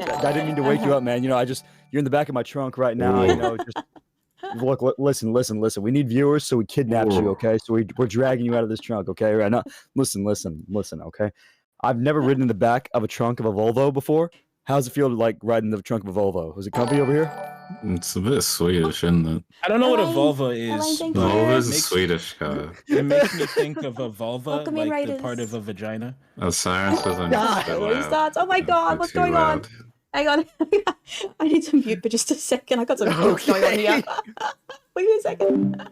I didn't mean to wake you up, man. You know, you're in the back of my trunk right now. You know, just look, listen. We need viewers, so we kidnapped you, okay? So we're dragging you out of this trunk, okay? Right now, listen, okay? I've never ridden in the back of a trunk of a Volvo before. How's it feel to like riding the trunk of a Volvo? Is it comfy over here? It's a bit Swedish, isn't it? I don't know what a Elaine, vulva is. Elaine, thank but you. Volvo it is a makes- Swedish car. It makes me think of a vulva, Welcome in, like the Raiders. part of a vagina. Oh, Siren says I'm God, so Here he loud. starts. Oh my god, You're what's too going on? loud. Hang on. I need to mute for just a second. I got some jokes going on here. Wait a second.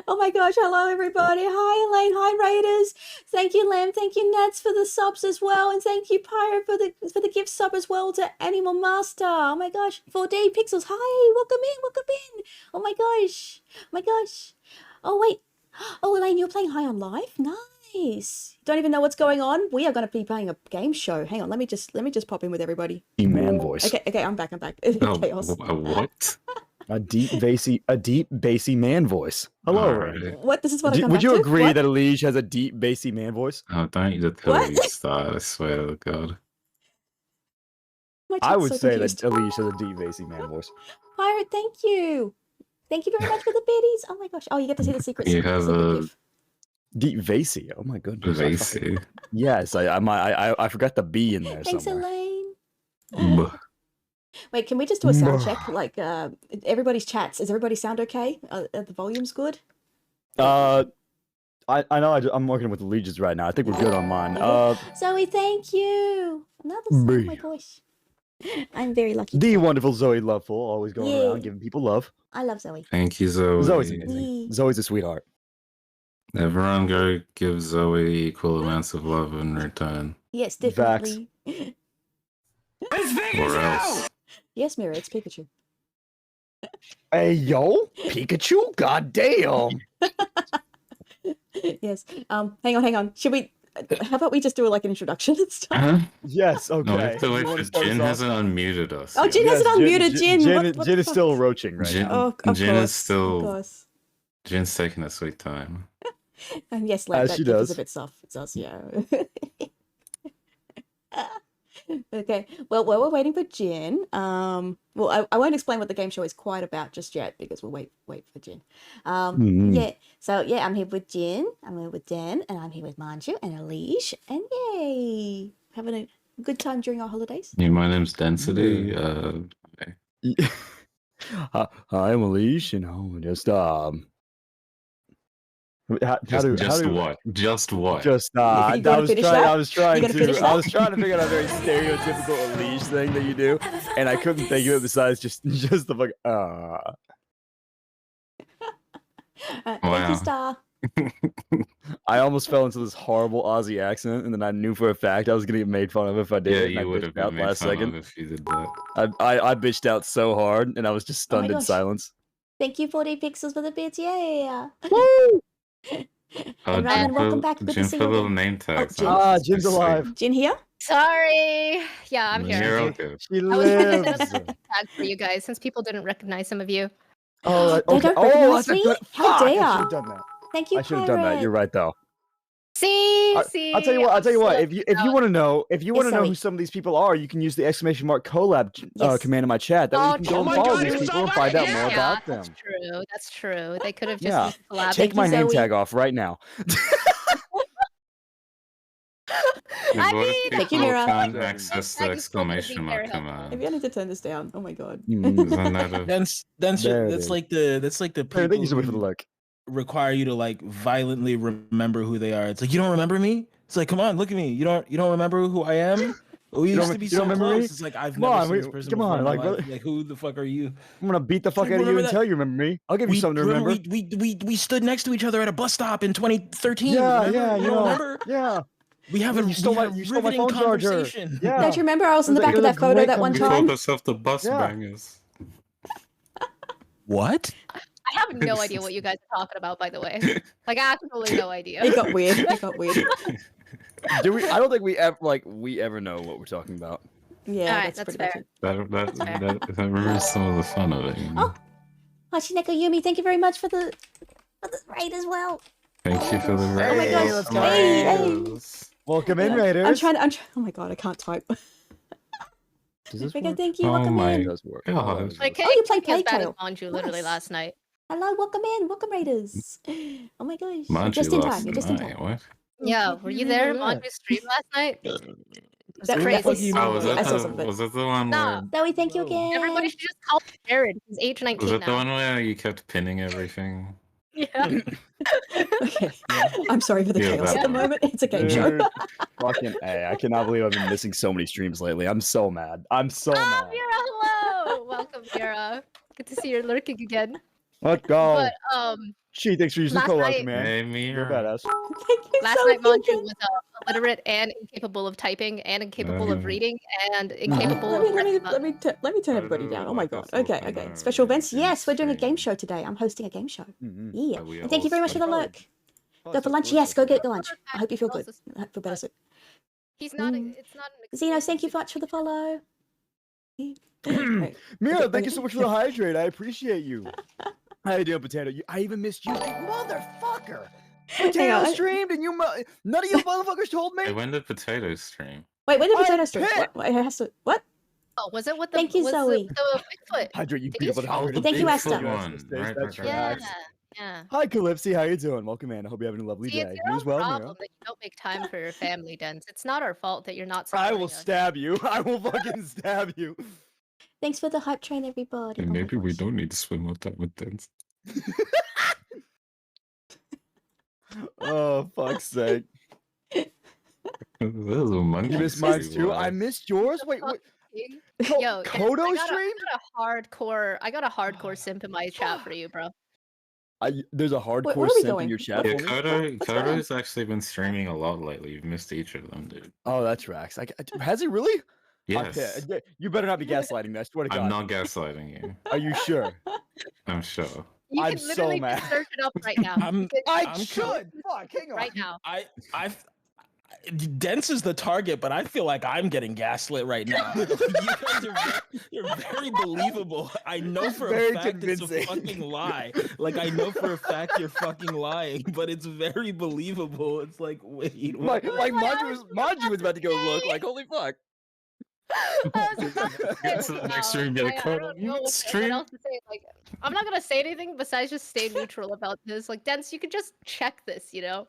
Oh my gosh, hello everybody. Hi Elaine, hi Raiders. Thank you, Lamb. Thank you, Nats, for the subs as well. And thank you, Pyro, for the gift sub as well to Animal Master. Oh my gosh. 4D Pixels. Hi, welcome in. Oh my gosh. Oh wait. Oh Elaine, you're playing High on Life? Nice. Don't even know what's going on. We are going to be playing a game show. Hang on, let me just pop in with everybody. Man voice. Okay, I'm back. Oh, Chaos. what? A deep bassy man voice. Hello. Alright. What? This is what I come Would back you to? agree What? that Elige has a deep bassy man voice? Oh, don't you just tell me start, I swear to God. My I chat's would so say confused. that Elige has a deep bassy man voice. Pirate, thank you. Thank you very much for the biddies. Oh my gosh. Oh, you get to see the secret. You secret, have secret a- gift. Deep Vasey. Oh my goodness. I fucking- Vacy. Yes, I forgot the B in there Thanks, somewhere. Elaine. Buh. Wait, can we just do a sound check? Like, everybody's chats. Is everybody sound okay? Are the volumes good? I know I'm working with the legions right now. I think we're good on mine. Zoe, thank you. Another song. Oh my B. gosh. I'm very lucky. The wonderful Zoe Loveful, always going Yeah. around giving people love. I love Zoe. Thank you, Zoe. Zoe's amazing. Yee. Zoe's a sweetheart. Everyone go give Zoe equal amounts of love in return. Yes, Facts. definitely. Or else. Yes, Mira, it's Pikachu. Hey yo, Pikachu, goddamn. Yes. Hang on. Should we? How about we just do like an introduction and stuff? Huh? Yes, okay. No, we have to You wait wanna for start us Jin off? hasn't unmuted us. Oh, yet. Jin hasn't unmuted. Jin. Jin What is the still roaching right Jin- now. Oh, of Jin is course, still- Of course. Jin's taking a sweet time. And yes, like As that she gift is does. a bit soft. It does, yeah. Okay. Well, while we're waiting for Jin, well, I won't explain what the game show is quite about just yet because we'll wait for Jin. Mhm. Yeah. So yeah, I'm here with Jin. I'm here with Dan, and I'm here with Manju and Alish, and yay, having a good time during our holidays. Yeah, my name's Density. Hi, I'm Alish, you know, just Just what? Just You gotta I was finish trying. that? I was trying You gotta finish to. I that? was trying to figure out a very stereotypical Alish thing that you do, and I couldn't think of it besides just the fuck. Thank Wow. you, Star. I almost fell into this horrible Aussie accent, and then I knew for a fact I was gonna get made fun of if I did. Yeah, it, and I you would have bitched out been made last fun second. of if you did that. I bitched out so hard, and I was just Oh my stunned in gosh. silence. Thank you, 40 pixels for the bits. Yeah. Woo! Oh, And Ryan, welcome back. Good to Jin see for you little again. name tags. Jin. Ah, Jin's alive. Jin here? Sorry. Yeah, I'm here. You're I'm okay. She I was gonna put lives. another tag for you guys since people didn't recognize some of you. Oh, They okay. don't Oh, recognize that's a me? good. How Fuck, dare I ya? should have done that. Thank you, I should have done that. Pirate. You're right, though. See, I'll tell you what. I'll tell you what. If you want to know, Yes, who Zoe. some of these people are, you can use the !collab Yes. command in my chat. That way you can go Oh and my follow God, these you're people so and find out right. more Yeah, about them. That's true. That's true. They could have just Yeah. used collab. Take you, my name Zoe. tag off right now. I What if mean- Thank you, people Mira. can't access the Tag is still gonna be exclamation very mark helpful. command? Maybe I need to turn this down. Oh my god. Mm. Isn't that a- That's There it is. like the Hey, thank you so people much for the who look. require you to like violently remember who they are. It's like, you don't remember me? It's like, come on, look at me. You don't remember who I am? We You used don't- to be you so don't remember me? close. It's like, I've Come never on, seen we- this person come before on, in my like, life. really? Like, who the fuck are you? I'm gonna beat the fuck like, out of you remember until that- you remember me. I'll give you something to remember. We stood next to each other at a bus stop in 2013. Yeah, remember? yeah, You you don't know. remember? Yeah. We have You stole my riveting phone charger. conversation. Yeah. Don't you remember I was in the It was back of a that photo great that one We time? called ourselves the bus Yeah. bangers. What? I have no idea what you guys are talking about, by the way. Like, absolutely no idea. It got weird. It got weird. Do we? I don't think we ever know what we're talking about. Yeah, Alright, that's that's pretty fair. much it. That removes some of the fun of it. You know? Oh, Shineko Yumi, thank you very much for the raid as well. Thank you for the Oh my raid. gosh. let's go. Hey, hey. Welcome in, Raiders. I'm trying. Oh my god, I can't type. Does this Mega, work? thank you. Oh Welcome my It in. does work. God. It does Like, work. Oh, you played as bad Plague as Tale. Manju literally Nice. last night. Hello, welcome in. Welcome, Raiders. Oh my gosh. You're Manju just in time. last You're just in night. time. What? Yeah, fuck were do you you mean there? by that? Manju's stream last night? It was That- crazy. fuck you mean Oh, was by I that saw the something. was that the one Nah. where Zoe, thank you No. Everybody again. should just call him Jared. He's age was 19 that the now. one where you kept pinning everything? Yeah. Okay. I'm sorry for the Yeah, chaos that at the one. moment. It's a game show. Dude, fucking hey, I cannot believe I've been missing so many streams lately. I'm so mad. I'm so Oh, mad. Vera, hello. Welcome, Vera. Good to see you're lurking again. Let's go. But She thanks for using last co-op night- command. Hey, You're a Mira. badass. Thank you last so night much. Manju was illiterate and incapable of typing and incapable of reading and incapable Let of me pressing buttons. turn I everybody do down. Oh my like god. a Okay, full okay. kind Special of events. Yes, we're doing a stream. game show today. I'm hosting a game show. Mhm. Yeah. Are we And thank you very much for the all lurk. Go for lunch. Yes, go get the lunch. I hope you feel good. I hope you feel better soon. He's not. Mm. It's not. An Xeno, thank you much for the follow. Right. Mira, thank you so much for the hydrate. I appreciate you. How you doing, Potato? I even missed you, motherfucker. Potato on. streamed, and none of you motherfuckers told me. Hey, when did Potato stream? Wait, when did I'm Potato stream? pissed. What? It has to. What? Oh, was it with the? Thank you, was Zoe. The Bigfoot. Hydrate, you Did pick he up on the Oh, hydrate. the Thank you, Bigfoot Esther. one. That's Right, tracks. right, Yeah. right. Yeah. Hi, Calypsy. How you doing? Welcome in. I hope you're having a lovely See, day. it's You your as own well, problem Mira. that you don't make time for your family, Dens. It's not our fault that you're not. I supporting will us. stab you. I will fucking stab you. Thanks for the hype train, everybody. And Oh my maybe we gosh. don't need to swim with that with dance. Oh, fuck's sake. That was a monkey. You missed mine stream, too? wow. I missed yours? Wait, Fuck. wait. Yo, Dens, Kodo I got streamed? I got a hardcore simp in my chat for you, bro. There's a hardcore where are we simp in going? your chat Yeah, for me? Kodo, going on? Kodo's actually been streaming a lot lately. You've missed each of them, dude. Oh, that's Rax. Has he really? I'm Yes. pissed. You better not be gaslighting me. I swear to God. I'm not gaslighting you. Are you sure? I'm sure. You I'm can so literally mad. just search it up right now. I'm- You can- I I'm should. Fuck, hang on. right now. Dense is the target, but I feel like I'm getting gaslit right now. You guys you're very believable. I know for Very a fact it's convincing. a fucking lie. Like I know for a fact you're fucking lying, but it's very believable. It's like, wait, what? Like What I Manju was about to go look. say. Like, holy fuck. I was about to Get say, to the next wow, stream, get a I code don't on know you what stream. else to say. Like, I'm not gonna say anything besides just stay neutral about this. Like, Dens, you could just check this. You know,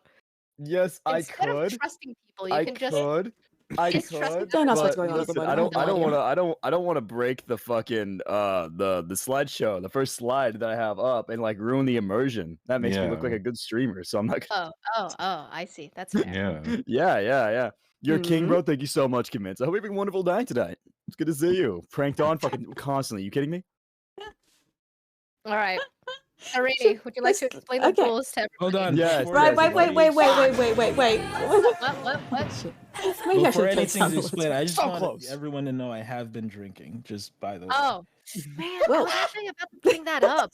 Yes, I instead of could. trusting people, you I can just. could. I just trust could. them. Don't ask what's but going on at the listen, moment. I don't No idea. want to. I don't want to break the fucking the slideshow, the first slide that I have up, and like ruin the immersion. That makes me look like Yeah. a good streamer. So I'm not. Oh, I see. That's fair. Yeah. Yeah. You're king, Mhm. bro. Thank you so much, Commence. I hope you're having a wonderful day today. It's good to see you. Pranked on fucking constantly. You kidding me? All right. Alrighty, would you like to let's- explain the okay. rules to Hold everybody? on. Yes, before Right, yes, wait, anybody- wait. What? Shit. Maybe I Before should anything's play explained, I just So want close. everyone to know I have been drinking. Just by the way. Oh, man, I Well- was actually about to bring that up.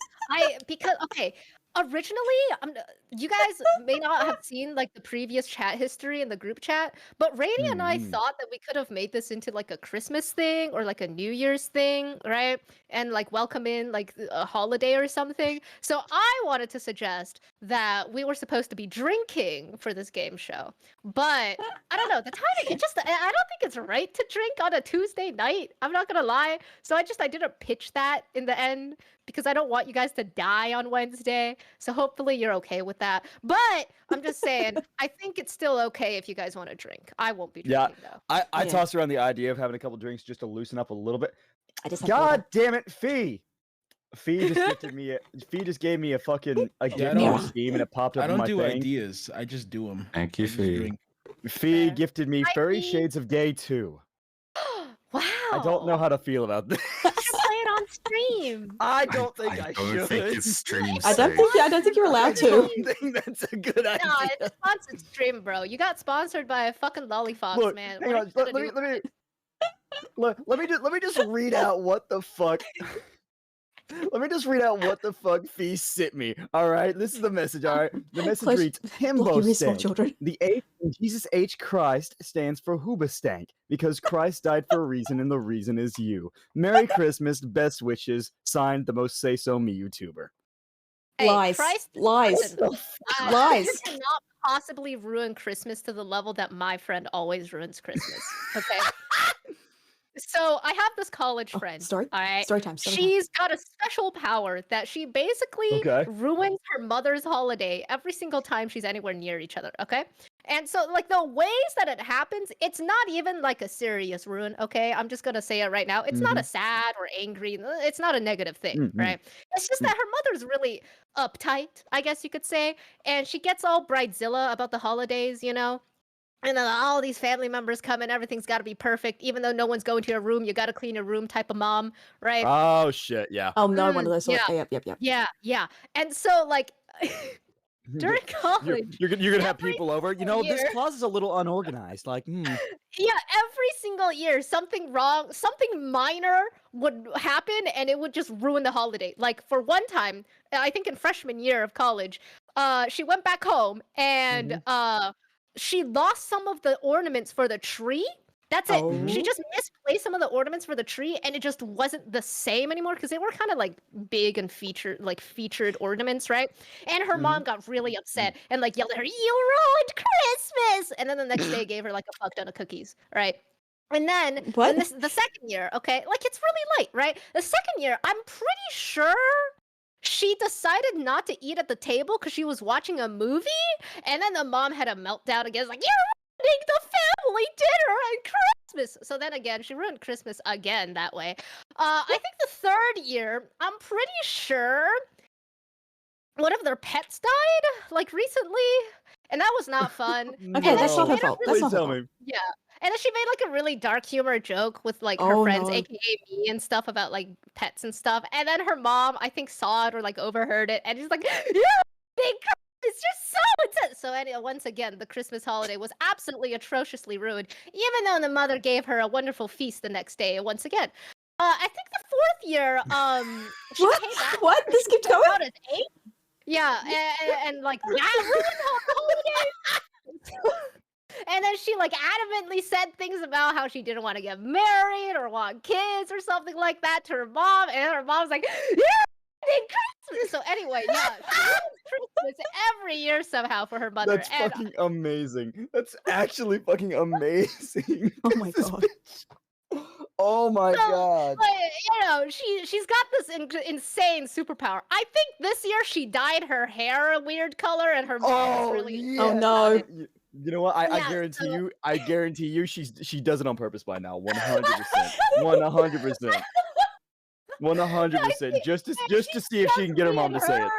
Because okay, originally, you guys may not have seen like the previous chat history in the group chat, but Rainy and I Mhm. thought that we could have made this into like a Christmas thing or like a New Year's thing, right? And like welcome in like a holiday or something. So I wanted to suggest that we were supposed to be drinking for this game show, but I don't know the timing. I don't think it's right to drink on a Tuesday night. I'm not gonna lie. So I didn't pitch that in the end because I don't want you guys to die on Wednesday. So hopefully you're okay with that. But I'm just saying, I think it's still okay if you guys want to drink. I won't be Yeah. drinking though. I Yeah. tossed around the idea of having a couple drinks just to loosen up a little bit. I just God damn it, Fee! Fee just gifted me. Fee just gave me a fucking gift I on don't- Steam, and it popped up I on don't my do thing. ideas. I just do them. Thank you, Fee. Fee Fair. gifted me Hi, 30 Fee. Shades of Gay 2. Wow. I don't know how to feel about this. You should play it on stream. I don't think I, I don't should. think it's stream I don't safe. think you're allowed I to. don't think that's a good idea. No, it's a sponsored stream, bro. You got sponsored by a fucking lollyfox, Look, man. hang What are on. you Let, gonna me do? let me just read out what the fuck. Let me just read out what the fuck Fee sent me. All right, this is the message. All right, the message Close- reads: Block Himbo you small stank. children. The H in Jesus H Christ stands for Hoobastank because Christ died for a reason, and the reason is you. Merry Christmas, best wishes. Signed, the most say so me YouTuber. Hey, Lies. Christ is Lies. listen, Lies. You cannot possibly ruin Christmas to the level that my friend always ruins Christmas. Okay. So I have this college Oh, friend. story? All right. Story time. Story time. She's got a special power that she basically Okay. ruins her mother's holiday every single time she's anywhere near each other. Okay. And so, like, the ways that it happens, it's not even like a serious ruin. Okay. I'm just going to say it right now. It's not a sad or angry, it's not a negative thing, Mhm. right? It's just that her mother's really uptight, I guess you could say. And she gets all bridezilla about the holidays, you know? And then all these family members come and everything's got to be perfect, even though no one's going to your room. You got to clean your room type of mom, right? Oh shit, yeah. Oh no, one of those. yeah. Yep. Yeah. And so, like, during college, You're gonna have every people over. You know, this year- closet's a little unorganized. Like, yeah, every single year, something wrong, something minor would happen, and it would just ruin the holiday. Like, for one time, I think in freshman year of college, she went back home and she lost some of the ornaments for the tree. That's it. She Oh. just misplaced some of the ornaments for the tree, and it just wasn't the same anymore because they were kind of like big and featured ornaments, right? And her mom got really upset and like yelled at her, "You ruined Christmas!" And then the next day gave her like a fuck ton of cookies, right? And then What? the second year, okay, like it's really light, right? The second year, I'm pretty sure she decided not to eat at the table because she was watching a movie, and then the mom had a meltdown again, like, "You're ruining the family dinner and Christmas." So then again, she ruined Christmas again that way. I think the third year, I'm pretty sure one of their pets died, like recently, and that was not fun. Okay, that's not her made a fault. That's Please not her tell fault. me. Yeah. And then she made like a really dark humor joke with like her Oh, friends, no. aka me, and stuff about like pets and stuff. And then her mom, I think, saw it or like overheard it, and she's like, "Yeah, big it's just so intense." So anyway, once again, the Christmas holiday was absolutely atrociously ruined, even though the mother gave her a wonderful feast the next day. Once again, I think the fourth year, she What? came out. What? This keeps came going? out as 8. Yeah, and like that ruined the holiday. And then she like adamantly said things about how she didn't want to get married or want kids or something like that to her mom, and her mom's like, "You're ruining Christmas." So anyway, yeah, she ruins Christmas every year somehow for her mother. That's And fucking amazing. That's actually fucking amazing. Oh my This god. bitch- Oh my So, god. but, you know, she's got this insane superpower. I think this year she dyed her hair a weird color, and her mom was really yeah. Oh, no. You know what? I Yeah, guarantee so- you. I guarantee you. She does it on purpose by now. 100%. 100%. 100%. Just to see if she can get her mom to say it.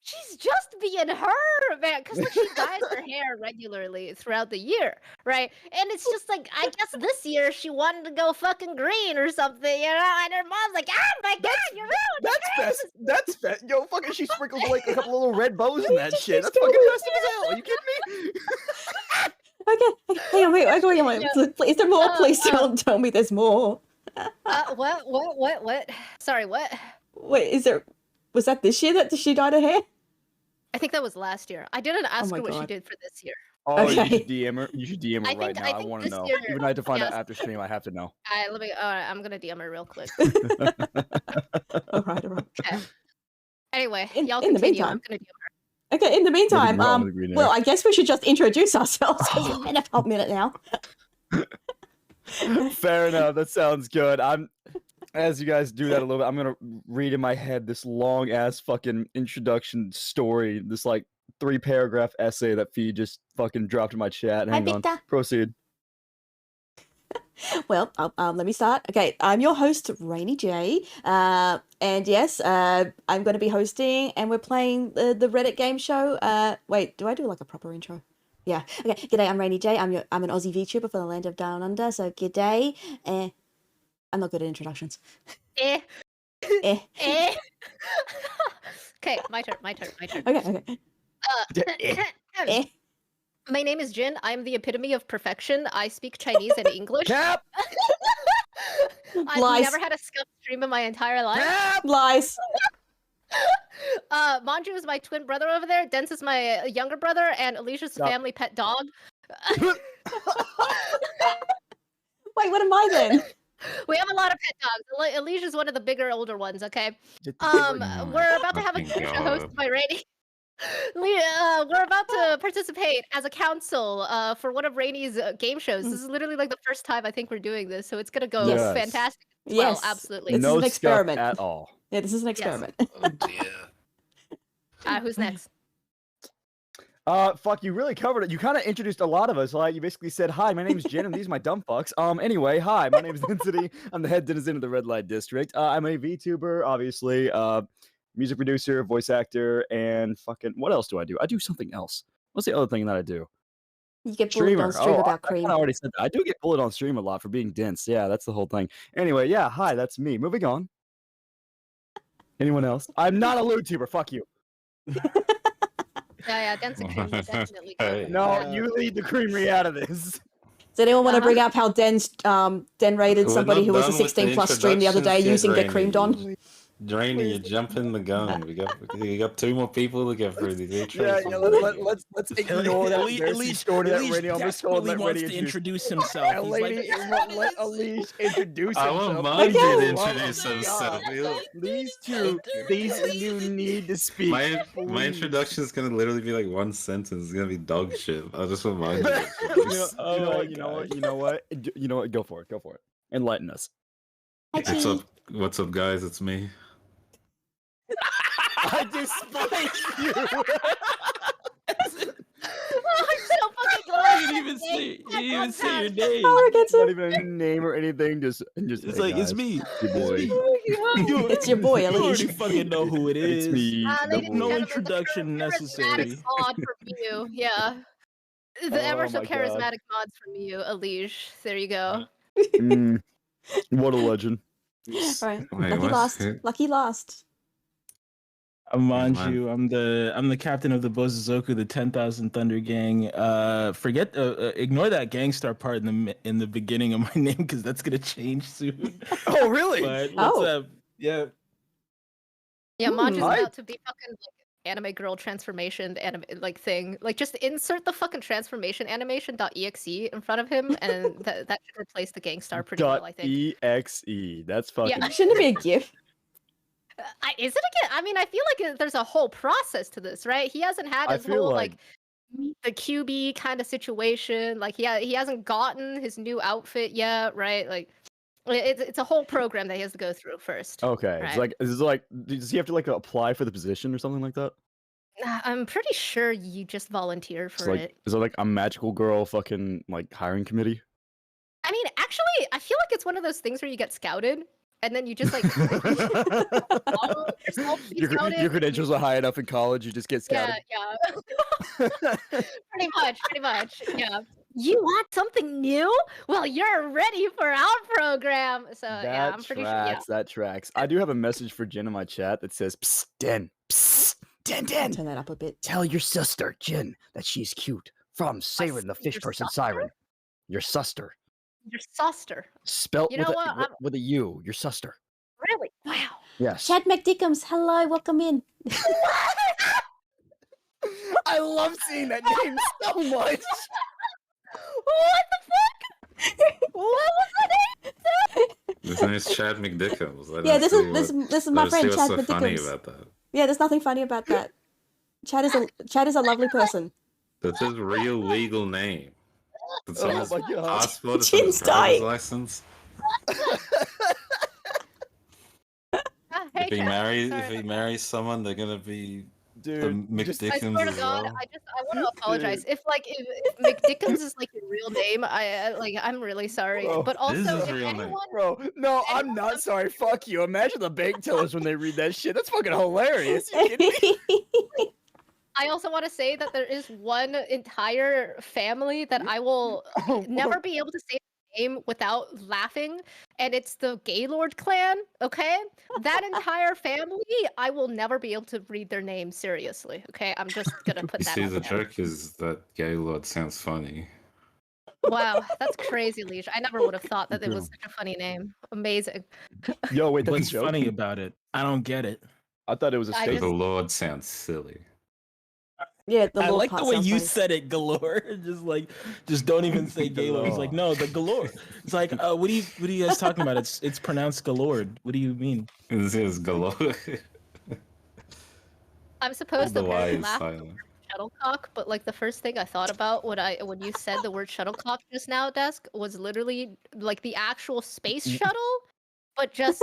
She's just being her, man. Because like she dyes her hair regularly throughout the year, right? And it's just like I guess this year she wanted to go fucking green or something, you know? And her mom's like, "Oh my god, you're ruined." That's best. That's best. Yo, fucking, she sprinkles like a couple little red bows in that just shit. keeps That's fucking going festive as hell. Are you kidding me? Okay, hang on, wait. Yeah. Is there more? Uh, Please tell me there's more. What? Sorry, what? Wait, was that this year that she dyed her hair? I think that was last year. I didn't ask my her what she God. did for this year. Oh, Okay. you should DM her. You should DM her I right think- now. I I think want to this know. year- Even though I have to find out yes. after stream, I have to know. All right, I'm gonna DM her real quick. All right. Okay. Anyway, In- y'all in the continue. I'm meantime- gonna DM her. Okay, in the meantime, wrong with the green well, hair. I guess we should just introduce ourselves because it's been a hot minute now. Fair enough. That sounds good. As you guys do that a little bit, I'm gonna read in my head this long ass fucking introduction story. This like 3-paragraph essay that Fee just fucking dropped in my chat. Hi, Hang on. Victor. Proceed. Well, let me start. Okay, I'm your host, Rainy J. And yes, I'm going to be hosting, and we're playing the Reddit game show. Wait, do I do like a proper intro? Yeah. Okay. G'day, I'm Rainy J. I'm an Aussie VTuber for the land of Down Under. So g'day. I'm not good at introductions. Eh. Eh. Eh. Okay, my turn. Okay. Eh. My name is Jin. I'm the epitome of perfection. I speak Chinese and English. Cap. I've Lies. never had a scuff stream in my entire life. Cap. Lies. Manju is my twin brother over there. Dens is my younger brother, and Alicia's Stop. family pet dog. Wait, what am I then? We have a lot of pet dogs. Alicia's one of the bigger, older ones. Okay. Just- We're about to have a fucking game show God. hosted by Rainy. We're about to participate as a council for one of Rainey's game shows. This is literally like the first time I think we're doing this, so it's gonna go Yes. fantastic. as Well, Yes. absolutely. This is no an scuff experiment. at all. Yeah, this is an experiment. Oh dear. Who's next? Fuck, you really covered it. You kind of introduced a lot of us. Like, you basically said, "Hi, my name's Jen, and these are my dumb fucks." Anyway, hi, my name's Density. I'm the head denizen of the Red Light District. I'm a VTuber, obviously. Music producer, voice actor, and fucking what else do I do? I do something else. What's the other thing that I do? You get bullied on stream about I cream. kinda already said that. I do get bullied on stream a lot for being dense. Yeah, that's the whole thing. Anyway, yeah, hi, that's me. Moving on. Anyone else? I'm not a LewTuber. Fuck you. Yeah, Dance and Cream is definitely Hey. good. No, Yeah. you lead the creamery out of this. Does anyone want to Uh-huh. bring up how Den raided We're somebody not who was a done with the 16+ stream the other day introductions using yet, Get Creamed Rainy. on? Drainy, you're jumping the gun. We got 2 more people to get through. These Yeah, intros. let's ignore that embarrassing story that Rainy almost told. Let wants Rainy to introduce. introduce himself. He's Lady, like, let Elise introduce I himself. want Manji to Okay. introduce Oh my himself. God. These two you need to speak. My please. introduction is gonna literally be like 1 sentence. It's gonna be dog shit. I just want Manji You to know, introduce. Oh my you know what? God. You know what? You know what? Go for it. Go for it. Enlighten us. What's up, guys? It's me. I despise you. I'm so fucking glad. You didn't even say, you didn't even say your Fantastic. name. Oh, gets Not it. even a name or anything. Just It's hey, like, it's guys, me. your boy. It's your boy, You already Elise. fucking know who it is. It's me. the Ladies and boy. No gentlemen, introduction the necessary. charismatic mod from you, yeah. The Oh ever so my God. charismatic mods from you, Alish. There you go. Mm, what a legend. All right. Wait, Lucky what? last. Lucky last. I'm Man. Manju. I'm the captain of the Bozuzoku, the 10,000 Thunder Gang. Ignore that Gangstar part in the beginning of my name because that's gonna change soon. Oh, really? But Oh. what's up? Yeah. Yeah, Manju's I- about to be fucking like anime girl transformation anime like thing. Like just insert the fucking transformation animation.exe in front of him and that should replace the Gangstar pretty well, I think. .exe. That's fucking. Yeah. Shouldn't it be a GIF? Is it again? I mean, I feel like there's a whole process to this, right? He hasn't had I his feel whole like- like meet the QB kind of situation. Like he hasn't gotten his new outfit yet, right? Like it's a whole program that he has to go through first. Okay. It's Right. like, is it like, does he have to like apply for the position or something like that? I'm pretty sure you just volunteer It's for like, it. is it like a magical girl fucking like hiring committee? I mean, actually, I feel like it's one of those things where you get scouted and then you just like follow yourself to be your scouted. credentials are high enough in college, you just get Yeah, scouted. yeah. Pretty much. Yeah. You want something new? Well, you're ready for our program. So yeah, I'm pretty sure. Yeah. That tracks. I do have a message for Jen in my chat that says, "Psst, Den, psst, Den, Turn that up a bit. tell your sister Jen that she's cute." From Siren, the fish your person sister? siren. Your sister, You're suster. spelt You with know a what? I'm- with a U. Your sister. Really? Wow. Yes. Chad McDickums, hello, welcome in. I love seeing that name so much. What the fuck? What was the name? His name's Chad McDickens. I Yeah, don't this see is this is my I don't see friend what's Chad so funny McDickums. about that. Yeah, there's nothing funny about that. Chad is a lovely person. That's his real legal name. It's on Oh his my God. passport. It's on Jin's his driver's dying. license. Ah, hey, Chad. If he marries someone, they're gonna be the Dude, just, I McDickens swear to as God, well. I want to apologize. If McDickens is like your real name, I'm really sorry. Bro, but this is also, his if real name. anyone, bro, no, I'm not sorry. Fuck you. Imagine the bank tellers when they read that shit. That's fucking hilarious. You kidding me? I also want to say that there is one entire family that I will Oh, never be able to say the name without laughing, and it's the Gaylord clan. Okay, that entire family, I will never be able to read their name seriously. Okay, I'm just gonna put You that. see, out the there. joke is that Gaylord sounds funny. Wow, that's crazy, Leash. I never would have thought that it was Boom. such a funny name. Amazing. Yo, wait, that's What's a joke? funny about it? I don't get it. I thought it was a I statement. The Lord sounds silly. Yeah, the I Lord like the part way sounds you funny. said it, galore. Just don't even say Gaylord. It's like, no, the galore. It's like, what are you guys talking about? It's pronounced galord. What do you mean? This is galore. I'm supposed The to Y apparently is laugh at the silent. word shuttlecock, but like the first thing I thought about when you said the word shuttlecock just now, Desk, was literally like the actual space shuttle, but just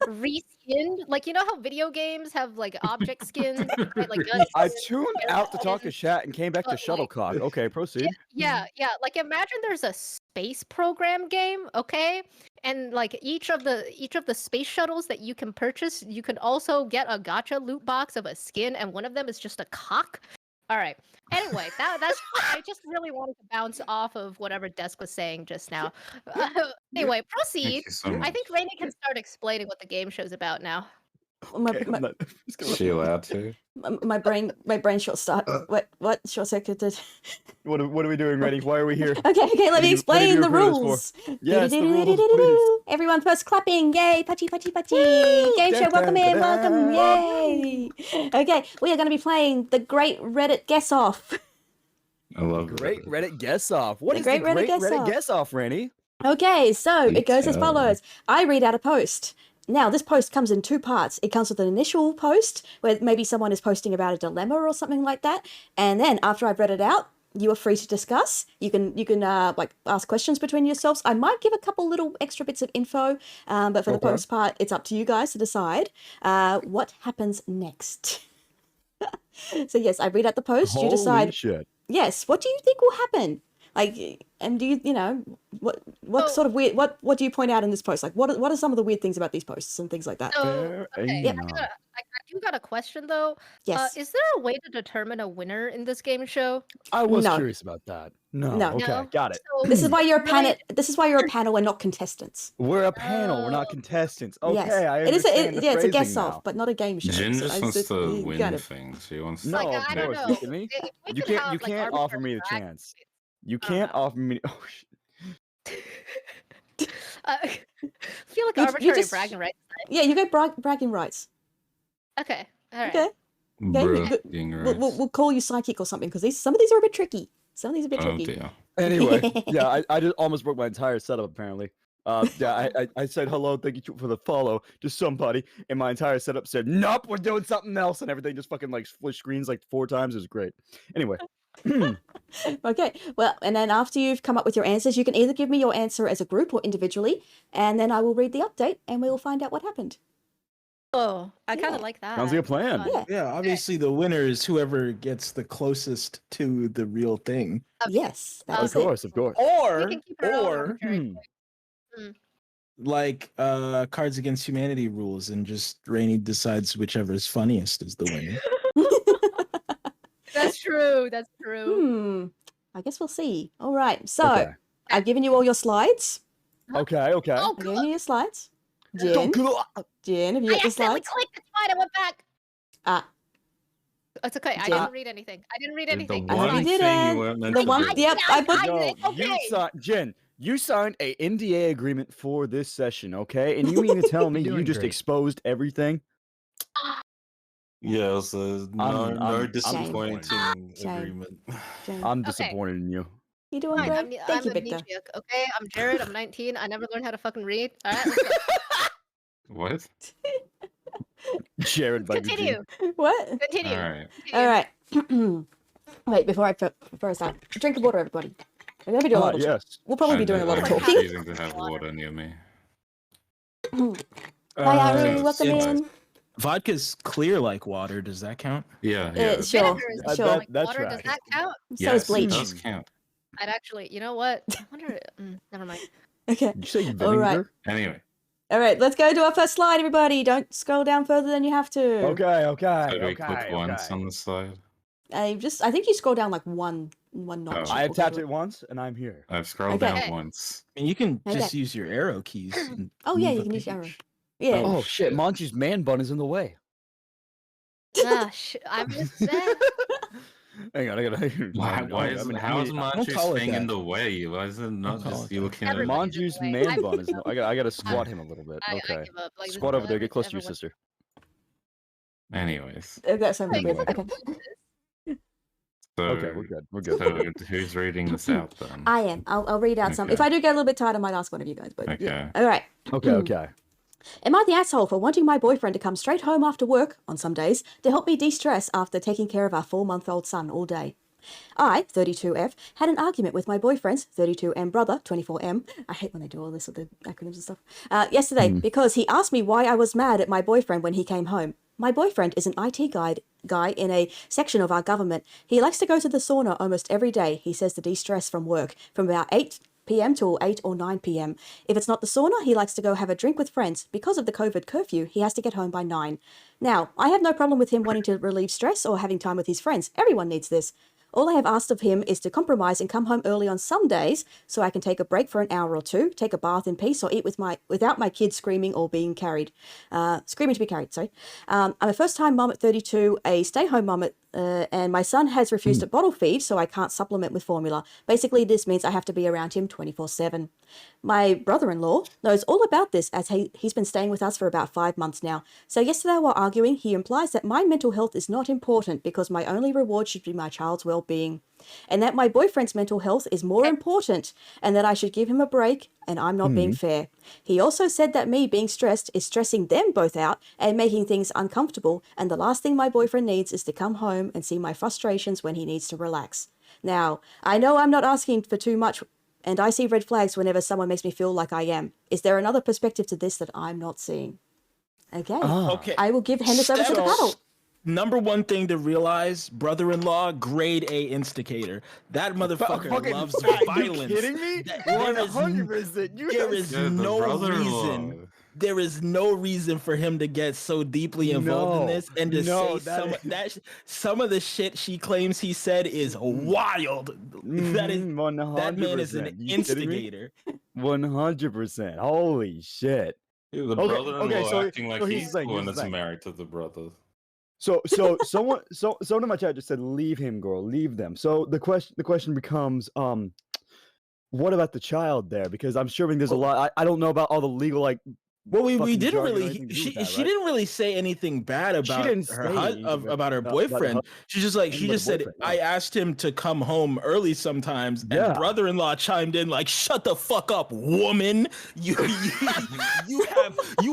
reskinned. Like you know how video games have like object skins, right? Like gun I skins, tuned out to talk to skins, chat and came back to but, like, shuttlecock. Okay, proceed. yeah. Like imagine there's a space program game, okay? And like each of the space shuttles that you can purchase, you can also get a gacha loot box of a skin, and one of them is just a cock. All right. Anyway, that's I just really wanted to bounce off of whatever Desk was saying just now. Anyway, proceed. Thank you so much. I think Rainy can start explaining what the game show's about now. My, Okay, my, I'm not- just Is gonna- she allowed to? my brain short start. What short circuited? What are we doing, Ready? Why are we here? Okay, let me what have explain you the recruited us rules. Yes, the rules, please. Everyone first clapping. Yay, patchy, patchy, patchy. Game show, Dun, welcome dun, in, welcome. dun. Yay. Okay, we are going to be playing the Great Reddit Guess Off. I love Great Reddit. Reddit guess off. What The is Great the Reddit Great Guess Reddit Off. guess off, Randy? Okay, so it goes as Detail. follows. I read out a post. Now, this post comes in two parts. It comes with an initial post where maybe someone is posting about a dilemma or something like that. And then after I've read it out, you are free to discuss. You can like ask questions between yourselves. I might give a couple little extra bits of info, but for the Okay. post part, it's up to you guys to decide what happens next. So yes, I read out the post. You Holy decide. shit. Yes, what do you think will happen? Like, and do you know what So- sort of weird? What do you point out in this post? Like, what are some of the weird things about these posts and things like that? So, Fair okay, enough. I do got a question though. Yes. Is there a way to determine a winner in this game show? I was No. curious about that. No. No. Okay, No? got it. So, This is why you're a really- panel. This is why you're a panel and not contestants. We're a panel. We're not Oh. contestants. Okay, Yes. I It is. understand the Yeah, it's a phrasing guess now. off, but not a game show. Jin So just I wants just- to you win gotta- things. She wants No, to Like, of I don't course. know. You kidding me? We You could can't. have, You like, can't offer me the arbitrary chance. You I don't can't know. offer me. Oh shit. I feel like You arbitrary just- bragging rights. Yeah, you get bragging rights. Okay, all right. Okay, Bruh, being we'll call you psychic or something because some of these are a bit tricky. Some of these are a bit Oh tricky. dear. Anyway, yeah, I just almost broke my entire setup apparently. Yeah, I said hello, thank you for the follow to somebody, and my entire setup said nope, we're doing something else, and everything just fucking like split screens like 4 times. It was great. Anyway, Okay, well, and then after you've come up with your answers, you can either give me your answer as a group or individually, and then I will read the update and we will find out what happened. Oh, I kind Yeah. of like that. sounds like a plan. Fun. Yeah. Yeah, obviously the winner is whoever gets the closest to the real thing. Yes, that Of is it. Of course. We Or can keep our own or arbitrary like Cards Against Humanity rules and just Rainy decides whichever is funniest is the winner. That's true. That's true. I guess we'll see. All right, so Okay. I've given you all your slides. Okay. Oh, I've given you your slides. Don't Jen, go- Jen, have you I got the accidentally slides? clicked the slide. I went back. Ah, It's okay. I Jen. didn't read anything. I didn't read The anything. I one thought you thing didn't. you weren't meant The to one- do. yep, I put- Yo, it's okay. Jen, you signed a NDA agreement for this session, okay? And you mean to tell me you Doing just great. exposed everything? Yeah, it was a no I'm disappointing Shame. agreement. Jen, I'm Okay. disappointed in you. you doing Fine, great? I'm Thank you, a Victor. Nietzsche, okay? I'm Jared. I'm 19. I never learned how to fucking read. All right, let's go. What? Jared by Continue. What? Continue. All right. Continue. All right. Wait, before I start, drink of water, everybody. We're gonna be doing a lot of yes. We'll probably be doing a lot of I'm talking. refusing to have water near me. Hi, Irene. Uh, Welcome it's- in. Vodka's clear like water. Does that count? Yeah, yeah. Sure, Vinegar is I sure. bet Like that water. Does tracks. that count? So Yes, is bleach. It does count. I'd actually. You know what? I wonder. Never mind. Okay. Did you say vinegar? All right. Anyway, All right, let's go to our first slide, everybody. Don't scroll down further than you have to. Okay, so okay, do we okay, click once okay. on the slide? I think you scroll down like one notch. Oh. I have tapped it once, and I'm here. I've scrolled Okay. down once. And you can Okay. just use your arrow keys. and Oh yeah, move you a can use your arrow. page. Yeah. Oh shit, Monty's man bun is in the way. I missed that. Hang on, I gotta. Why is how is Manchu's call it thing in that. the way? Why is it not call just it you that. looking at it? Everybody- Monju's Wait, man I- bun is. I gotta squat him a little bit. I Okay. give up. Like, this Squat is over there. Get close to your everyone- sister. Anyways, I've got some Like, people. it's Okay. so Okay, we're good. We're good. so who's reading this out then? I am. I'll read out some. If Okay. I do get a little bit tired, I might ask one of you guys. But yeah. Okay. All right. Okay, okay. Am I the asshole for wanting my boyfriend to come straight home after work, on some days, to help me de-stress after taking care of our 4-month-old son all day? I, 32F, had an argument with my boyfriend's 32M brother, 24M. I hate when they do all this with the acronyms and stuff. Yesterday, because he asked me why I was mad at my boyfriend when he came home. My boyfriend is an IT guy in a section of our government. He likes to go to the sauna almost every day, he says, to de-stress from work, from about 8 p.m. till 8 or 9 p.m. If it's not the sauna, he likes to go have a drink with friends. Because of the COVID curfew, he has to get home by 9. Now, I have no problem with him wanting to relieve stress or having time with his friends. Everyone needs this. All I have asked of him is to compromise and come home early on some days so I can take a break for an hour or two, take a bath in peace, or eat without my kids screaming or being carried. Screaming to be carried, sorry. I'm a first-time mum at 32, a stay-home mum and my son has refused to bottle feed, so I can't supplement with formula. Basically, this means I have to be around him 24/7. My brother-in-law knows all about this as he's been staying with us for about 5 months now. So yesterday while arguing, he implies that my mental health is not important because my only reward should be my child's well-being. And that my boyfriend's mental health is more important and that I should give him a break and I'm not being fair. He also said that me being stressed is stressing them both out and making things uncomfortable, and the last thing my boyfriend needs is to come home and see my frustrations when he needs to relax. Now, I know I'm not asking for too much and I see red flags whenever someone makes me feel like I am. Is there another perspective to this that I'm not seeing? Okay. Okay. I will give hand this over to the panel. Number one thing to realize, brother-in-law, grade A instigator. That motherfucker loves violence. You kidding me? 100%. There is no reason. There is no reason for him to get so deeply involved in this and to say some of the shit she claims he said is wild. That man is an instigator. 100%. Holy shit. Yeah, the brother-in-law acting like he's the one that's married to the brother. So someone in my chat just said, "Leave him, girl. Leave them." So the question becomes, what about the child there? Because I'm sure there's a lot. I don't know about all the legal like. Well, we didn't really. She didn't really say anything bad about her boyfriend. She just said I asked him to come home early sometimes, and brother-in-law chimed in like, "Shut the fuck up, woman! You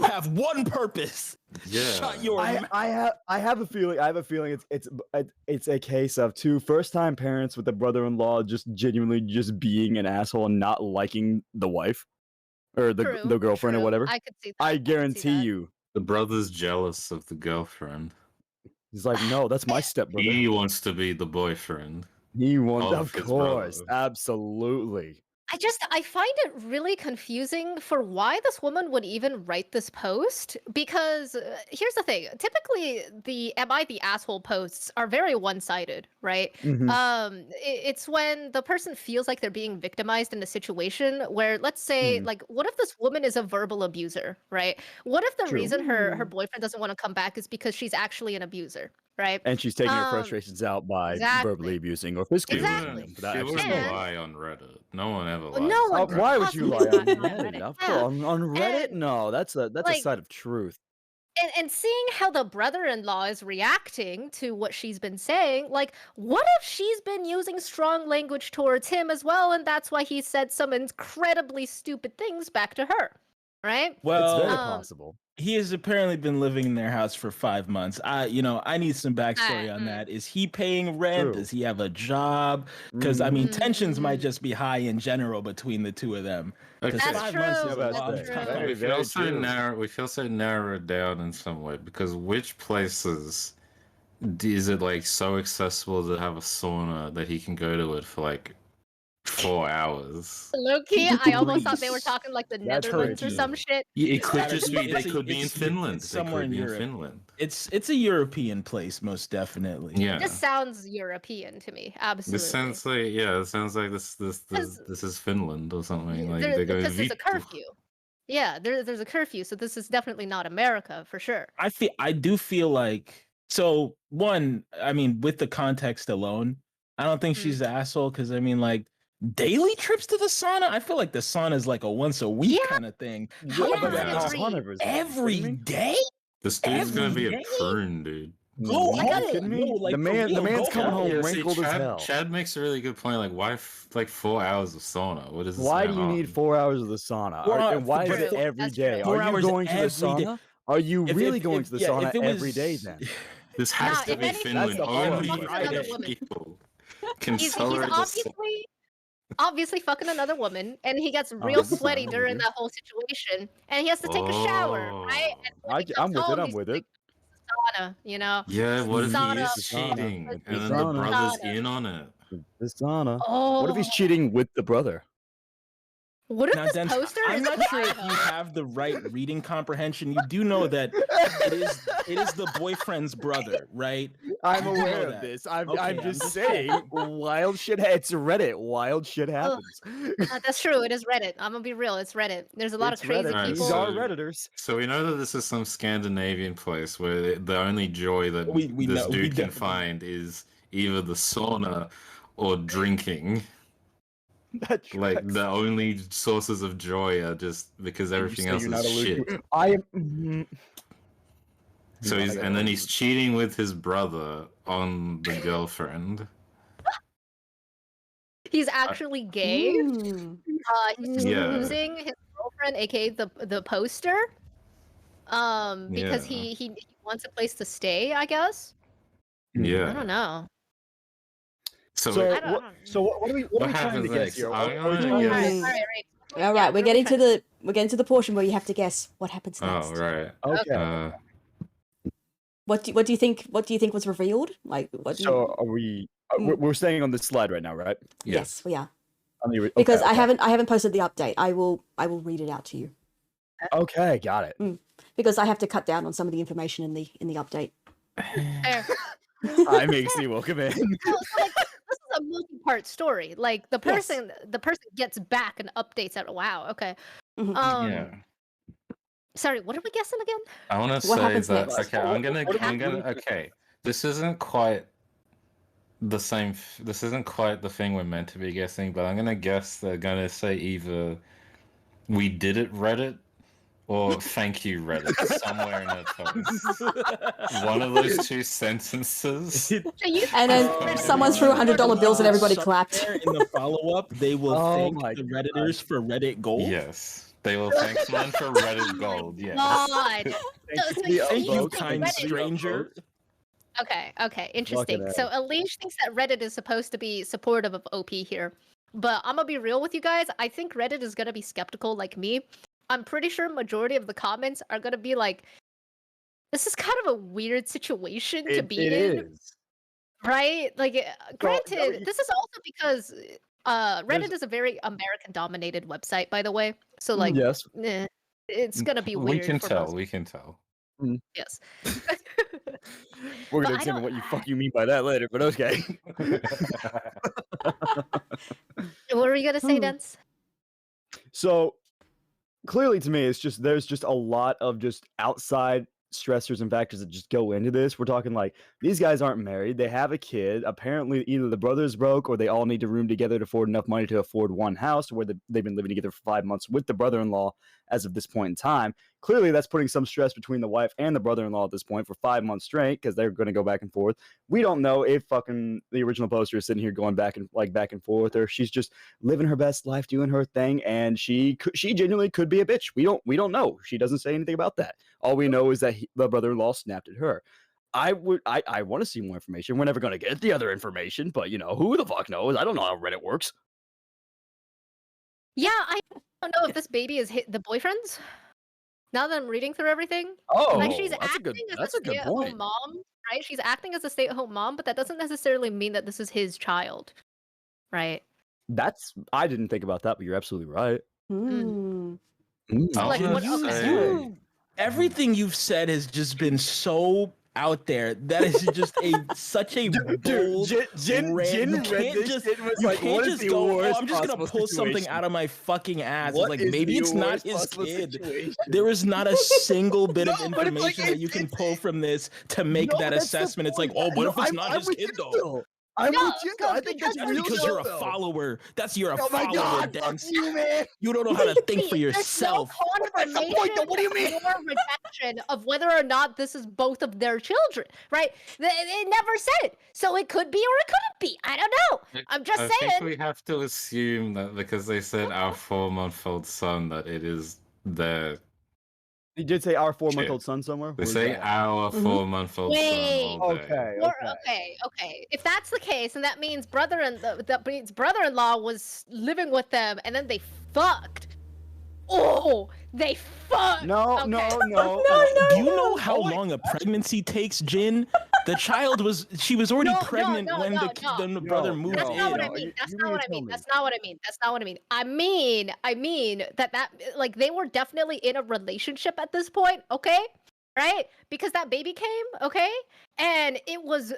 have one purpose. Yeah, shut your." I have a feeling it's a case of two first-time parents with the brother-in-law just genuinely just being an asshole and not liking the wife. Or the girlfriend or whatever. I could see that. I guarantee you. The brother's jealous of the girlfriend. He's like, no, that's my stepbrother. He wants to be the boyfriend. He wants, of course, brother. Absolutely. I find it really confusing for why this woman would even write this post, because here's the thing. Typically the "Am I the asshole" posts are very one-sided, right? It's when the person feels like they're being victimized in a situation where, let's say, like, what if this woman is a verbal abuser, right? What if the reason her boyfriend doesn't want to come back is because she's actually an abuser? Right, and she's taking her frustrations out by verbally abusing or physically abusing them. She wouldn't lie on Reddit. No one ever lies. No one why would you lie on Reddit? On Reddit? And, no, that's a side of truth. And seeing how the brother-in-law is reacting to what she's been saying, like, what if she's been using strong language towards him as well, and that's why he said some incredibly stupid things back to her, right? Well, it's very possible. He has apparently been living in their house for 5 months. I need some backstory on that. Is he paying rent? True. Does he have a job? Because tensions might just be high in general between the two of them. Okay. That's 5 true. months is a That's long true. time. We feel so narrowed down in some way, because which places is it like so accessible to have a sauna that he can go to it for like 4 hours? Low-key, I almost thought they were talking like the Netherlands or some shit. Yeah, it could just be. They It's could be in Finland. somewhere in Europe. Finland. It's a European place, most definitely. Yeah. This sounds European to me. Absolutely. This sounds like this is Finland or something. Like they're going because there's a curfew. Yeah, there's a curfew, so this is definitely not America for sure. I do feel like, so one, I mean, with the context alone, I don't think she's the asshole, because I mean, like, daily trips to the sauna? I feel like the sauna is like a once a week kind of thing. Yeah, Every day? This dude's gonna be a prune, dude. Go Are you home. kidding me? No, like, the for real, man's go coming home Yeah, see, wrinkled as hell. Chad makes a really good point. Like, why, like 4 hours of sauna? What is this? Why going do you need on? 4 hours of the sauna? Four And why is hours- it True, every that's day? true. 4 Are you hours going to the every day. sauna? Are you really going to the sauna if it every was- day then? This has Nah, to if be anything, Finland. that's the Only fucking another Finnish woman. people can He's tolerate the sun. obviously fucking another woman, and he gets real I'm sweaty with during you. that whole situation, and he has to take a shower, right? And when he I'm comes with home, it. I'm he's with like, it. sauna, you know. Yeah, what if he Sauna. is cheating Sauna. and then the Sauna. brother's Sauna. in on it? The sauna. Oh, What if he's cheating with the brother? What if Now, this Dens, poster I'm is not sure if you Idaho? have the right reading comprehension. You do know that it is the boyfriend's brother, right? I'm You do aware know of that. this. I'm Okay, just I'm just saying, checking. wild shit. It's Reddit. Wild shit happens. That's true. It is Reddit. I'm gonna be real. It's Reddit. There's a lot It's of crazy Reddit. Alright, people. These are so- redditors. So we know that this is some Scandinavian place where the only joy that We this know- we dude can definitely- find is either the sauna or drinking. That Like tracks. the only sources of joy are just because And you everything say else you're not is allergic- shit. I am. mhm. So No, I he's got and then it. he's cheating with his brother on the girlfriend. He's actually gay. Mm. He's just Yeah. using his girlfriend, aka the poster, because Yeah. he wants a place to stay. I guess. I Yeah. don't know. So, So I don't- what are we what trying to happens guess next? here? I'm Are we gonna trying to- All right, guess- all right, right. All Yeah, right, we're what getting are we to the portion where you have to guess what happens next. oh right. Okay. What do you think? What do you think was revealed? Like what? Do you, So are we? We're staying on this slide right now, right? Yeah. yes, we are. Okay, Because I okay. haven't posted the update. I will read it out to you Okay, got it. because I have to cut down on some of the information in the update. Fair. Hi, Mixie. Welcome in. So, like, this is a multi-part story. Like the Yes. person gets back and updates it. Wow. Okay. Mhm. Yeah. Sorry. What are we guessing again? I want to What say happens that. next? Okay, I'm gonna. What I'm do you gonna. think? Okay, this isn't quite the same. This isn't quite the thing we're meant to be guessing, but I'm gonna guess they're gonna say either "We did it, Reddit" or "Thank you, Reddit" somewhere in that post. One of those two sentences. So you And then Oh, someone threw $100 bills and everybody Somewhere clapped. In the follow-up, they will Oh thank my the Redditors for Reddit Gold. Yes, they will thank someone for Reddit Gold. Yes. God. So the Thank you, upvote. kind Reddit- stranger. Okay, interesting. Fucking So Alicia thinks that Reddit is supposed to be supportive of OP here. But I'm gonna be real with you guys. I think Reddit is gonna be skeptical like me. I'm pretty sure majority of the comments are gonna be like, this is kind of a weird situation to be It in. is. Right? Like granted, no, you- this is also because Reddit There's- is a very American dominated website, by the way. So like Yes. it's gonna be We weird. can for tell. most- We can tell. Yes. We're But gonna I examine don't- what you mean by that later, but okay. What were you gonna say, Hmm. Dance? So clearly to me, it's just there's just a lot of just outside stressors and factors that just go into this. We're talking like these guys aren't married, they have a kid. Apparently, either the brother's broke or they all need to room together to afford enough money to afford one house, where they've been living together for 5 months with the brother-in-law as of this point in time. Clearly, that's putting some stress between the wife and the brother-in-law at this point for 5 months straight because they're going to go back and forth. We don't know if fucking the original poster is sitting here going back and forth, or she's just living her best life, doing her thing, and she genuinely could be a bitch. We don't know. She doesn't say anything about that. All we know is that the brother-in-law snapped at her. I want to see more information. We're never going to get the other information, but who the fuck knows? I don't know how Reddit works. Yeah, I don't know if this baby is the boyfriend's. Now that I'm reading through everything, Oh, like she's that's a acting good as that's a a good stay-at-home point. mom, right? She's acting as a stay-at-home mom, but that doesn't necessarily mean that this is his child, right? I didn't think about that, but you're absolutely right. Hmm. I Like, wanna what else is say- Everything you've said has just been so out there. That is just such a bold. Jin you read can't this just, shit and was you like, can't what is just the go, worst I'm just gonna possible pull something situation? out of my fucking ass. What It's like is maybe the it's not worst his possible kid. situation? There is not a single bit of No, but it's like, information that you can it's- pull from this to make No, that that's the assessment. It's like, point. oh, what No, if it's I'm not his with kid you though? still. I'm No, with you. I think that's That's real because shit, you're a though. follower. You're a Oh my follower, god, fuck Dens. you, man. You don't know how to think for yourself. There's no confirmation What do you mean? or rejection of whether or not this is both of their children, right? It never said it. So it could be or it couldn't be. I don't know. I'm just I saying. think we have to assume that because they said our 4-month-old son, that it is their. You did say our 4-month-old son somewhere? They Where's say that? our 4-month-old son Wait. all day. Okay, Or, okay. okay. If that's the case, and that means brother-in-law was living with them, and then they fucked. Oh, they fucked. No, okay. no. Do you know how long a pregnancy takes, Jin? The child she was already pregnant when the brother moved That's in. not what I no, mean. you- That's you not mean what to I mean. tell That's not what I mean. That's not what I mean. I mean that like they were definitely in a relationship at this point, okay? Right? Because that baby came, okay? And it was The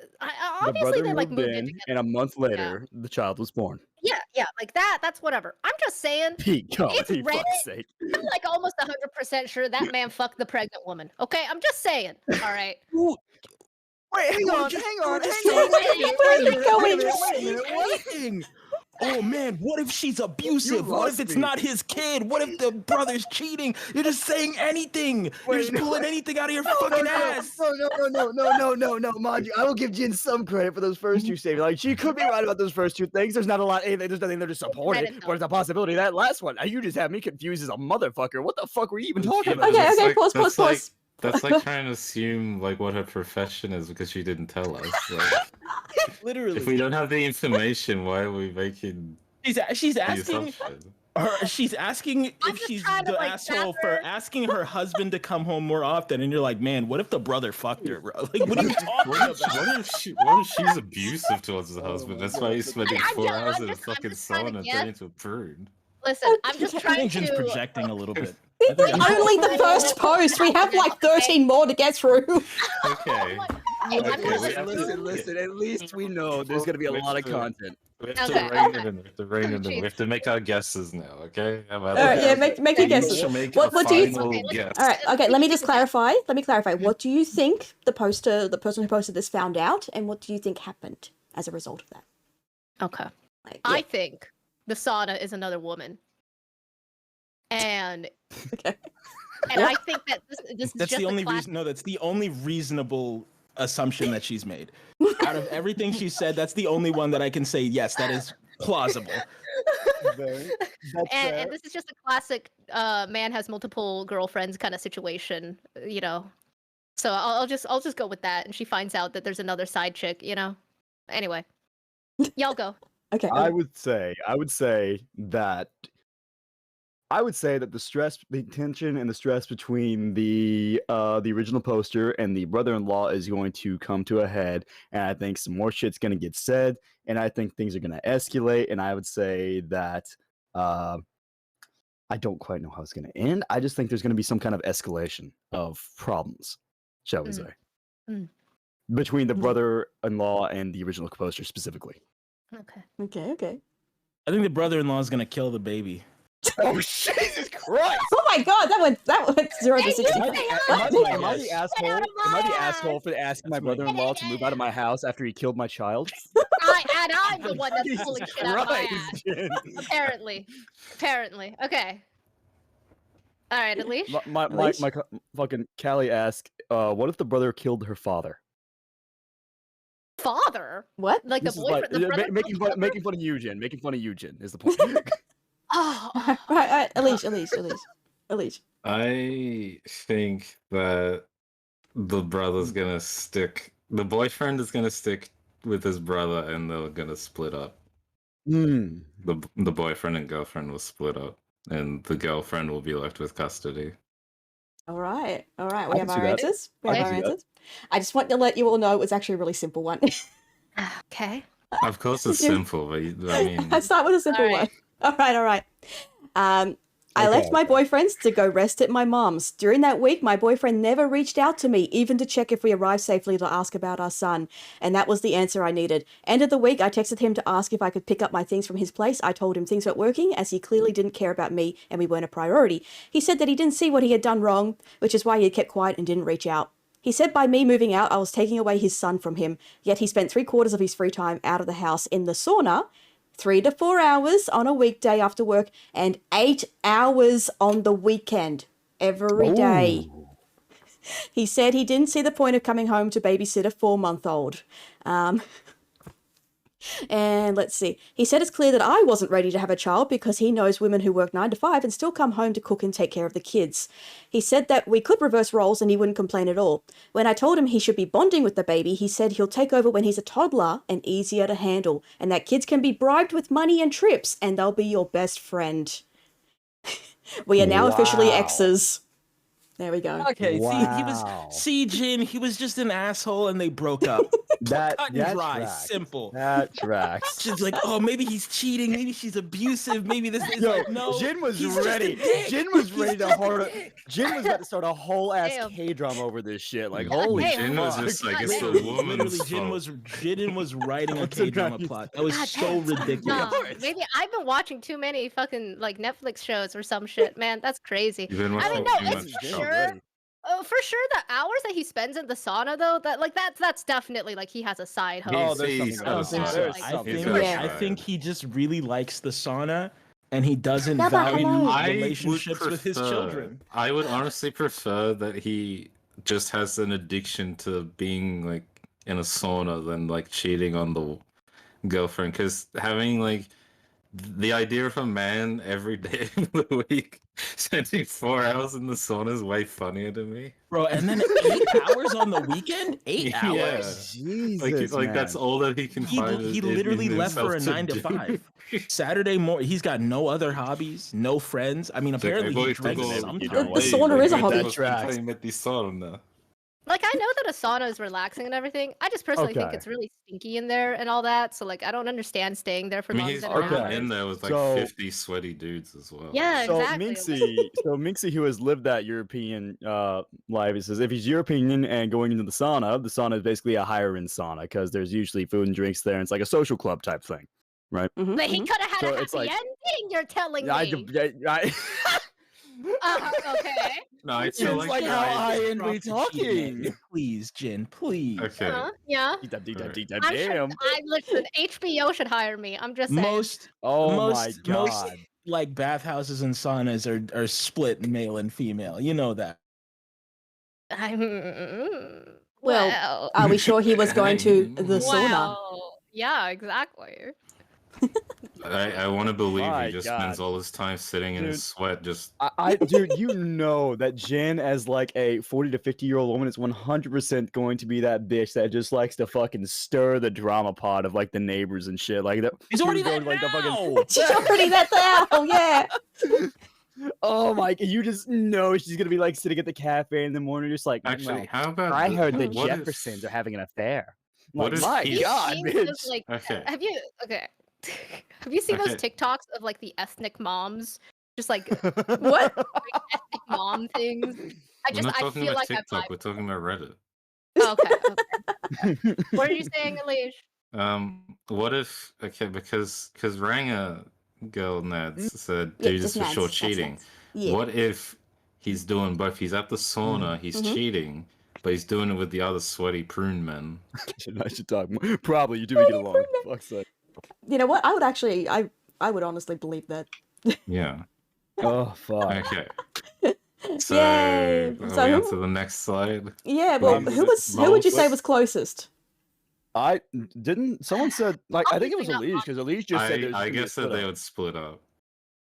obviously brother they like moved moved in in, together. and a month later, the child was born. Yeah, like that. That's whatever. I'm just saying. Pete, go, It's for fuck's Reddit. sake. I'm like almost 100% sure that man fucked the pregnant woman. Okay, I'm just saying. All right. Wait, hang on. Wait, Where is it going? Wait a minute, what? Anything. Oh man, what if she's abusive? What if lost it's me. not his kid? What if the brother's cheating? You're just saying anything. You're Wait, just no, pulling anything out of your fucking ass. No, mind you, I will give Jin some credit for those first two statements. Like, she could be right about those first two things. There's not a lot, there's nothing there to support it, Reddit, but it's a possibility. That last one, you just have me confused as a motherfucker. What the fuck were you even talking Yeah, about? Okay, that's okay, like- pause. That's like trying to assume like what her profession is because she didn't tell us. Like, if we Literally. don't have the information, why are we making She's the asking assumption? she's asking I'm if just she's trying to, the like, asshole zap for her. asking her husband to come home more often, and you're like, man, what if the brother fucked her, bro? Like, what are you talking What if, about? what if she's abusive towards her husband? That's why he's spending I'm 4 just- hours I'm in a just- I'm fucking just trying to sauna and guess. turning into a prune. Listen, I'm just I trying think Jin's to. projecting a little bit. This is only the first post. We have like 13 more to get through. Okay. Hey, I'm Okay, gonna we have to- Listen. At least we know there's gonna be a lot of Listen. content. We have Okay, to rein okay. it in. We have to rein it in. We have to make our guesses now, okay? How about All right, that? yeah, make your Each guesses. shall make What a do you- final Okay, let's- guess. All right, okay. Let me just clarify. What do you think the person who posted this found out, and what do you think happened as a result of that? Okay. Like, I yeah, think the sauna is another woman. And okay. I think that this is That's just the only a class- reason. No, that's the only reasonable assumption that she's made. Out of everything she said, that's the only one that I can say yes, that is plausible. and this is just a classic man has multiple girlfriends kind of situation, you know. So I'll just go with that, and she finds out that there's another side chick, you know. Anyway, y'all go. Okay. I would say that the stress, the tension, and the stress between the original poster and the brother-in-law is going to come to a head, and I think some more shit's gonna get said, and I think things are gonna escalate, and I would say that I don't quite know how it's gonna end. I just think there's gonna be some kind of escalation of problems, shall we Mm. say, Mm. between the brother-in-law and the original poster specifically. Okay. Okay. I think the brother-in-law is gonna kill the baby. Oh Jesus Christ! Oh my God, that went 0 to Hey, 60. you Am say I the asshole? Get out of Am I my the ass. asshole for asking my That's me. brother-in-law to move out of my house after he killed my child? I'm the one that's Jesus pulling shit out of my ass. Christ, Jen. Apparently. Okay. All right, Alish. my fucking Callie asked, what if the brother killed her father? Father, What? like the This is boyfriend, the brother. making fun of you, Jen. Making fun of you, Jen, is the point. Oh, Right, Elise. I think that the brother's gonna stick. The boyfriend is gonna stick with his brother, and they're gonna split up. Hmm. The boyfriend and girlfriend will split up, and the girlfriend will be left with custody. All right. We I have can see our that. answers. I can see that. I just want to let you all know it was actually a really simple one. okay. Of course, it's You- simple, but I mean, I start with a simple Alright. one. All right. I Okay, left my boyfriends to go rest at my mom's. During that week, my boyfriend never reached out to me, even to check if we arrived safely to ask about our son. And that was the answer I needed. End of the week, I texted him to ask if I could pick up my things from his place. I told him things weren't working, as he clearly didn't care about me and we weren't a priority. He said that he didn't see what he had done wrong, which is why he had kept quiet and didn't reach out. He said by me moving out, I was taking away his son from him. Yet he spent 3/4 of his free time out of the house in the sauna, 3 to 4 hours on a weekday after work, and 8 hours on the weekend every day. He said he didn't see the point of coming home to babysit a 4-month-old. And let's see. He said it's clear that I wasn't ready to have a child because he knows women who work 9 to 5 and still come home to cook and take care of the kids. He said that we could reverse roles and he wouldn't complain at all. When I told him he should be bonding with the baby, he said he'll take over when he's a toddler and easier to handle, and that kids can be bribed with money and trips and they'll be your best friend. We are now officially exes. There we go. Okay, Wow. Jin, he was just an asshole and they broke up. That Cut and dry, tracks. simple. That tracks. She's like, oh, maybe he's cheating, maybe she's abusive, maybe this is like, no. Jin was he's just a ready. dick. Jin was ready to He's hold. Jin was about to start a whole ass Damn. K-drama over this shit. Like, God holy damn. Jin was fuck. just like, it's Literally, the woman's Literally, fault. Jin was writing a What's the K-drama guy- plot. That was God so damn. ridiculous. Nah, maybe I've been watching too many fucking like Netflix shows or some shit, man. That's crazy. You've been I mean, watching no, too it's much for show. sure. For sure, the hours that he spends in the sauna, though, that's definitely like he has a side hustle. Oh, there's He's something I don't else. think got so. it. There's I something think, else. Yeah. I think he just really likes the sauna and he doesn't No, but value hello. I would relationships with his prefer- children. I would honestly prefer that he just has an addiction to being like in a sauna than like cheating on the girlfriend. Because having like the idea of a man every day of the week spending 4 hours in the sauna is way funnier to me. Bro, and then 8 hours on the weekend? 8 Yeah. hours? Jesus, Like that's man. all that he can find. He in literally left himself for a 9 to do. 5. Saturday morning, he's got no other hobbies, no friends. I mean, It's like, apparently "Hey, he boy, drinks to go- sometimes. The sauna is a hobby. That tracks. Like, I know that a sauna is relaxing and everything. I just personally think Okay. it's really stinky in there and all that. So, like, I don't understand staying there for I mean, longer he's than thrown an hour. in there with like So- 50 sweaty dudes as well. Yeah, So exactly. Minxie, who has lived that European life, he says if he's European and going into the sauna is basically a higher end sauna because there's usually food and drinks there, and it's like a social club type thing, right? Mhm, But he mhm. could have had So a it's happy like- ending, you're telling I, me. Okay. No, I It's feel like like how I- high-end we Drop the G, man. talking. Please, Jin, please. Okay. Yeah. I'm sure, Damn. listen, HBO should hire me. I'm just saying. Most Oh my most god. like bathhouses and saunas are split male and female. You know that. Well, Are we sure he was going to the sauna? well, yeah, exactly. I want to believe My he just God. spends all his time sitting in Dude. his sweat, just Dude, you know that Jen, as like a 40 to 50-year-old woman, is 100% going to be that bitch that just likes to fucking stir the drama pot of like the neighbors and shit. Like that. He's she already was there going to, like, the now. She's already that now, yeah. Oh my! You just know she's gonna be like sitting at the cafe in the morning, just like. actually. "Well, How about I heard the what if- Jeffersons are having an affair. what Like, if my he God, seems bitch. just, like, Okay. have you have you seen those Okay. TikToks of like the ethnic moms, just like What? ethnic mom things? We're not I talking feel about like TikTok. I'm We're talking about Reddit. okay. What are you saying, Alish? What if because Ranga girl Nads said Yeah, dude is just for Nads, sure that's cheating. Nads. Yeah. What if he's doing both? He's at the sauna, he's Mhm. cheating, but he's doing it with the other sweaty prune men. I should talk more. Probably you do get along. Fuck's sake. You know what? I would actually, I would honestly believe that. Yeah. Oh fuck. Okay. So Yay. are So we who- on to the next slide? Yeah, well, Well, who would you say let's- was closest? I didn't. Someone said like I think it was Obviously not Elise because Elise just said. I guess that they would split up.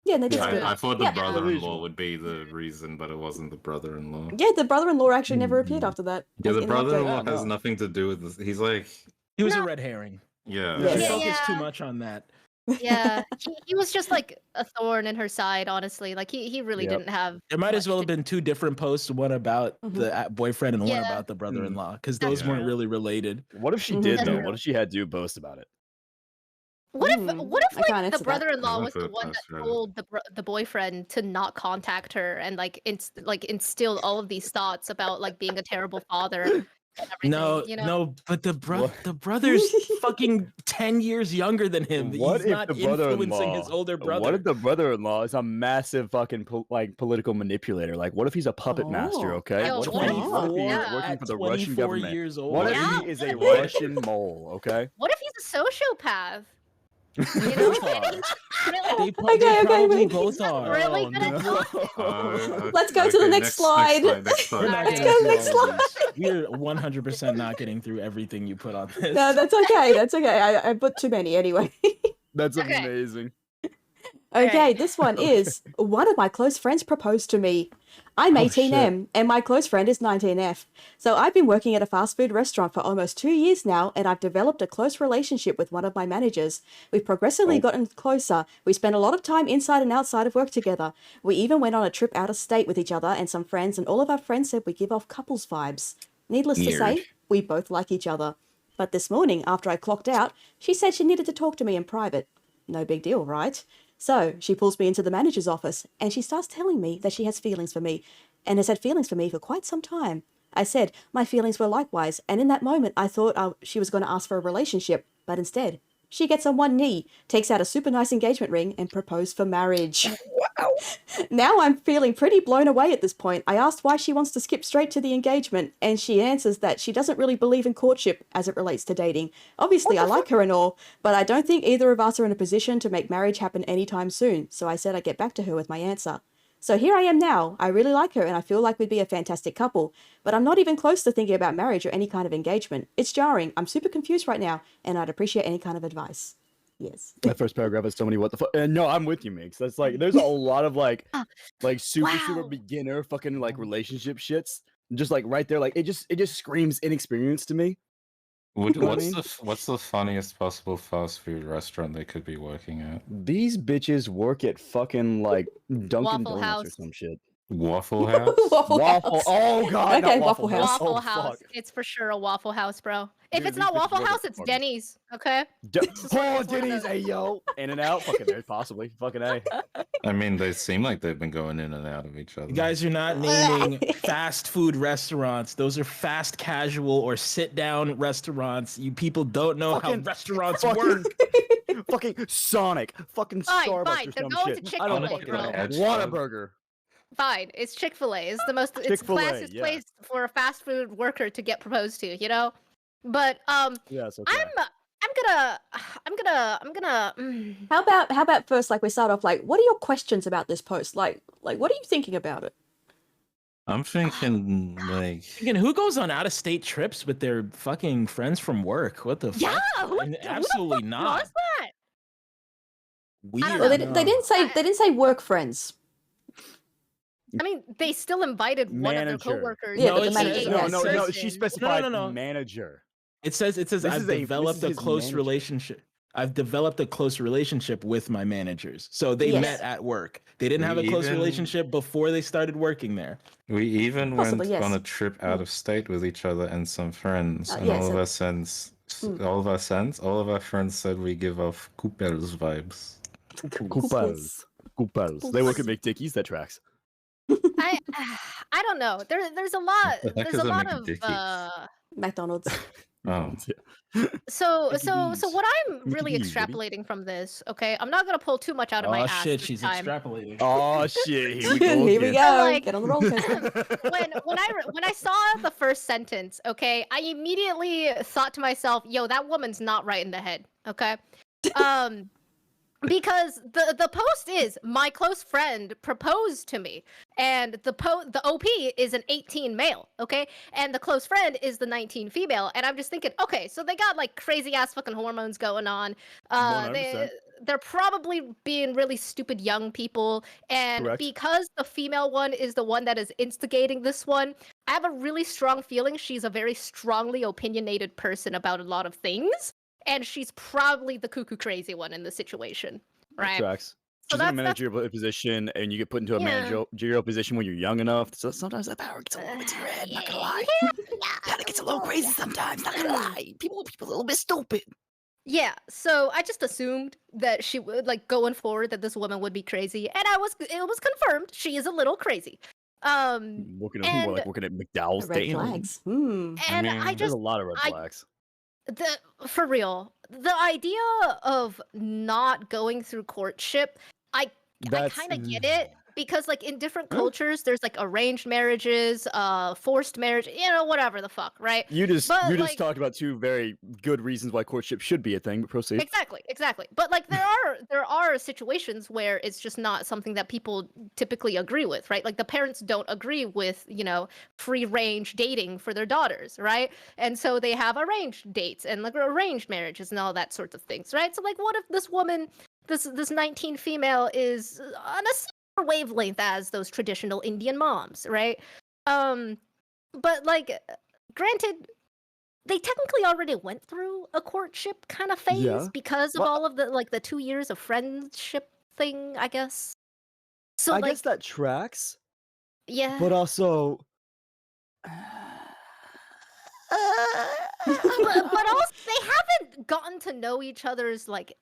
Yeah, they did Yeah, split I up. thought the Yeah. brother-in-law would be the reason, but it wasn't the brother-in-law. Yeah, the brother-in-law actually never appeared after that. Yeah, as the in the update. brother-in-law Yeah, has no. nothing to do with this. He's like, He was a No. red herring. yeah. Yeah, She yeah. focused too Yeah. much on that. Yeah, he was just like a thorn in her side. Honestly, like he really Yep. didn't have. There might as much well to have been two different posts, one about Mhm. the boyfriend and one Yeah. about the brother-in-law, because That's those weren't true. really related. What if she Mhm. did That's though? true. What if she had to boast about it? What if I can't like the answer that. brother-in-law I was the wouldn't put one it that past Reddit. told the boyfriend to not contact her and like instilled all of these thoughts about like being a terrible father, and everything, No, you know? no, but What? the brother's fucking 10 years younger than him. What He's if not the influencing brother-in-law? his older brother. What if the brother-in-law is a massive fucking political manipulator? Like, what if he's a puppet master? Oh. Okay, Yo, what if what he's if- what if he's yeah. working At for the Russian 24 government? years old. What if Yeah. he is a Russian mole? Okay. What if he's a sociopath? You They know, both are. and he's really, They Okay, probably wait. both are. really Oh, good at no. talking. Let's go to the next slide. Next We're slide. not Let's getting go through next all of these. We're 100% not getting through everything you put on this. No, that's okay. That's okay. I put too many anyway. That's Okay. amazing. Okay, this one is one of my close friends proposed to me. I'm Oh, 18M and my close friend is 19F. So I've been working at a fast food restaurant for almost 2 years now and I've developed a close relationship with one of my managers. We've progressively gotten closer. We spend a lot of time inside and outside of work together. We even went on a trip out of state with each other and some friends, and all of our friends said we give off couples vibes. Needless to say, Weird. we both like each other. But this morning, after I clocked out, she said she needed to talk to me in private. No big deal, right? So she pulls me into the manager's office and she starts telling me that she has feelings for me and has had feelings for me for quite some time. I said my feelings were likewise, and in that moment I thought she was going to ask for a relationship, but instead she gets on one knee, takes out a super nice engagement ring and proposed for marriage. Wow. Now I'm feeling pretty blown away at this point. I asked why she wants to skip straight to the engagement and she answers that she doesn't really believe in courtship as it relates to dating. Obviously I like her and all, but I don't think either of us are in a position to make marriage happen anytime soon, so I said I'd get back to her with my answer. So here I am now. I really like her and I feel like we'd be a fantastic couple, but I'm not even close to thinking about marriage or any kind of engagement. It's jarring. I'm super confused right now and I'd appreciate any kind of advice. Yes. That first paragraph has so many what the fuck. No, I'm with you, Mix. That's like there's a lot of like super Wow. beginner fucking like relationship shits. Just like right there, like it just screams inexperience to me. What, You know what I what's mean? what's the funniest possible fast food restaurant they could be working at? These bitches work at fucking like Dunkin' Waffle Donuts or House. some shit. Waffle House? Waffle Waffle. House. Oh god. Okay, not Waffle House. Waffle Oh, House. fuck. It's for sure a Waffle House, bro. If Dude, it's these not bitches Waffle work at House, it's fucking- Denny's. Okay. Oh, one of Denny's, those. hey yo, In and Out, fucking there, possibly, fucking a. I mean, they seem like they've been going in and out of each other. You guys are not naming fast food restaurants. Those are fast casual or sit down restaurants. You people don't know how Fucking- restaurants fucking- work. Fucking Sonic, fucking Fine, Starbucks fine, or they're some going shit. to I don't Chick-fil-A, fucking bro. know. Hedge Whataburger. Fine. It's Chick-fil-A. It's the most. It's the Chick-fil-A, fastest yeah. place for a fast food worker to get proposed to. You know. But Yes, okay. I'm gonna. How about first, like we start off, like, what are your questions about this post? Like what are you thinking about it? I'm thinking like Again, who goes on out of state trips with their fucking friends from work? What the Yeah. fuck? Who, I mean, who the absolutely fuck not. was that? Weird. don't Well, they, know. they didn't say work friends. I mean, they still invited one of their Manager. coworkers. Yeah, No, but the it manager- says- No, yes. no, says- she specified no. manager. It says This I've is a- this developed is a his close manager. relationship. I've developed a close relationship with my managers. So they Yes. met at work. They didn't have a close Even- relationship before they started working there. we even Possibly, went yes. on a trip out of state with each other and some friends, and yeah, all of so- our friends, Mm. all of our friends said we give off Cooper's vibes. Couples. Couples. They work at McDickies, that tracks. I don't know. There's a lot. the heck There's is a a lot of. McDickies? McDonald's. Oh, So Mickey what I'm really D's, baby. extrapolating from this, okay? I'm not gonna pull too much out of my Oh ass shit, this she's time. extrapolating. Oh shit, here we go Here we again. go. Like- Get on the roller coaster. when I saw the first sentence, okay, I immediately thought to myself, "Yo, that woman's not right in the head." Okay, because the post is my close friend proposed to me, and the OP is an 18 male, okay, and the close friend is the 19 female, and I'm just thinking, okay, so they got like crazy ass fucking hormones going on. 100%. They're probably being really stupid young people, and Correct. because the female one is the one that is instigating this one, I have a really strong feeling she's a very strongly opinionated person about a lot of things, and she's probably the cuckoo crazy one in the situation, right? Tracks. So She's in a that's managerial position, and you get put into a Yeah. managerial position when you're young enough. So sometimes that power gets a little bit to your head. Not gonna lie. Kinda gets a little crazy sometimes. Not gonna lie. People a little bit stupid. Yeah, so I just assumed that she would, like, going forward, that this woman would be crazy, and it was confirmed she is a little crazy. Looking at and more like looking at McDowell's. Red Damn. flags. and I There's just a lot of red I- flags. for real, the idea of not going through courtship, I That's kind of get it because like in different cultures there's like arranged marriages, forced marriage, whatever the fuck, right? You just But, like- talked about two very good reasons why courtship should be a thing, but proceed. Exactly. But like there are situations where it's just not something that people typically agree with, right? Like the parents don't agree with, free range dating for their daughters, right? And so they have arranged dates and like arranged marriages and all that sorts of things, right? So like what if this woman, this 19 female is on a similar wavelength as those traditional Indian moms, right? But like granted, they technically already went through a courtship kind of phase Yeah. because of Well- all of the 2 years of friendship thing, I guess. So I like guess that tracks, yeah. but also but also they haven't gotten to know each other's like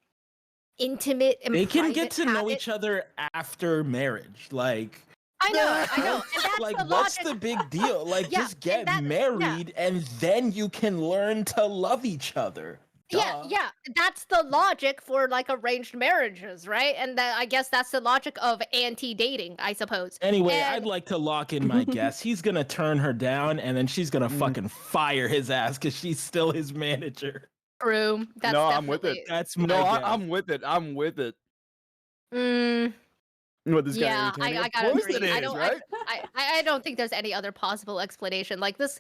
intimate and They can private get to know habits. each other after marriage. Like, I know, and that's like the what's logic. the big deal? Like, Yeah, just and get that- yeah. married and then you can learn to love each other. Duh. Yeah, that's the logic for like arranged marriages, right? And I guess that's the logic of anti-dating, I suppose. Anyway, And- I'd like to lock in my guess. He's gonna turn her down, and then she's gonna fucking fire his ass because she's still his manager. True. That's No, I'm with it. definitely- That's my no, guess. I'm with it. I'm with it. Mm, What this yeah, guy? I gotta Of course agree. it is, I don't. right? I don't think there's any other possible explanation. Like this,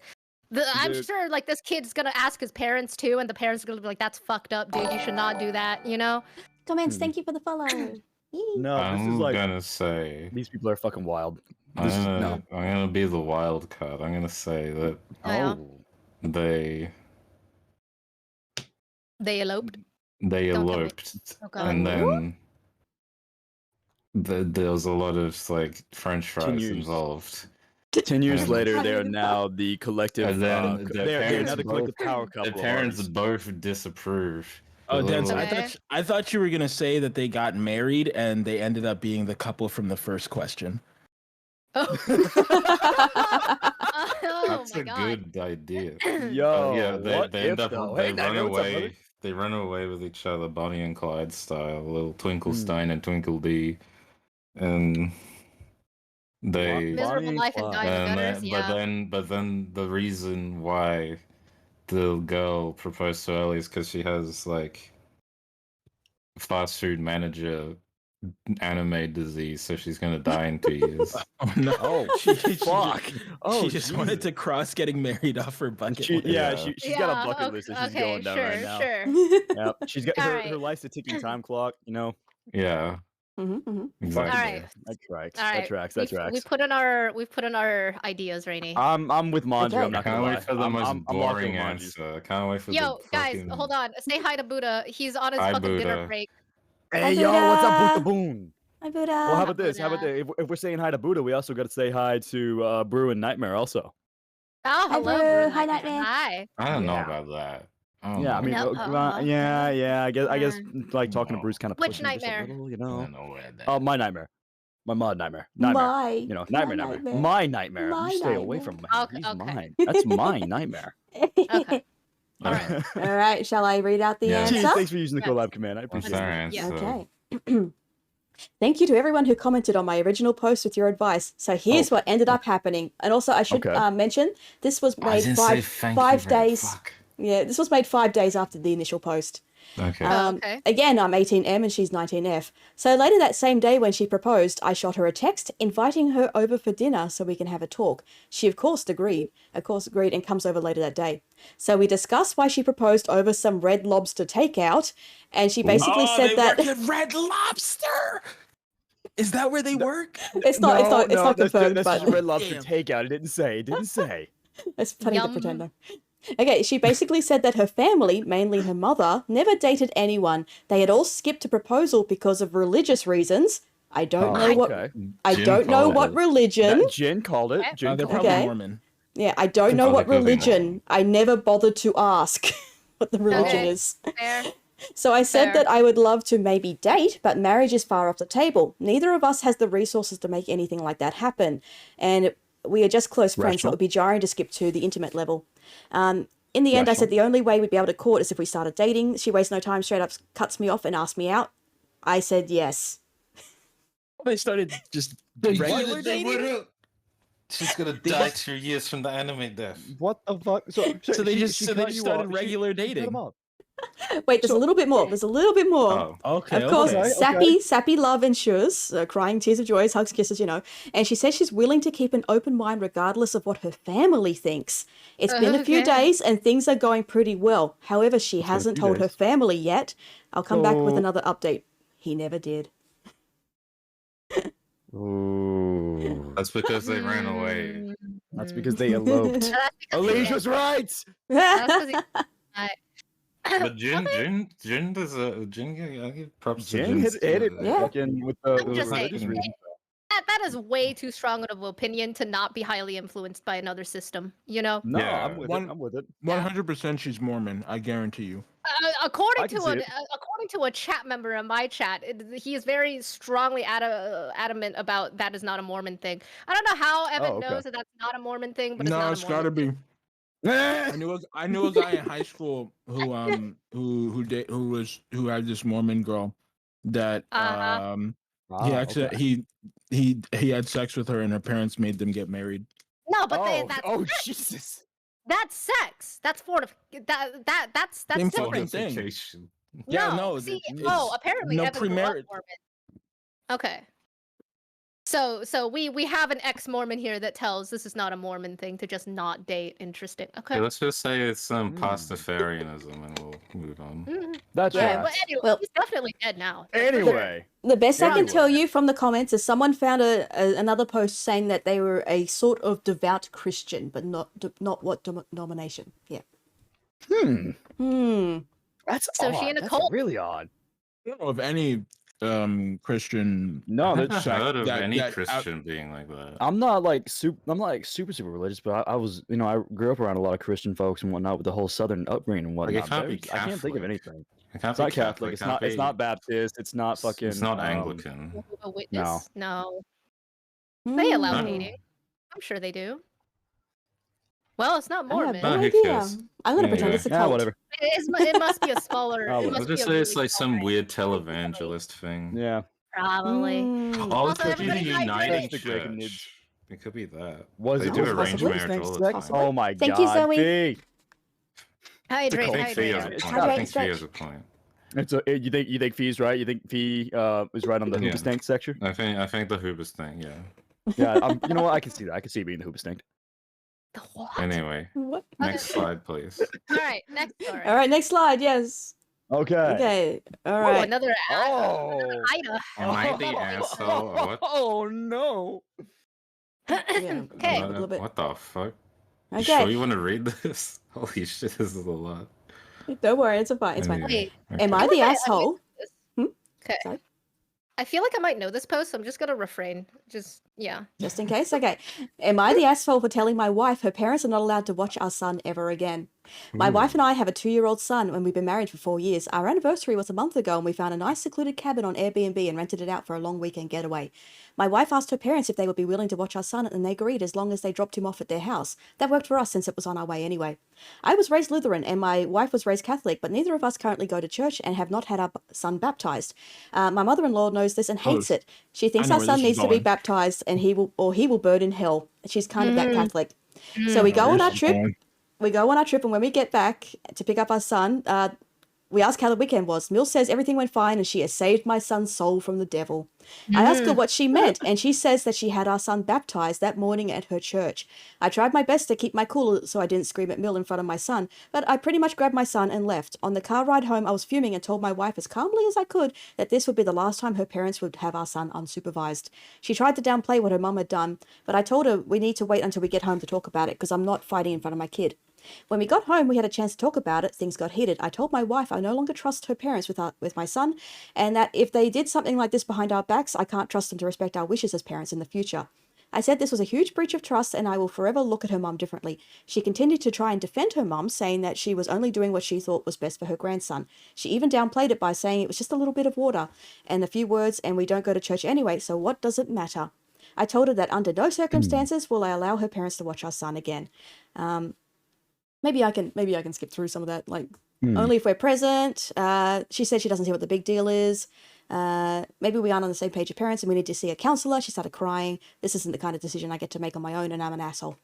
I'm Dude. sure like this kid's gonna ask his parents too, and the parents are gonna be like, "That's fucked up, dude. You should not do that." You know? Comments, Hmm. thank you for the follow. Yee. No, this I'm is like gonna say these people are fucking wild. I'm This is gonna, no. I'm gonna be the wild card. I'm gonna say that Yeah. they They eloped. they Don't tell me. eloped, Okay. and then there was a lot of like French fries years. involved. 10 years And- later, they're now the collective. And then their they're parents now the collective power couple. The of parents ours. both disapprove. Oh, The Dance, little- Okay. I thought you were gonna say that they got married and they ended up being the couple from the first question. Oh, That's my a god. good idea. Yo, Yeah, they what end if, up though? they Hey, run Nightmare, what's up, away. brother? They run away with each other, Bonnie and Clyde style, a little Twinkle Hmm. Stein and Twinkle D, and they. Miserable life and Clyde. die in the And gutters. Yeah. but then the reason why the girl proposed so early is because she has like fast food manager anime disease, so she's gonna die in 2 years. Oh no! Oh, fuck. Oh, she just wanted Jesus. to cross getting married off her bucket She, list. yeah, Yeah. she's got a bucket list that she's okay, going down sure, right now. Sure. Yep. She's got her, Alright. her life's a ticking time clock, you know. Yeah, Mhm, mhm. exactly. Alright. That tracks. All That right. tracks. That tracks. We've put in our ideas, Rainy. I'm with Manju. Okay. I'm I not can't gonna lie. wait for the I'm most locked in boring Manju. answer. I can't wait for Yo, the guys, fucking... hold on. Say hi to Buddha. He's on his Hi, fucking dinner Buddha. break. Hey yo, what's up, Buddha. Buddha Boon? Hi, Buddha. Well, how about this? How about Buddha. if we're saying hi to Buddha, we also got to say hi to Brew and Nightmare also. Oh, hello. Brew. Brew Hi, Nightmare. Nightmare. Hi. I don't know Yeah. about that. I don't Yeah, I know. mean, No, yeah. I guess like talking to No. Bruce kind of Which pushing it just a Nightmare? little, you I know. don't know where that. Oh, my nightmare, my mod nightmare, My, you know, nightmare, my nightmare. My You stay away nightmare. from him. Okay, He's okay. mine. That's my nightmare. Okay. All right. All right, shall I read out the Yeah. Cheers, answer? thanks for using the Yes. collab command. I What's appreciate our it. Yeah. answer? Okay. Thank you to everyone who commented on my original post with your advice. So here's what ended up happening. And also, I should Okay. mention this was I made didn't say five thank you very days. fuck. Yeah, this was made 5 days after the initial post. Okay. Okay. Again, I'm 18M and she's 19F. So later that same day when she proposed, I shot her a text inviting her over for dinner so we can have a talk. She of course agreed and comes over later that day. So we discussed why she proposed over some Red Lobster takeout, and she basically Oh, said they that work at Red Lobster. Is that where they work? it's not that's confirmed, just but Red Lobster Damn. takeout. It didn't say. It didn't say. it's funny to Yum. pretend though. Okay, she basically said that her family, mainly her mother, never dated anyone. They had all skipped a proposal because of religious reasons. I don't know what Okay. I Jin don't know called what it. religion. Jen called it. Okay. Jen They're called probably Okay. Mormon. Yeah, I don't know Oh, what they could be religion. Mormon. I never bothered to ask what the religion Okay. is. Fair. So I said Fair. that I would love to maybe date, but marriage is far off the table. Neither of us has the resources to make anything like that happen. And we are just close friends, so it would be jarring to skip to the intimate level. In the end, I said the only way we'd be able to court is if we started dating. She wastes no time, straight up cuts me off and asks me out. I said yes. They started just regular dating. She's gonna die 2 years from the anime death. What the fuck? So they just started regular dating. Wait, there's a little bit more. There's a little bit more. Oh, Okay. Of course, okay. sappy love ensures, crying tears of joy, hugs, kisses, you know. And she says she's willing to keep an open mind regardless of what her family thinks. It's been a few Okay. days and things are going pretty well. However, she hasn't told her family yet. I'll come back with another update. He never did. Ooh. That's because they ran away. That's because they eloped. That's because Alicia's right. that's 'cause But Jin does I give props to Jin hit it Yeah. fucking with the I'm just religious saying, reason. that is way too strong of an opinion to not be highly influenced by another system, you know? No, Yeah. I'm with it. I'm with it. 100% she's Mormon. I guarantee you. According I can to see a it. according to a chat member in my chat, he is very strongly adamant about that is not a Mormon thing. I don't know how Evan okay. knows that that's not a Mormon thing, but it's No, not it's a gotta Mormon be. I knew a guy in high school who had this Mormon girl that he had sex with her and her parents made them get married. No, but that's Jesus. that's sex. That's that's Same different. fucking thing. Fornication. Yeah, no, See, it's apparently no Evan grew up premarital. Mormon. Okay. So we have an ex-Mormon here that tells this is not a Mormon thing to just not date. Interesting. Okay. Okay, let's just say it's some pastafarianism and we'll move on. That's Yeah, right. but anyway, Well- he's definitely dead now. Anyway, The best I can Anyway. tell you from the comments is someone found another post saying that they were a sort of devout Christian, but not what denomination. Yeah. That's So odd. she in a That's cult? really odd. I don't know of any Christian. No, I've that's never heard of that- any that- Christian being like that. I'm not like super religious, but I was, I grew up around a lot of Christian folks and whatnot with the whole Southern upbringing and Like, it whatnot. can't be I can't think of Catholic. anything. It can't It's be not Catholic. It's not. It's not be- Baptist. It's not fucking. It's not Anglican. Jehovah Witness? No. Hmm. They allow No. dating. I'm sure they do. Well, it's not I Mormon. have no Oh, who idea. cares? I'm gonna Yeah, pretend yeah. it's a Yeah, cult. whatever. It must be a smaller. Oh, it well. must I'll be just a say it's really like some small weird range. televangelist thing. Yeah. Probably. Mm. Oh, Also, it could be the everybody likes Uniting it. That's the Kraken Nids. Church. It could be that. Was They it do was arranged possibly. marriage all the Sex? time. Oh my Thank you, god. Zoe. Fee. Hydrate, I think Fee has a hydrate. point. Hydrate, I think Fee stretch. has a point. You think Fee's right? You think Fee is right on the Yeah. Hoobastank section? I think the Hubris thing, yeah. Yeah. You know what? I can see that. I can see it being the Hoobastank. The what? Anyway, What? next slide, please. All right, next story. All right, next slide. Yes. Okay. Okay. All Oh, right. another Oh. Ida. Am I the asshole or what? Oh no. Yeah. Okay. A little bit. What the fuck? You Okay. sure you want to read this? Holy shit, this is a lot. Don't worry. It's fine. It's fine. Anyway, Wait, Am okay. I the I might asshole? know Hmm? Okay. Sorry? I feel like I might know this post, so I'm just gonna refrain. Just yeah. Just in case. Okay. Am I the asshole for telling my wife her parents are not allowed to watch our son ever again? My wife and I have a 2-year-old son, and we've been married for 4 years. Our anniversary was a month ago, and we found a nice secluded cabin on Airbnb and rented it out for a long weekend getaway. My wife asked her parents if they would be willing to watch our son, and they agreed as long as they dropped him off at their house. That worked for us since it was on our way anyway. I was raised Lutheran, and my wife was raised Catholic, but neither of us currently go to church and have not had our son baptized. My mother-in-law knows this and hates it. She thinks know our where son this is needs to be going. baptized, and he will burn in hell. She's kind of that Catholic. So we go on our trip. We go on our trip, and when we get back to pick up our son, we ask how the weekend was. Mills says everything went fine, and she has saved my son's soul from the devil. I asked her what she meant, and she says that she had our son baptized that morning at her church. I tried my best to keep my cool so I didn't scream at Mill in front of my son, but I pretty much grabbed my son and left. On the car ride home, I was fuming and told my wife as calmly as I could that this would be the last time her parents would have our son unsupervised. She tried to downplay what her mum had done, but I told her we need to wait until we get home to talk about it because I'm not fighting in front of my kid. When we got home, we had a chance to talk about it. Things got heated. I told my wife I no longer trust her parents with my son, and that if they did something like this behind our backs, I can't trust them to respect our wishes as parents in the future. I said this was a huge breach of trust and I will forever look at her mum differently. She continued to try and defend her mum, saying that she was only doing what she thought was best for her grandson. She even downplayed it by saying it was just a little bit of water and a few words, and we don't go to church anyway, so what does it matter? I told her that under no circumstances will I allow her parents to watch our son again. Maybe I can skip through some of that. Like, only if we're present. She said she doesn't see what the big deal is. Maybe we aren't on the same page of parents and we need to see a counselor. She started crying. This isn't the kind of decision I get to make on my own, and I'm an asshole.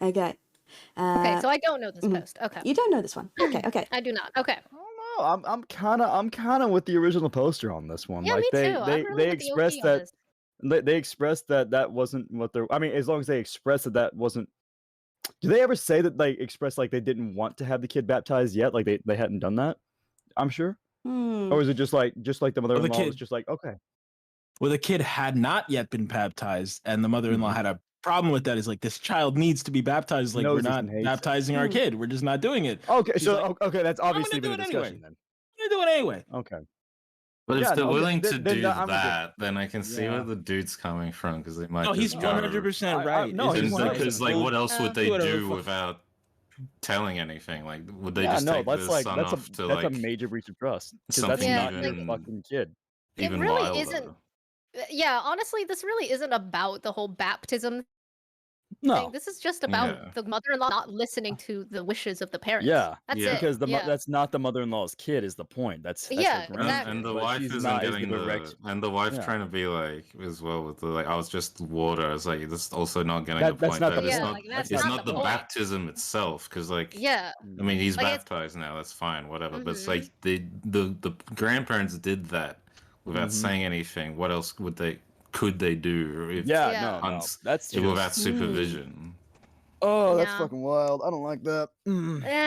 Okay. Okay, so I don't know this post. Okay. You don't know this one. Okay. I do not. Okay. I don't know. I'm kind of with the original poster on this one. Yeah, like me they too. I'm they really they with the expressed OG on that this. they expressed that wasn't what they're. I mean, as long as they expressed that wasn't. Do they ever say that they expressed like they didn't want to have the kid baptized yet? Like they hadn't done that? I'm sure. Or is it just like the mother-in-law was just like, okay. Well, the kid had not yet been baptized, and the mother-in-law had a problem with that. Is like, this child needs to be baptized. Like, we're not baptizing our kid. We're just not doing it. Okay, She's so like, okay, that's I'm gonna obviously do been a it discussion anyway. then. I'm gonna do it anyway. Okay. But Yeah, if they're okay, willing to then do I'm with you. that, then I can see Yeah. where the dude's coming from, because they might. No, he's just go- 100% right. no, It's he's just like, Because like, what else would they whatever the do fuck. without telling anything? Like, would they Yeah, just no, take that's the like son that's off to a like major breach of trust because something that's not Yeah, your even fucking kid. It even really wilder? isn't. Yeah, honestly, this really isn't about the whole baptism No. thing. This is just about Yeah. the mother-in-law not listening to the wishes of the parents. Yeah, That's Yeah. it. because yeah. that's not the mother-in-law's kid is the point. That's Yeah, her And, grandson, and the but wife she's isn't not getting the the direct. and the wife Yeah. trying to be like as well with the like, I was just water. I was like, this is also not getting That- the that's point not that the it's Yeah, not like, that's it's not not the the point. baptism itself, because like Yeah. I mean, he's Like, it's- baptized now. That's fine, whatever. But it's Mhm. like the grandparents did that without Mhm. saying anything. What else could they do if Yeah, Yeah. no, Uns- that's without just. supervision? Oh, that's Yeah. fucking wild. I don't like that.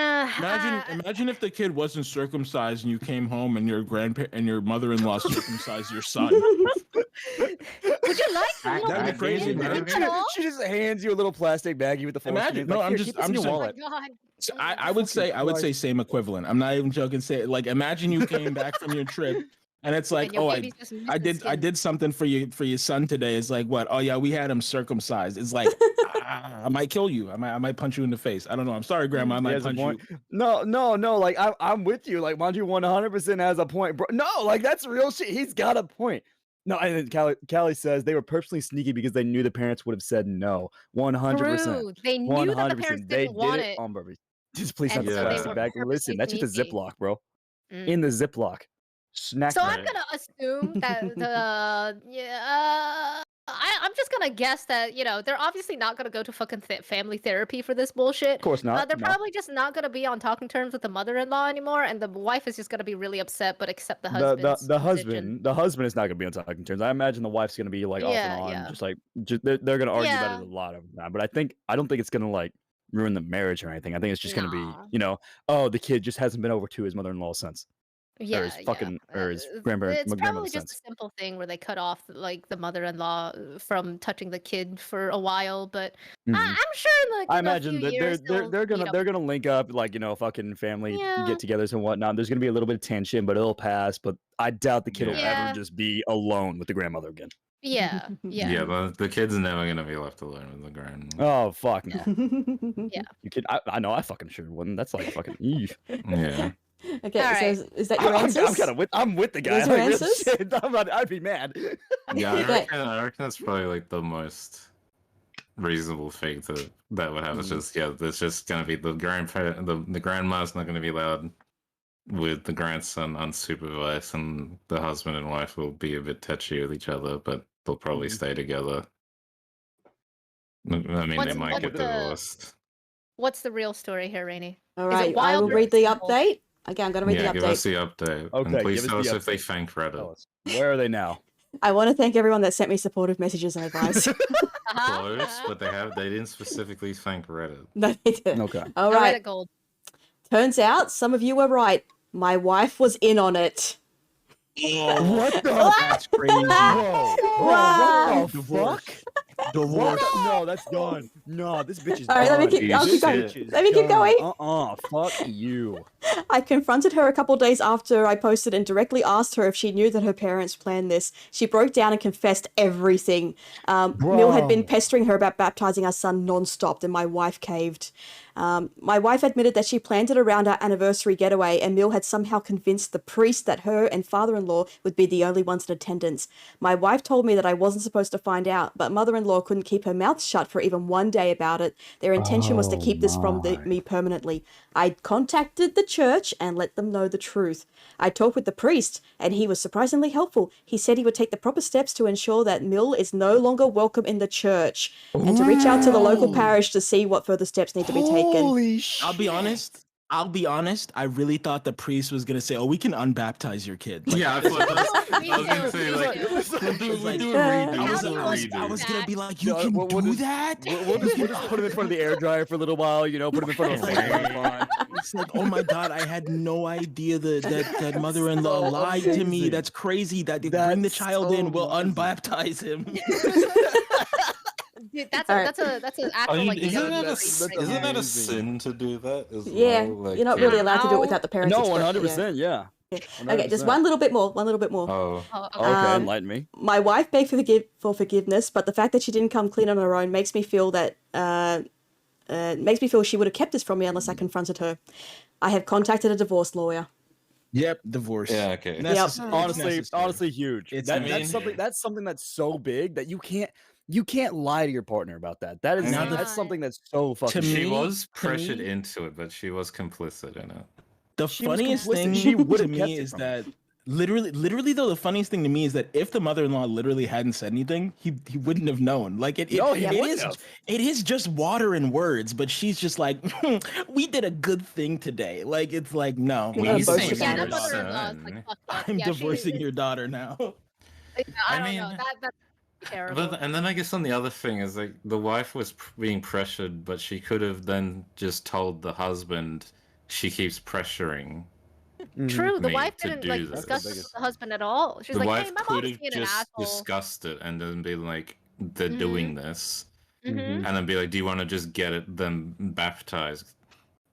Imagine if the kid wasn't circumcised and you came home and your mother-in-law circumcised your son. Would you like That'd be little crazy, baby man. at all? She just hands you a little plastic baggie with the foreskin. Imagine- It's no, like, I'm "Here, just- keep this I'm in your just- Oh my wallet." god. So I would say Christ. same equivalent. I'm not even joking. Say, like, imagine you came back from your trip and it's like, And your oh, baby's just I missing did something for your son today. It's like, what? Oh yeah, we had him circumcised. It's like, I might kill you. I might punch you in the face. I don't know. I'm sorry, Grandma. I He might has a punch point. you. No. Like I'm with you. Like Manju 100% has a point, bro. No, like that's real shit. He's got a point. No, and then Callie says they were purposely sneaky because they knew the parents would have said no. 100%. True. They knew that the parents They didn't want did it. on purpose. Just please And not the so they plastic were bag. purposely Listen, that's just a sneaky. Ziploc, bro. Mm. In the Ziploc. Snack. So bag. I'm gonna assume that I'm just gonna guess that they're obviously not gonna go to fucking family therapy for this bullshit. Of course not. They're no. probably just not gonna be on talking terms with the mother-in-law anymore, and the wife is just gonna be really upset, but accept the husband's the position. husband is not gonna be on talking terms. I imagine the wife's gonna be like off Yeah, and on, yeah. just like they're gonna argue about Yeah. it a lot of time. But I don't think it's gonna like ruin the marriage or anything. I think it's just gonna Nah. be oh, the kid just hasn't been over to his mother-in-law since. Yeah, his fucking or his It's grandmother probably just since. a simple thing where they cut off like the mother-in-law from touching the kid for a while, but Mhm. I'm sure like I in a imagine few that years they're gonna link up like fucking family Yeah. get-togethers and whatnot. There's gonna be a little bit of tension, but it'll pass. But I doubt the kid will Yeah. ever just be alone with the grandmother again. Yeah, yeah. Yeah, the kid's never gonna be left alone with the grand. Oh fuck no. Yeah. You kid, I know I fucking sure wouldn't. That's like fucking Eve. Yeah. Okay, All so right. is that your answers? I'm kind of with the guy. Those your Like, real answers? shit. I'd be mad. Yeah, I Okay. reckon that's probably like the most reasonable thing that would happen. It's just there's just gonna be the grandparent, the grandma's not gonna be allowed with the grandson unsupervised, and the husband and wife will be a bit touchy with each other, but they'll probably stay together. I mean, they What's- might what's get the- divorced. What's the real story here, Rainey? All Is it right, I will wild or read the simple? update. Okay, I'm going to read Yeah, the give us update. the update. Okay, and please give tell us us the if they update. thank Reddit. Tell us, where are they now? I want to thank everyone that sent me supportive messages and advice. Close, but they didn't specifically thank Reddit. No, they didn't. Okay. All Reddit right. gold. Turns out some of you were right. My wife was in on it. What the? That's crazy. Whoa! Wow. What the fuck? Divorce. No, that's done. No, this bitch is All right, let me done. keep. I'll You keep going. shit. Let me keep going. Fuck you. I confronted her a couple days after I posted and directly asked her if she knew that her parents planned this. She broke down and confessed everything. Mill had been pestering her about baptizing our son non-stop, and my wife caved. My wife admitted that she planned it around our anniversary getaway, and Mill had somehow convinced the priest that her and father-in-law would be the only ones in attendance. My wife told me that I wasn't supposed to find out, but mother-in-law couldn't keep her mouth shut for even one day about it. Their intention was to keep this from me permanently. I contacted the church and let them know the truth. I talked with the priest, and he was surprisingly helpful. He said he would take the proper steps to ensure that Mill is no longer welcome in the church, and to reach out to the local parish to see what further steps need to be taken. Holy shit. I'll be honest. I really thought the priest was gonna say, "Oh, we can unbaptize your kid." Like, Yeah, I was gonna say like, I was gonna be like, "You can do that." We'll just put him in front of the air dryer for a little while, you know, put him in front of a fan. It's like, oh my god, I had no idea that mother-in-law lied to me. That's crazy. That they bring the child in, we'll unbaptize him. Dude, that's an actual like. Isn't that a sin to do that? As well? Like, you're not really allowed to do it without the parents. No, expression, 100%, yeah. Okay, just one little bit more. Oh, Okay, enlighten me. My wife begged for forgiveness, but the fact that she didn't come clean on her own makes me feel that she would have kept this from me unless I confronted her. I have contacted a divorce lawyer. Yep, divorce. yeah, okay. Honestly, huge. It's That's something that's so big that you can't lie to your partner about that. That's something that's so fucking. She was pressured into it, but she was complicit in it. The funniest thing to me is that literally though, the funniest thing to me is that if the mother-in-law literally hadn't said anything, he wouldn't have known. Like it is just water and words, but she's just like, we did a good thing today. Like it's like, no, Yeah, that mother-in-law is like, fucked up. I'm Yeah, divorcing your daughter now. I don't know. That's terrible. But, and then I guess on the other thing is like the wife was being pressured, but she could have then just told the husband she keeps pressuring. True, the me wife to didn't do like this. discuss it with the husband at all. She's The like, wife "Hey, my could mom's have being an just asshole." discussed it and then be like, they're doing this, Mhm. and then be like, do you want to just get them baptized,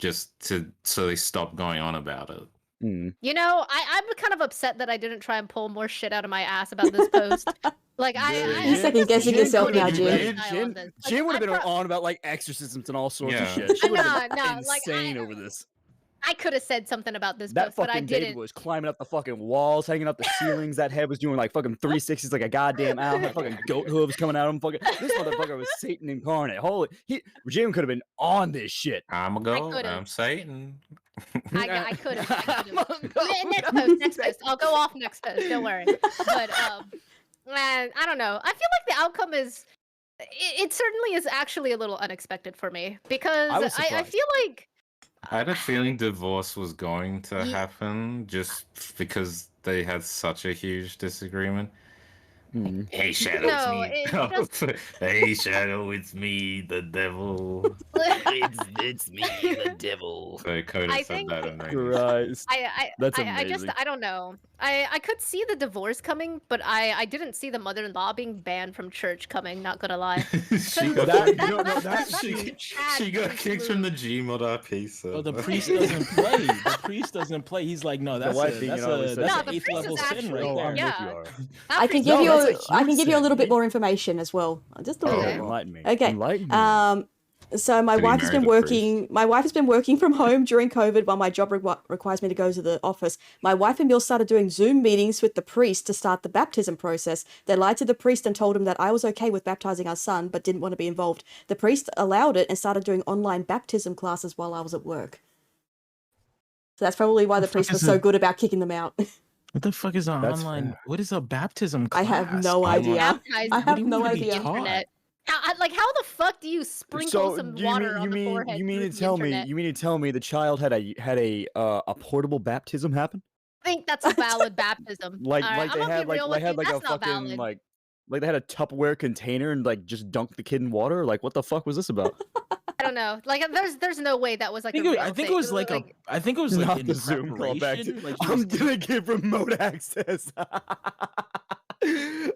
so they stop going on about it? You know, I'm kind of upset that I didn't try and pull more shit out of my ass about this post. Like You're second guessing yourself now, Jin. Jin would have been on about like exorcisms and all sorts of Yeah. shit. She would have been No, like, insane over this. I could have said something about this That post, but I fucking David didn't. was climbing up the fucking walls, hanging up the ceilings. That head was doing like fucking 360s like a goddamn owl. Had fucking goat hooves coming out of him. Fucking this motherfucker was Satan incarnate. Holy, Jim could have been on this shit. I'm a go. I'm Satan. I could have. Next post. I'll go off next post. Don't worry. But man, I don't know. I feel like the outcome is. It certainly is actually a little unexpected for me because I feel like. I had a feeling divorce was going to happen just because they had such a huge disagreement. Hey Shadow, it's me. Hey Shadow, it's me, the devil. it's me, the devil. So Coda said that on Christ. That's amazing. I don't know. I could see the divorce coming, but I didn't see the mother-in-law being banned from church coming, not gonna lie. she got kicked from the Gmod RP. So the priest doesn't play. The priest doesn't play. He's like, no, that's an 8th level sin right there. Yeah. I can give you a little bit more information as well. Just a little bit more. Enlighten me. Okay. Enlighten me. So my wife has been working. My wife has been working from home during COVID while my job requires me to go to the office. My wife and Bill started doing Zoom meetings with the priest to start the baptism process. They lied to the priest and told him that I was okay with baptizing our son, but didn't want to be involved. The priest allowed it and started doing online baptism classes while I was at work. So that's probably why the priest was so good about kicking them out. What the fuck is an online? What is a baptism class? I have no idea. I have no idea. How the fuck do you sprinkle some water on the forehead? You mean to tell me the child had a portable baptism happen? I think that's a valid baptism. Like they had a fucking like they had a Tupperware container and like just dunked the kid in water. Like what the fuck was this about? I don't know. Like there's no way that was like a real I think it was like not the Zoom callback. Like I'm gonna give remote access.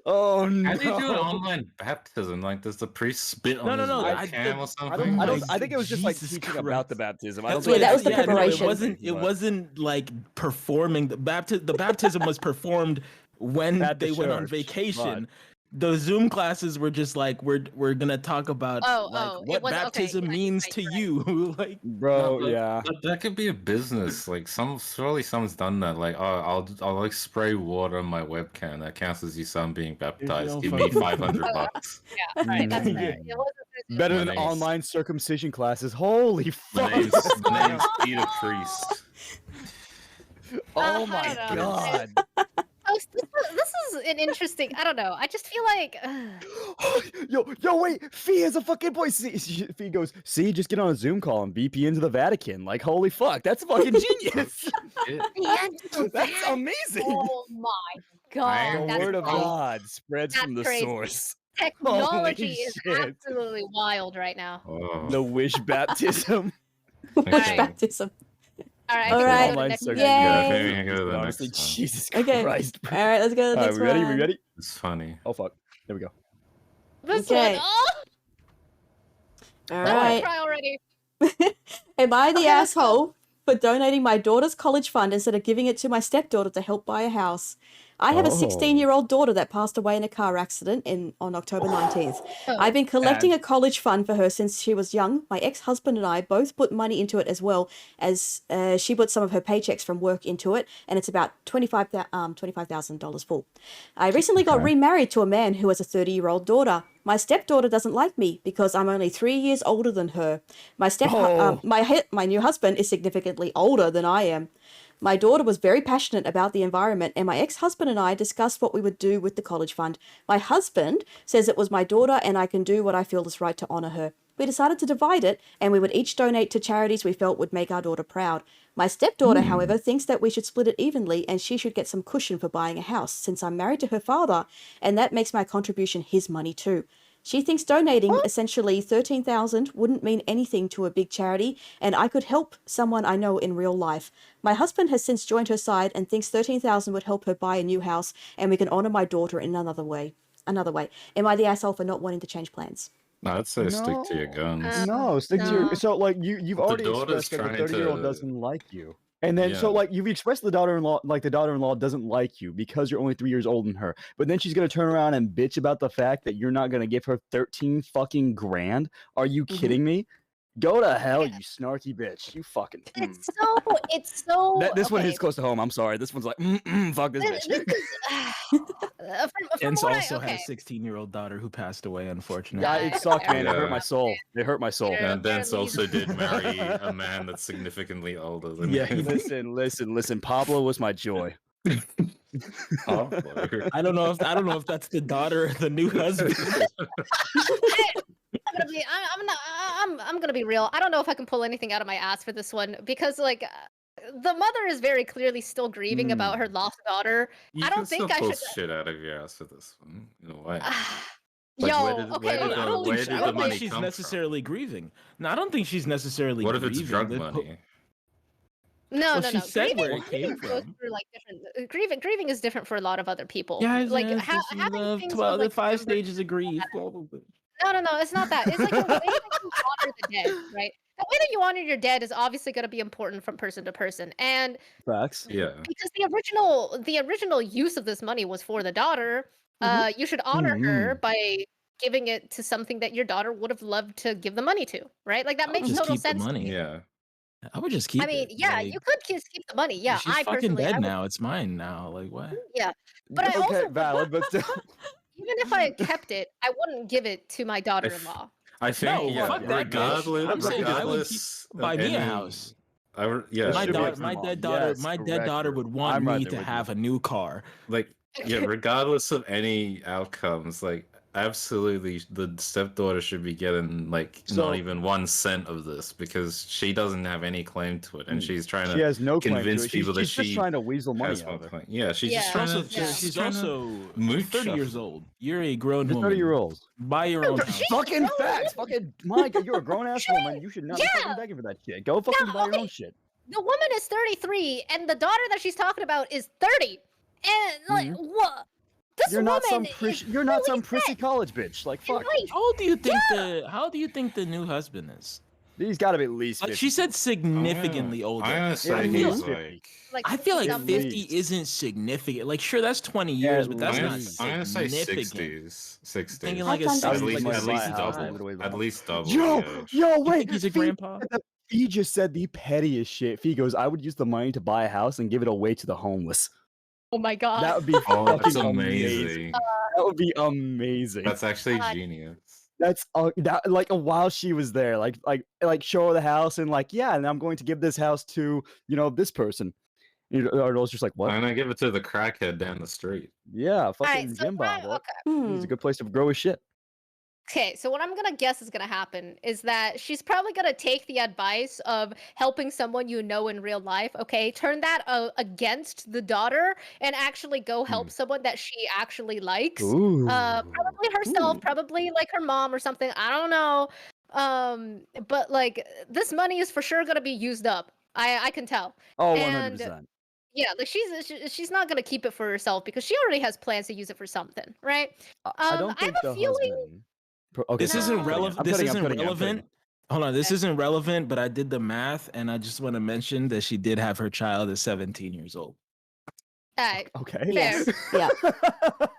Oh Oh no! How do you do an online baptism? Like, does the priest spit on his webcam or something? I think it was just like Jesus teaching Christ. about the baptism. I don't That's think what- that was the yeah, no, preparation. it wasn't like performing the baptism was performed when At the they went on church, vacation. The Zoom classes were just like we're gonna talk about it what was- okay, baptism right, means right, to right. you. Like bro. No, Yeah. But that could be a business. Like, surely someone's done that. Like, oh, I'll like spray water on my webcam. That counts as your son being baptized. no Give me fucking- $500. Yeah, right. That's Mm. right. It wasn't Better My than name's- online circumcision classes. Holy My fuck! name's Peter Priest. Oh I my don't know. god! Oh, this is an interesting. I don't know. I just feel like. yo, wait! Fee has a fucking boy. Fee goes, see, just get on a Zoom call and VPN to the Vatican. Like, holy fuck, that's fucking genius. That's amazing. Oh my The god! That's word of crazy. God spreads from the That's crazy. source. Technology is shit. absolutely wild right now. Oh. The wish baptism. Which Alright. baptism? All right. All I think right. we go to Online next circumcision. one. Yeah, Yay. maybe we can go to the Honestly, next one. Jesus Okay. Christ. All right, let's go to the All right, next we ready? We one. ready? It's funny. Oh fuck! There we go. This Okay. one. Oh, All I want to right. cry already. Am I the Okay, let's go. asshole for donating my daughter's college fund instead of giving it to my stepdaughter to help buy a house? I have a Oh. 16-year-old daughter that passed away in a car accident on October 19th. Oh, I've been collecting a college fund for her since she was young. My ex-husband and I both put money into it as well as she put some of her paychecks from work into it, and it's about $25,000 full. I recently got remarried to a man who has a 30-year-old daughter. My stepdaughter doesn't like me because I'm only 3 years older than her. My my new husband is significantly older than I am. My daughter was very passionate about the environment, and my ex-husband and I discussed what we would do with the college fund. My husband says it was my daughter and I can do what I feel is right to honor her. We decided to divide it, and we would each donate to charities we felt would make our daughter proud. My stepdaughter, however, thinks that we should split it evenly and she should get some cushion for buying a house since I'm married to her father, and that makes my contribution his money too. She thinks donating essentially $13,000 wouldn't mean anything to a big charity, and I could help someone I know in real life. My husband has since joined her side and thinks $13,000 would help her buy a new house, and we can honor my daughter in another way. Am I the asshole for not wanting to change plans? No, I'd say stick to your guns. No, stick to No. your. So like you've The already daughter's expressed that the trying 30-year-old to- doesn't like you. And then so Yeah. like you've expressed the daughter-in-law, like the daughter-in-law doesn't like you because you're only 3 years older than her. But then she's gonna turn around and bitch about the fact that you're not gonna give her 13 fucking grand. Are you kidding me? Go to hell, you snarky bitch. You fucking. It's so. This one okay. hits close to home. I'm sorry. This one's like, fuck this This bitch. is, from Vince what also okay. had a 16-year-old daughter who passed away, unfortunately. Yeah, it sucked, man. It hurt Yeah. my soul. It hurt my soul. Yeah. And Dance Apparently also he's- did marry a man that's significantly older than Yeah, him. Listen. Pablo was my joy. Pablo. I don't know if that's the daughter or the new husband. I'm gonna be real. I don't know if I can pull anything out of my ass for this one because like the mother is very clearly still grieving about her lost daughter. You I don't can think still I pull should. shit out of your ass for this one. You know what? Yo, Like, where did- okay. where did I the- don't where think, did I the don't think money she's come from? necessarily grieving. No, I don't think she's necessarily What if grieving. it's drug They money? No, Well, no, she no. said where it Grieving came goes from. through, like different. Grieving is different for a lot of other people. Yeah, like it's just having the things 12, with, the like, 5 members- stages of grief. Blah, blah, blah. No, it's not that. It's like the way that you honor the dead, right? The way that you honor your dead is obviously going to be important from person to person, and Facts. Yeah. because the original use of this money was for the daughter, you should honor her by giving it to something that your daughter would have loved to give the money to, right? Like that I would makes just total keep the sense. to money. me. Yeah. I would just keep I mean, it. yeah, like, you could keep the money. Yeah, she's I fucking personally, I dead would- now. It's mine now. Like what? Yeah, but I okay, also valid, but still. even if I kept it, I wouldn't give it to my daughter-in-law. I think No, yeah, fuck that bitch. regardless, I'm saying I would regardless of buy me a any- house. Yeah, My should be daughter, up to my mom. dead daughter, Yes, my dead correct, daughter correct. would want I'm right me there to with have a new car. like yeah, regardless of any outcomes, like absolutely the stepdaughter should be getting like So- not even 1 cent of this because she doesn't have any claim to it and she's trying She to has no claim to convince it. people that she's just she trying to weasel money has out one of it. claim. Yeah, she's Yeah. just trying to Yeah. She's trying to also mooch 30 off years you. old. You're a grown Just woman. 30-year-olds. Buy your own house. Fucking facts. Fucking Mike, you're a grown ass woman. You should not be Yeah. fucking begging for that shit. Go fucking buy your okay. own shit. The woman is 33, and the daughter that she's talking about is 30. And like, what? This You're not some woman is you're not some really prissy sick college bitch. Like in fuck. life. How old do you think the new husband is? He's got to be at least 50. She said significantly I'm older. gonna say at he's least like. Like I feel like 50-something. 50 isn't significant. Like, sure, that's 20 years, but that's I'm not gonna, I'm gonna say significant. 60s. 60s. Thinking like a I've done At 60, least, like at a least 65. double. At least double. Yo, yeah. yo, You wait. think he's a Fee- grandpa? Fee just said the pettiest shit. Fee goes, I would use the money to buy a house and give it away to the homeless. Oh my god. That would be Oh, fucking that's amazing. That would be amazing. That's actually God. genius. That's that like while she was there, like show her the house and like, yeah, and I'm going to give this house to, this person. Arnold's just like, what? I'm gonna give it to the crackhead down the street. Yeah, fucking Alright, so Jim what Bob. okay. It's a good place to grow his shit. Okay, so what I'm gonna guess is gonna happen is that she's probably gonna take the advice of helping someone you know in real life, okay? Turn that against the daughter and actually go help someone that she actually likes. Ooh. Probably herself, probably like her mom or something. I don't know. But like this money is for sure gonna be used up. I can tell. Oh, and 100%. Yeah, like she's not gonna keep it for herself because she already has plans to use it for something, right? I don't I think have a the feeling. husband. Okay, This No. isn't I'm relevant. I'm This cutting, I'm isn't cutting, I'm cutting. relevant. Hold on, this isn't relevant, but I did the math, and I just want to mention that she did have her child at 17 years old. Alright, Okay. Yes. Yeah.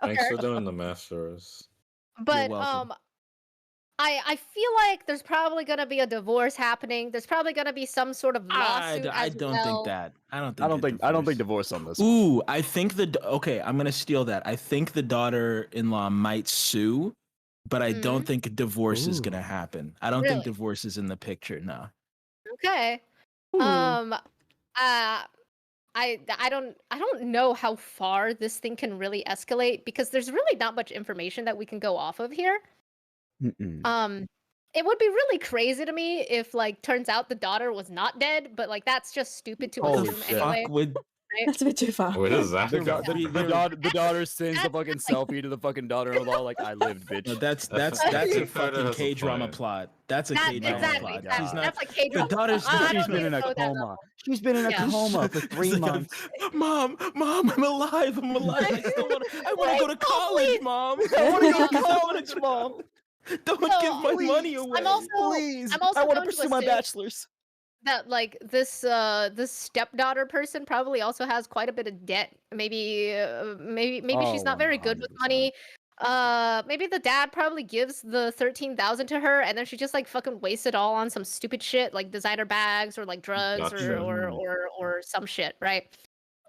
Thanks for doing the math for us. but welcome. I feel like there's probably gonna be a divorce happening. There's probably gonna be some sort of lawsuit I as don't well. think that. I don't think. I don't think divorce on this. Ooh, I think okay, I'm gonna steal that. I think the daughter-in-law might sue, but I don't think a divorce is gonna happen. I don't think Really? divorce is in the picture. No. Okay. I don't know how far this thing can really escalate because there's really not much information that we can go off of here. It would be really crazy to me if like turns out the daughter was not dead, but like that's just stupid to Holy assume shit. anyway. Fuck would That's a bit too far. What is that? The daughter sends the fucking selfie to the fucking daughter-in-law like, I lived, bitch. No, that's That's a a fucking K-drama plan. plot. That's a That, K-drama exactly. plot. That, She's not. that's like K-drama. daughter's- I She's don't been in a even go that coma. level. She's been in a Yeah. coma for 3 She's like, months. Mom, I'm alive. I'm alive. I want to go to college, Mom. I want to go No. to college, Mom. Don't No, give my please. money away. I'm also Please. I'm also I want to going pursue my assume bachelor's. that like this stepdaughter person probably also has quite a bit of debt. Maybe she's not very good with 100%. money. Maybe the dad probably gives the 13,000 to her and then she just like fucking wastes it all on some stupid shit like designer bags or like drugs Gotcha. or some shit, right?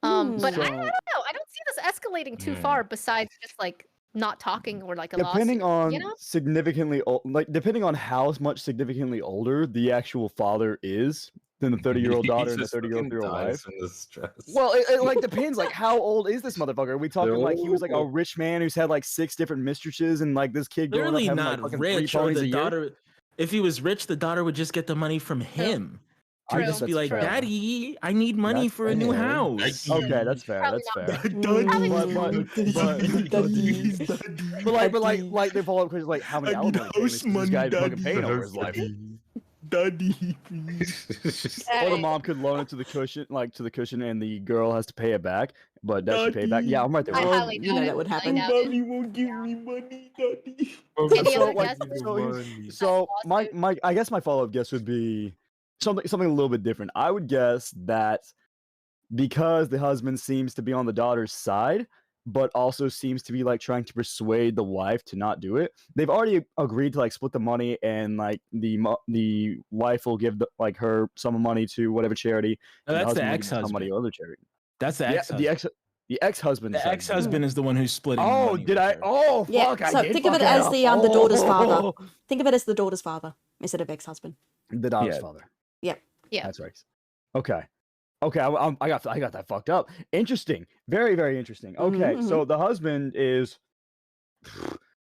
But I don't So- know. I don't see this escalating too Hmm. far besides just like not talking or like a Depending lawsuit, on you know? significantly old, like depending on how much significantly older the actual father is than the 30-year-old He daughter and the just 30-year-old fucking wife. dies from the stress. Well, it like depends. Like, how old is this motherfucker? Are we talking like he was like a old. rich man who's had like 6 different mistresses and like this kid growing up Clearly having not like fucking rich. 3 Or ponies a the year? daughter. If he was rich, the daughter would just get the money from him. She would guess just be that's like, fair. "Daddy, I need money That's for a new fair. house." Okay, that's fair. Probably That's fair. Probably But like the follow up question is like, how many alimony payments does this guy fucking paying over his life? Daddy, please. Or the mom could loan it to the cushion, and the girl has to pay it back, but that should pay back. Yeah, I'm right there. I with you. highly You know doubt that it. would I happen. doubt it. won't give me money, Daddy. Any So, other like, guesses? So my I guess my follow up guess would be something a little bit different. I would guess that because the husband seems to be on the daughter's side, but also seems to be like trying to persuade the wife to not do it. They've already agreed to like split the money, and like the wife will give like her some money to whatever charity. No, and that's the husband will give some ex-husband. money to other charity. That's the Yeah, ex-husband. the ex-husband. The said- ex-husband is the one who's splitting. the Oh, money did with I? her. Oh, Yeah, fuck! I so did think of fuck it as up. the daughter's father. Oh. Think of it as the daughter's father instead of ex-husband. The daughter's Yeah. father. Yep. Yeah. That's right. Okay. Okay, I got that fucked up. Interesting. Very, very interesting. Okay, Mhm, so the husband is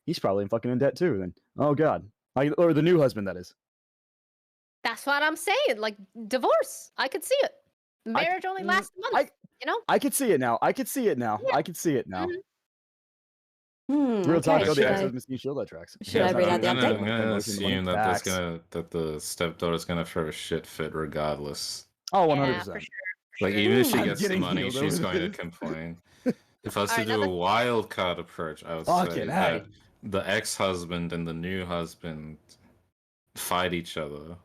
he's probably fucking in debt too then. Oh god. Or the new husband, that is. That's what I'm saying. Like divorce. I could see it. Marriage only lasts a month. You know? I could see it now. I could see it now. Yeah. I could see it now. Mhm. Real talk, Okay, go the should I- ex-husband Steve Shield that tracks. Should I read out the I'm update? gonna assume that there's Facts. that the stepdaughter's gonna throw a shit fit regardless. Oh, Yeah, 100%. for sure. Like even if she I'm gets the getting money, healed she's over going to this. complain. If I was to Alright, do now a wild card approach, I would Fucking say hey. that the ex-husband and the new husband fight each other.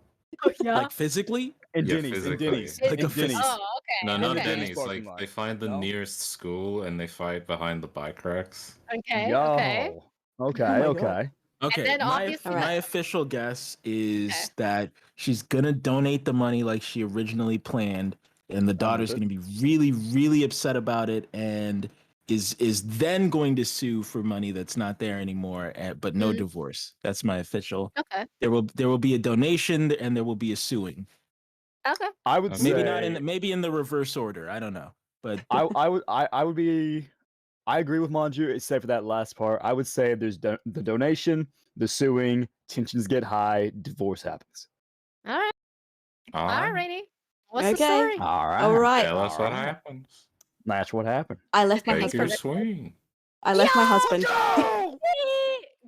Yeah. Like physically? And Yeah, Denny's, and physically. Denny's, Like and a fist- Denny's. Oh, okay. No, not okay. Denny's. parking Like lot. they find the No? nearest school and they fight behind the bike racks. Okay. Yo. Okay. Okay, Oh my okay. God. Okay, then my, obviously- my official guess is Okay. that she's gonna donate the money like she originally planned, and the daughter's but- gonna be really, really upset about it, and is then going to sue for money that's not there anymore, but no Mhm. divorce. That's my official. Okay. There will be a donation and there will be a suing. Okay. I would Okay. say Maybe not in maybe in the reverse order. I don't know, but I would be. I agree with Manju, except for that last part. I would say there's the donation, the suing, tensions get high, divorce happens. All right. Ah, Alrighty. What's Okay. the story? All right. All right. tell us what Alright. happens. That's what happened. I left my Take your husband. swing. I left my husband.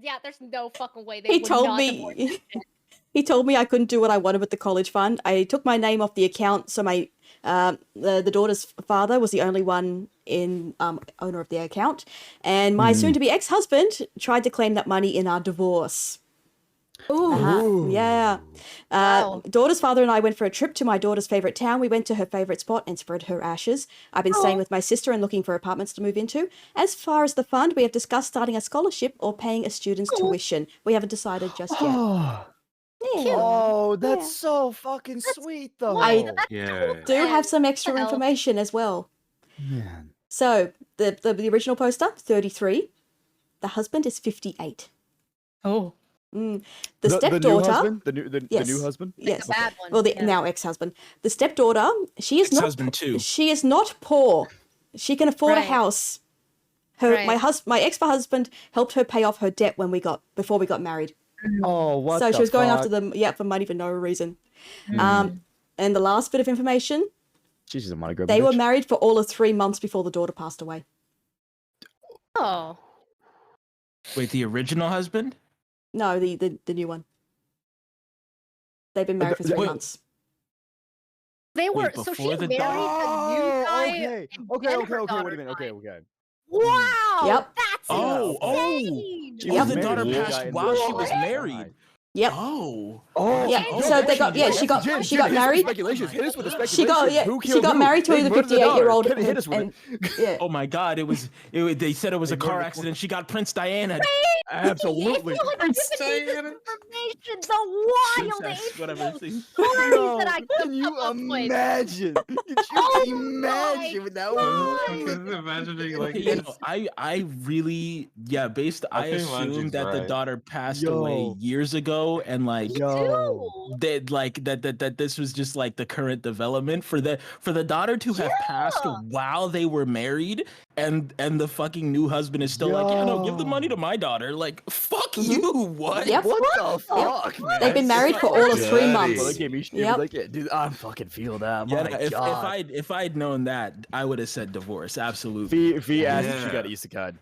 Yeah, there's no fucking way they He would told not divorce me that shit. he told me I couldn't do what I wanted with the college fund. I took my name off the account, so my the daughter's father was the only one in owner of the account, and my soon-to-be ex-husband tried to claim that money in our divorce. Ooh. Yeah. Wow. Daughter's father and I went for a trip to my daughter's favorite town. We went to her favorite spot and spread her ashes. I've been staying with my sister and looking for apartments to move into. As far as the fund, we have discussed starting a scholarship or paying a student's tuition. We haven't decided just yet. Yeah. Oh, that's that's so fucking sweet, though. I- Yeah. Do have some extra Hell. information as well. Man. So the original poster, 33. The husband is 58. Oh. The new stepdaughter, husband? The new Yes. husband? yes. A bad one. Well, the yeah. now ex-husband. The stepdaughter, she is not ex-husband too. She is not poor. She can afford a Right. house. Her Right. my ex-husband helped her pay off her debt before we got married. Oh, what So the she was going fuck? after them for money for no reason. And the last bit of information, She's a money grab. they were bitch. married for all of 3 months before the daughter passed away. Oh. Wait, the original husband? No, the new one. They've been married for 3 wait. months. They were Wait, so she before the married dog- the new Oh, guy. okay. and Okay, then okay, her okay. daughter Wait a minute. Okay, died. okay. Wow. Yep. That's Oh, insane. She Oh, was the married daughter to the passed guy in while the she was car. married. Yep. Oh. Oh, Yeah, yo, so they got- Jen, she got- Jen, she Jen, got hit us with married. Speculations. Hit us with the She speculations. got Who she killed got who? married to They the murdered the 58-year-old. daughter. Hit us with and, it. yeah. Oh my God! They said it was a They car murdered the- accident. She got Prince Diana. Absolutely. I feel like I'm giving you this information, the wild Princess, whatever. stories Yo, that I can could you come up with. imagine? Can you Oh imagine my with that I'm one? just imagining like You know, I really I think assumed Manju's that the right. daughter passed away Yo. years ago, and like Yo. that that this was just like the current development for the daughter to have passed Yeah. while they were married, and the fucking new husband is still like, yeah, no, give the money to my daughter. Like, fuck you, what? Yep. What the fuck, man? They've been married for all of 3 Dirty. Well, they months. gave me shit. Yep. Like, yeah, dude, I fucking feel that. Yeah, My if God. I'd known that, I would have said divorce. Absolutely. V asked if she Yeah. got isekai.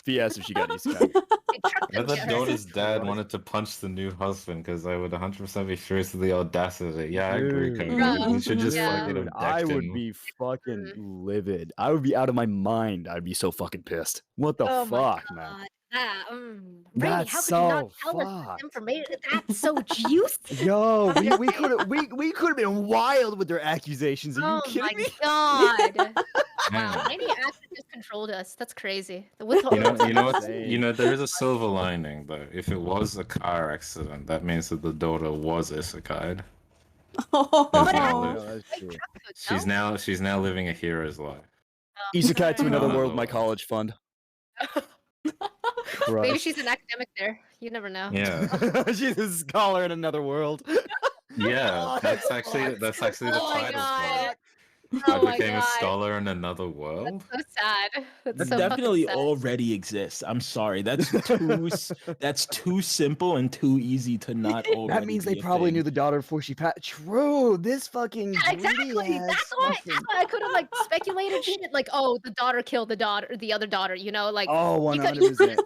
V asked if she got isekai. They tricked I them thought to- daughter's dad wanted to punch the new husband because I would 100% be furious with the audacity. Yeah, I agree. Dude. Cody. You should just Yeah. fucking Dude, have I decked would him. be fucking livid. I would be out of my mind. I'd be so fucking pissed. What the Oh my fuck, man? God. That, Brady, That's how could you not so tell us this fucked. information? That's so juicy. Yo, we could have we could have been wild with their accusations. Are you Oh kidding my me? God. Man. Brady actually just controlled us. That's crazy. You know what? Insane. You know, there is a silver lining though. If it was a car accident, that means that the daughter was isekai'd. Oh. Yeah, that's true. She's now living a hero's life. Isekai to another No. world, my college fund. Maybe Christ. she's an academic there. You never know. Yeah, She's a scholar in another world. yeah. Oh, That's that's actually fucked. the Oh my title. God. I Oh my became a God. scholar in another world. That's so sad. That's That so fucking definitely sad. already exists. I'm sorry. That's that's too simple and too easy to not already. That means be they a probably thing. knew the daughter before she passed. True. This fucking Yeah, exactly. greedy That's ass why. fucking- That's why I could have like speculated shit like, oh, the daughter killed the other daughter. You know, like Oh, you could 100%. have said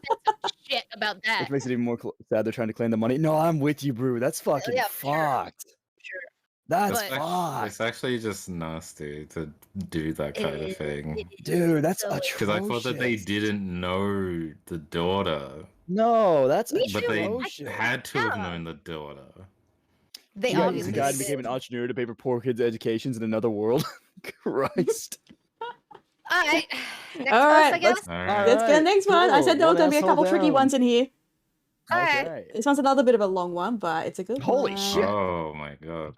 some shit about that. Which makes it even more sad they're trying to claim the money. No, I'm with you, bro. That's fucking Yeah, for sure. fucked. That's But- fucked. It's actually just nasty to do that kind of thing. Dude, that's So- atrocious. Because I thought that they didn't know the daughter, No, that's Me but they atrocious. had to have Yeah. known the daughter. They You got obviously the guy did. became an entrepreneur to pay for poor kids' educations in another world. Christ. All right. Next All host, right, I guess. All All right. Let's go right, next one. I cool. said there were One going to be a asshole couple tricky down. ones in here. All right. Okay. This one's another bit of a long one, but it's a good Holy one. shit. Oh my god.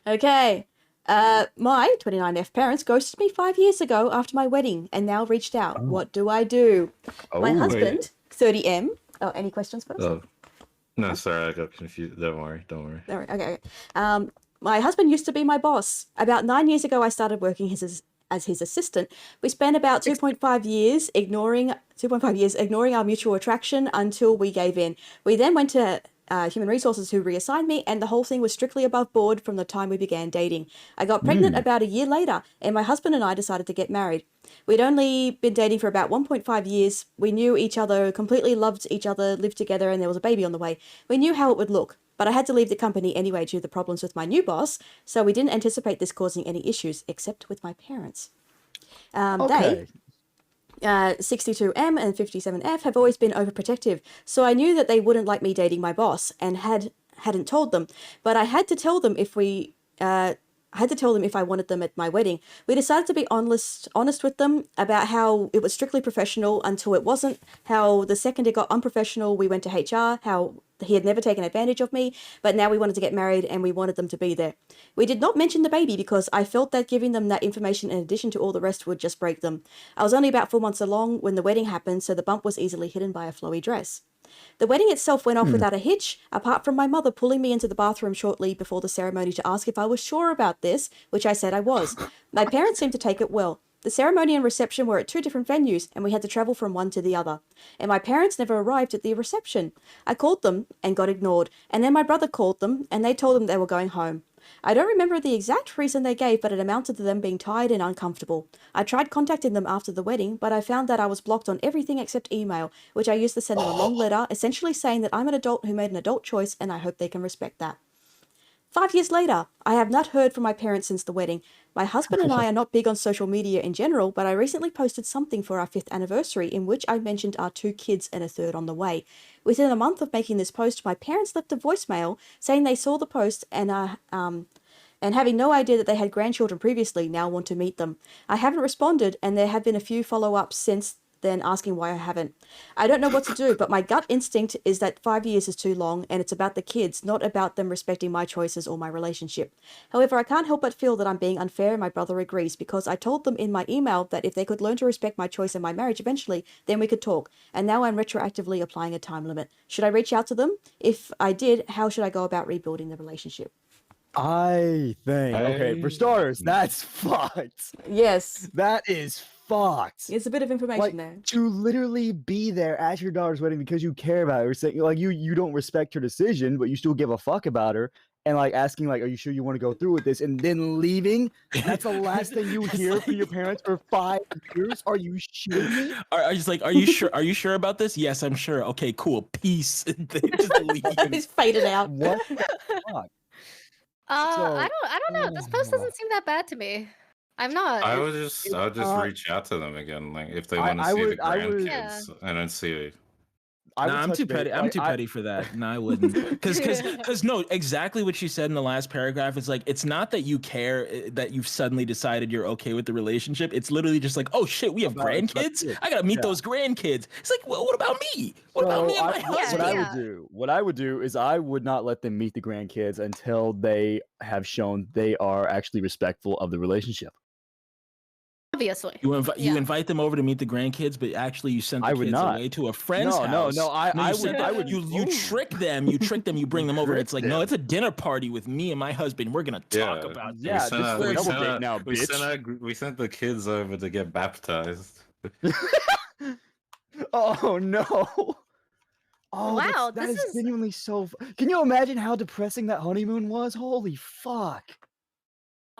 Okay. My 29F parents ghosted me 5 years ago after my wedding and now reached out. Oh. What do I do? My Oh, husband, 30M. Oh, any questions first? Oh. No, sorry, I got confused. Don't worry. All right, okay. My husband used to be my boss. About 9 years ago, I started working as his assistant. We spent about 2.5 years ignoring our mutual attraction until we gave in. We then went to Human Resources, who reassigned me, and the whole thing was strictly above board from the time we began dating. I got pregnant about a year later, and my husband and I decided to get married. We'd only been dating for about 1.5 years. We knew each other, completely loved each other, lived together, and there was a baby on the way. We knew how it would look, but I had to leave the company anyway due to the problems with my new boss, so we didn't anticipate this causing any issues, except with my parents. okay. They, 62M and 57F, have always been overprotective, so I knew that they wouldn't like me dating my boss and hadn't told them, but I had to tell them if I wanted them at my wedding. We decided to be honest with them about how it was strictly professional until it wasn't, how the second it got unprofessional, we went to HR, how he had never taken advantage of me, but now we wanted to get married and we wanted them to be there. We did not mention the baby because I felt that giving them that information in addition to all the rest would just break them. I was only about 4 months along when the wedding happened, so the bump was easily hidden by a flowy dress. The wedding itself went off without a hitch, apart from my mother pulling me into the bathroom shortly before the ceremony to ask if I was sure about this, which I said I was. My parents seemed to take it well. The ceremony and reception were at 2 different venues, and we had to travel from one to the other. And my parents never arrived at the reception. I called them and got ignored, and then my brother called them, and they told them they were going home. I don't remember the exact reason they gave, but it amounted to them being tired and uncomfortable. I tried contacting them after the wedding, but I found that I was blocked on everything except email, which I used to send them a long letter, essentially saying that I'm an adult who made an adult choice, and I hope they can respect that. 5 years later, I have not heard from my parents since the wedding. My husband and I are not big on social media in general, but I recently posted something for our 5th anniversary in which I mentioned our 2 kids and a third on the way. Within a month of making this post, my parents left a voicemail saying they saw the post and having no idea that they had grandchildren previously, now want to meet them. I haven't responded, and there have been a few follow-ups since then asking why I haven't. I don't know what to do, but my gut instinct is that 5 years is too long, and it's about the kids, not about them respecting my choices or my relationship. However, I can't help but feel that I'm being unfair, and my brother agrees, because I told them in my email that if they could learn to respect my choice and my marriage eventually, then we could talk, and now I'm retroactively applying a time limit. Should I reach out to them? If I did, how should I go about rebuilding the relationship? I think. Okay, for starters, that's fucked. Yes, That is fucked. it's a bit of information Like, there. to literally be there at your daughter's wedding because you care about her, saying like you don't respect her decision, but you still give a fuck about her, and like asking like, are you sure you want to go through with this, and then leaving. That's the last thing you hear from your parents for 5 years. Are you shitting me? Are just like, are you sure? Are you sure about this? Yes, I'm sure. Okay, cool. Peace. They just leave. It's faded out. What the fuck? I don't know. This post Oh. doesn't seem that bad to me. I'm not. I would just reach out to them again, like if they want to I see the would- I would- grandkids. I don't see it. I would Nah, I'm touch too base- petty. I'm like, too petty for that. No, I wouldn't. Because no, exactly what you said in the last paragraph. It's like, it's not that you care that you've suddenly decided you're okay with the relationship. It's literally just like, oh shit, we have About grandkids. kids. I gotta meet Yeah. those grandkids. It's like, well, what about me? What about me and my husband? What I would do is I would not let them meet the grandkids until they have shown they are actually respectful of the relationship. Obviously. You Yeah. invite them over to meet the grandkids, but actually you send the I would kids not. away to a friend's No, house. I would. You trick them. You bring them over. And it's like, no, it's a dinner party with me and my husband. We're gonna talk about this. Yeah, this is a double date now, we bitch. we sent the kids over to get baptized. Oh no. Oh, Wow, that this is is- genuinely so. Can you imagine how depressing that honeymoon was? Holy fuck!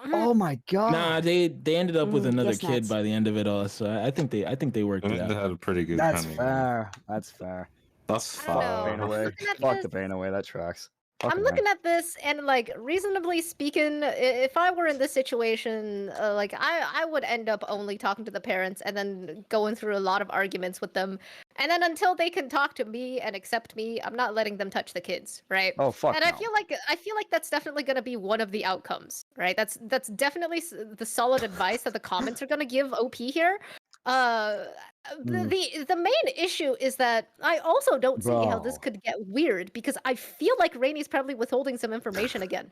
Oh my god. Nah, they ended up with another yes, kid Nats. by the end of it all. So I think they worked They it out. had a pretty good That's honeymoon. fair. That's fair. That's I don't know. far. Pain away. Looking at Fuck this- the pain away. That tracks. Fucking looking at this and like reasonably speaking, if I were in this situation, like I would end up only talking to the parents and then going through a lot of arguments with them, and then until they can talk to me and accept me, I'm not letting them touch the kids, right? Oh fuck. And no. I feel like that's definitely going to be one of the outcomes, right? That's definitely the solid advice that the comments are going to give OP here. The main issue is that I also don't see how this Bro. could get weird because I feel like Rainey's probably withholding some information again.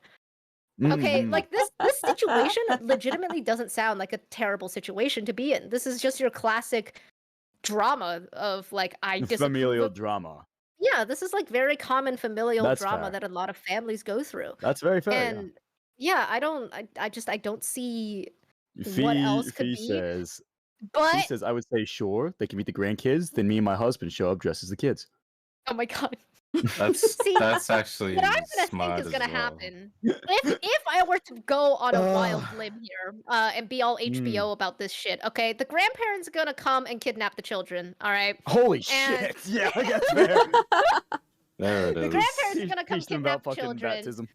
Okay, Mm. like this situation legitimately doesn't sound like a terrible situation to be in. This is just your classic drama of like I disapprove Familial of. drama. Yeah, this is like very common familial That's drama fair. that a lot of families go through. That's very fair. And yeah, I don't see Yeah. what else could Fee be. says. He But says, I would say, sure, they can meet the grandkids. Then me and my husband show up dressed as the kids. oh my god. That's See, that's actually what I'm gonna smart think is as gonna well. happen if I were to go on a wild limb here and be all Mm. HBO about this shit, okay? The grandparents are gonna come and kidnap the children, all right? Holy And- shit! Yeah, I guess fair. There it The is. grandparents are gonna come Teach them kidnap about fucking children. baptism.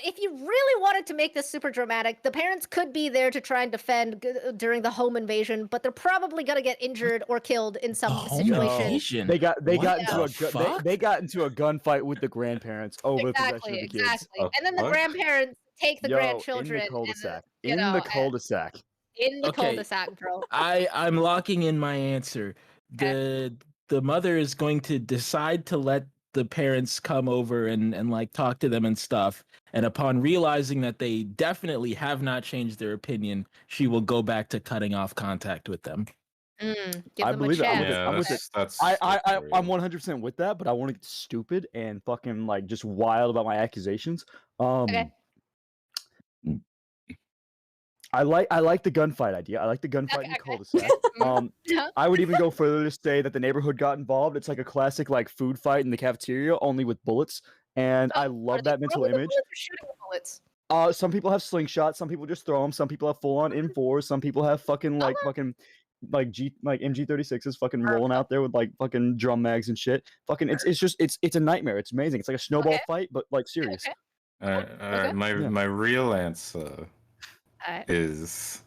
If you really wanted to make this super dramatic, the parents could be there to try and defend during the home invasion, but they're probably gonna get injured or killed in some home situation. invasion? They got What into the a fuck? they got into a gunfight with the grandparents over the possession of Exactly, the kids. exactly. Oh, And then the fuck. grandparents take the Yo, grandchildren in the and cul-de-sac. you In know, the cul-de-sac. in the Okay. cul-de-sac, bro. I'm locking in my answer. Okay. The mother is going to decide to let the parents come over and like talk to them and stuff. And upon realizing that they definitely have not changed their opinion, she will go back to cutting off contact with them. Give I them believe a it. I'm with chance. it. Yeah, I'm with that's I'm 100% with that, but I want to get stupid and fucking like just wild about my accusations. Okay. I like the gunfight idea. I like the gunfight in the Okay. cul-de-sac. Yeah. I would even go further to say that the neighborhood got involved. It's like a classic like food fight in the cafeteria, only with bullets. And I Are love they that mental throwing the image. bullets or shooting the bullets? Some people have slingshots. Some people just throw them. Some people have full-on M4s. Some people have fucking like MG36s fucking rolling out there with like fucking drum mags and shit. Fucking it's a nightmare. It's amazing. It's like a snowball Okay. fight, but like serious. Okay. Alright, my Yeah. my real answer Alright. is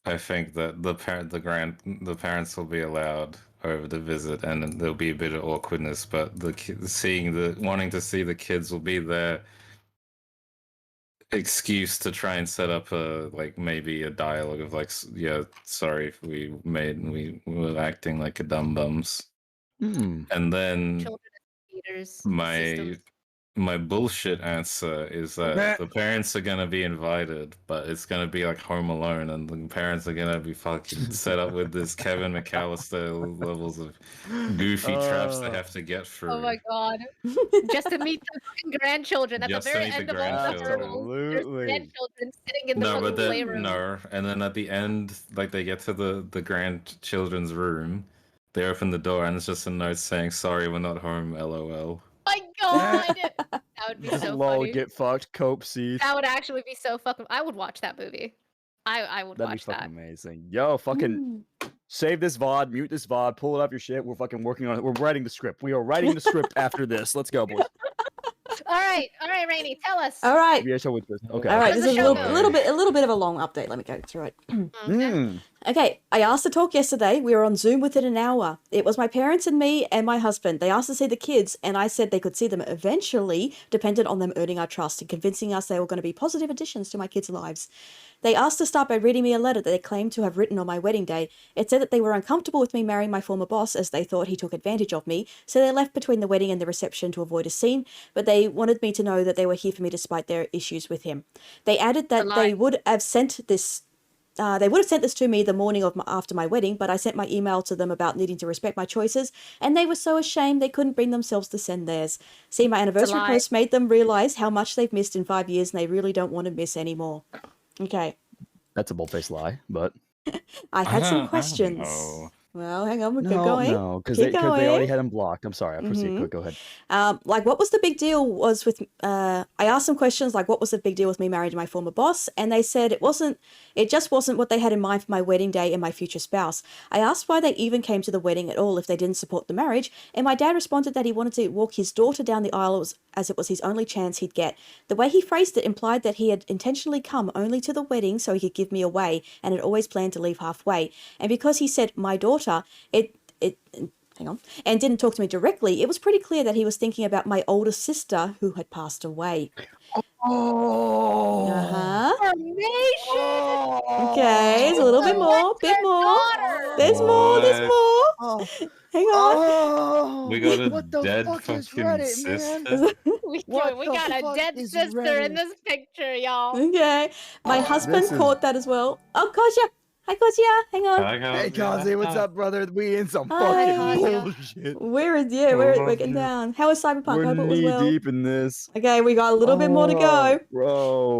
I think that the parents will be allowed over to visit, and there'll be a bit of awkwardness. But wanting to see the kids will be their excuse to try and set up maybe a dialogue of like, yeah, sorry if we were acting like a dumb bums, Mm. and then Children as leaders. my bullshit answer is that the parents are gonna be invited, but it's gonna be like Home Alone, and the parents are gonna be fucking set up with this Kevin McAllister levels of goofy traps they have to get through. Oh my god. Just to meet the fucking grandchildren at Just the to very meet end the of all the grandchildren. hurdles. There's Absolutely. grandchildren sitting in the No, fucking but then playroom. and then at the end, like they get to the grandchildren's room, they open the door, and it's just a note saying, "Sorry, we're not home, LOL." My god. That would be Just so lol, funny. get fucked, cope, seed. That would actually be so fucking. I would watch that movie. I would That'd be watch fucking that. amazing. Yo, fucking save this VOD, mute this VOD, pull it off your shit. We're fucking working on it. We're writing the script. We are writing the script after this. Let's go, boys. All right, Rainey, tell us. All right. VHO with this. Okay. All right, How's this is the a show little going? bit of a long update. Let me go through it. Okay. Mm. Okay, I asked to talk yesterday. We were on Zoom within an hour. It was my parents and me and my husband. They asked to see the kids, and I said they could see them eventually, dependent on them earning our trust and convincing us they were going to be positive additions to my kids' lives. They asked to start by reading me a letter that they claimed to have written on my wedding day. It said that they were uncomfortable with me marrying my former boss as they thought he took advantage of me, so they left between the wedding and the reception to avoid a scene, but they wanted me to know that they were here for me despite their issues with him. They added that they would have sent this to me the morning of after my wedding, but I sent my email to them about needing to respect my choices, and they were so ashamed they couldn't bring themselves to send theirs. See, my anniversary post made them realize how much they've missed in 5 years, and they really don't want to miss anymore. Okay. That's a bold-faced lie, but I had some I don't questions. know. Well, hang on, we're No, going. no, because Keep they already going. had him blocked. I'm sorry. I proceed. Mhm. Go ahead. Like, what was the big deal was with, I asked some questions like, what was the big deal with me marrying my former boss? And they said it just wasn't what they had in mind for my wedding day and my future spouse. I asked why they even came to the wedding at all if they didn't support the marriage. And my dad responded that he wanted to walk his daughter down the aisle as it was his only chance he'd get. The way he phrased it implied that he had intentionally come only to the wedding so he could give me away and had always planned to leave halfway. And because he said my daughter, hang on, and didn't talk to me directly, it was pretty clear that he was thinking about my older sister who had passed away. Oh. Uh-huh. Formation! Okay, it's a little bit more, bit more. Daughter! There's more, there's What? more. Oh. Hang on. Oh. We got a What the dead fuck is fucking Reddit, man? sister. We What the got a fuck dead is sister in Reddit? this picture, y'all. Okay. My husband This is- caught that as well. Oh, Kozia. Hi, Kozia. Hang on. Hey, Kazi, what's up, brother? We in some Hi, fucking Kozia. bullshit. We're getting down. How is Cyberpunk? We're Hope it was knee well. deep in this. Okay, we got a little bit more to go. Bro,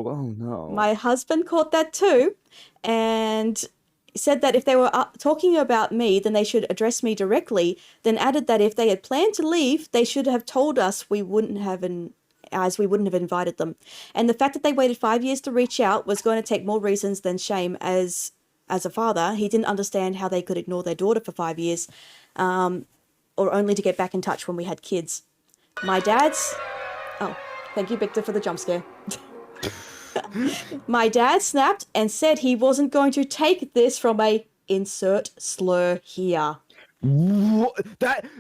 oh no. My husband caught that too, and said that if they were talking about me, then they should address me directly. Then added that if they had planned to leave, they should have told us as we wouldn't have invited them. And the fact that they waited 5 years to reach out was going to take more reasons than shame. As a father, he didn't understand how they could ignore their daughter for 5 years, or only to get back in touch when we had kids. My dad's... Oh, thank you, Victor, for the jump scare. My dad snapped and said he wasn't going to take this from a insert slur here. What?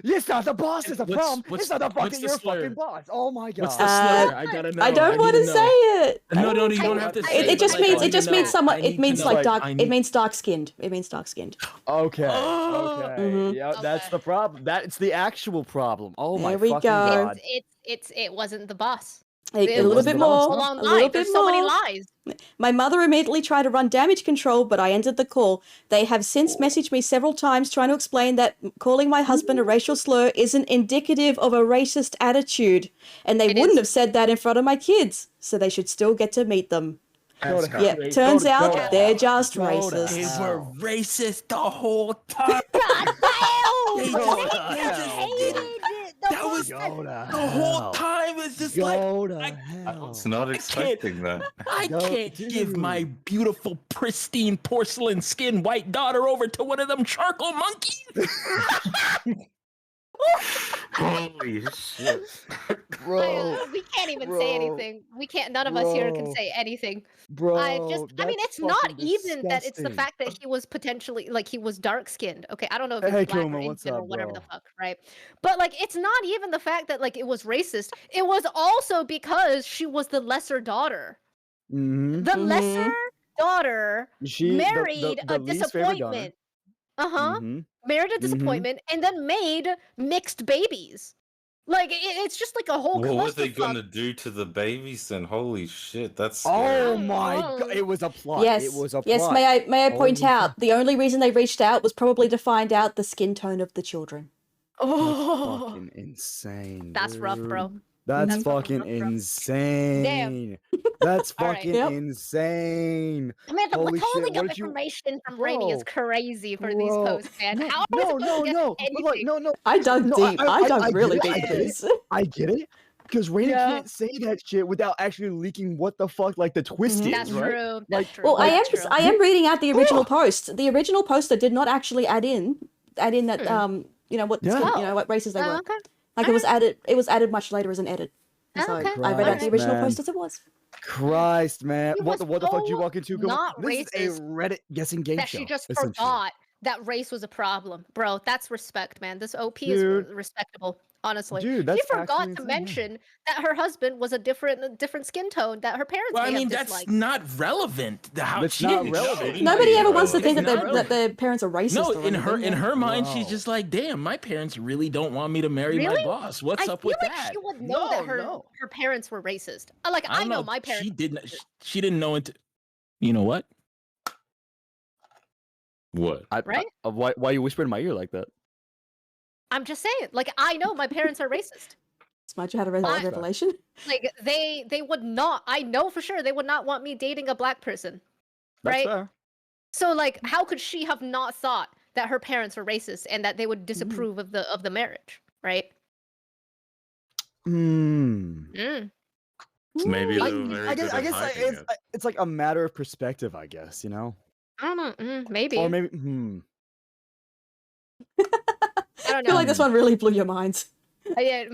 It's not the boss is the What's- problem. what's- It's not the what's fucking the your slur? fucking boss. Oh my god. What's the slur? I gotta know. I don't need want to know. say it. No, you don't have to say It just but means I it just need to means know. someone. I It need means to like know. dark. I It need- means dark skinned. It means dark skinned. Okay. Oh. Okay. Mhm. Yeah, that's Okay. the problem. That's the actual problem. Oh my There we fucking go. god. It wasn't the boss. A It little was bit the more. full-on A lie. little bit There's so many more. lies. My mother immediately tried to run damage control, but I ended the call. They have since messaged me several times trying to explain that calling my husband a racial slur isn't indicative of a racist attitude, and they It wouldn't is. have said that in front of my kids, so they should still get to meet them. Go to hell. Yeah, Go turns to- out go to they're hell. just Go to racist. They hell. were racist the whole time. They Go just- to they just hell, hated bro. it. That was Go to the whole hell. time. It's just like Go to I- I hell. was not expecting that. I Go- can't give my dude. beautiful, pristine porcelain skin white daughter over to one of them charcoal monkeys. Holy shit. Bro, We can't even bro, say anything. We can't. None of us here can bro. say anything. bro. I mean, that's it's not fucking even that it's the disgusting. fact that he was potentially like he was dark skinned. Okay, I don't know if it's Hey, black Kuma, or what's Indian or up, whatever bro? the fuck, right? But like, it's not even the fact that like it was racist. It was also because she was the lesser daughter. Mm-hmm. The Mhm. lesser daughter married the a least favorite daughter. disappointment. Uh-huh. Mhm. Married a Mhm. disappointment and then made mixed babies. Like it's just like a whole What were they clusterfuck. gonna do to the babies then? Holy shit, that's Oh scary. my Oh. god! It was a plot. Yes, It was a yes. plot. May I point Holy out the only reason they reached out was probably to find out the skin tone of the children. Oh, Fucking insane. that's rough, dude. bro. That's That's fucking rough, bro. insane. That's All right. fucking Yep. insane. Man, the Holy shit, withholding what of did you- information from Raimi is Bro, crazy for these bro. posts, man. No, How are we no, supposed no, to get no. But like, anything? no. I dug No, deep. I dug I really get it, deep I for get it. this. I get it. Because Raina Yeah. can't say that shit without actually leaking what the fuck like the twist Mhm. That's is, right? true. That's Like- true. Well, I that's am true. I am reading out the original Ugh. post. The original poster did not actually add in that Hmm. what Yeah. you know what races they Oh, were. okay. Like it was added much later as an edit. Oh, So okay. I read out the Christ, original man. post as it was. Christ, man. He What was the fuck you so walk into? Come on. not This is a racist Reddit guessing game That show. she just essentially. forgot that race was a problem, bro. That's respect, man. This OP is Dude. respectable. Honestly, Dude, she that's forgot actually to insane, yeah. mention that her husband was a different skin tone that her parents Well, I may mean, have that's disliked. not relevant. How That's she not didn't relevant. know. Nobody ever wants to It's think that not that their parents are racist. No, or in her anything. mind, she's Bro. just like, damn, my parents really don't want me to marry my Really? boss. What's I up feel with like that? she would know that No, her no. her parents were racist. Like I don't know my parents. She didn't. She didn't know it. You know what? What? Right? Why you whispering in my ear like that? I'm just saying. Like I know my parents are racist. Smudge had a I- revelation. Like they would not. I know for sure they would not want me dating a black person. That's Right? fair. So like, how could she have not thought that her parents were racist and that they would disapprove of the marriage, right? Mm. Maybe I, they were very I good guess, at hiding it. it's like a matter of perspective, I guess, you know? I don't know. Maybe. Or maybe, I don't I feel know. like this one really blew your minds. Yeah,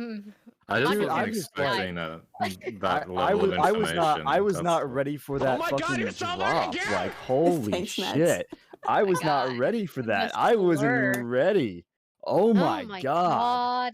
I just Dude, wasn't I'm just like- expecting that level I was, of I was information. not, I was That's not all. ready for that my God, fucking it's so drop. again! Like, holy Thanks, Mads. shit. I was not God, ready for that. just I wasn't blur. ready. Oh my god.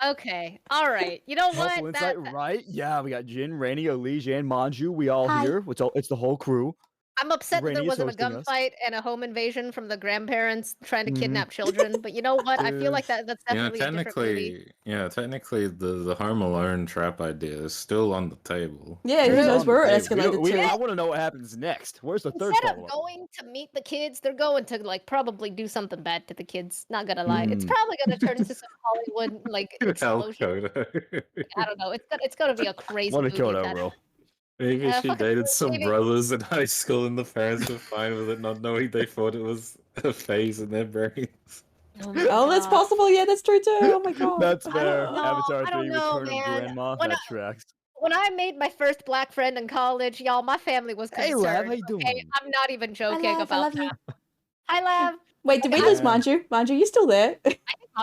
Okay. All right. You know Helpful what? insight, right? Yeah, we got Jin, Rainy, Elise, and Manju. We all Hi. here. It's the whole crew. I'm upset that there Rainy is wasn't a hosting us. gunfight and a home invasion from the grandparents trying to kidnap children. But you know what? I feel like that's definitely a different movie. Technically, the Home Alone trap idea is still on the table. Yeah, who True. knows where it Hey, escalated to. I want to know what happens next. Where's the third Instead of follow-up? going to meet the kids, they're going to like probably do something bad to the kids. Not gonna lie, it's Mm. probably gonna turn into some Hollywood like Hell, explosion. Kodo. I don't know. It's gonna be a crazy What a movie. if Kodo, that bro. Maybe she fucking dated some maybe. brothers in high school and the parents were fine with it, not knowing they thought it was a phase in their brains. my Oh, that's God. possible. Yeah, that's true too. Oh my god. That's I fair. don't know. Avatar I don't 3, know, Return of man. Grandma. When That tracks. When I made my first black friend in college, y'all, my family was Hey, concerned. Lav, how you okay? doing? I'm not even Hi, joking Lav, I about love you. that. Hi, Lav. Wait, did we Okay, lose I- Manju? Manju, you still there?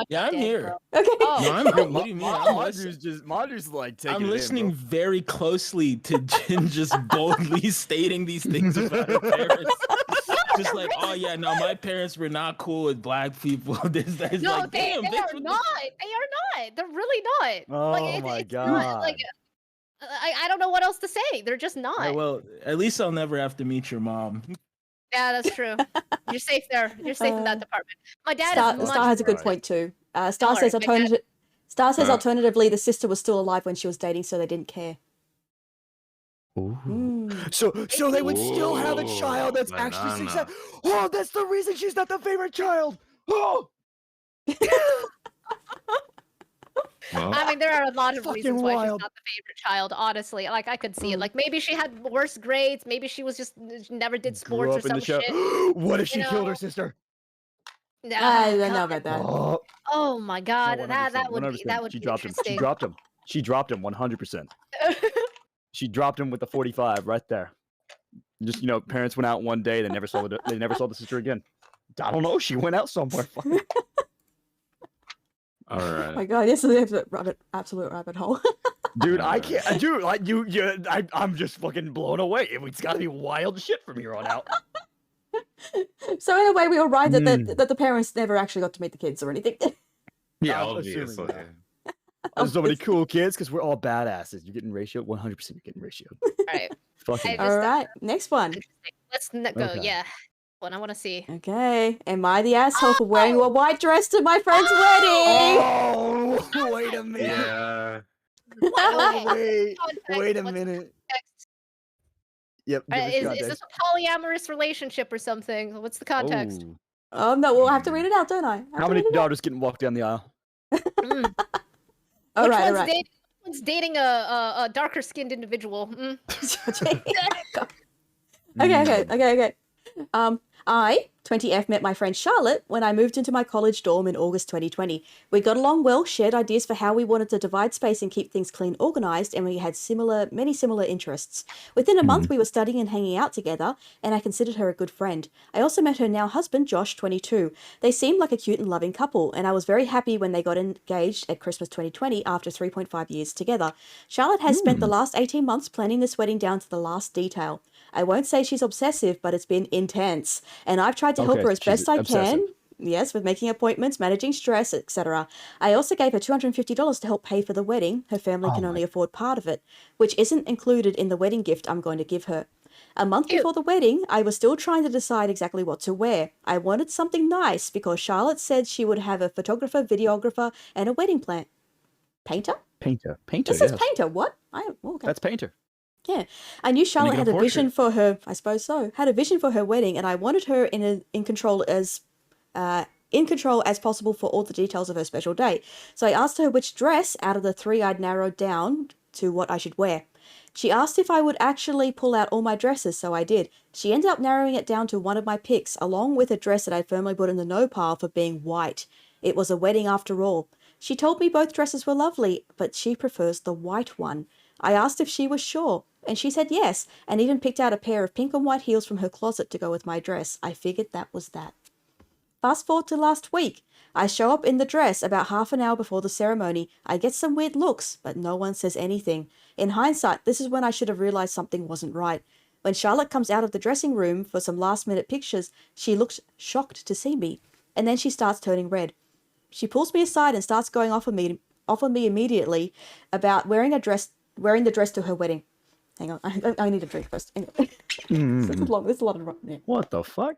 Yeah, I'm dead, here. bro. Okay. Oh, No, I'm. Yo, What do you mean? I'm listening. Madu's like taking I'm it listening in, very closely to Jin just boldly stating these things about her parents. Just like, oh yeah, no, my parents were not cool with black people. This, that's no, like, they damn, are bitch, what the- not. They are not. They're really not. Oh like, my it's not, like, God. I don't know what else to say. They're just not. Yeah, well, at least I'll never have to meet your mom. Yeah, that's true. You're safe there. You're safe in that department. My dad Star, is much Star has a good Right. point too. Star Alright, says my dad- alternative. Uh. Alternatively, the sister was still alive when she was dating, so they didn't care. Mm. So they would still have a child Ooh, that's actually banana. successful. Oh, that's the reason she's not the favorite child. Oh, Well, I mean, there are a lot of Fucking reasons why she's wild. not the favorite child. Honestly, like I could see it. Like maybe she had worse grades. Maybe she was just never did grew sports or up in some the show. shit. What if she You killed her know? sister? I Oh, don't know God. about that. Oh, Oh my God, no, that 100%, would be 100%. She be dropped him. She interesting. dropped him. She dropped him 100%. She dropped him with the 45 right there. Just parents went out one day. They never saw the sister again. I don't know. She went out somewhere. all Oh right. my god, yes, there's a absolute rabbit hole. Dude, I can't. Dude, like I'm just fucking blown away. It's got to be wild shit from here on out. So in a way, we were right that the parents never actually got to meet the kids or anything. Yeah, I'm assuming obviously. that. There's so many cool kids because we're all badasses. You're getting ratio 100%. You're getting ratio. Right. Fucking. I All right, next one. Interesting. Let's go. Okay. Yeah. What I want to see. Okay, am I the asshole for wearing a white dress to my friend's wedding? Oh, wait a minute. Yeah. Oh, Okay. wait. Context, Wait a what's minute. context? Yep. give us Is context. this a polyamorous relationship or something? What's the context? Oh. Oh no, we'll have to read it out, don't I? How many daughters getting walked down the aisle? Mm. All Which right, all one's right. dating? Which one's dating a darker skinned individual? Mm. Okay. I, 20F, met my friend Charlotte when I moved into my college dorm in August 2020. We got along well, shared ideas for how we wanted to divide space and keep things clean, organized, and we had many similar interests. Within a month, we were studying and hanging out together, and I considered her a good friend. I also met her now husband, Josh, 22. They seemed like a cute and loving couple, and I was very happy when they got engaged at Christmas 2020 after 3.5 years together. Charlotte has spent the last 18 months planning this wedding down to the last detail. I won't say she's obsessive, but it's been intense, and I've tried to help Okay, her as she's best I obsessive. can. Yes, with making appointments, managing stress, etc. I also gave her $250 to help pay for the wedding. Her family can only afford part of it, which isn't included in the wedding gift I'm going to give her. A month before the wedding, I was still trying to decide exactly what to wear. I wanted something nice because Charlotte said she would have a photographer, videographer, and a wedding plan. Painter? Painter. It says painter. What? Okay. That's painter. Yeah, I knew Charlotte get had a a vision portrait. for her. I suppose so. Had a vision for her wedding, and I wanted her in control as possible for all the details of her special day. So I asked her which dress out of the three I'd narrowed down to what I should wear. She asked if I would actually pull out all my dresses, so I did. She ended up narrowing it down to one of my picks, along with a dress that I'd firmly put in the no pile for being white. It was a wedding after all. She told me both dresses were lovely, but she prefers the white one. I asked if she was sure, and she said yes, and even picked out a pair of pink and white heels from her closet to go with my dress. I figured that was that. Fast forward to last week. I show up in the dress about half an hour before the ceremony. I get some weird looks, but no one says anything. In hindsight, this is when I should have realized something wasn't right. When Charlotte comes out of the dressing room for some last-minute pictures, she looks shocked to see me, and then she starts turning red. She pulls me aside and starts going off on me immediately about wearing the dress to her wedding. Hang on, I need a drink first. Hang on. This is long. There's a lot of yeah. What the fuck?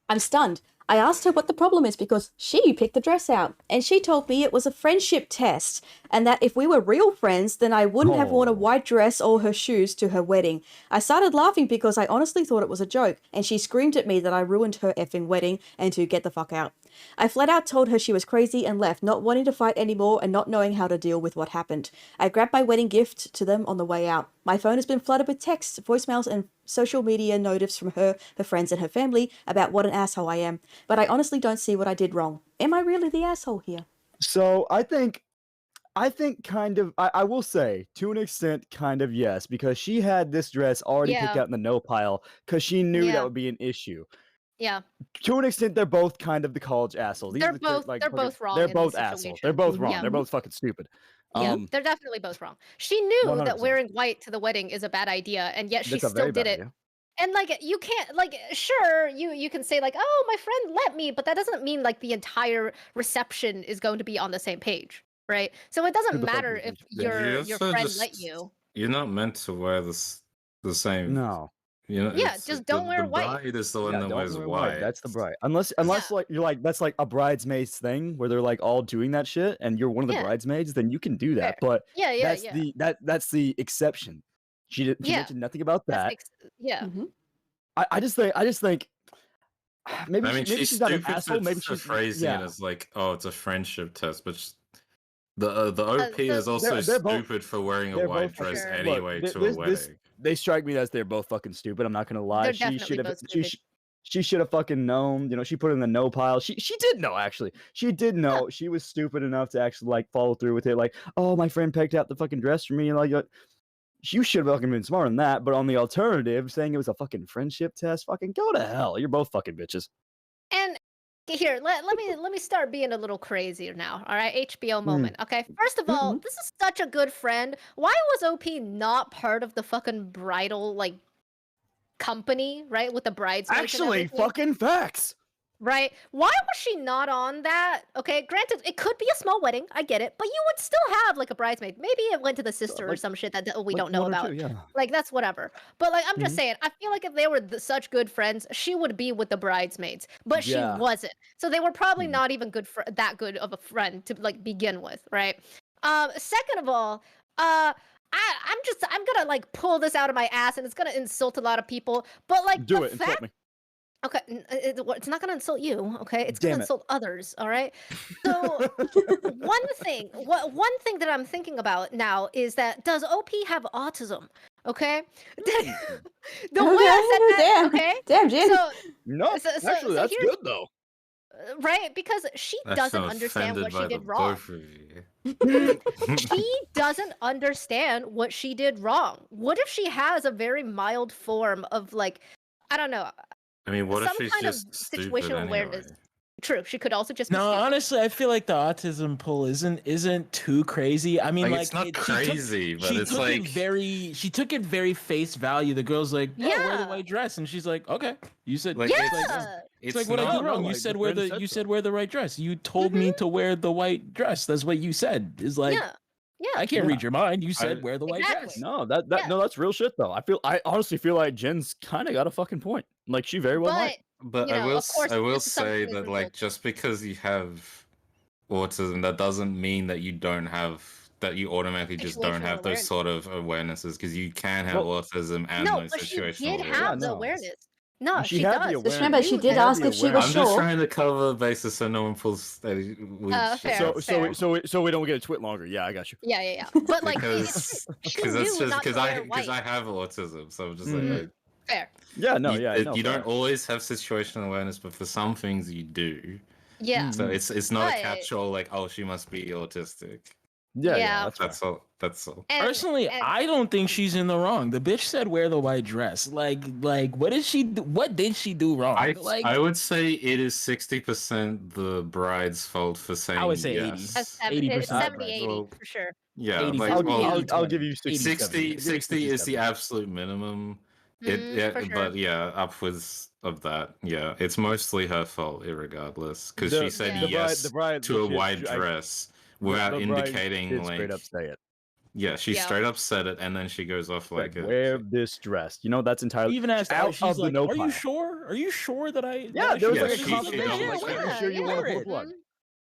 I'm stunned. I asked her what the problem is because she picked the dress out, and she told me it was a friendship test, and that if we were real friends, then I wouldn't have worn a white dress or her shoes to her wedding. I started laughing because I honestly thought it was a joke, and she screamed at me that I ruined her effing wedding and to get the fuck out. I flat out told her she was crazy and left, not wanting to fight anymore and not knowing how to deal with what happened. I grabbed my wedding gift to them on the way out. My phone has been flooded with texts, voicemails, and social media notifs from her friends, and her family about what an asshole I am. But I honestly don't see what I did wrong. Am I really the asshole here? So I think kind of, I will say, to an extent, kind of yes, because she had this dress already picked out in the no pile because she knew that would be an issue. Yeah. To an extent, they're both kind of the college assholes. They're both wrong. They're in both this assholes. situation. They're both wrong. Yeah. They're both fucking stupid. Yeah, they're definitely both wrong. She knew 100%. that wearing white to the wedding is a bad idea, and yet she That's a still very did bad it. idea. And like you can't like sure you can say like, oh, my friend let me, but that doesn't mean like the entire reception is going to be on the same page, right? So it doesn't Who the fuck matter is if this? your also friend just- let you. You're not meant to wear the same. No. You know, Yeah, it's- just don't wear the white. bride is the one Yeah, that don't wears wear white. That's the bride. Unless like you're like that's like a bridesmaids thing where they're like all doing that shit and you're one of the Yeah. bridesmaids, then you can do that. Fair. But Yeah, that's the exception. She mentioned nothing about That's that. yeah. I just think maybe, I mean, maybe she's she's not an stupid asshole. for, Maybe for she's phrasing it as like, oh, it's a friendship test, but the OP is also they're both- stupid for wearing a they're white both dress fucking- anyway Look, to this- a wedding. this- They strike me as they're both fucking stupid. I'm not gonna lie. They're She definitely should have. both stupid. She should have fucking known. You know, she put it in the no pile. She did know actually. She did know. She was stupid enough to actually like follow through with it. Like, oh, my friend picked out the fucking dress for me. Like, you should have fucking been smarter than that. But on the alternative, saying it was a fucking friendship test, fucking go to hell. You're both fucking bitches. And here, let me start being a little crazier now. All right, HBO moment. Okay, first of all, this is such a good friend. Why was OP not part of the fucking bridal like company, right? With the bridesmaids. and Actually, everything? fucking facts. Right? Why was she not on that? Okay, granted, it could be a small wedding. I get it, but you would still have like a bridesmaid. Maybe it went to the sister or like- some shit that we Like, don't know one or about. two, yeah. Like that's whatever. But like I'm just saying, I feel like if they were such good friends, she would be with the bridesmaids, but Yeah. she wasn't. So they were probably not even that good of a friend to like begin with, right? Second of all, I'm gonna like pull this out of my ass, and it's gonna insult a lot of people. But like Do the it. Insult fact me. Okay, it's not gonna insult you. Okay, it's Damn gonna it. insult others. All right. So one thing that I'm thinking about now is that does OP have autism? Okay. The way I said that. Damn. Okay. Damn, Jen. So No, So- actually, so that's here's- good though. right, because she That's doesn't so understand offended what she by did the wrong. both of you. She doesn't understand what she did wrong. What if she has a very mild form of like, I don't know. I mean, what if Some she's kind of just stupid situational anyway? awareness. True, she could also just be No, stupid. honestly, I feel like the autism pull isn't too crazy. I mean, Like, like it's not she crazy, but she it's took like she took it very face value. The girl's like, oh, wear the Yeah. white dress, and she's like, okay, you said, Like, it's Yeah. like, it's like what I not did wrong. like, You the said wear friend said you so. said wear the right dress. You told me to wear the white dress. That's what you said. Is like, Yeah. Yeah. I can't Yeah. read your mind. You said wear the white Exactly. dress. No, that Yeah. no, that's real shit though. I honestly feel like Jen's kind of got a fucking point. Like she very well But might. But you know, of course, I will this is something say that's that like result- just because you have autism, that doesn't mean that you automatically just don't Situational have those awareness. sort of awarenesses because you can have Well, autism and no, no but she situational did awareness. have the no. awareness. No, She she had the does. Just remember, she You did have ask the if she was awareness. I'm just sure. trying to cover the basis so no one pulls that Fair. So we don't get a twit longer. Yeah, I got you. Yeah. But like, because she that's knew just not to because wear white. I have autism, so I'm just Mhm. like Fair. Yeah, no, you, yeah, it- no. you don't fair. always have situational awareness, but for some things you do. Yeah. So it's not But- a catch-all like, oh, she must be autistic. Yeah, Yeah. that's fair. That's all. And- Personally, and- I don't think she's in the wrong. The bitch said wear the white dress. Like what did she do? What did she do wrong? I would say it is 60% the bride's fault for saying would say 80. yes. That's 80%. 70, 80 Well, for sure. Yeah, 80, like I'll, 50, well, I'll give you 60. 60 is the absolute minimum. For sure. But yeah, upwards of that. Yeah, it's mostly her fault, irregardless, because The- she said the yes the bride to a legit- white I- dress without the bride indicating did like straight up say it. yeah, she Yeah. straight up said it, and then she goes off like Like, wear this dress. You know, that's She entirely even asked out she's of the like, no "Are you pile. sure? Are you sure that I?" Yeah, there was Yeah, like a she- comment she- there. yeah, Like, yeah, are you sure you want to pull the plug?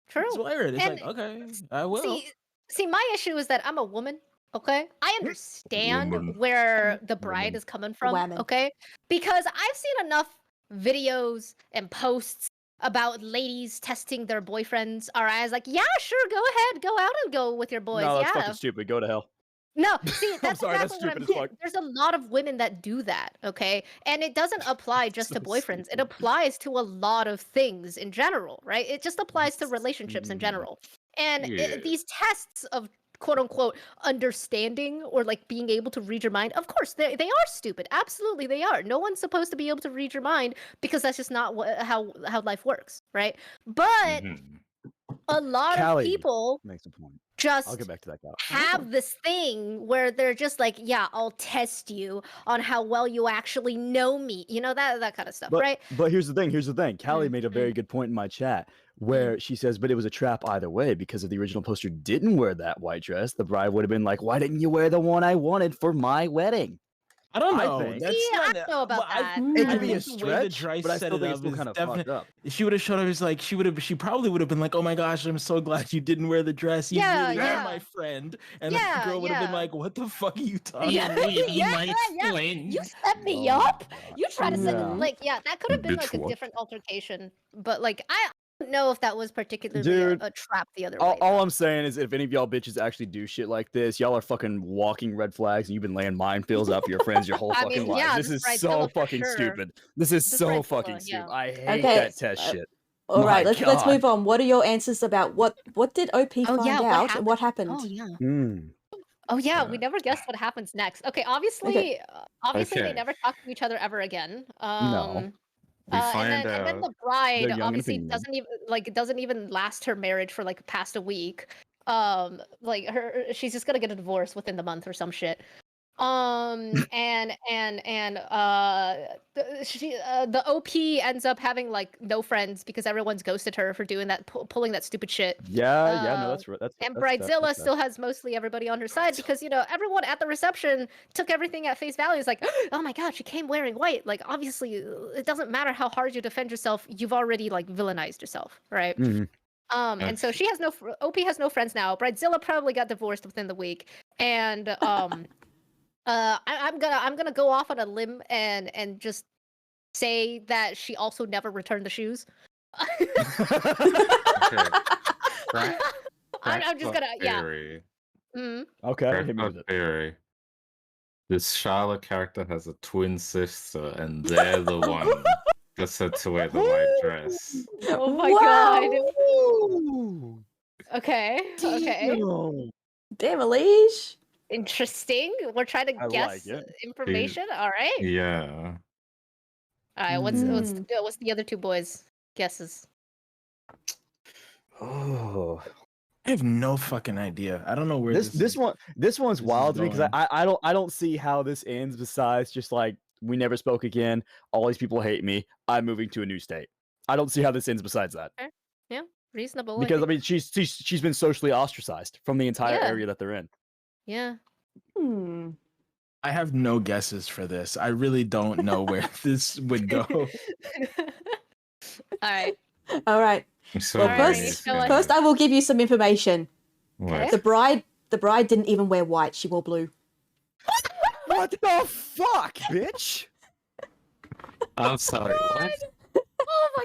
True. Just wear it. It's And- like, okay, I will. See, my issue is that I'm a woman. Okay, I understand Woman. where the bride Woman. is coming from. Woman. Okay, because I've seen enough videos and posts about ladies testing their boyfriends' RIs. Like, yeah, sure, go ahead, go out and go with your boys. No, that's yeah, fucking stupid. Go to hell. no, see, that's sorry, that's exactly what I'm stupid as saying. fuck. There's a lot of women that do that, okay? And it doesn't apply just to So boyfriends. It stupid. applies to a lot of things in general, right? It just applies to relationships in Mm. general. And Yeah. these tests of quote unquote understanding or like being able to read your mind, of course, they are stupid. Absolutely, they are. No one's supposed to be able to read your mind because that's just not how life works, right? But Mhm. a lot Callie. of people Makes a point. just I'll get back to that guy. have this thing where they're just like, yeah, I'll test you on how well you actually know me. You know, that kind of stuff, But, right? but here's the thing. Callie Mm, made a very good point in my chat where she says, but it was a trap either way because if the original poster didn't wear that white dress, the bride would have been like, why didn't you wear the one I wanted for my wedding? I don't I know. think- That's See, I not, don't know about well, that. It I could be a think the way the stretch, Dryce but I set still it think it's up still is kind of definite- fucked up. She would have showed up as like she probably would have been like, "Oh my gosh, I'm so glad you didn't wear the dress. You Yeah, really yeah. are my friend." And Yeah, the girl would have yeah. been like, "What the fuck are you talking Yeah, about?" yeah. You set me Oh my up. God. You try to set Yeah. like, yeah, that could have been like Bitch, a what? different altercation, but like I don't know if that was particularly Dude, a trap the other All, way. all I'm saying is if any of y'all bitches actually do shit like this, y'all are fucking walking red flags and you've been laying minefields out for your friends your whole I fucking mean, lives. yeah, this this is Bridezilla so for fucking sure. stupid. This is This so Bridezilla, fucking yeah. stupid. I hate Okay, that test shit. All right, My let's God. move on. What are your answers about what did OP Oh, find yeah, what out and what happened? happened? Oh yeah. Mm. Oh yeah, we Uh, never guessed what happens next. Okay, obviously, obviously they Okay. never talk to each other ever again. We find and then out. the bride They're young and obviously opinionated. doesn't even last her marriage for like past a week. Like she's just gonna get a divorce within the month or some shit. The OP ends up having like no friends because everyone's ghosted her for doing that, pulling that stupid shit. Yeah, no, Uh, that's right. And that's Bridezilla that's still has mostly everybody on her side because, you know, everyone at the reception took everything at face value. It's like, oh my God, she came wearing white. Like, obviously, it doesn't matter how hard you defend yourself. You've already, like, villainized yourself, right? Mhm. And so she has OP has no friends now. Bridezilla probably got divorced within the week. And I'm gonna go off on a limb and just say that she also never returned the shoes. Okay. Crack- I'm just gonna, yeah. Theory. Mm. Okay, Crack hit me with up it. theory. This Charlotte character has a twin sister, and they're the one that said to wear the white dress. Oh my Wow. God. Ooh. Okay. Okay. Damn. Damn, Alish. Interesting. We're trying to I guess like it. information. All right. Yeah. All right. What's the other two boys' guesses? Oh, I have no fucking idea. I don't know where this one's this wild is to me because going. I don't see how this ends besides just like we never spoke again. All these people hate me. I'm moving to a new state. I don't see how this ends besides that Reasonable. because I think. mean she's been socially ostracized from the entire Yeah. area that they're in. Yeah. Hmm. I have no guesses for this. I really don't know where this would go. All right. All right. So Well, Alright, first, show us. first I will give you some information. What? The bride didn't even wear white. She wore blue. What the fuck, bitch? I'm sorry. What? Oh my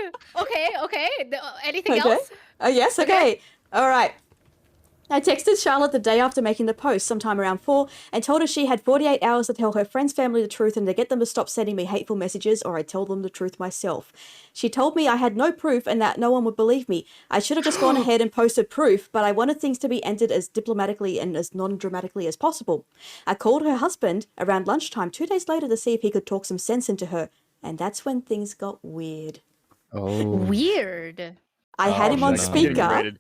god. Okay. Anything Okay. else? Yes, okay. All right. I texted Charlotte the day after making the post, sometime around 4, and told her she had 48 hours to tell her friend's family the truth and to get them to stop sending me hateful messages or I'd tell them the truth myself. She told me I had no proof and that no one would believe me. I should have just gone ahead and posted proof, but I wanted things to be ended as diplomatically and as non-dramatically as possible. I called her husband around lunchtime 2 days later to see if he could talk some sense into her, and that's when things got weird. Oh. Weird. I had him on no. speaker.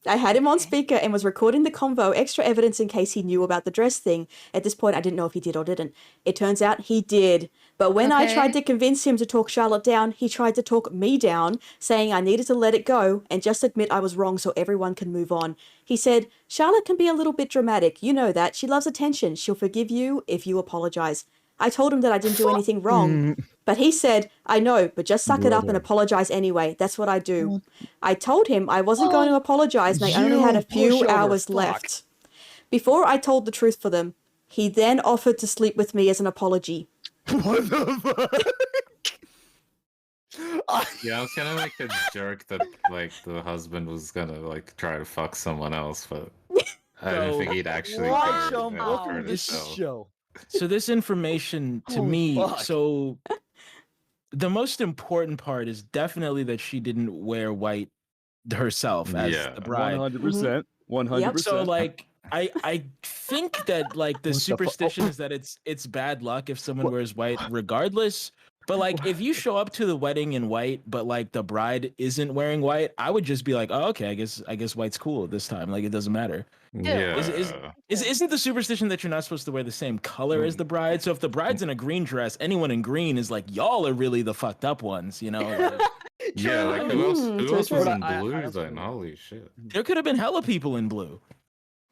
I had him on speaker and was recording the convo, extra evidence in case he knew about the dress thing. At this point, I didn't know if he did or didn't. It turns out he did. But when I tried to convince him to talk Charlotte down, he tried to talk me down, saying I needed to let it go and just admit I was wrong so everyone can move on. He said, Charlotte can be a little bit dramatic. You know that. She loves attention. She'll forgive you if you apologize. I told him that I didn't do anything wrong. But he said, I know, but just suck it up and apologize anyway. That's what I do. I told him I wasn't going to apologize and I only had a few hours left. Before I told the truth for them, he then offered to sleep with me as an apology. What the fuck? Yeah, I was gonna make a joke that like the husband was gonna like try to fuck someone else, but I didn't think he'd actually Watch go him. and Welcome offer to to this sell. show. So this information to Holy me, fuck. so the most important part is definitely that she didn't wear white herself as Yeah. the bride. 100%. 100%. So like I think that like the What the fu- superstition is that it's bad luck if someone wears white regardless. But like if you show up to the wedding in white, but like the bride isn't wearing white, I would just be like, oh, okay, I guess white's cool this time. Like it doesn't matter. Yeah. Isn't the superstition that you're not supposed to wear the same color as the bride? So if the bride's in a green dress, anyone in green is like, y'all are really the fucked up ones, you know? Like, Yeah, like who else? Mm, Who true, else true. was But in I blue also- then? Holy shit! there could have been hella people in blue.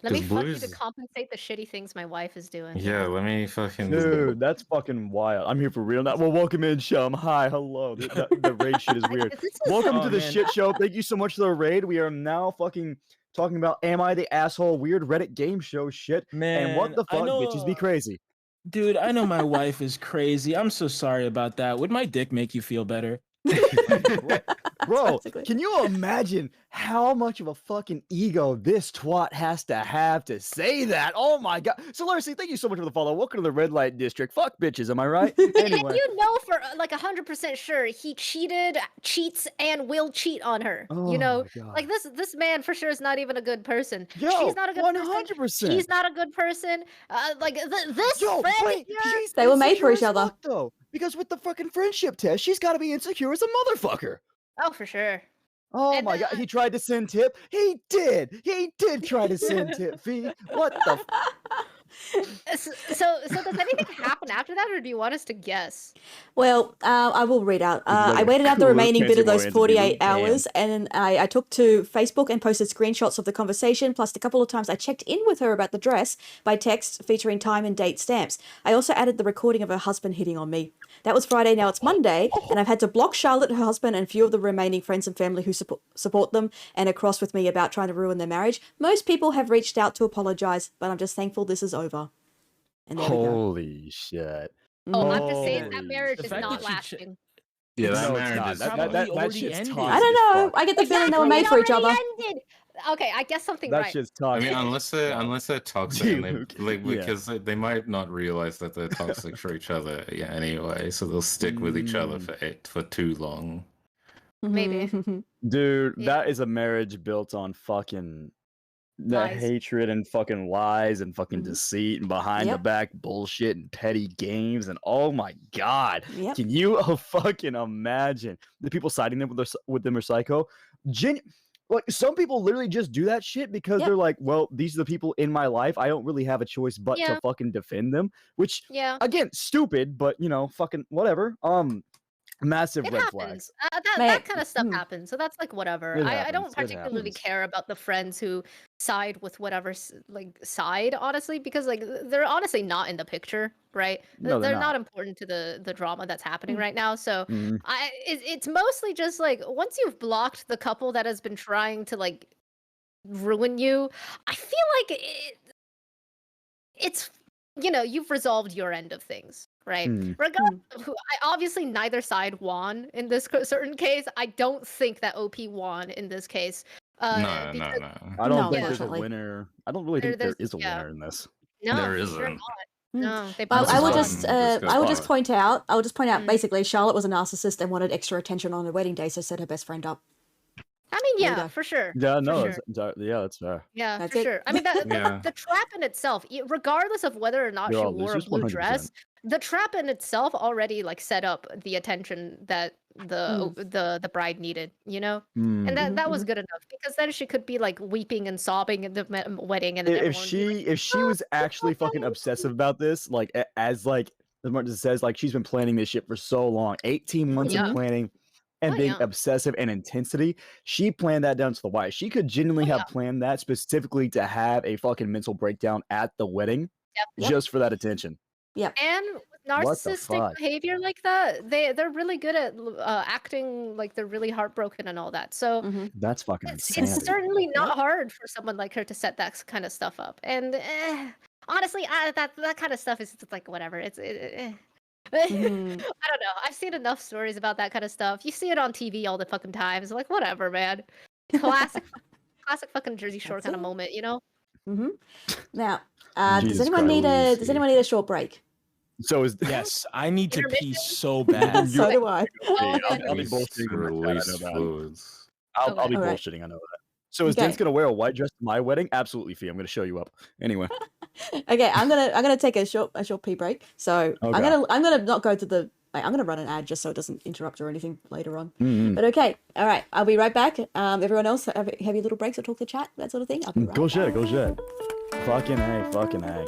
Let me 'Cause fuck you to blues- compensate the shitty things my wife is doing. Yeah, let me fucking. Dude, that's fucking wild. I'm here for real now. Well, welcome in, Shum. Hi, hello. The raid shit is weird. This is Welcome Oh, to the man. shit show. Thank you so much for the raid. We are now fucking talking about Am I the Asshole Weird Reddit game show shit. Man, And what the I fuck, know, bitches be crazy. Dude, I know my wife is crazy. I'm so sorry about that. Would my dick make you feel better? Bro, Basically. can you imagine how much of a fucking ego this twat has to say that? Oh my god. So Larcy, thank you so much for the follow. Welcome to the red light district. Fuck bitches, am I right? And Anyway. you know for like 100% sure he cheats, and will cheat on her. Oh You know, my God. like this man for sure is not even a good person. Yo, She's not a good person. 100%. He's not a good person. Like this Yo, friend wait, here. she's They were made for insecure each as other. fuck, though, because with the fucking friendship test, she's got to be insecure as a motherfucker. Oh, for sure. Oh And my god, he tried to send tip. He did try to send tip. Fee. What the? So does anything happen after that, or do you want us to guess? Well, I will read out. like I a waited out the cool remaining bit of those fancy 48 Damn. hours, and I took to Facebook and posted screenshots of the conversation, plus a couple of times I checked in with her about the dress by text featuring time and date stamps. I also added the recording of her husband hitting on me. That was Friday, now it's Monday, and I've had to block Charlotte, her husband, and a few of the remaining friends and family who support them and are cross with me about trying to ruin their marriage. Most people have reached out to apologize, but I'm just thankful this is over. And there we go. Holy shit. Oh, I'm just saying that Holy marriage The is fact not that she lasting. Yeah, that No, it's marriage not. is. Probably That already shit's ended. toxic I don't as know. fuck. I get the feeling they were Exactly, made it for each other. already ended. Okay, I guess something That right. shit's I toxic. mean, unless they're toxic, and they, Dude, like yeah. because they might not realize that they're toxic for each other. Yeah, anyway, so they'll stick with each other for too long. Maybe. Dude, Yeah. that is a marriage built on fucking that Lies. hatred and fucking lies and fucking Mhm. deceit and behind the Yep. back bullshit and petty games and oh my god, Yep. can you fucking imagine the people siding them with them are psycho? Like some people literally just do that shit because Yep. they're like, well, these are the people in my life. I don't really have a choice but Yeah. to fucking defend them. Which Yeah, again, stupid, but you know, fucking whatever. Massive it rit happens. flags. That Mate, kind of stuff mm. happens. So that's like whatever. It I don't happens, it particularly happens. care about the friends who side with whatever like side, honestly, because like they're honestly not in the picture, right? No, they're They're not not. important to the drama that's happening Mm. right now. So Mhm. it's mostly just like once you've blocked the couple that has been trying to like ruin you, I feel like it's you know, you've resolved your end of things, right? Mm. Regardless of who, obviously neither side won in this certain case. I don't think that OP won in this case. No. I don't No, think there's a unfortunately. winner. I don't really think there there's is a winner in this. no, There they're isn't. not. Mm. No, they Well, both This I is will fine. won. just, This goes I will just fine. point out. I will just point out. Mm. Basically, Charlotte was a narcissist and wanted extra attention on her wedding day, so set her best friend up. I mean, There you yeah, go. for sure. Yeah, for no, sure. yeah, that's fair. Yeah, That's for it. sure. I mean, Yeah. the trap in itself, regardless of whether or not You're she all wore a losers, blue 100%. dress, the trap in itself already like set up the attention that the bride needed, you know, Mm. and that Mhm, was good enough because then she could be like weeping and sobbing at the wedding, and then If everyone would be like, she was actually fucking obsessive about this, like as like as Martin says, like she's been planning this shit for so long, 18 months Yeah. of planning and Oh, being yeah. obsessive and intensity. She planned that down to the wire. She could genuinely Oh, have planned that specifically to have a fucking mental breakdown at the wedding Yep. just for that attention. And with What the narcissistic fuck? behavior like that, they're really good at acting like they're really heartbroken and all that. So Mhm. That's fucking it's insanity. certainly not hard for someone like her to set that kind of stuff up. And honestly, that kind of stuff is just like whatever. Mhm. I don't know. I've seen enough stories about that kind of stuff. You see it on TV all the fucking times. Like whatever, man. Classic, classic fucking Jersey Shore That's kind of it. moment, you know? Mhm. Now, does Jesus anyone need a Christ. does anyone need a short break? So is Yes, I need to pee Intermission? so bad. So do I. Oh, I'll okay. be bullshitting in the chat, I know Release that. fluids. I'll Okay. be All right. bullshitting, I know that. So is Okay. Dent's gonna wear a white dress to my wedding? Absolutely, Fee. I'm gonna show you up. Anyway. Okay, I'm gonna take a short pee break. So Okay. I'm gonna not go to the. I'm gonna run an ad just so it doesn't interrupt or anything later on. Mm-hmm. But okay, all right, I'll be right back. Everyone else have your little breaks or talk to chat, that sort of thing. I'll be right Go back. shit, go shit. Fucking A, fucking A.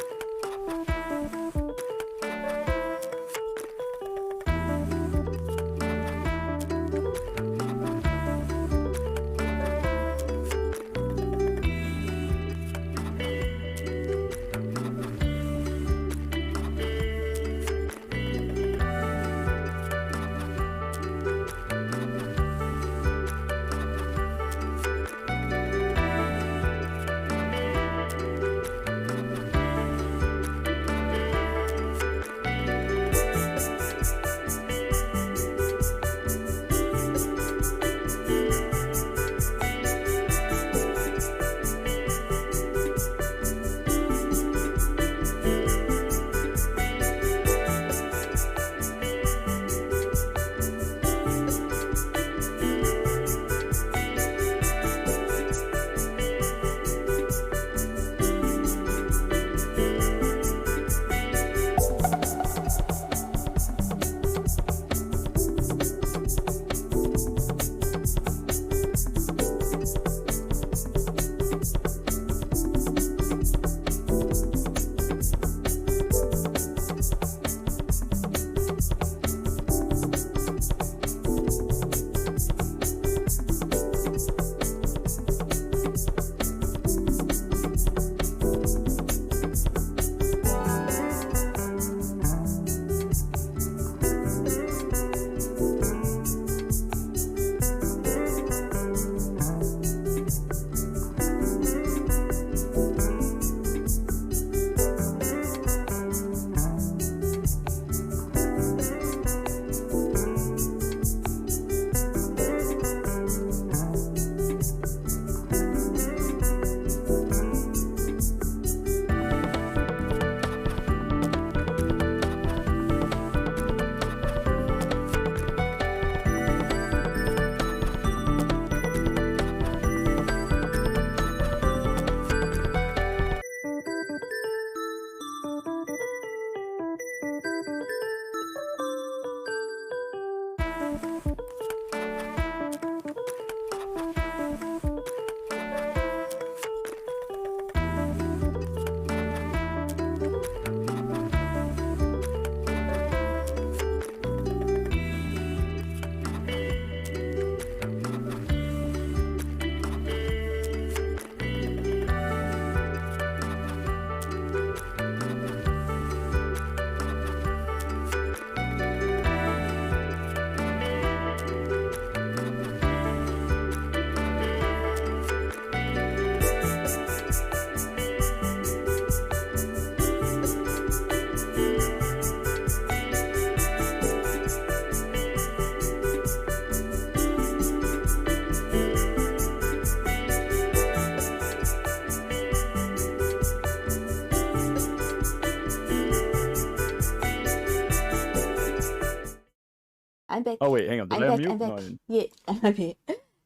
I'm back. Oh wait, hang on. Did I I'm unmute? back. No, I didn't. Yeah, I'm here.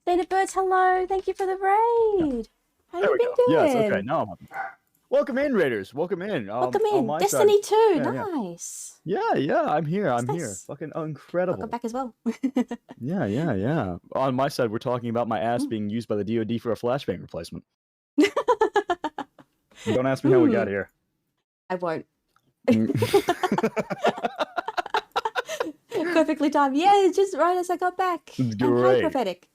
Standard Birds, hello. Thank you for the raid. How There you we been go. doing? Yes, okay. Now I'm up. Welcome in, Raiders. Welcome in. Welcome on in. my Destiny side, 2. yeah, yeah. Nice. Yeah, I'm here. I'm That's here. nice. Fucking Welcome incredible. back as well. Yeah. On my side, we're talking about my ass Mm. being used by the DoD for a flashbang replacement. Don't ask me how we got here. I won't. Mm. Perfectly timed. Yeah, just right as I got back. It's And hi, great. Prophetic.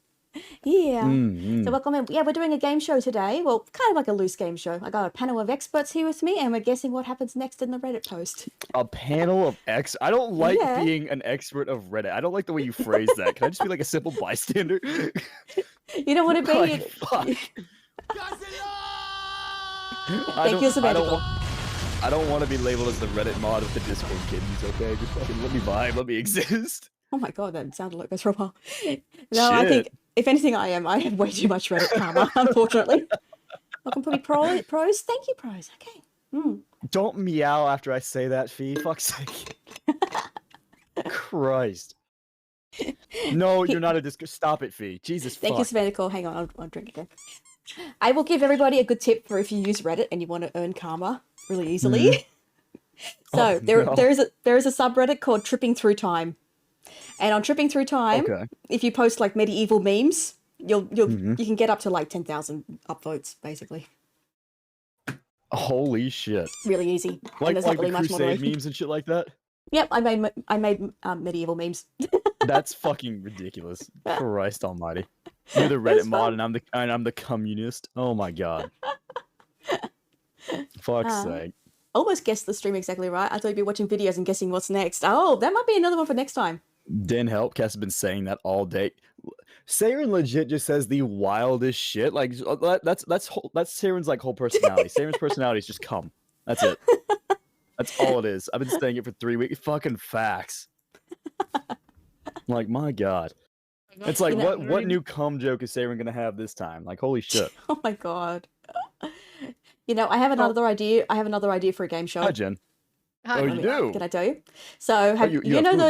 Yeah. Mm. So welcome in. Yeah, we're doing a game show today. Well, kind of like a loose game show. I got a panel of experts here with me, and we're guessing what happens next in the Reddit post. A panel of I don't like Yeah. being an expert of Reddit. I don't like the way you phrase that. Can I just be like a simple bystander? You don't want to be. Like, fuck. Thank you, Sabbatical. I don't want to be labeled as the Reddit mod of the Discord kittens, okay? Just fucking let me vibe, let me exist. Oh my god, that sounded like this for a while. No, I think if anything, I have way too much Reddit karma, unfortunately. Welcome to me, pros. Thank you, pros. Okay. Don't meow after I say that, Fee. Fuck's sake. Christ. No, you're not a Discord. Stop it, Fee. Jesus Thank you, fuck. Sabbatical. Hang on, I'll drink again. I will give everybody a good tip for if you use Reddit and you want to earn karma really easily. So Oh, no. there is a subreddit called Tripping Through Time, and on Tripping Through Time, Okay. if you post like medieval memes, you Mhm. can get up to like 10,000 upvotes, basically. Holy shit. Really easy. And Like there's the not really much Crusade moderation. memes and shit like that? Yep, I made medieval memes. That's fucking ridiculous. Christ almighty. You're the Reddit It's mod fun. and I'm the communist. Oh my god. Fuck's sake. Almost guessed the stream exactly right. I thought you'd be watching videos and guessing what's next. Oh, that might be another one for next time. Dan Helpcast has been saying that all day. Saren legit just says the wildest shit. Like that's Saren's like whole personality. Saren's personality is just cum. That's it. That's all it is. I've been saying it for 3 weeks. Fucking facts. Like my god. It's like You know- what new cum joke is Saren gonna have this time? Like holy shit. Oh my god. You know, I have another idea. I have another idea for a game show. Hi Jen. Hi, Oh, Mummy. you do? Can I tell you? So have you you have know food.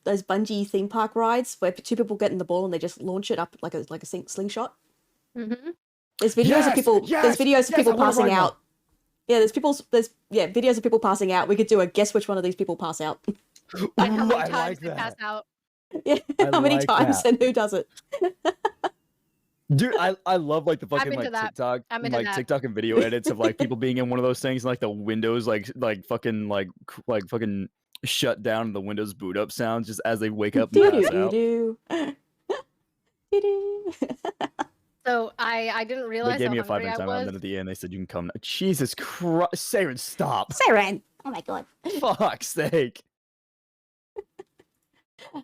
those bungee theme park rides where two people get in the ball and they just launch it up like a slingshot? Mhm. There's videos of people. There's videos of people I wanna passing ride one. out. Yeah, there's videos of people passing out. We could do a guess which one of these people pass out. Like how Ooh, many I times like they that. pass out. Yeah, I how many like times that. and who does it? Dude, I love like the fucking into like that. TikTok I'm into like that. TikTok and video edits of like people being in one of those things and like the windows like fucking like fucking shut down and the Windows boot up sounds just as they wake up and pass out. Do-do-do-do. Do-do. So I didn't They realize gave how me a 5 hungry minute I timeout and was. then at the end they said you can come now. Jesus Christ, Saren, stop. Saren. Oh my god. Fuck's sake.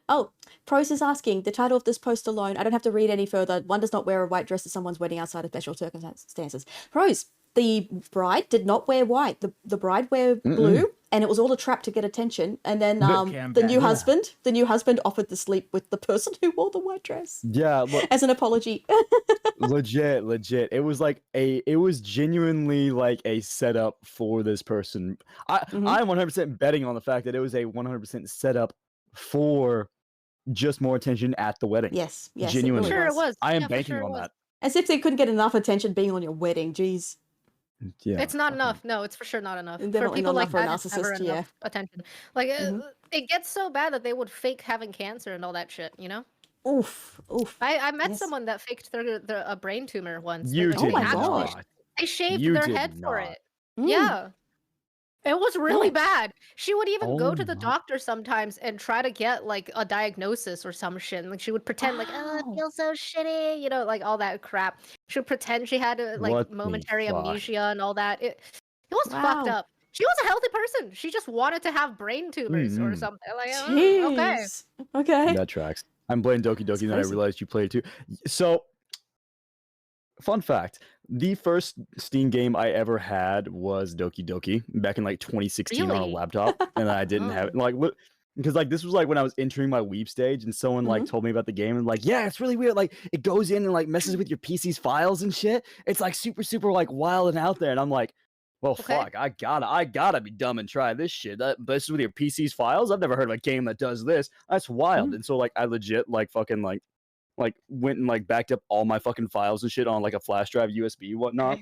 Oh, Pros is asking the title of this post alone. I don't have to read any further. One does not wear a white dress at someone's wedding outside of special circumstances. Pros, the bride did not wear white. The bride wear blue, and it was all a trap to get attention. And then the new husband offered to sleep with the person who wore the white dress Yeah, look, as an apology. legit. It was genuinely like a setup for this person. Mhm. I'm 100% betting on the fact that it was a 100% setup for just more attention at the wedding. Yes, it Genuinely. really Sure, it was. I am Yeah, for banking sure it on was. that. As if they couldn't get enough attention being on your wedding. Jeez. Yeah. It's not fucking- enough. No, it's for sure not enough. For Definitely people not like enough for a that, it's never narcissist, yeah. enough attention. Like Mhm. it gets so bad that they would fake having cancer and all that shit. You know. Oof. I met Yes. someone that faked a brain tumor once. You Like, Oh did my actually, gosh. they shaved You their did head for not. it. Mm. Yeah. It was really Oh. bad. She would even go Oh to the my- doctor sometimes and try to get like a diagnosis or some shit. And, like she would pretend like, oh, Wow. I feel so shitty, you know, like all that crap. She would pretend she had like What the momentary fuck? amnesia and all that. It was fucked Wow. up. She was a healthy person. She just wanted to have brain tumors or Mhm. something. Like, okay. Jeez. Okay. That tracks. I'm playing Doki Doki, and then I crazy. realized you played too. So, fun fact: the first Steam game I ever had was Doki Doki back in like 2016 on a Really? laptop, and I didn't have it. Like, because like this was like when I was entering my weeb stage, and someone like told me about the game, and like, yeah, it's really weird. Like, it goes in and like messes with your PC's files and shit. It's like super like wild and out there, and I'm like, Well, Okay. fuck, I gotta be dumb and try this shit. But this is with your PC's files. I've never heard of a game that does this. That's wild. And so like, I legit like fucking like went and like backed up all my fucking files and shit on like a flash drive, USB, whatnot.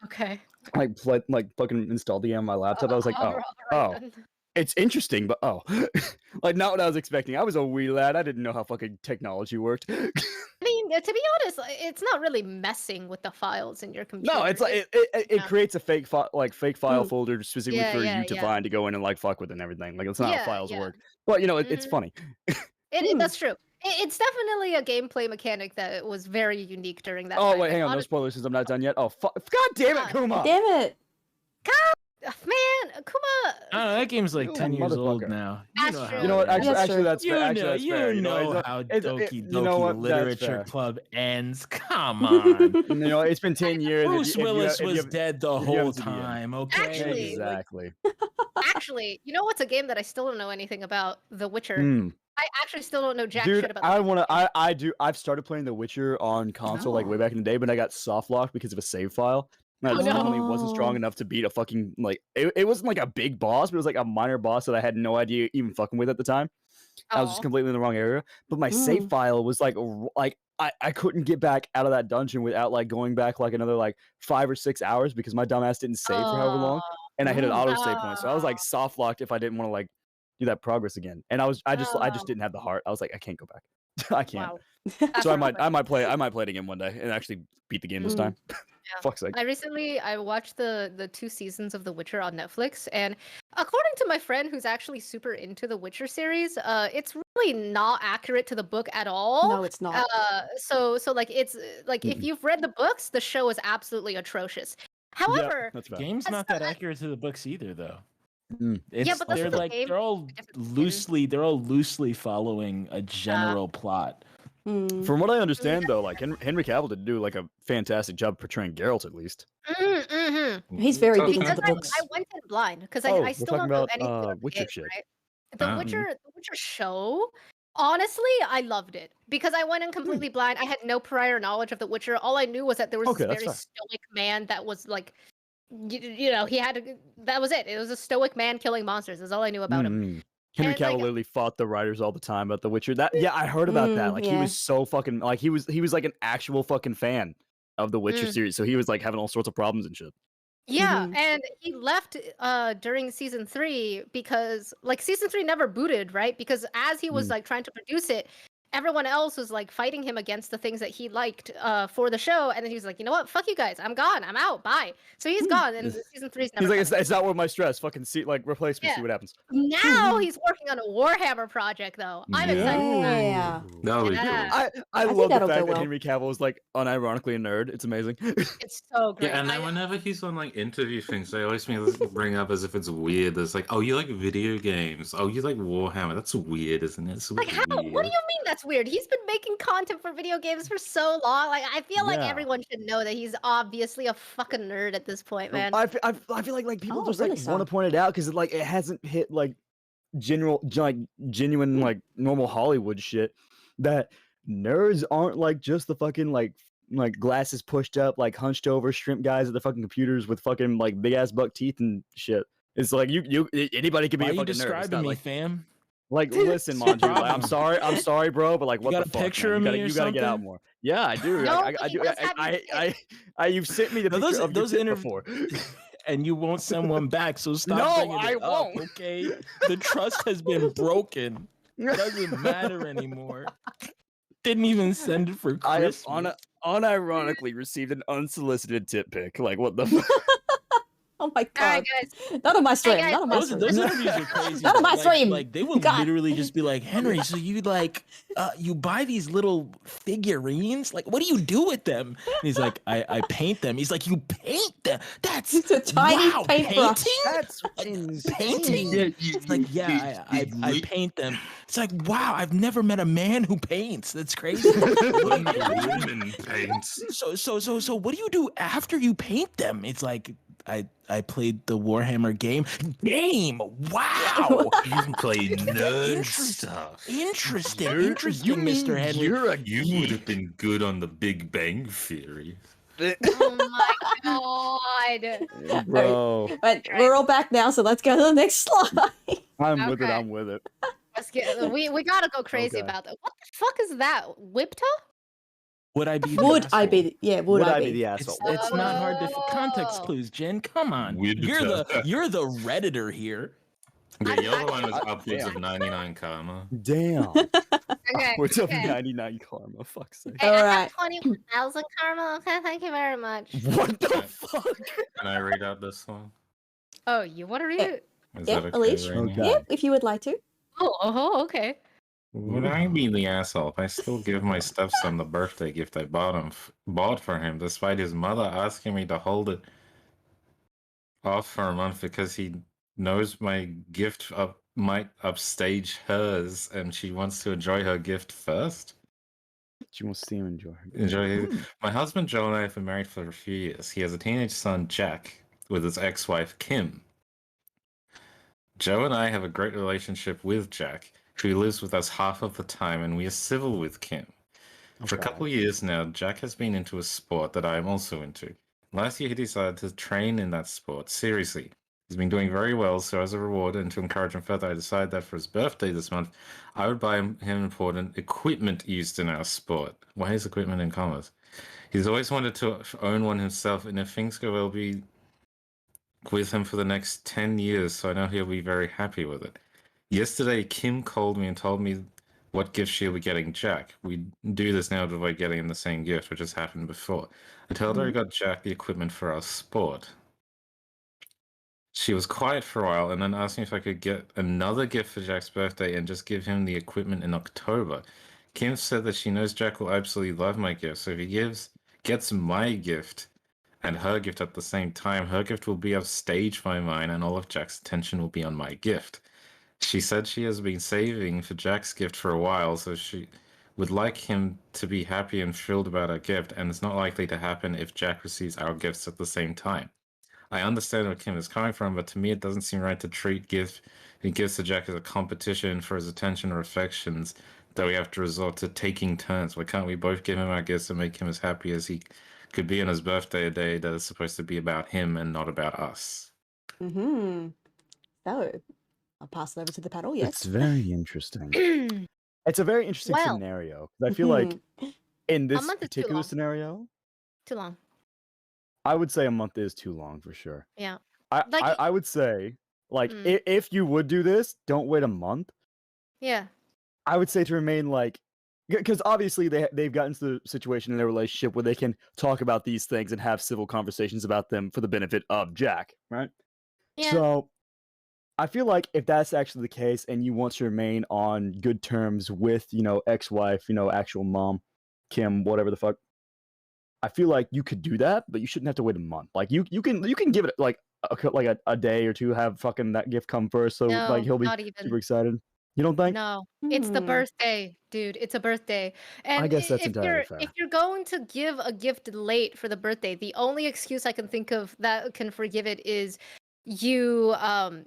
Okay. Like fucking installed the game on my laptop. I was like, Alright then. it's interesting, but like not what I was expecting. I was a wee lad. I didn't know how fucking technology worked. I mean, to be honest, it's not really messing with the files in your computer. No, it's like it Yeah. creates a fake file folder specifically Yeah, for yeah, you to yeah. find to go in and like fuck with and everything. Like, it's not Yeah, how files yeah. work. But you know, it's Mhm. funny. That's true. It's definitely a gameplay mechanic that was very unique during that Oh time. wait, and hang on, no honestly, spoilers since I'm not done yet. Oh fuck! God damn it, God Kuma! Damn it. man, Kuma. I don't know, that game's like You 10 years old motherfucker. now. That's how true. You know what? it Actually, is. That's true. that's fair. Actually, that's fair. You know it's- how it's- Doki you know what? That's Literature fair. Club ends. Come on. You know, it's been 10 years. Bruce Willis was dead the you whole haven't seen the end. time, okay? Actually, Exactly. Actually, you know what's a game that I still don't know anything about? The Witcher. Mm. I actually still don't know jack Dude, shit about. I The want to. I do. I've started playing The Witcher on console like way back in the day, but I got soft locked because of a save file. And I Oh, just no. definitely wasn't strong enough to beat a fucking like. It wasn't like a big boss, but it was like a minor boss that I had no idea even fucking with at the time. I was just Aw. completely in the wrong area. But my save file was like I couldn't get back out of that dungeon without like going back like another like 5 or 6 hours because my dumbass didn't save for however long, and I hit an auto save point. So I was like soft locked if I didn't want to like do that progress again. And I just didn't have the heart. I was like, I can't go back. I can't. Wow. That's So I rough. might play it again one day and actually beat the game this time. Fuck's sake. I watched the 2 seasons of The Witcher on Netflix, and according to my friend who's actually super into the Witcher series, it's really not accurate to the book at all. No, it's not. So like it's like if you've read the books, the show is absolutely atrocious. However, That's The fair. game's That's not the- that accurate to the books either, though. Mm. It's, but that's they're the like game, they're all different spin. they're all loosely following a general plot. Mm. From what I understand, though, like Henry Cavill did do like a fantastic job portraying Geralt at least. Mm-hmm. He's very Talking big into Because the I, books. I went in blind because Oh, I we're still talking don't know about, anything about the Witcher game, shit. right? Ah. The Witcher show. Honestly, I loved it because I went in completely blind. I had no prior knowledge of The Witcher. All I knew was that there was Okay, this that's very fair. stoic man that was like, you know, he had to, that was it. It was a stoic man killing monsters. That's all I knew about him. Mm. Henry And, like- Cavill literally fought the writers all the time about The Witcher. That I heard about that. Like he yeah. was so fucking like he was like an actual fucking fan of the Witcher series. So he was like having all sorts of problems and shit. Yeah, Mhm. and he left during season 3 because like season 3 never booted, right? Because as he was like trying to produce it, everyone else was like fighting him against the things that he liked for the show, and then he was like, you know what, fuck you guys, I'm gone, I'm out, bye. So he's gone, and season 3's never. He's like, coming. it's not worth my stress. Fucking see, like replace me, see Yeah. what happens. Now he's working on a Warhammer project, though. I'm excited for that. Yeah. That'll be Yeah. cool. I think love the that'll go fact that well. Henry Cavill is like unironically a nerd. It's amazing. It's so great. Yeah, and then whenever he's on like interview things, they always bring up as if it's weird. It's like, oh, you like video games? Oh, you like Warhammer? That's weird, isn't it? It's Like how? What do you mean that's weird? He's been making content for video games for so long. Like I feel like Yeah. everyone should know that he's obviously a fucking nerd at this point, man. I feel like people Oh, just really like so? want to point it out because it hasn't hit like genuine like normal Hollywood shit that nerds aren't like just the fucking like glasses pushed up like hunched over shrimp guys at the fucking computers with fucking like big ass buck teeth and shit. It's like anybody can be Why a are you fucking nerd. It's describing not me, like, fam? like listen, Manju, like, I'm sorry, bro, but like what got the a fuck, picture man? of You me gotta, or you gotta get out something? more. Yeah, I do. No, I but he do. does have your You've sent me the No, picture of your those tit interv- before. and you won't send one back, so stop No, bringing I it up, won't. okay? The trust has been broken. It doesn't matter anymore. Didn't even send it for I have Christmas. unironically received an unsolicited tit pic. Like what the fuck? Oh my All god. right, guys. Not on my stream. guys, Not on my Those stream. interviews are crazy. Not on my like, stream. Like they will God. literally just be like, Henry, so you like you buy these little figurines? Like, what do you do with them? And he's like, I paint them. He's like, you paint them? That's It's a tiny wow, paintbrush. That's painting? It's like, yeah, I paint them. It's like, wow, I've never met a man who paints. That's crazy. Women paints. So what do you do after you paint them? It's like I played the Warhammer game. Wow. You play nerd Interest- stuff. Interesting, Mr. Henry. You would have been good on The Big Bang Theory. Oh my god. Bro. But we're all back now, so let's go to the next slide. I'm with it. Okay. I'm with it. Let's get. We gotta go crazy Okay. about that. What the fuck is that? Whipta? Would I be? the Would I asshole? be? Would I be? the It's, asshole? it's not hard to context Oh. clues, Jen. Come on, We'd you're the redditor here. Yeah, I'm you're the one with actually- upwards of 99 karma. Damn. Okay. What's up, okay. 99 karma? Fuck's sake. Hey, I Alright. have 21,000 karma. Okay, thank you very much. What the Okay. fuck? Can I read out this one? Oh, you want to read Yeah. it? Is Yeah, that Elise? Rainy? Okay. Yep, if you would like to. Oh, okay. Would I be the asshole if I still give my stepson the birthday gift I bought for him, despite his mother asking me to hold it off for a month because he knows my gift might upstage hers, and she wants to enjoy her gift first? She wants to enjoy. Enjoy it. My husband Joe and I have been married for a few years. He has a teenage son, Jack, with his ex-wife, Kim. Joe and I have a great relationship with Jack, who lives with us half of the time, and we are civil with Kim. For a Okay. couple of years now, Jack has been into a sport that I am also into. Last year, he decided to train in that sport, seriously. He's been doing very well, so as a reward and to encourage him further, I decided that for his birthday this month, I would buy him important equipment used in our sport. Why is equipment in commas? He's always wanted to own one himself, and if things go well, be with him for the next 10 years, so I know he'll be very happy with it. Yesterday, Kim called me and told me what gift she'll be getting Jack. We do this now to avoid getting him the same gift, which has happened before. I told her I got Jack the equipment for our sport. She was quiet for a while and then asked me if I could get another gift for Jack's birthday and just give him the equipment in October. Kim said that she knows Jack will absolutely love my gift, so if he gets my gift and her gift at the same time, her gift will be upstaged by mine and all of Jack's attention will be on my gift. She said she has been saving for Jack's gift for a while, so she would like him to be happy and thrilled about her gift, and it's not likely to happen if Jack receives our gifts at the same time. I understand where Kim is coming from, but to me it doesn't seem right to treat gifts to Jack as a competition for his attention or affections, that we have to resort to taking turns. Why can't we both give him our gifts and make him as happy as he could be on his birthday, a day that is supposed to be about him and not about us? Mm-hmm. So, I'll pass it over to the panel. Yes. It's very interesting. It's a very interesting Well- scenario. 'Cause I feel like in this month is too particular long. scenario, Too long. I would say a month is too long for sure. Yeah. I Like- I would say like Mm. if you would do this, don't wait a month. Yeah. I would say to remain like, because obviously they've gotten to the situation in their relationship where they can talk about these things and have civil conversations about them for the benefit of Jack, right? Yeah. So I feel like if that's actually the case and you want to remain on good terms with, ex-wife, actual mom, Kim, whatever the fuck, I feel like you could do that, but you shouldn't have to wait a month. Like you can give it like a day or two, have fucking that gift come first, so No, like he'll be not even. super excited. You don't think? No, it's the Hmm. birthday, dude. It's a birthday. And guess that's if entirely you're fair. if you're going to give a gift late for the birthday, the only excuse I can think of that can forgive it is you're Well,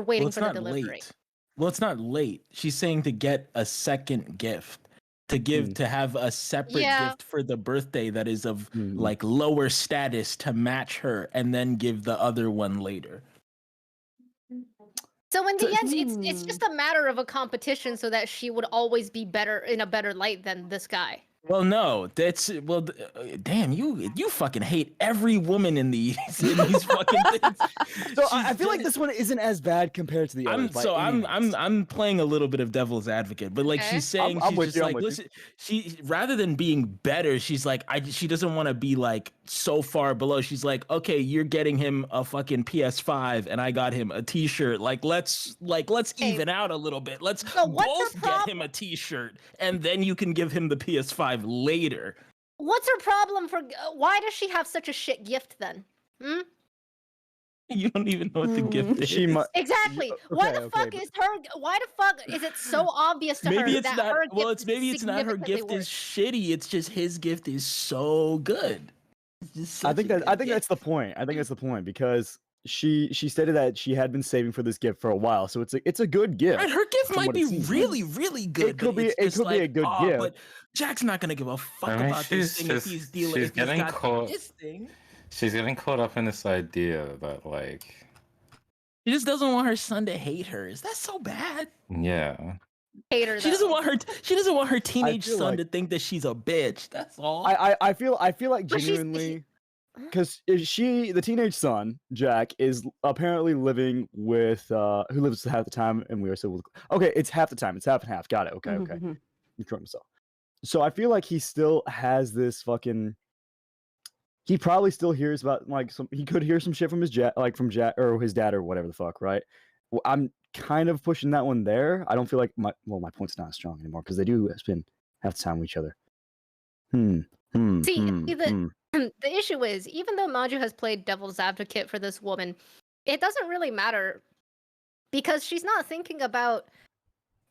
waiting it's for the not delivery. late. Well, it's not late. She's saying to get a second gift. To have a separate Yeah. gift for the birthday that is of Mhm. like lower status to match her, and then give the other one later. So in the So- end, it's just a matter of a competition so that she would always be better in a better light than this guy. Well, no, damn, you fucking hate every woman in these fucking things. So I She's feel like just- this one isn't as bad compared to the others. by any means. I'm playing a little bit of devil's advocate, but like Okay. she's saying, I'm she's with just you, I'm like, with you. listen, she rather than being better, she's like, she doesn't want to be like so far below. She's like, okay, you're getting him a fucking PS5, and I got him a T-shirt. Let's Hey. even out a little bit. Let's So what's her both get him a T-shirt, and then you can give him the PS5 later. What's her problem for? Why does she have such a shit gift then? Hmm? You don't even know what the gift is. She might. Exactly. Why the okay, fuck but- is her? Why the fuck is it so obvious to her Maybe it's that not. her Well, gift it's maybe is it's not her significantly gift is worse? shitty. It's just his gift is so good. It's just I such think a that I good think gift. that's the point. I think that's the point because she stated that she had been saving for this gift for a while, so it's a good gift. And her gift from might what be it seems like. really, really good. It could but be it's it just could be a like, good "Oh, gift. but Jack's not gonna give a fuck I mean, about this she's thing if just- he's dealing. she's If he's getting got caught- this thing. She's getting caught up in this idea that like, She just doesn't want her son to hate her. Is that so bad? yeah. Hater. She doesn't though. want her. She doesn't want her teenage feel son like- to think that she's a bitch. That's all. I feel like But she's- genuinely, because the teenage son Jack is apparently living with who lives half the time, and we are still okay. It's half the time. It's half and half. Got it. Okay. Mhm, Okay. mhm. You correct myself. So I feel like he still has this fucking. He probably still hears about like some. He could hear some shit from his Jack or his dad or whatever the fuck, right? Well, I'm kind of pushing that one there. I don't feel like my point's not as strong anymore because they do spend half the time with each other. See, the issue is, even though Maju has played devil's advocate for this woman, it doesn't really matter because she's not thinking about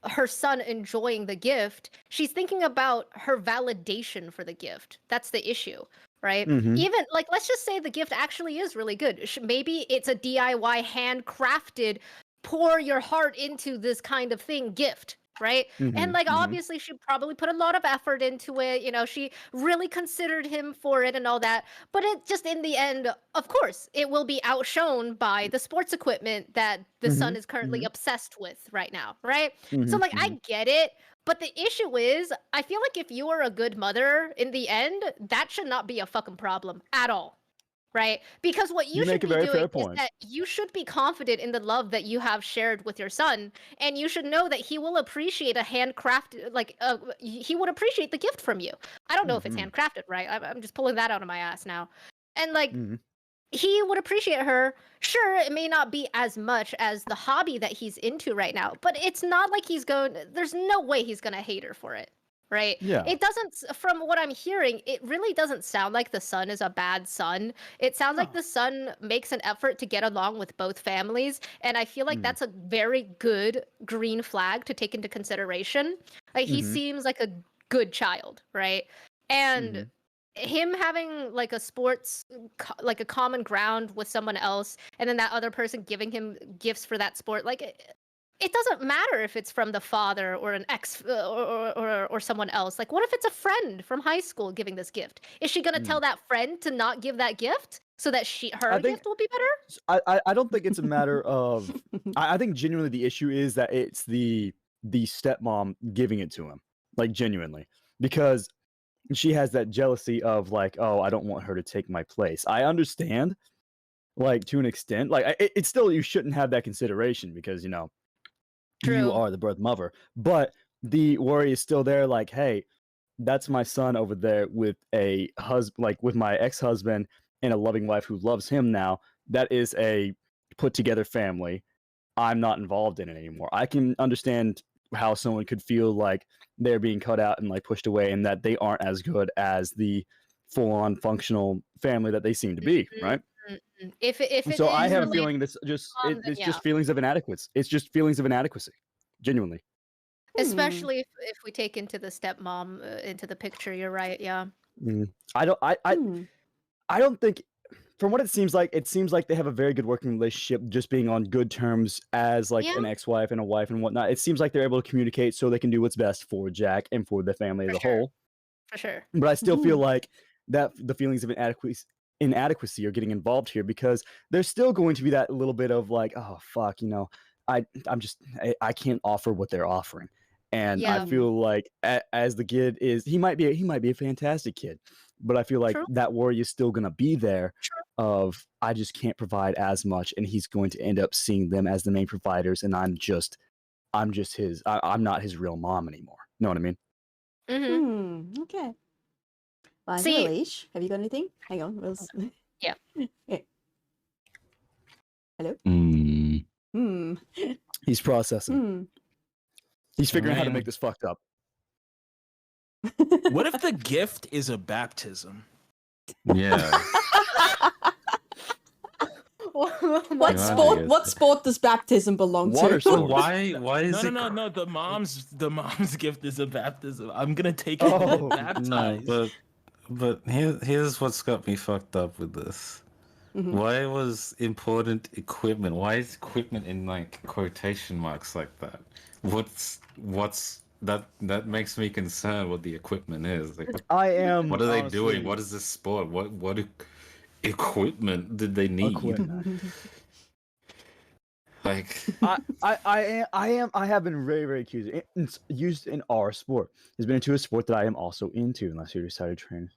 her son enjoying the gift. She's thinking about her validation for the gift. That's the issue, right? Mhm. Even like, let's just say the gift actually is really good. Maybe it's a DIY handcrafted, pour your heart into this kind of thing gift. Right. And like, obviously, she probably put a lot of effort into it. You know, she really considered him for it and all that. But it just in the end, of course, it will be outshone by the sports equipment that the son is currently obsessed with right now. Right. So, like, I get it. But the issue is, I feel like if you are a good mother in the end, that should not be a fucking problem at all. Right? Because what you You should make a be very fair doing is point. that you should be confident in the love that you have shared with your son, and you should know that he will appreciate a handcrafted, like, he would appreciate the gift from you. I don't know if it's handcrafted, right? I'm just pulling that out of my ass now. And like, he would appreciate her. Sure, it may not be as much as the hobby that he's into right now, but it's not like there's no way he's gonna hate her for it. Right? Yeah. It doesn't, from what I'm hearing, it really doesn't sound like the son is a bad son. It sounds like the son makes an effort to get along with both families. And I feel like that's a very good green flag to take into consideration. Like, he seems like a good child, right? And him having like a like a common ground with someone else, and then that other person giving him gifts for that sport, like, it doesn't matter if it's from the father or an ex or someone else. Like, what if it's a friend from high school giving this gift? Is she gonna tell that friend to not give that gift so that her gift will be better? I don't think it's a matter of. I think genuinely the issue is that it's the stepmom giving it to him, like, genuinely, because she has that jealousy of like, oh, I don't want her to take my place. I understand, like, to an extent, like, it's still, you shouldn't have that consideration because, you know, you True. are the birth mother, but the worry is still there. Like, hey, that's my son over there with a husband, like with my ex-husband and a loving wife who loves him now. That is a put together family. I'm not involved in it anymore. I can understand how someone could feel like they're being cut out and like pushed away, and that they aren't as good as the full-on functional family that they seem to be, right? If it So I is have a related feeling this just then it's yeah. just feelings of inadequacy. It's just feelings of inadequacy, genuinely. especially if we take into the stepmom into the picture, you're right. Yeah. I don't think, from what it seems like they have a very good working relationship, just being on good terms as like an Yeah. ex-wife and a wife and whatnot. It seems like they're able to communicate so they can do what's best for Jack and for the family as For a sure. whole. For sure. But I still feel like that the feelings of inadequacy are getting involved here, because there's still going to be that little bit of like, oh fuck, you know, I I can't offer what they're offering. And Yeah. I feel like as the kid is, he might be a fantastic kid, but I feel like True. that worry is still going to be there True. of, I just can't provide as much, and he's going to end up seeing them as the main providers, and I'm not his real mom anymore. Know what I mean? Okay. Well, See- Leash, have you got anything? Hang on. Yeah. Yeah. Mm. Hmm. He's processing. Hmm. He's figuring out how to mean- make this fucked up. What if the gift is a baptism? Yeah. What Yeah, sport? yes. What sport does baptism belong Water to? sport. Why is No, it? no, no, no. The mom's gift is a baptism. I'm gonna take it Oh, to get No, baptized. but here's what's got me fucked up with this. Mhm. Why was important equipment? Why is equipment in like quotation marks like that? What's that makes me concerned what the equipment is. Like I am. what are they honestly, doing? What is this sport? What equipment did they need? Equipment. Like I have been very, very used in our sport. Has been into a sport that I am also into, unless you decided to train.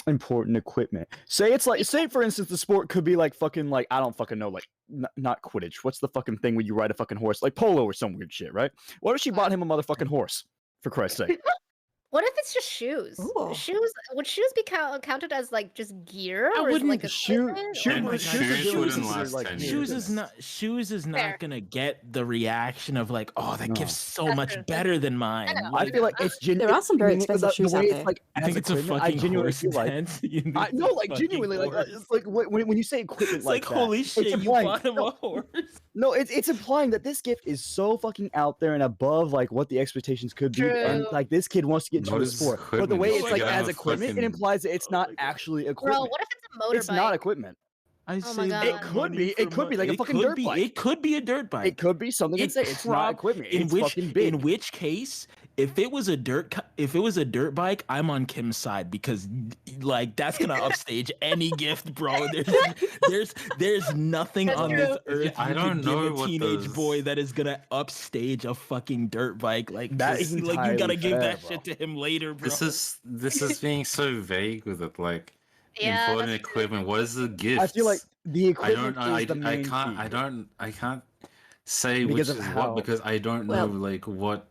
Important equipment. Say for instance, the sport could be like fucking like I don't fucking know, like not Quidditch. What's the fucking thing where you ride a fucking horse, like polo or some weird shit, right? What if she bought him a motherfucking horse? For Christ's sake. What if it's just shoes? Ooh. Shoes would shoes be counted as like just gear, I or is it wouldn't- like equipment? shoe- or- And my God, shoes wouldn't last like 10 Shoes years. is not Fair. gonna get the reaction of like, oh, that No. gift's so That's much true. better than mine. know. I feel like it's genuine. There are some very expensive shoes out there. I think it's a fucking I genuinely horse feel like dance. I no, like genuinely, like it's like when you say equipment It's like like that, holy it's shit, you implying- bought him a horse. No, it's implying that this gift is so fucking out there and above like what the expectations could be, and True. like this kid wants to get into What a is sport. But the equipment? way You it's like gotta as have equipment, it fucking- implies that it's not actually Bro, equipment. what if it's a motorbike? It's not equipment. I Oh my God. saved It could money be- it for could be like a it fucking could dirt be- bike. It could be a dirt bike. It could be something and say it's not equipment. It's fucking big. In which case, if it was a dirt bike, I'm on Kim's side because like that's gonna upstage any gift, bro. There's nothing That's on true. this earth I you don't could give know a what teenage those- boy that is gonna upstage a fucking dirt bike. Like That just- is like you gotta entirely give fair, that bro. shit to him later, bro. This is being so vague with it. Like Yeah, important that's true. equipment. What is the gift? I feel like the I equipment don't. is the main I can't say Because which of is how- what because I don't Well, know like what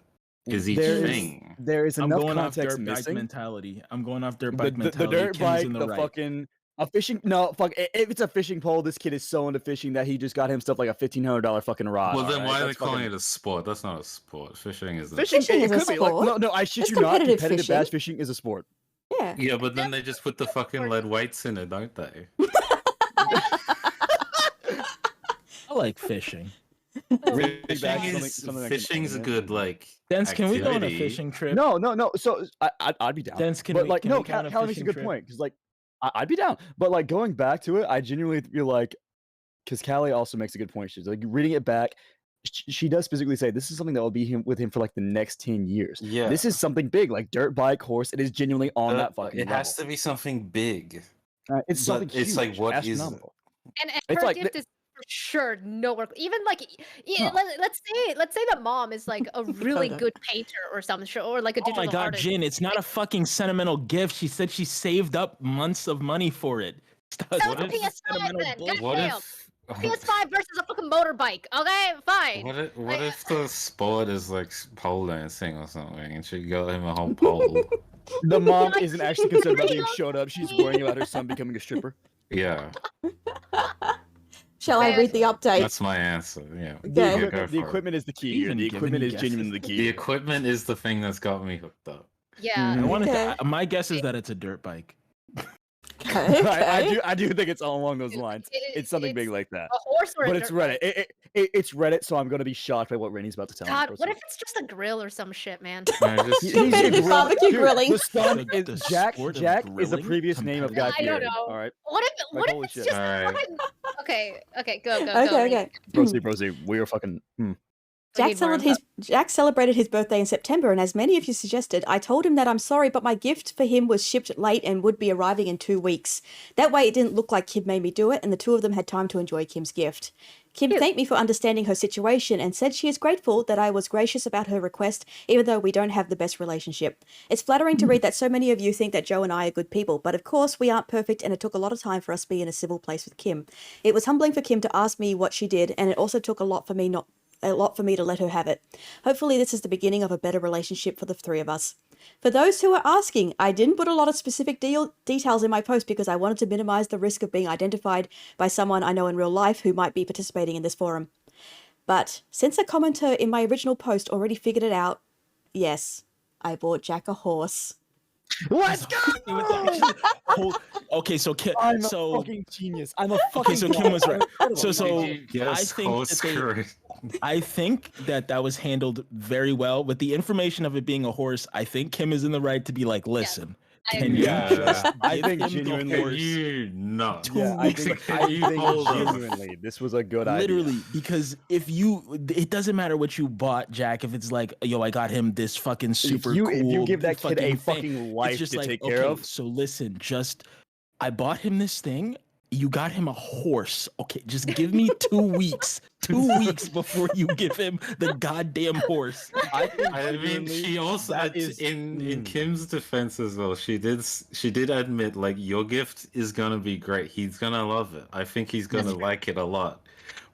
is each there is- thing. There is I'm enough going off context dirt bike missing. mentality. I'm going off dirt The, bike the mentality. dirt Kim's bike, in the right. fucking a fishing. No, fuck. If it's a fishing pole, this kid is so into fishing that he just got himself like a $1,500 fucking rod. Well, then alright? why are they That's calling fucking- it a sport? That's not a sport. Fishing is a Fishing? Fishing it is a could be like sport. no. I shit It's you not. competitive Competitive bass fishing. fishing is a sport. Yeah. Yeah, but then they just put the fucking lead weights in it, don't they? I like fishing. Really bad, Fishing is something that can fishing's a end it. good like. Dance, can we go on a activity. fishing trip? No. So I'd be down. Dance, can but we- like can no, we go on a Callie makes a fishing good trip? point because like I'd be down. But like going back to it, I genuinely feel like because Callie also makes a good point. She's like reading it back. She does physically say this is something that will be with him for like the next 10 years. Yeah. This is something big, like dirt bike, horse. It is genuinely on that fucking It has level. to be something big. It's but something it's like, huge, what is it? astronomical. And It's her like gift is for sure nowhere. Even like, yeah, Huh. let's say the mom is like a really good painter or something, or like a Oh digital my god, artist. Jin, it's not a fucking sentimental gift. She said she saved up months of money for it. Stop- So What it's a if- PS5 sentimental then. bullshit. What Goddamn. if? PS5 versus a fucking motorbike. Okay, fine. What if the sport is like pole dancing or something, and she got him a whole pole? The mom like, isn't actually concerned about being don't showed up. She's worrying about her son becoming a stripper. Yeah, Shall I read the update? that's my answer. Yeah, Okay. You go The for it. equipment is the key. Even Here. The giving equipment is guesses. genuinely the The key. equipment is the thing that's got me hooked up. Yeah. Mhm. I wanted Okay. my guess is that it's a dirt bike. Okay. I do think it's all along those lines. It- It's something big it's like that. A horse or But a it's dirt Reddit. bike. It's Reddit, so I'm gonna be shocked by what Rainey's about to tell God, me. what if it's just a grill or some shit, man? I just- He's Competitive a barbecue dude, grilling. The son The- is the Jack. sport of Jack is the grilling? previous name of Guy I don't Fieri. know. All right, What if Like, what holy if it's shit. just Alright. fucking- Okay, go. Okay. proceed. We are fucking. We need more info. Jack celebrated his birthday in September, and as many of you suggested, I told him that I'm sorry, but my gift for him was shipped late and would be arriving in 2 weeks. That way, it didn't look like Kim made me do it, and the two of them had time to enjoy Kim's gift. Kim Cute. thanked me for understanding her situation and said she is grateful that I was gracious about her request, even though we don't have the best relationship. It's flattering to read that so many of you think that Joe and I are good people, but of course we aren't perfect, and it took a lot of time for us to be in a civil place with Kim. It was humbling for Kim to ask me what she did, and it also took a lot for me to let her have it. Hopefully this is the beginning of a better relationship for the three of us. For those who are asking, I didn't put a lot of specific details in my post because I wanted to minimize the risk of being identified by someone I know in real life who might be participating in this forum. But since a commenter in my original post already figured it out, yes, I bought Jack a horse. Let's go! It was actually- okay, so I'm a so fucking genius. I'm a fucking. okay, so Kim was right. So Did you guess I think horse that they- correct? I think that was handled very well with the information of it being a horse. I think Kim is in the right to be like, listen, I Can agree. you Yeah. just I give think him the genuinely- horse? You no. Yeah, I think Hold on. genuinely this was a good Literally, idea. because if it doesn't matter what you bought, Jack. If it's like, yo, I got him this fucking super if you, cool. if you give that kid a fucking thing, fucking it's life just to like, take care okay, of, so listen, I bought him this thing. You got him a horse. Okay, just give me 2 weeks. 2 weeks before you give him the goddamn horse. I think I mean, genuinely she also that is in Kim's defense as well. She did admit like your gift is gonna be great. He's gonna love it. I think he's gonna That's true. like it a lot.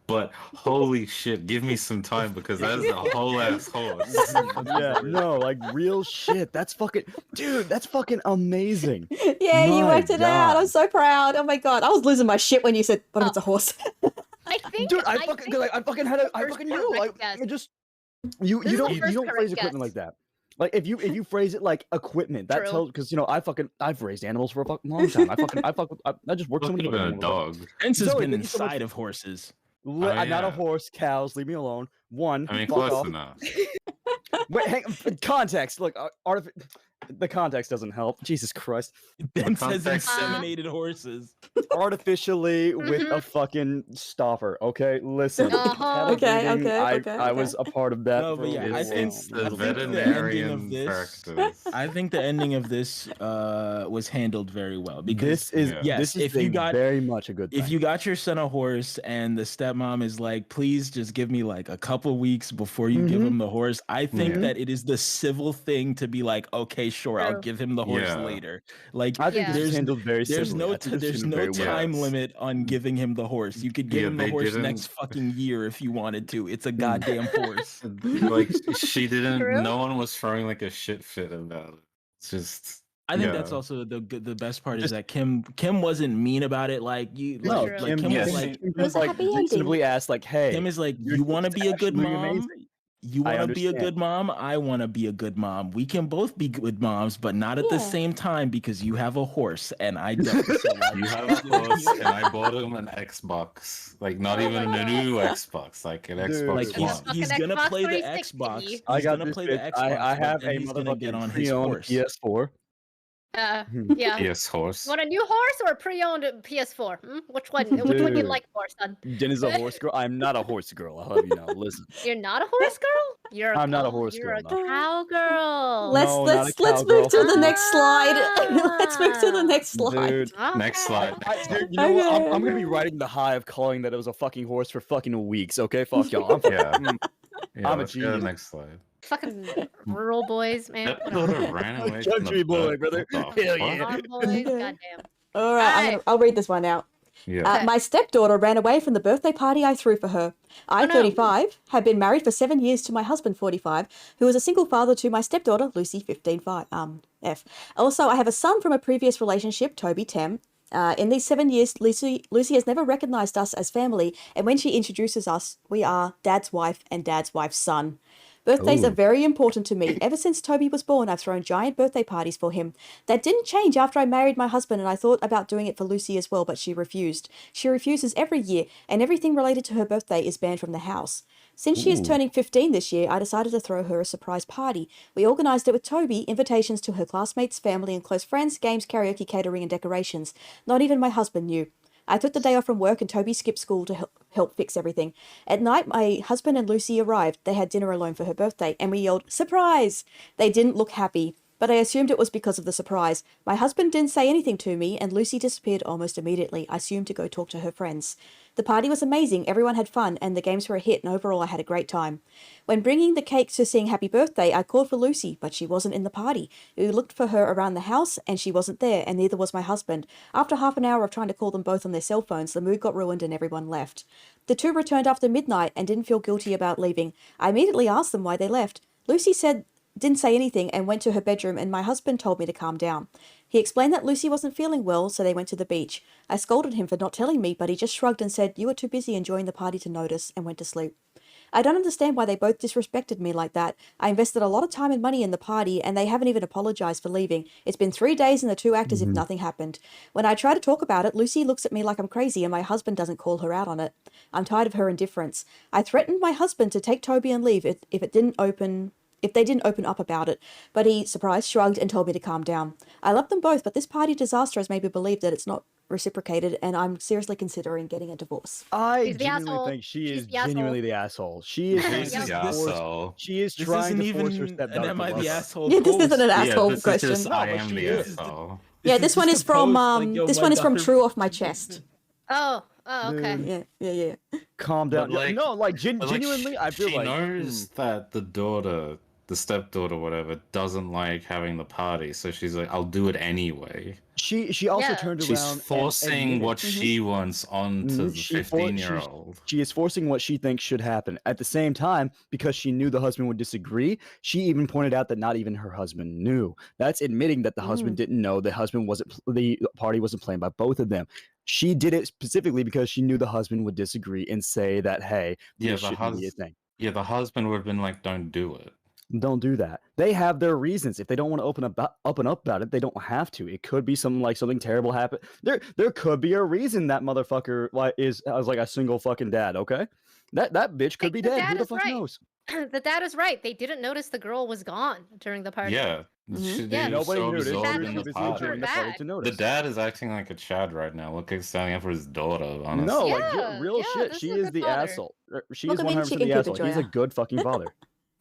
But holy shit, give me some time because that is a whole ass horse. yeah, no, like real shit. That's fucking dude, that's fucking amazing. Yeah, you My worked it out. I'm God. so proud. Oh my god, I was losing my shit when you said, "What if it's a horse?" I think. Dude, I think fucking like I fucking had a I first fucking knew correct like guess. I just you This is the you first don't correct phrase equipment like guess. that. Like if you phrase it like equipment, that True. tells because you know I've raised animals for a fucking long time. I just worked so What many could have fucking been a animals. dog? Prince has Zoe, been thank you so much. inside of horses. Oh, I'm not a yeah. horse, cows, leave me alone. One, I mean, fuck close off. enough. Wait, hang context. Look, the context doesn't help. Jesus Christ. Ben says context? inseminated horses. Artificially with a fucking stopper. Okay, listen. Uh-huh. cattle Okay, breeding, okay, I was a part of that. No, for but a yeah, I little think- It's while. the I think the ending veterinarian of this- practice. I think the ending of this was handled very well because This is Yeah. Yes, this is if you got- very much a good thing. if you got your son a horse and the stepmom is like, please just give me like a couple weeks before you give Mhm. him the horse, I think Yeah. that it is the civil thing to be like, okay, sure, I'll True. give him the horse Yeah. later. Like, I think Yeah. this is there's handled very there's civilly. no I think this is there's handled no very well. time Yes. limit on giving him the horse. You could give Yeah, him the they horse didn't- next fucking year if you wanted to. It's a goddamn horse. Like she didn't. True. No one was throwing like a shit fit about it. It's just. I think that's Yeah. also the best part is Just- that Kim wasn't mean about it. Like you, No, True. like Kim, Kim yes, was she- like, It was a like happy ending. reasonably asked, like, "Hey, Kim is like, your you want to kid's be a good actually mom? amazing." You I want to be a understand. good mom? I want to be a good mom. We can both be good moms, but not at the Yeah. same time because you have a horse and I don't. So like, You have a horse, and I bought him an Xbox. Like not Oh even my a new Xbox, like an Dude. Xbox like Just One. he's fucking gonna Xbox play the 360. Xbox. He's I got gonna this play the bitch. Xbox. I but have then a he's gonna get on motherfucking his pre-owned horse. PS4. Yeah. Yes, horse. You want a new horse or a pre-owned PS4? Which one? Which one you Dude. like more, son? Jen is a horse girl. I'm not a horse girl. I'll have you know. Listen, You're not a horse girl. You're. I'm not a oh, horse You're girl, a no. cowgirl. Let's No, not a let's move to cowgirl. the next slide. Let's move to the next slide. dude. Next slide. Dude, you know what? Okay, I'm gonna be okay. riding the high of calling that it was a fucking horse for fucking weeks. Okay, fuck y'all. I'm Yeah. Yeah, I'm a let's go to the genius. next slide. Fucking rural boys, man. That Whatever. daughter ran away from Country the boy, bed. brother. What the Hell fuck? yeah. Farm boys, goddamn. All right, Alright. I'll read this one out. Yeah. Okay. My stepdaughter ran away from the birthday party I threw for her. I, Oh, no. 35, have been married for 7 years to my husband, 45, who is a single father to my stepdaughter, Lucy, 15, F. Also, I have a son from a previous relationship, Toby, 10. In these 7 years, Lucy has never recognized us as family, and when she introduces us, we are Dad's wife and Dad's wife's son. Birthdays Ooh. are very important to me. Ever since Toby was born, I've thrown giant birthday parties for him. That didn't change after I married my husband, and I thought about doing it for Lucy as well, but she refused. She refuses every year, and everything related to her birthday is banned from the house. Since she is Ooh. turning 15 this year, I decided to throw her a surprise party. We organised it with Toby, invitations to her classmates, family and close friends, games, karaoke, catering and decorations. Not even my husband knew. I took the day off from work and Toby skipped school to help fix everything. At night, my husband and Lucy arrived. They had dinner alone for her birthday, and we yelled, "Surprise!" They didn't look happy, but I assumed it was because of the surprise. My husband didn't say anything to me, and Lucy disappeared almost immediately. I assumed to go talk to her friends. The party was amazing, everyone had fun, and the games were a hit, and overall I had a great time. When bringing the cake to sing Happy Birthday, I called for Lucy, but she wasn't in the party. We looked for her around the house, and she wasn't there, and neither was my husband. After half an hour of trying to call them both on their cell phones, the mood got ruined and everyone left. The two returned after midnight and didn't feel guilty about leaving. I immediately asked them why they left. Lucy didn't say anything and went to her bedroom, and my husband told me to calm down. He explained that Lucy wasn't feeling well, so they went to the beach. I scolded him for not telling me, but he just shrugged and said, "You were too busy enjoying the party to notice," and went to sleep. I don't understand why they both disrespected me like that. I invested a lot of time and money in the party, and they haven't even apologized for leaving. It's been 3 days, and the two act as if nothing happened. When I try to talk about it, Lucy looks at me like I'm crazy, and my husband doesn't call her out on it. I'm tired of her indifference. I threatened my husband to take Toby and leave if it didn't open if they didn't open up about it. But he, surprised, shrugged and told me to calm down. I love them both, but this party disaster has made me believe that it's not reciprocated, and I'm seriously considering getting a divorce. I She's the genuinely asshole. think she She's is the asshole. genuinely the asshole. She is She's trying the to force- asshole. She is This trying isn't to force her even stepdaughter an to Am I love the her. asshole? Yeah, this isn't an post. asshole yeah, this question. is just I No, but am she the is. asshole. Yeah, Is this one just is a from post, like, yo, this my one is from daughter- True Off My Chest. Oh, okay. Dude. Yeah. Calm down. But, like- no, like But, like, genuinely, I feel she like knows that the daughter, the stepdaughter, whatever, doesn't like having the party, so she's like, "I'll do it anyway." she also Yeah. turned She's around. forcing and admitted- what she wants onto the She 15-year-old. She is forcing what she thinks should happen. At the same time, because she knew the husband would disagree, she even pointed out that not even her husband knew. That's admitting that the husband didn't know. The husband wasn't. The party wasn't planned by both of them. She did it specifically because she knew the husband would disagree and say that, hey, Yeah, this the shouldn't be a thing. Yeah, the husband would have been like, "Don't do it." Don't do that. They have their reasons. If they don't want to open up about it, they don't have to. It could be something terrible happen. There could be a reason that motherfucker is like a single fucking dad. Okay, that bitch could be The dead. dad Who the is fuck right. knows? The dad is right. They didn't notice the girl was gone during the party. Yeah, Yeah. they were Nobody so noticed. absorbed Dad They in were the too busy party. enjoying the party Bad. to The notice. dad is acting like a Chad right now. Look, he's standing up for his daughter. Honestly. No, like Yeah, real yeah, shit. this She is a is good the father. asshole. She Look is at me, 100% chicken the coop asshole. He's a enjoyer. good fucking father.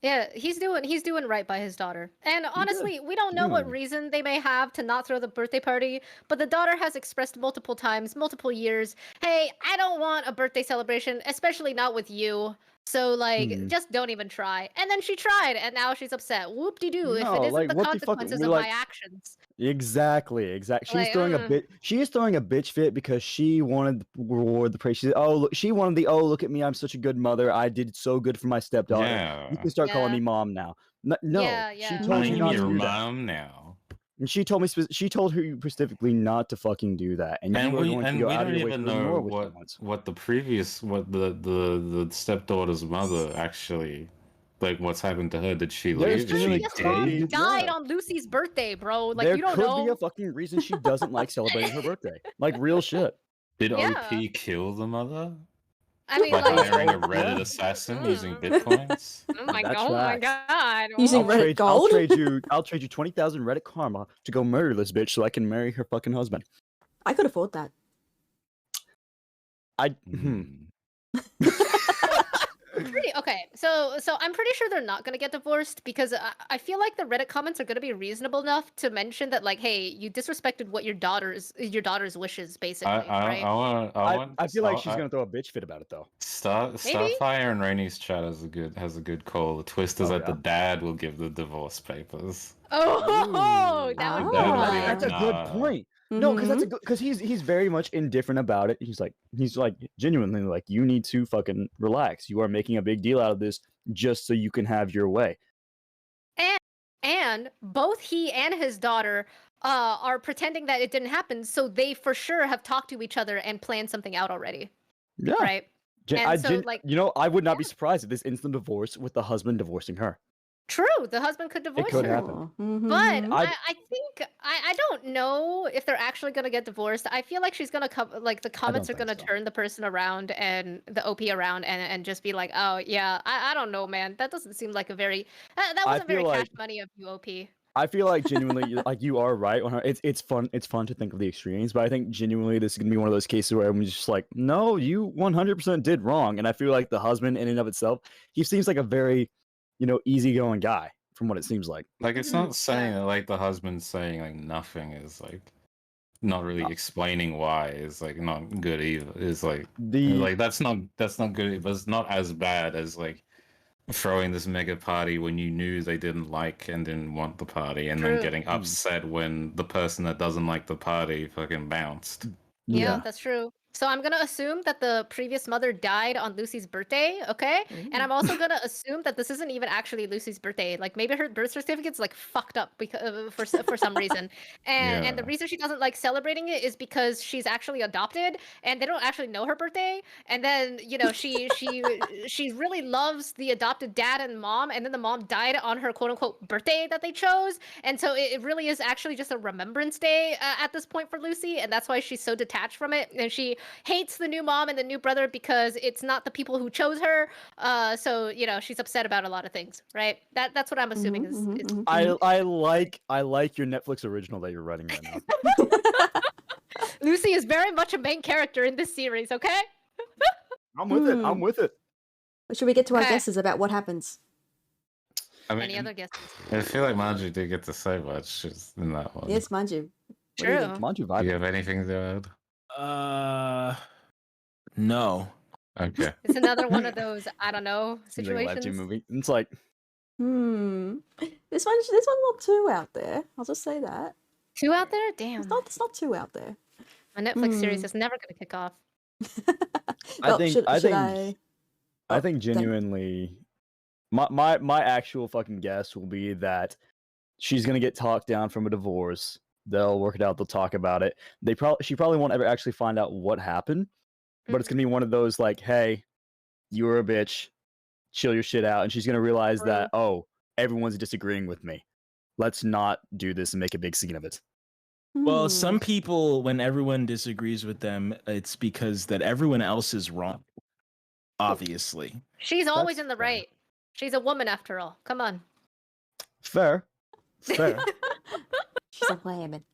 Yeah, he's doing right by his daughter. And honestly, we don't know what Genuinely. reason they may have to not throw the birthday party, but the daughter has expressed multiple times, multiple years, "Hey, I don't want a birthday celebration, especially not with you. So like, just don't even try." And then she tried, and now she's upset. Whoop-de-doo, if No, it isn't like, the what the fuck- consequences we're of like- my actions. Exactly. She's Like, throwing a bit. She is throwing a bitch fit because she wanted the reward, the praise. She said, "Oh, look, she wanted the look at me. I'm such a good mother. I did so good for my stepdaughter. Yeah. You can start calling Yeah. me mom now." No, Yeah, she yeah. told you I'm not to your do that. mom now. And she told me she told her specifically not to fucking do that. And you And are we going to and go we out of don't your way even to ignore know what she wants. what the previous what the stepdaughter's mother actually like what's happened to her. Did she There's leave? Is genuinely she Previous mom dead? died Yeah. on Lucy's birthday, bro. Like, There you don't could know. be a fucking reason she doesn't like celebrating her birthday. Like real shit. Did Yeah. OP kill the mother I mean, by like, hiring a Reddit Yeah. assassin using Mm. bitcoins? oh my That god, oh my tracks. god. Using oh. Reddit gold? I'll trade you 20,000 Reddit karma to go murder this bitch so I can marry her fucking husband. I could afford that. Okay, so I'm pretty sure they're not gonna get divorced because I feel like the Reddit comments are gonna be reasonable enough to mention that, like, hey, you disrespected what your daughter's wishes, basically, right? I feel like she's gonna throw a bitch fit about it though. Maybe? Starfire and Rainy's chat has a good call. The twist is Oh, that yeah. the dad will give the divorce papers. Oh, that would be That would be fun. like, That's a good nah. point. No, because that's Mhm. a good because he's very much indifferent about it. He's like genuinely like, you need to fucking relax. You are making a big deal out of this just so you can have your way. And both he and his daughter are pretending that it didn't happen, so they for sure have talked to each other and planned something out already, Yeah. right? And so, like, I would not be surprised if this instant divorce with the husband divorcing her. True, the husband could divorce could her. happen. But Mhm. I think I don't know if they're actually gonna get divorced. I feel like she's gonna come, like, the comments are think gonna so. turn the person around and the OP around and just be like, oh yeah, I don't know, man. That doesn't seem like a very that wasn't very feel cash like- money of you, OP. I feel like genuinely, like you are right on her. It's fun to think of the extremes, but I think genuinely this is gonna be one of those cases where I'm just like, no, you 100% did wrong, and I feel like the husband in and of itself, he seems like a very, easygoing guy from what it seems like. Like it's not saying that like the husband saying like nothing is like not really explaining why is like not good either. It's like that's not good, but it's not as bad as like throwing this mega party when you knew they didn't like and didn't want the party, and then True. getting upset when the person that doesn't like the party fucking bounced. Yeah, that's true. So I'm gonna assume that the previous mother died on Lucy's birthday, okay? And I'm also gonna assume that this isn't even actually Lucy's birthday. Like maybe her birth certificate's like fucked up because for some reason. And the Yeah. reason she doesn't like celebrating it is because she's actually adopted and they don't actually know her birthday. And then, she really loves the adopted dad and mom, and then the mom died on her quote unquote birthday that they chose. And so it really is actually just a remembrance day at this point for Lucy, and that's why she's so detached from it. And she hates the new mom and the new brother because it's not the people who chose her. So you know she's upset about a lot of things, right? That's what I'm assuming is. I like your Netflix original that you're writing right now. Lucy is very much a main character in this series. Okay. I'm with it. I'm with it. Should we get to our Okay. guesses about what happens? I mean, Any other guesses? I feel like Margie did get to say much in that one. Yes, mind you. What do you True. think? Come on, you Do you vibe. have anything to add? No. Okay. It's another one of those I don't know Seems like a Webtoon situations. movie. It's like This one's not too out there. I'll just say that. Two out there? Damn. It's not too out there. My Netflix series Hmm. is never going to kick off. I Well, think should I think I? I think then- genuinely, my actual fucking guess will be that she's gonna get talked down from a divorce. They'll work it out. They'll talk about it. She probably won't ever actually find out what happened, but it's gonna be one of those like, hey, you were a bitch, chill your shit out, and she's gonna realize that everyone's disagreeing with me. Let's not do this and make a big scene of it. Well, Hmm. some people, when everyone disagrees with them, it's because that everyone else is wrong. Obviously. She's always That's in the fair. right. She's a woman after all. Come on. Fair, fair, She's a woman.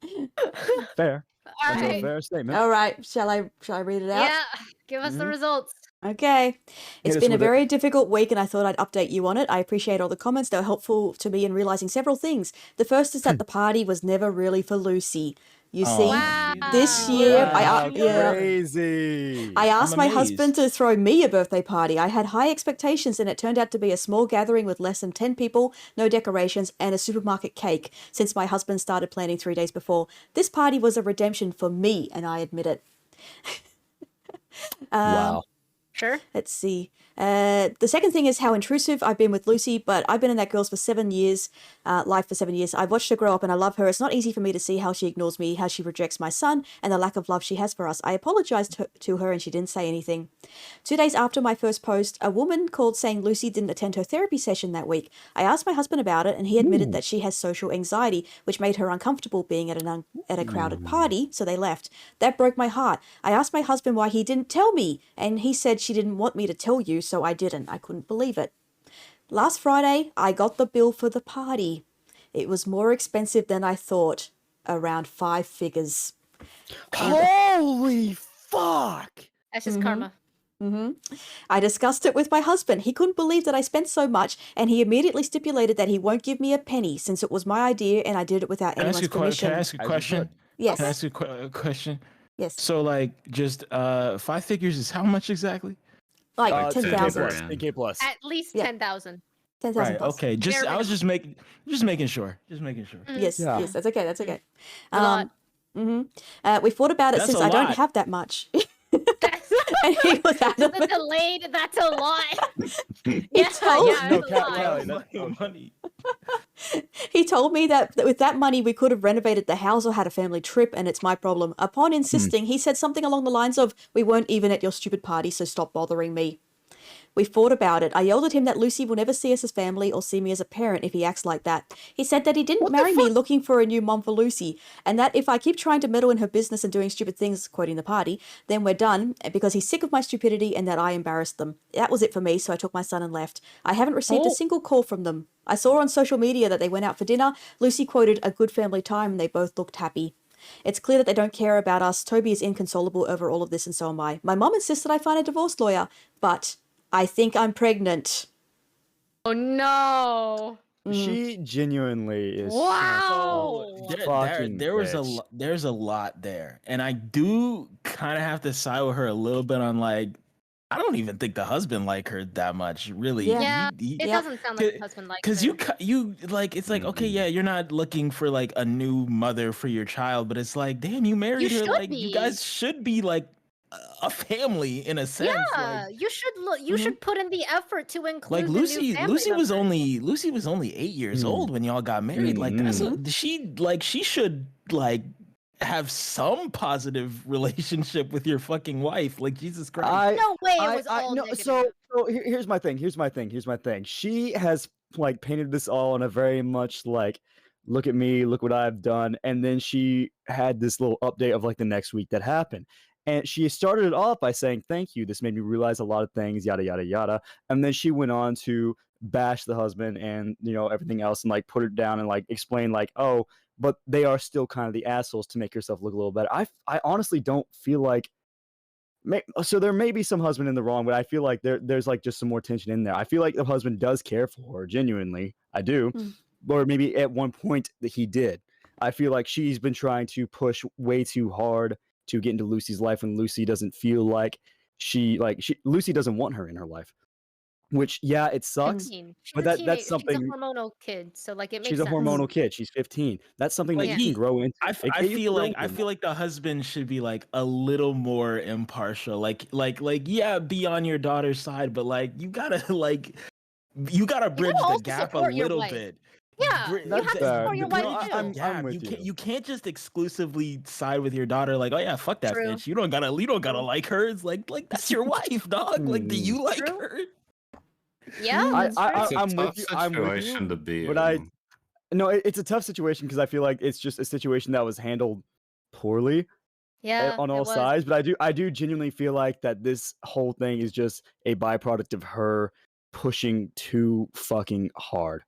fair. All That's a right. fair statement. All right, shall I read it out? Yeah. Give us the Mhm. results. Okay. It's us been a with it. very difficult week and I thought I'd update you on it. I appreciate all the comments. They were helpful to me in realizing several things. The first is that the party was never really for Lucy. You see, Wow. this year, Wow. Crazy. I asked my amazed. husband to throw me a birthday party. I had high expectations and it turned out to be a small gathering with less than 10 people, no decorations, and a supermarket cake since my husband started planning 3 days before. This party was a redemption for me and I admit it. Wow. Sure. Let's see. The second thing is how intrusive I've been with Lucy, but I've been in that girl's for 7 years, life for 7 years. I've watched her grow up and I love her. It's not easy for me to see how she ignores me, how she rejects my son, and the lack of love she has for us. I apologized to her and she didn't say anything. 2 days after my first post, a woman called saying Lucy didn't attend her therapy session that week. I asked my husband about it and he admitted that she has social anxiety, which made her uncomfortable being at a crowded party, so they left. That broke my heart. I asked my husband why he didn't tell me, and he said she didn't want me to tell you, so I didn't. I couldn't believe it. Last Friday, I got the bill for the party. It was more expensive than I thought, around 5 figures. Holy fuck! That's just karma. I discussed it with my husband. He couldn't believe that I spent so much, and he immediately stipulated that he won't give me a penny since it was my idea and I did it without Can I ask anyone's you permission. Can I ask you a As you question? should. Yes. Can I ask you a question? Yes. So, like, just 5 figures is how much exactly? Like 10K 10,000. plus. 10K plus. At least Yeah. 10,000. 10,000 Right. plus. Okay. Just Bare I was minimum. just making sure. Just making sure. Yes, Yeah. yes, that's okay, that's okay. A lot. We thought about it That's since a I don't lot. have that much. That's And he was the adamant. delayed. That's a lot. He yeah, told- yeah, No, it's a Cal- lot. Callie, Money. He told me that with that money we could have renovated the house or had a family trip, and it's my problem. Upon insisting, he said something along the lines of, "We weren't even at your stupid party, so stop bothering me." We fought about it. I yelled at him that Lucy will never see us as family or see me as a parent if he acts like that. He said that he didn't marry me looking for a new mom for Lucy, and that if I keep trying to meddle in her business and doing stupid things, quoting the party, then we're done, because he's sick of my stupidity and that I embarrassed them. That was it for me, so I took my son and left. I haven't received a single call from them. I saw on social media that they went out for dinner. Lucy quoted a good family time and they both looked happy. It's clear that they don't care about us. Toby is inconsolable over all of this and so am I. My mom insists that I find a divorce lawyer, but I think I'm pregnant. Oh no. She genuinely is. Wow. Fucking bitch. There's a lot there, and I do kind of have to side with her a little bit on, like, I don't even think the husband like her that much, really. Yeah. Yeah, He- It Yeah. doesn't sound like the husband likes Because her. you like, it's like, okay, yeah, you're not looking for like a new mother for your child, but it's like, damn, you married her. should Like, be. you guys should be like a family in a sense. Yeah, you should look. You should put in the effort to include Like the new Lucy, family Lucy was members. only 8 years Mm. old when y'all got married. Like, that's she should like have some positive relationship with your fucking wife. Like, Jesus Christ. No way it was all no, negative. so here's my thing. Here's my thing. She has like painted this all in a very much like, look at me, look what I've done, and then she had this little update of like the next week that happened. And she started it off by saying, "Thank you. This made me realize a lot of things, yada, yada, yada." And then she went on to bash the husband and, everything else and like put it down and like explain like, "Oh, but they are still kind of the assholes to make yourself look a little better." I honestly don't feel like, so there may be some husband in the wrong, but I feel like there's like just some more tension in there. I feel like the husband does care for her genuinely. I do. Or maybe at one point that he did. I feel like she's been trying to push way too hard to get into Lucy's life when Lucy doesn't feel like Lucy doesn't want her in her life. Which, yeah, it sucks. But that's something. She's a hormonal kid, so like it makes She's a sense. hormonal kid. She's 15. That's something that Like, you can grow into. I feel like the husband should be like a little more impartial. Like yeah, be on your daughter's side, but like you gotta bridge the also gap a support your little wife. bit. Yeah, you have to support your wife too. I'm with You can't just exclusively side with your daughter. Like, oh yeah, fuck that True. bitch. You don't gotta like her. It's like that's your wife, dog. Like, do you like True. her? Yeah, It's a I'm tough with you. I'm with you. situation to be But in. it's a tough situation because I feel like it's just a situation that was handled poorly yeah, on it all was. sides. But I do genuinely feel like that this whole thing is just a byproduct of her pushing too fucking hard,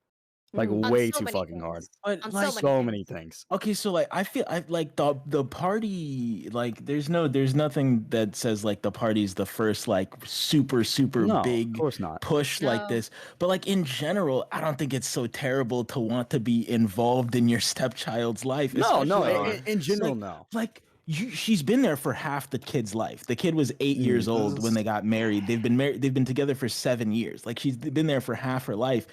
like On way so too many fucking hard. things. But On like, So many things. okay, so like I feel like the party, like there's nothing that says like the party's the first like super No, big of course not. push like No. this. But like in general, I don't think it's so terrible to want to be involved in your stepchild's life. No, especially, in general, like, no. like she's been there for half the kid's life. The kid was 8 years old when they got married. They've been together for 7 years. Like she's been there for half her life.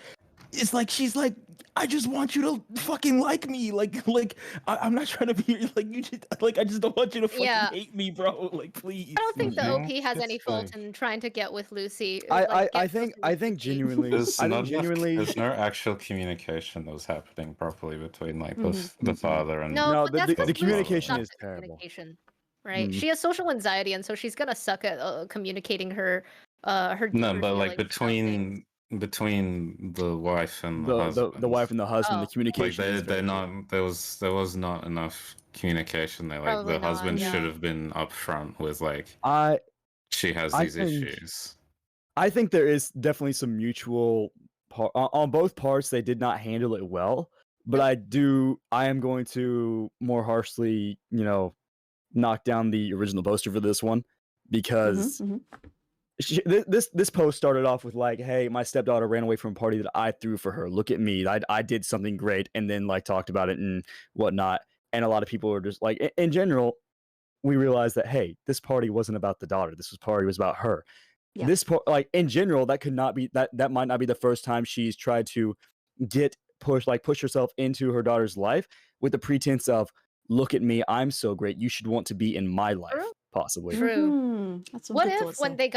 It's like she's like, I just want you to fucking like me. Like I'm not trying to be like you just like I just don't want you to fucking hate me, bro. Like please. I don't think the Yeah, OP has it's any fault like- in trying to get with Lucy. I think genuinely There's I not think enough- genuinely there's no actual communication that was happening properly between like the father and No, No, but the- that's the 'cause Lucy communication sucks is at terrible. communication, right? Mhm. She has social anxiety, and so she's gonna suck at communicating her no, deeper but like feelings about things. between the wife and the husband. the wife and the husband, Oh. the communication. is they're very not there was not enough communication there. Like Probably the not, husband yeah. should have been upfront with like she has I these think- issues. I think there is definitely some mutual on both parts. They did not handle it well, but I am going to more harshly, knock down the original poster for this one because this post started off with like, "Hey, my stepdaughter ran away from a party that I threw for her. Look at me, I did something great," and then like talked about it and whatnot. And a lot of people are just like, in general, we realized that hey, this party wasn't about the daughter. This party was about her. Yeah. This like in general, that could not be that might not be the first time she's tried to push herself into her daughter's life with the pretense of, "Look at me, I'm so great. You should want to be in my life." True. Possibly. True. That's some What good if thoughts when there.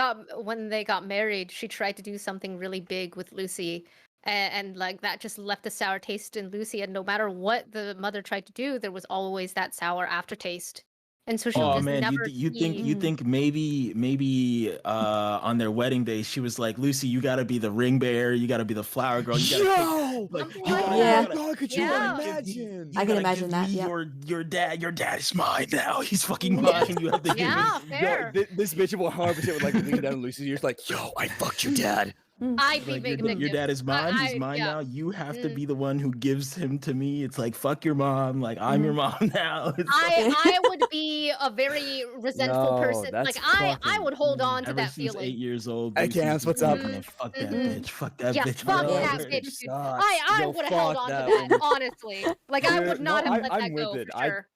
they got married, she tried to do something really big with Lucy, and like that just left a sour taste in Lucy, and no matter what the mother tried to do, there was always that sour aftertaste, and so she Oh just man, never. you think maybe on their wedding day she was like, Lucy, you gotta be the ring bearer, you gotta be the flower girl, you gotta Yo! like, Something you like gotta- that. you gotta- God, could you Yeah. imagine? I can gotta imagine give that, me yeah. Your dad is mine now. He's fucking mine. You have to give Yeah, me. fair. This bitch 100% would like lean down Lucy's ears like, "Yo, I fucked your dad." I'd be Like, vindictive. your dad is mine. He's mine yeah. now. You have to Mm. be the one who gives him to me. It's like fuck your mom. Like I'm your mom now. It's like- I would be a very resentful No, person. that's Like I fucking- would hold on to Ever that since feeling. 8 years old. Hey, Lucy's Cams, been what's up? like, fuck that Mhm. bitch. Fuck that Yeah, bitch. fuck bro. that this bitch. bitch Dude. sucks. I Yo, would have held fuck on to that that, honestly. Like I would Dude, not no, have let I'm that go with it. for sure.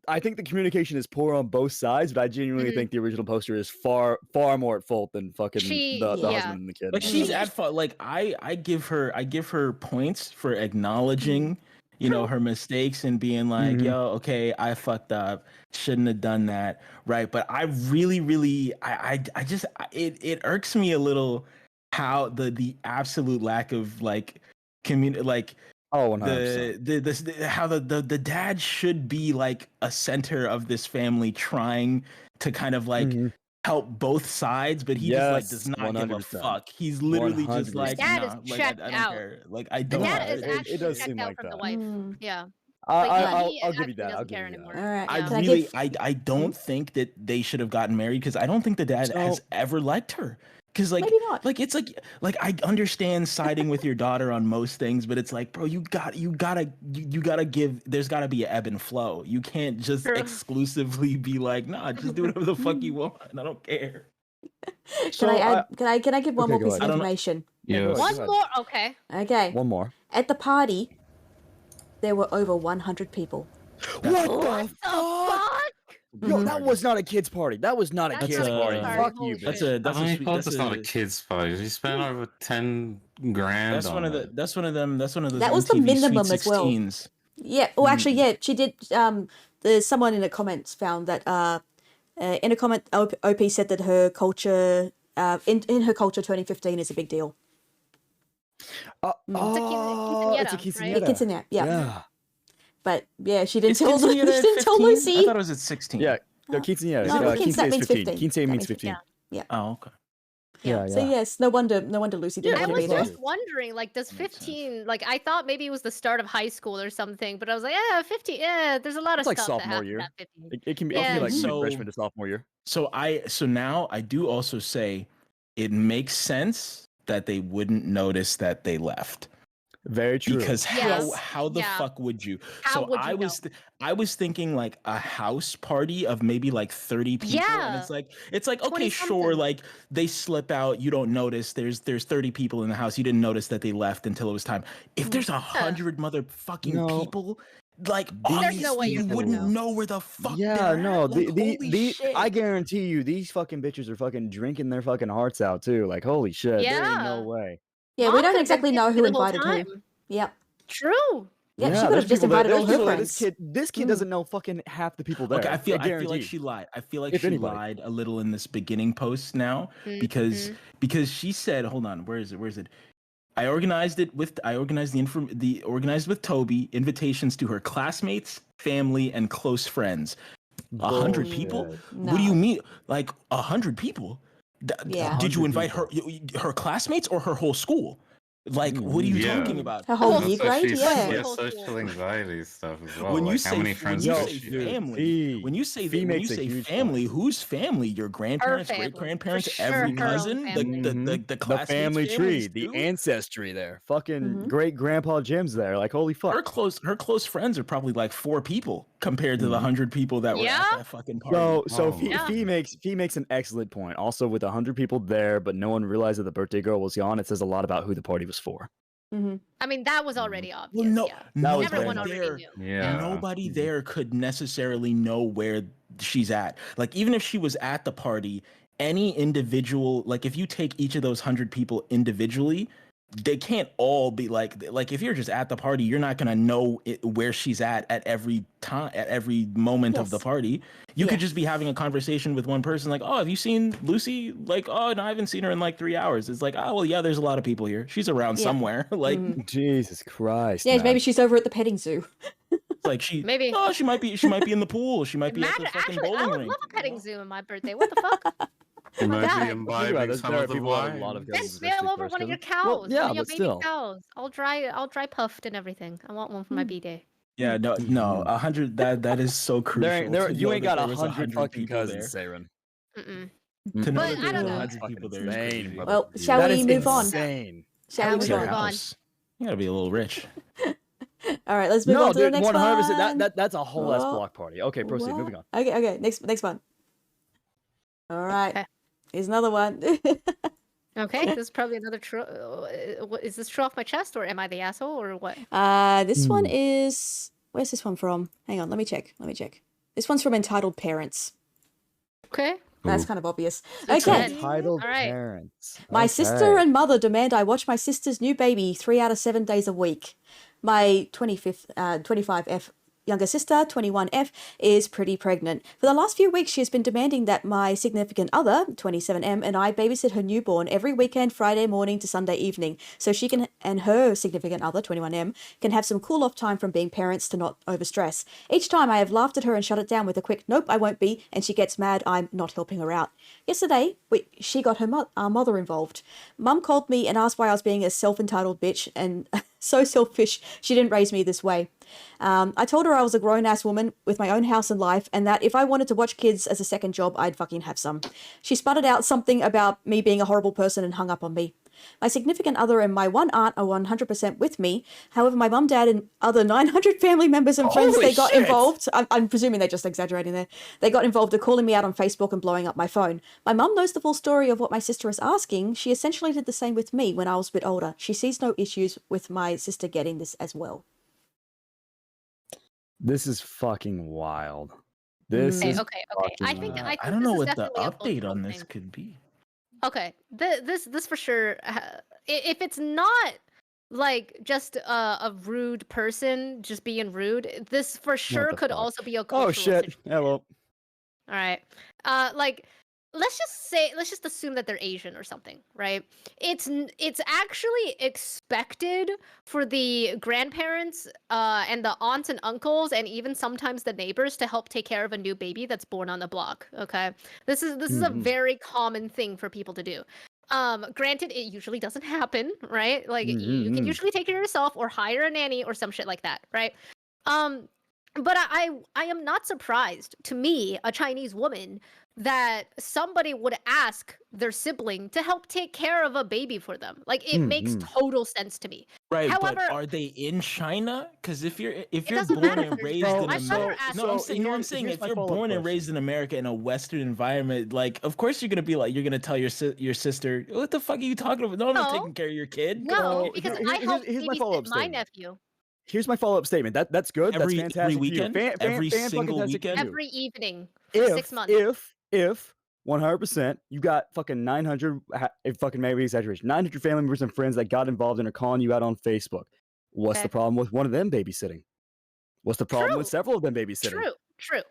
I think the communication is poor on both sides, but I genuinely Mhm. think the original poster is far more at fault than fucking She- the yeah. husband and the kid. Like she's at fault. Like I give her points for acknowledging, her mistakes and being like, Mhm. yo, okay, I fucked up, shouldn't have done that, right? But I really, it irks me a little how the absolute lack of like like Oh, 100%. how the dad should be like a center of this family, trying to kind of like Mhm. help both sides, but he just like does Yes, not give a 100%. fuck. He's literally just 100%. like, Dad is nah, like, checked I don't out. care. Like I The don't. dad is it actually does checked seem out like from the that. wife. Mm. Yeah. I'll give you actually that. I'll doesn't give care you that. anymore. All right. I Can I really, give- I don't think that they should have gotten married because I don't think the dad has ever liked her. Because Maybe not. like it's like I understand siding with your daughter on most things, but it's like, bro, you gotta give. There's gotta be an ebb and flow. You can't just True. exclusively be like, nah, just do whatever the fuck you want. I don't care. Can I add? Can I give one okay, more go piece ahead. of I don't know. information? Yeah, go Yes. ahead. One more. Okay. Okay. One more. At the party, there were over 100 people. What What the fuck? Yo, that was not a kids' party. That was not a That's kids' not a party. kid's Fuck party. you, Holy bitch. That's shit. a I sweet. hope That's it's not a kid's party. You spent over 10 grand. That's one of the. it. That's one of them. That's one of those. That was the MTV minimum Sweet as well. 16s. Yeah. Well, actually, yeah, she did. There's someone in the comments found that. In a comment, OP said that her culture, in her culture, 2015 is a big deal. It's a quinceañera, quinceañera. right? Yeah, quinceañera, yeah. Yeah. But yeah, she didn't Is tell. She quinceañera at didn't tell 15? I Lucy. thought it was at 16. Yeah. No, quinceañera. No, Quince that is means 15. 15. Quince That means means 15. Oh, okay. Yeah, So yes, no wonder Lucy didn't I want to was be there. just wondering, like, does Makes sense. 15, like, I thought maybe it was the start of high school or something, but I was like, yeah, 15, yeah, there's a lot It's of like stuff that sophomore happens year. at 15. It can be Yeah. like So- freshman to sophomore year. So now I do also say it makes sense that they wouldn't notice that they left. Very true. Because Yes. how the Yeah. fuck would you? How So would you I was thinking like a house party of maybe like 30 people, and Yeah. it's like okay, 20 sure, something. like they slip out, you don't notice. There's 30 people in the house, you didn't notice that they left until it was time. If there's 100 motherfucking No. people, like There's no obviously way you you're gonna wouldn't know. know where the fuck. Yeah, they're no, at. Like, holy shit. I guarantee you, these fucking bitches are fucking drinking their fucking hearts out too. Like, holy shit, there ain't no Yeah. way. Yeah, Mom we don't could've exactly been know busy who the whole invited who. time. Yep. True. Yeah, she there's could have just people that- invited all there's her people that friends. This kid Mm. doesn't know fucking half the people there. Okay, I feel like guarantee. she lied. I feel like If she anybody. lied a little in this beginning post now because she said, hold on, where is it? I organized organized with Toby invitations to her classmates, family, and close friends. 100 people? Bullshit. What do you No. mean? Like 100 people? Yeah. Did you 100 invite her classmates or her whole school? Like, what are you Yeah. talking about? Her whole Well, year So grade, she's- yeah. She has Whole social school. anxiety stuff as well. When you like, say how many friends when you does say she have? family, when you say Fee when you makes a say huge family, point. whose family? Your grandparents, family, great for grandparents, sure, every her own cousin, family. the The classmates' family tree, families the too? ancestry there. Fucking Mhm. great grandpa Jim's there. Like, holy fuck. Her close friends are probably like 4 people compared to the 100 people that were Yeah. at that fucking party. So Oh, Fee makes an excellent point. Also, with 100 people there, but no one realized that the birthday girl was gone. It says a lot about who the party was for. Mhm. I mean, that was already obvious. well, no, Yeah. That was Everyone very already there, knew. Yeah. nobody there could necessarily know where she's at. Like, even if she was at the party, any individual, like if you take each of those 100 people individually, they can't all be like if you're just at the party, you're not gonna know where she's at every time, at every moment of the Yes. party. You could Yeah. just be having a conversation with one person, like, "Oh, have you seen Lucy?" Like, "Oh, no, I haven't seen her in like 3 hours." It's like, "Oh, well, yeah, there's a lot of people here. She's around Yeah. somewhere." Like, Mhm. Jesus Christ. Yeah, man. maybe she's over at the petting zoo. it's like she Maybe. Oh, she might be in the pool. She might be at Imagine, the fucking actually, I bowling would rink. love a you petting know? zoo on my birthday. What the fuck? You might God. be Think imbibing about it, some there are of the people that have wine. a lot of Then cousins, spill especially over first one of your cousins. cows. Well, yeah, one of your but baby still. cows. I'll dry puffed and everything. I want one for my Hmm. b-day. Yeah, no, 100. That is so crucial. to You know ain't that got there was 100 fucking people cousins, there. Saren. Mm-mm. To know But that I there don't was know. 100 people there. is Insane, crazy. brother. Well, shall That we is move on? insane. Shall we Shall It's we your move move on? on? house. You gotta be a little rich. All right, let's move No, on to the dude, next 100%. one. That's a whole ass What? block party. Okay, proceed. What? Moving on. Okay, next one. All right, Okay. here's another one. Okay, this is probably another is this true off my chest, or am I the asshole, or what? This one is, where's this one from? Hang on, let me check. This one's from Entitled Parents. Okay. That's Ooh. kind of obvious. It's Okay. red. Entitled All right. parents. My sister Okay. and mother demand I watch my sister's new baby 3 out of 7 days a week. My 25F younger sister, 21F, is pretty pregnant. For the last few weeks, she has been demanding that my significant other, 27M, and I babysit her newborn every weekend, Friday morning to Sunday evening, so she can and her significant other, 21M, can have some cool off time from being parents to not overstress. Each time I have laughed at her and shut it down with a quick, "Nope, I won't be," and she gets mad I'm not helping her out. Yesterday, she got our mother involved. Mum called me and asked why I was being a self-entitled bitch and So selfish. She didn't raise me this way. I told her I was a grown-ass woman with my own house and life, and that if I wanted to watch kids as a second job, I'd fucking have some. She sputtered out something about me being a horrible person and hung up on me. My significant other and my one aunt are 100% with me. However, my mum, dad, and other 900 family members and friends, Holy they got shit. involved. I'm presuming they're just exaggerating there. They got involved in calling me out on Facebook and blowing up my phone. My mum knows the full story of what my sister is asking. She essentially did the same with me when I was a bit older. She sees no issues with my sister getting this as well. This is fucking wild. This Okay, is okay. fucking I I don't this know is what the definitely a update cultural on this thing. could be. Okay, this for sure. If it's not like just a rude person just being rude, this for sure the could fuck? also be a cultural Oh shit. situation. Hello. All right. Like let's just assume that they're Asian or something, right? It's actually expected for the grandparents and the aunts and uncles and even sometimes the neighbors to help take care of a new baby that's born on the block, okay? This is a Mhm. very common thing for people to do. Granted, it usually doesn't happen, right? Like you can Mhm. usually take care of yourself or hire a nanny or some shit like that, right? But I am not surprised, to me, a Chinese woman, that somebody would ask their sibling to help take care of a baby for them. Like it makes Mhm. total sense to me. Right, However, but are they in China? Because if you're doesn't born matter and if they're raised Chinese. in I'd rather America, ask no, I'm them. saying no, I'm saying here's if my you're follow-up born and question. raised in America in a Western environment, like of course you're gonna tell your sister, what the fuck are you talking about? No, I'm not No. taking care of your kid. No, So, because here- I here's- helped here's my babysit follow-up my statement. nephew Here's my follow-up statement. That's good. That's Every fantastic for you. weekend, every Fan single fucking weekend. every evening for 6 months. If 100% you got fucking 900 if fucking maybe exaggeration 900 family members and friends that got involved and are calling you out on Facebook, what's the Okay. problem with one of them babysitting? What's the problem with True. several of them babysitting? True.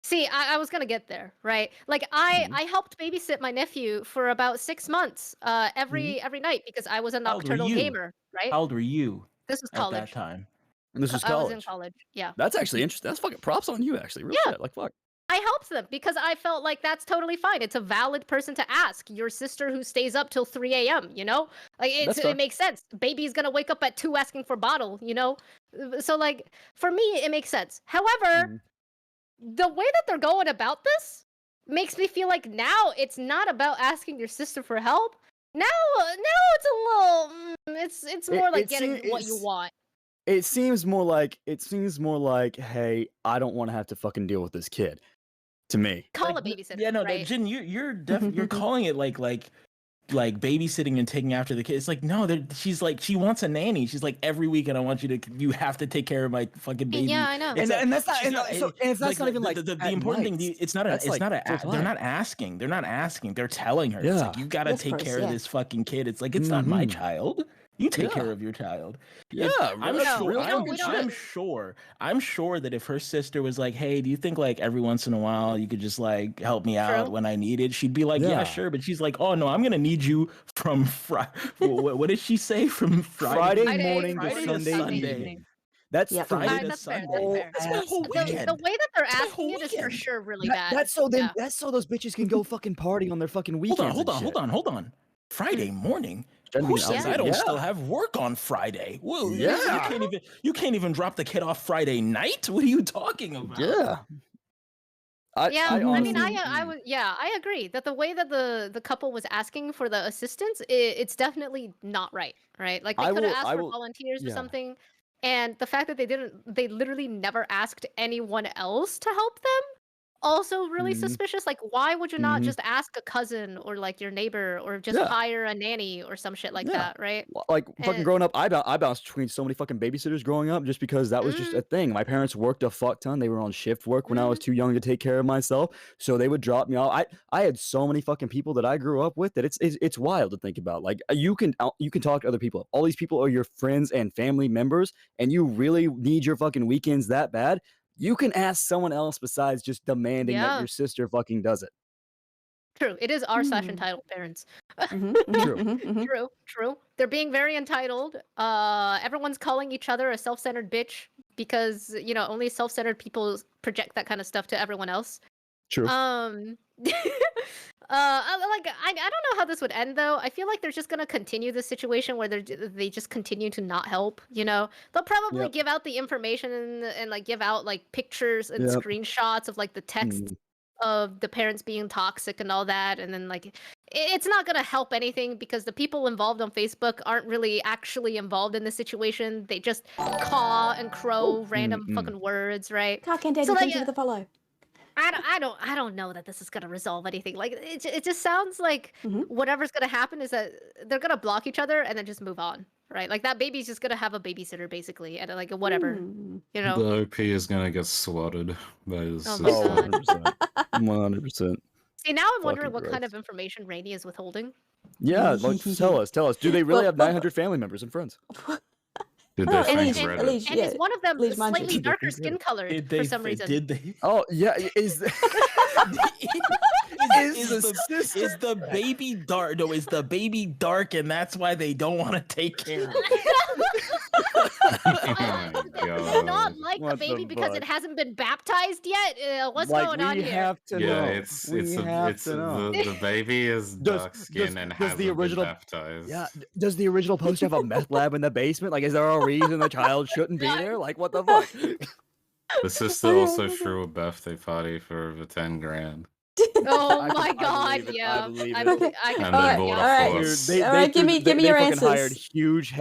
See, I was gonna get there, right? Like Mhm. I helped babysit my nephew for about 6 months, every night because I was a How old were nocturnal you? gamer, right? How old were you This was at that college. time? And this was I was in college. college. Yeah. That's actually interesting. That's fucking props on you, actually. Real Yeah. shit. Like fuck. I helped them because I felt like that's totally fine. It's a valid person to ask. Your sister who stays up till 3 a.m., you know? Like That's fair. it makes sense. Baby's gonna wake up at 2 asking for bottle, you know? So like for me it makes sense. However, Mhm. the way that they're going about this makes me feel like now it's not about asking your sister for help. Now it's a little it's more like it getting seem- what you it's- want. It seems more like, hey, I don't want to have to fucking deal with this kid. To me. Call Like, a babysitter. Yeah, no, right? Jin, you're calling it like babysitting and taking after the kid. It's like no, she wants a nanny. She's like every weekend you have to take care of my fucking baby. Yeah, I know. It's And that's not- she's and so- and it's not even like the at important night. thing. It's not That's like they're full time. not asking. They're not asking. They're telling her. It's like Yeah. you gotta Yes, take of course, care yeah. of this fucking kid. It's like it's not my Mhm. child. You take Yeah. care of your child. Yeah, I'm that's sure. real we don't- fucking we don't- shit. I'm sure that if her sister was like, "Hey, do you think like every once in a while you could just like help me out True. when I need it?" She'd be like, "Yeah, Yeah. sure." But she's like, "Oh no, I'm gonna need you from what did she say? From Friday Friday morning to Friday to Sunday Sunday. evening. That's Yep. for Friday me. to That's fair, Sunday. that's That's my whole The weekend. way that they're That's my asking whole it is for weekend. sure really That- bad. that's so Yeah. that's so those bitches can go fucking party on their fucking weekends. Hold on. Friday morning. Shouldn't Who be says out I don't there. still have work on Friday? Whoa, Yeah. you can't even drop the kid off Friday night. What are you talking about? Yeah. Yeah, I I mean, honestly, I agree that the way that the couple was asking for the assistance, it's definitely not right, right? Like they I could have will- asked I for will- volunteers or yeah. something, and the fact that they literally never asked anyone else to help them, also really Mhm. suspicious. Like, why would you not Mhm. just ask a cousin or like your neighbor or just Yeah. hire a nanny or some shit like Yeah. that, right? Like fucking And- growing up, I bounced between so many fucking babysitters growing up just because that was just Mhm. a thing. My parents worked a fuck ton. They were on shift work when I was Mhm. too young to take care of myself, so they would drop me off. I had so many fucking people that I grew up with that it's wild to think about. Like you can talk to other people. All these people are your friends and family members, and you really need your fucking weekends that bad. You can ask someone else besides just demanding that Yeah. your sister fucking does it. True, it is r slash Hmm. entitled parents. Mhm, True. mhm, mhm. True. They're being very entitled. Everyone's calling each other a self-centered bitch because, only self-centered people project that kind of stuff to everyone else. True. I don't know how this would end though. I feel like they're just gonna continue the situation where they just continue to not help. You know, they'll probably Yep. give out the information and like give out like pictures and Yep. screenshots of like the text Mm. of the parents being toxic and all that, and then like it's not gonna help anything because the people involved on Facebook aren't really actually involved in the situation. They just caw and crow random Mm-mm. fucking words, right? Car Daddy, So, like, thank you for the follow. I don't know that this is gonna resolve anything. Like it just sounds like Mhm. whatever's gonna happen is that they're gonna block each other and then just move on, right? Like that baby's just gonna have a babysitter basically, and like whatever, Hmm. you know. The OP is gonna get swatted by his Oh my sister. God. 100%. 100%. See, now I'm wondering Fucking what kind gross. of information Rainey is withholding. Yeah, like tell us. Do they really Well, have well- 900 family members and friends? Did Well, they at find least- Reddit? at least- And Yeah, is one of them please mind you. slightly darker skin colored Did for they? some reason? Did they? Oh yeah, is Is the baby dark? No, is the baby dark, and that's why they don't want to take care of it. Oh my Do you not God. like the What the baby because it fuck? hasn't been baptized yet? What's like going on we here? have to Yeah, know. it's we have it's to know. the baby is Does- dark skin does- and does the hasn't original- been baptized. Yeah, does the original poster have a meth lab in the basement? Like, is there a reason the child shouldn't be there? Like, what the fuck? The sister also threw a birthday party for over 10 grand. Oh I my believe god, it, I yeah. believe I it. believe I can And Alright, then bought alright. a Dude, horse. All right, give me your fucking hired answers. huge.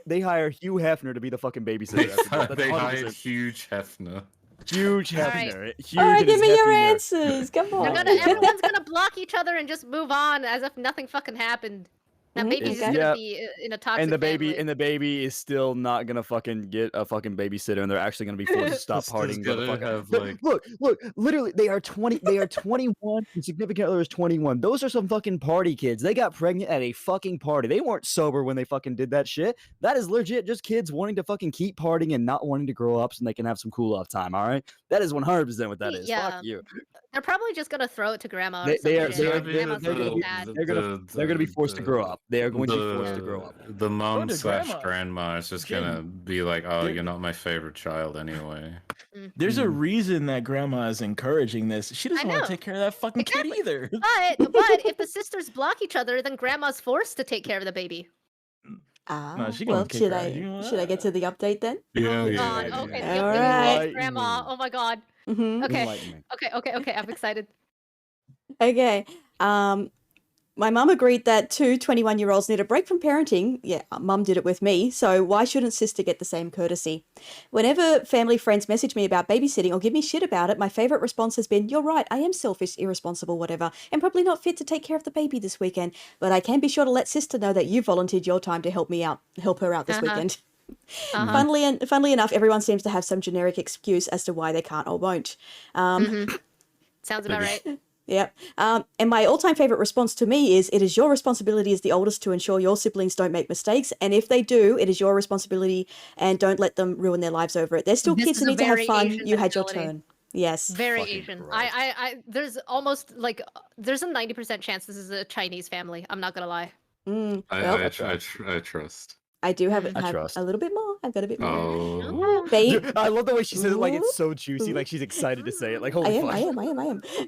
They hire Hugh Hefner to be the fucking babysitter. That's They hired 100%. huge Hefner. Huge Alright. Hefner. Huge. All right, in give his me your Hefty nerd. answers. Come They're on. everyone's gonna block each other and just move on as if nothing fucking happened. That Mhm, baby's just okay. gonna Yeah. be in a toxic And the baby family. and the baby is still not gonna fucking get a fucking babysitter, and they're actually gonna be forced to stop Sister's partying. gonna motherfucker. have, Look, like- look, literally, they are 20. They are 21. And significant other is 21. Those are some fucking party kids. They got pregnant at a fucking party. They weren't sober when they fucking did that shit. That is legit just kids wanting to fucking keep partying and not wanting to grow up so they can have some cool off time. All right, that is 100% what that is. Yeah. Fuck you. They're probably just gonna throw it to grandma. Or They are- something, they are- and grandma's they're gonna gonna be be- sad. They're gonna be forced to grow up. They are going to be forced to grow up. The mom to slash grandma. grandma is just Jim, gonna be like, "Oh, Jim. you're not my favorite child anyway." There's a reason that grandma is encouraging this. She doesn't want know. to take care of that fucking Exactly. kid either. But if the sisters block each other, then grandma's forced to take care of the baby. Ah, she gonna well, kick should her out. I You know should I get to the update then? Yeah, Oh yeah, god. yeah. Okay. yeah. The All update right. is grandma. Oh my god. Hmm. Okay. Enlighten me. Okay. I'm excited. Okay. My mum agreed that two 21-year-olds need a break from parenting. Yeah, mum did it with me, so why shouldn't sister get the same courtesy? Whenever family friends message me about babysitting or give me shit about it, my favourite response has been, "You're right, I am selfish, irresponsible, whatever, and probably not fit to take care of the baby this weekend, but I can be sure to let sister know that you volunteered your time to help her out this Uh-huh. weekend." Uh-huh. Funnily enough, everyone seems to have some generic excuse as to why they can't or won't. Sounds about right. Yeah. And my all-time favorite response to me is, it is your responsibility as the oldest to ensure your siblings don't make mistakes. And if they do, it is your responsibility, and don't let them ruin their lives over it. They're still This kids is who a need to have very fun. Asian You had your mentality. turn. Yes. Very Fucking Asian. gross. There's almost like there's a 90% chance this is a Chinese family. I'm not gonna lie. Mm, well, I trust. I do have I have trust. a little bit more. I've got a bit more. Oh, Babe, Dude, I love the way she says it like it's so juicy, like she's excited to say it. Like, holy fuck. I am.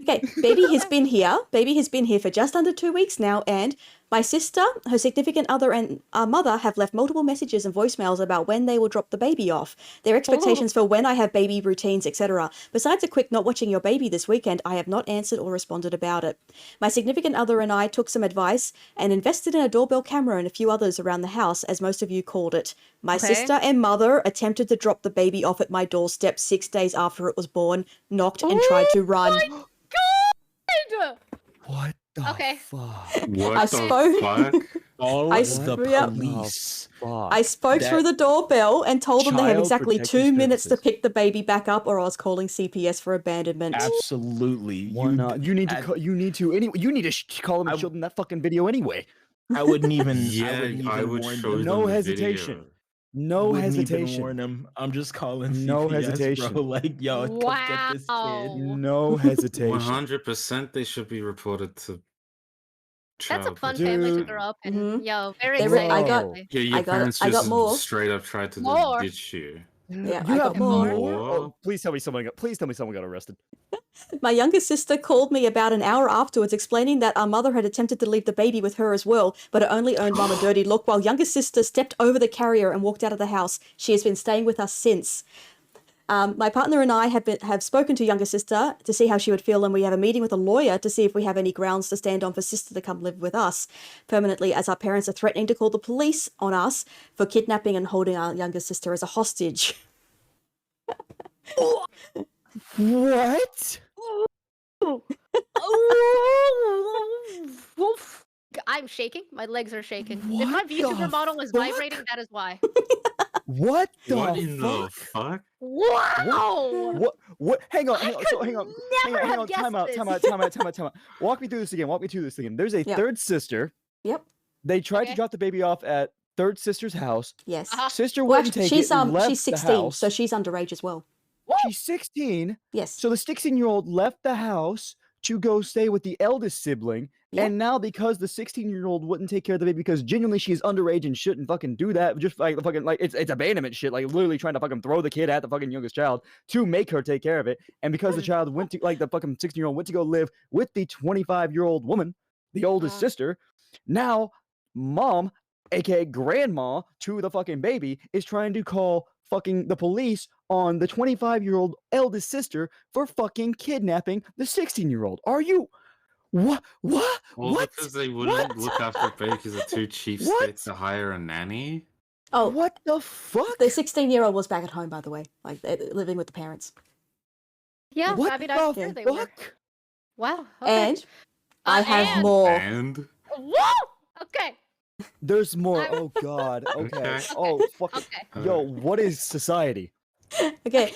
Okay, baby has been here. Baby has been here for just under 2 weeks now, and my sister, her significant other, and our mother have left multiple messages and voicemails about when they will drop the baby off, their expectations for when I have baby routines, etc. Besides a quick not watching your baby this weekend, I have not answered or responded about it. My significant other and I took some advice and invested in a doorbell camera and a few others around the house, as most of you called it. My Okay. sister and mother attempted to drop the baby off at my doorstep 6 days after it was born, knocked and tried to run. God! What the Okay. fuck? what I the spoke- fuck? All I the sp- yeah. police. Fuck. I spoke That through the doorbell and told them they have Child exactly Protective 2 minutes to Services. pick the baby back up, or I was calling CPS for abandonment. Absolutely. Why not? You need to. You need to. Anyway, you need to call them I- and show them that fucking video anyway. I wouldn't even. Yeah, I would warn show them. No them the hesitation. video. No Wouldn't even hesitation. warn them. I'm just calling No CPS, hesitation. bro. Like, yo, come get this Wow. kid. No hesitation. 100% they should be reported to That's a child fun protection. family to Dude. grow up in. Mhm. Yo, very They re- exciting. I got- family. Yeah, your I got- parents I got just more. straight up tried to More. ditch you. Yeah, You I got have more. more. Oh, please tell me someone got. Please tell me someone got arrested. My younger sister called me about an hour afterwards explaining that our mother had attempted to leave the baby with her as well, but it only earned Mum a dirty look while younger sister stepped over the carrier and walked out of the house. She has been staying with us since. My partner and I have spoken to younger sister to see how she would feel, and we have a meeting with a lawyer to see if we have any grounds to stand on for sister to come live with us permanently, as our parents are threatening to call the police on us for kidnapping and holding our younger sister as a hostage. What? I'm shaking. My legs are shaking. If What my the VTuber model was fuck? vibrating, that is why. What the What in the fuck? fuck? Wow! What? Hang on. I could Hang on. never have guessed Time out. this. Walk me through this again. There's a Yep. third sister. Yep. They tried to Okay. drop the baby off at third sister's house. Yes. Sister Well, wouldn't actually, take it. Left she's the 16, house. so she's underage as well. She's 16. Yes. So the 16-year-old left the house to go stay with the eldest sibling. Yep. And now because the 16-year-old wouldn't take care of the baby because genuinely she's underage and shouldn't fucking do that, just like it's abandonment shit, like literally trying to fucking throw the kid at the fucking youngest child to make her take care of it. And because the child went to the fucking 16-year-old went to go live with the 25-year-old woman, the oldest sister, now mom, aka grandma to the fucking baby, is trying to call fucking the police on the 25-year-old eldest sister for fucking kidnapping the 16-year-old. Are you what? Well, What? because they wouldn't look after baby because they're too cheap What? to hire a nanny. Oh, What the fuck? the 16-year-old was back at home, by the way, like living with the parents. Yeah, What I mean, the I'm sure they were. fuck? Wow. Okay. And I have and- more. And Whoa! Okay. There's more. I- Oh god. Okay. Okay. Oh fuck. Okay. Yo, what is society? Okay,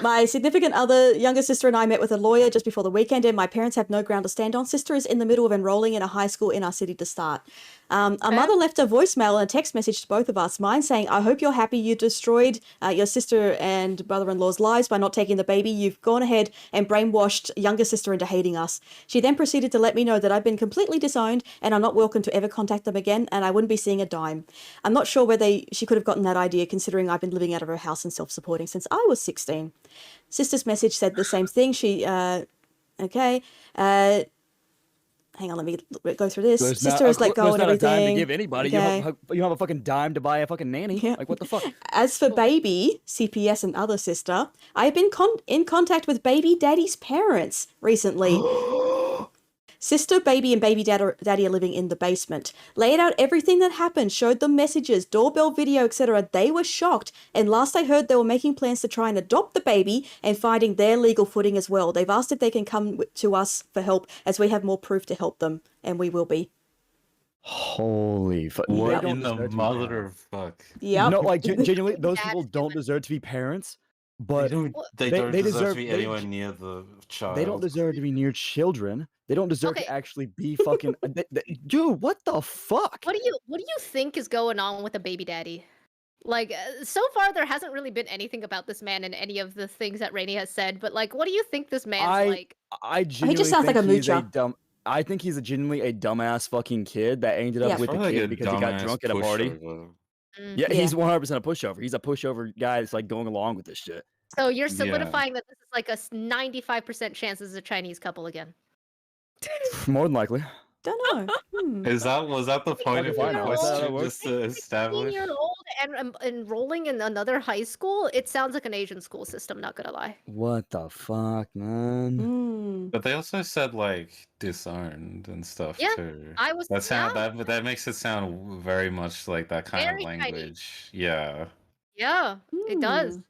my significant other, younger sister, and I met with a lawyer just before the weekend, and my parents have no ground to stand on. Sister is in the middle of enrolling in a high school in our city to start. Our mother left a voicemail and a text message to both of us, mine saying, I hope you're happy you destroyed your sister and brother-in-law's lives by not taking the baby. You've gone ahead and brainwashed younger sister into hating us. She then proceeded to let me know that I've been completely disowned and I'm not welcome to ever contact them again, and I wouldn't be seeing a dime. I'm not sure where she could have gotten that idea, considering I've been living out of her house and self-supporting since I was 16. Sister's message said the same thing. She, hang on, let me go through this. There's Sister not- has let go and there's not a dime everything. to give anybody. Okay. You don't have a fucking dime to buy a fucking nanny. Yeah. Like what the fuck? As for baby, CPS and other sister, I have been in contact with baby daddy's parents recently. Sister, baby, and baby daddy are living in the basement. Laid out everything that happened, showed them messages, doorbell video, etc. They were shocked, and last I heard they were making plans to try and adopt the baby and finding their legal footing as well. They've asked if they can come to us for help, as we have more proof to help them, and we will be. Holy fuck! what They in don't the deserve to be mother parents. of fuck? Yep. No, like genuinely, those That people is don't different. deserve to be parents. They But don't. They, they- don't they deserve, deserve- to be they- anywhere near the child. they don't deserve to be near children. They don't deserve Okay. to actually be fucking. Dude, what the fuck? What do you think is going on with the baby daddy? Like, so far there hasn't really been anything about this man in any of the things that Rainey has said. But like, what do you think this man's like? I genuinely just sounds like think a he's moocher. dumb. I think he's genuinely a dumbass fucking kid that ended up Yeah. with the Probably kid like a because he got dumbass drunk at a party. pushover. Mm. Yeah, Yeah. he's 100% a pushover. He's a pushover guy that's like going along with this shit. So you're Yeah. solidifying that this is like a 95% chance this is a Chinese couple again. More than likely. Don't know. Was that the point of Fucking your find out. That's how that question? works. Just to establish. 16-year-old and enrolling in another high school. It sounds like an Asian school system. Not gonna lie. What the fuck, man? Hmm. But they also said like disowned and stuff Yeah, too. I was. That sound yeah, that makes it sound very much like that kind Very of Chinese. language. Yeah. yeah, it does. Hmm.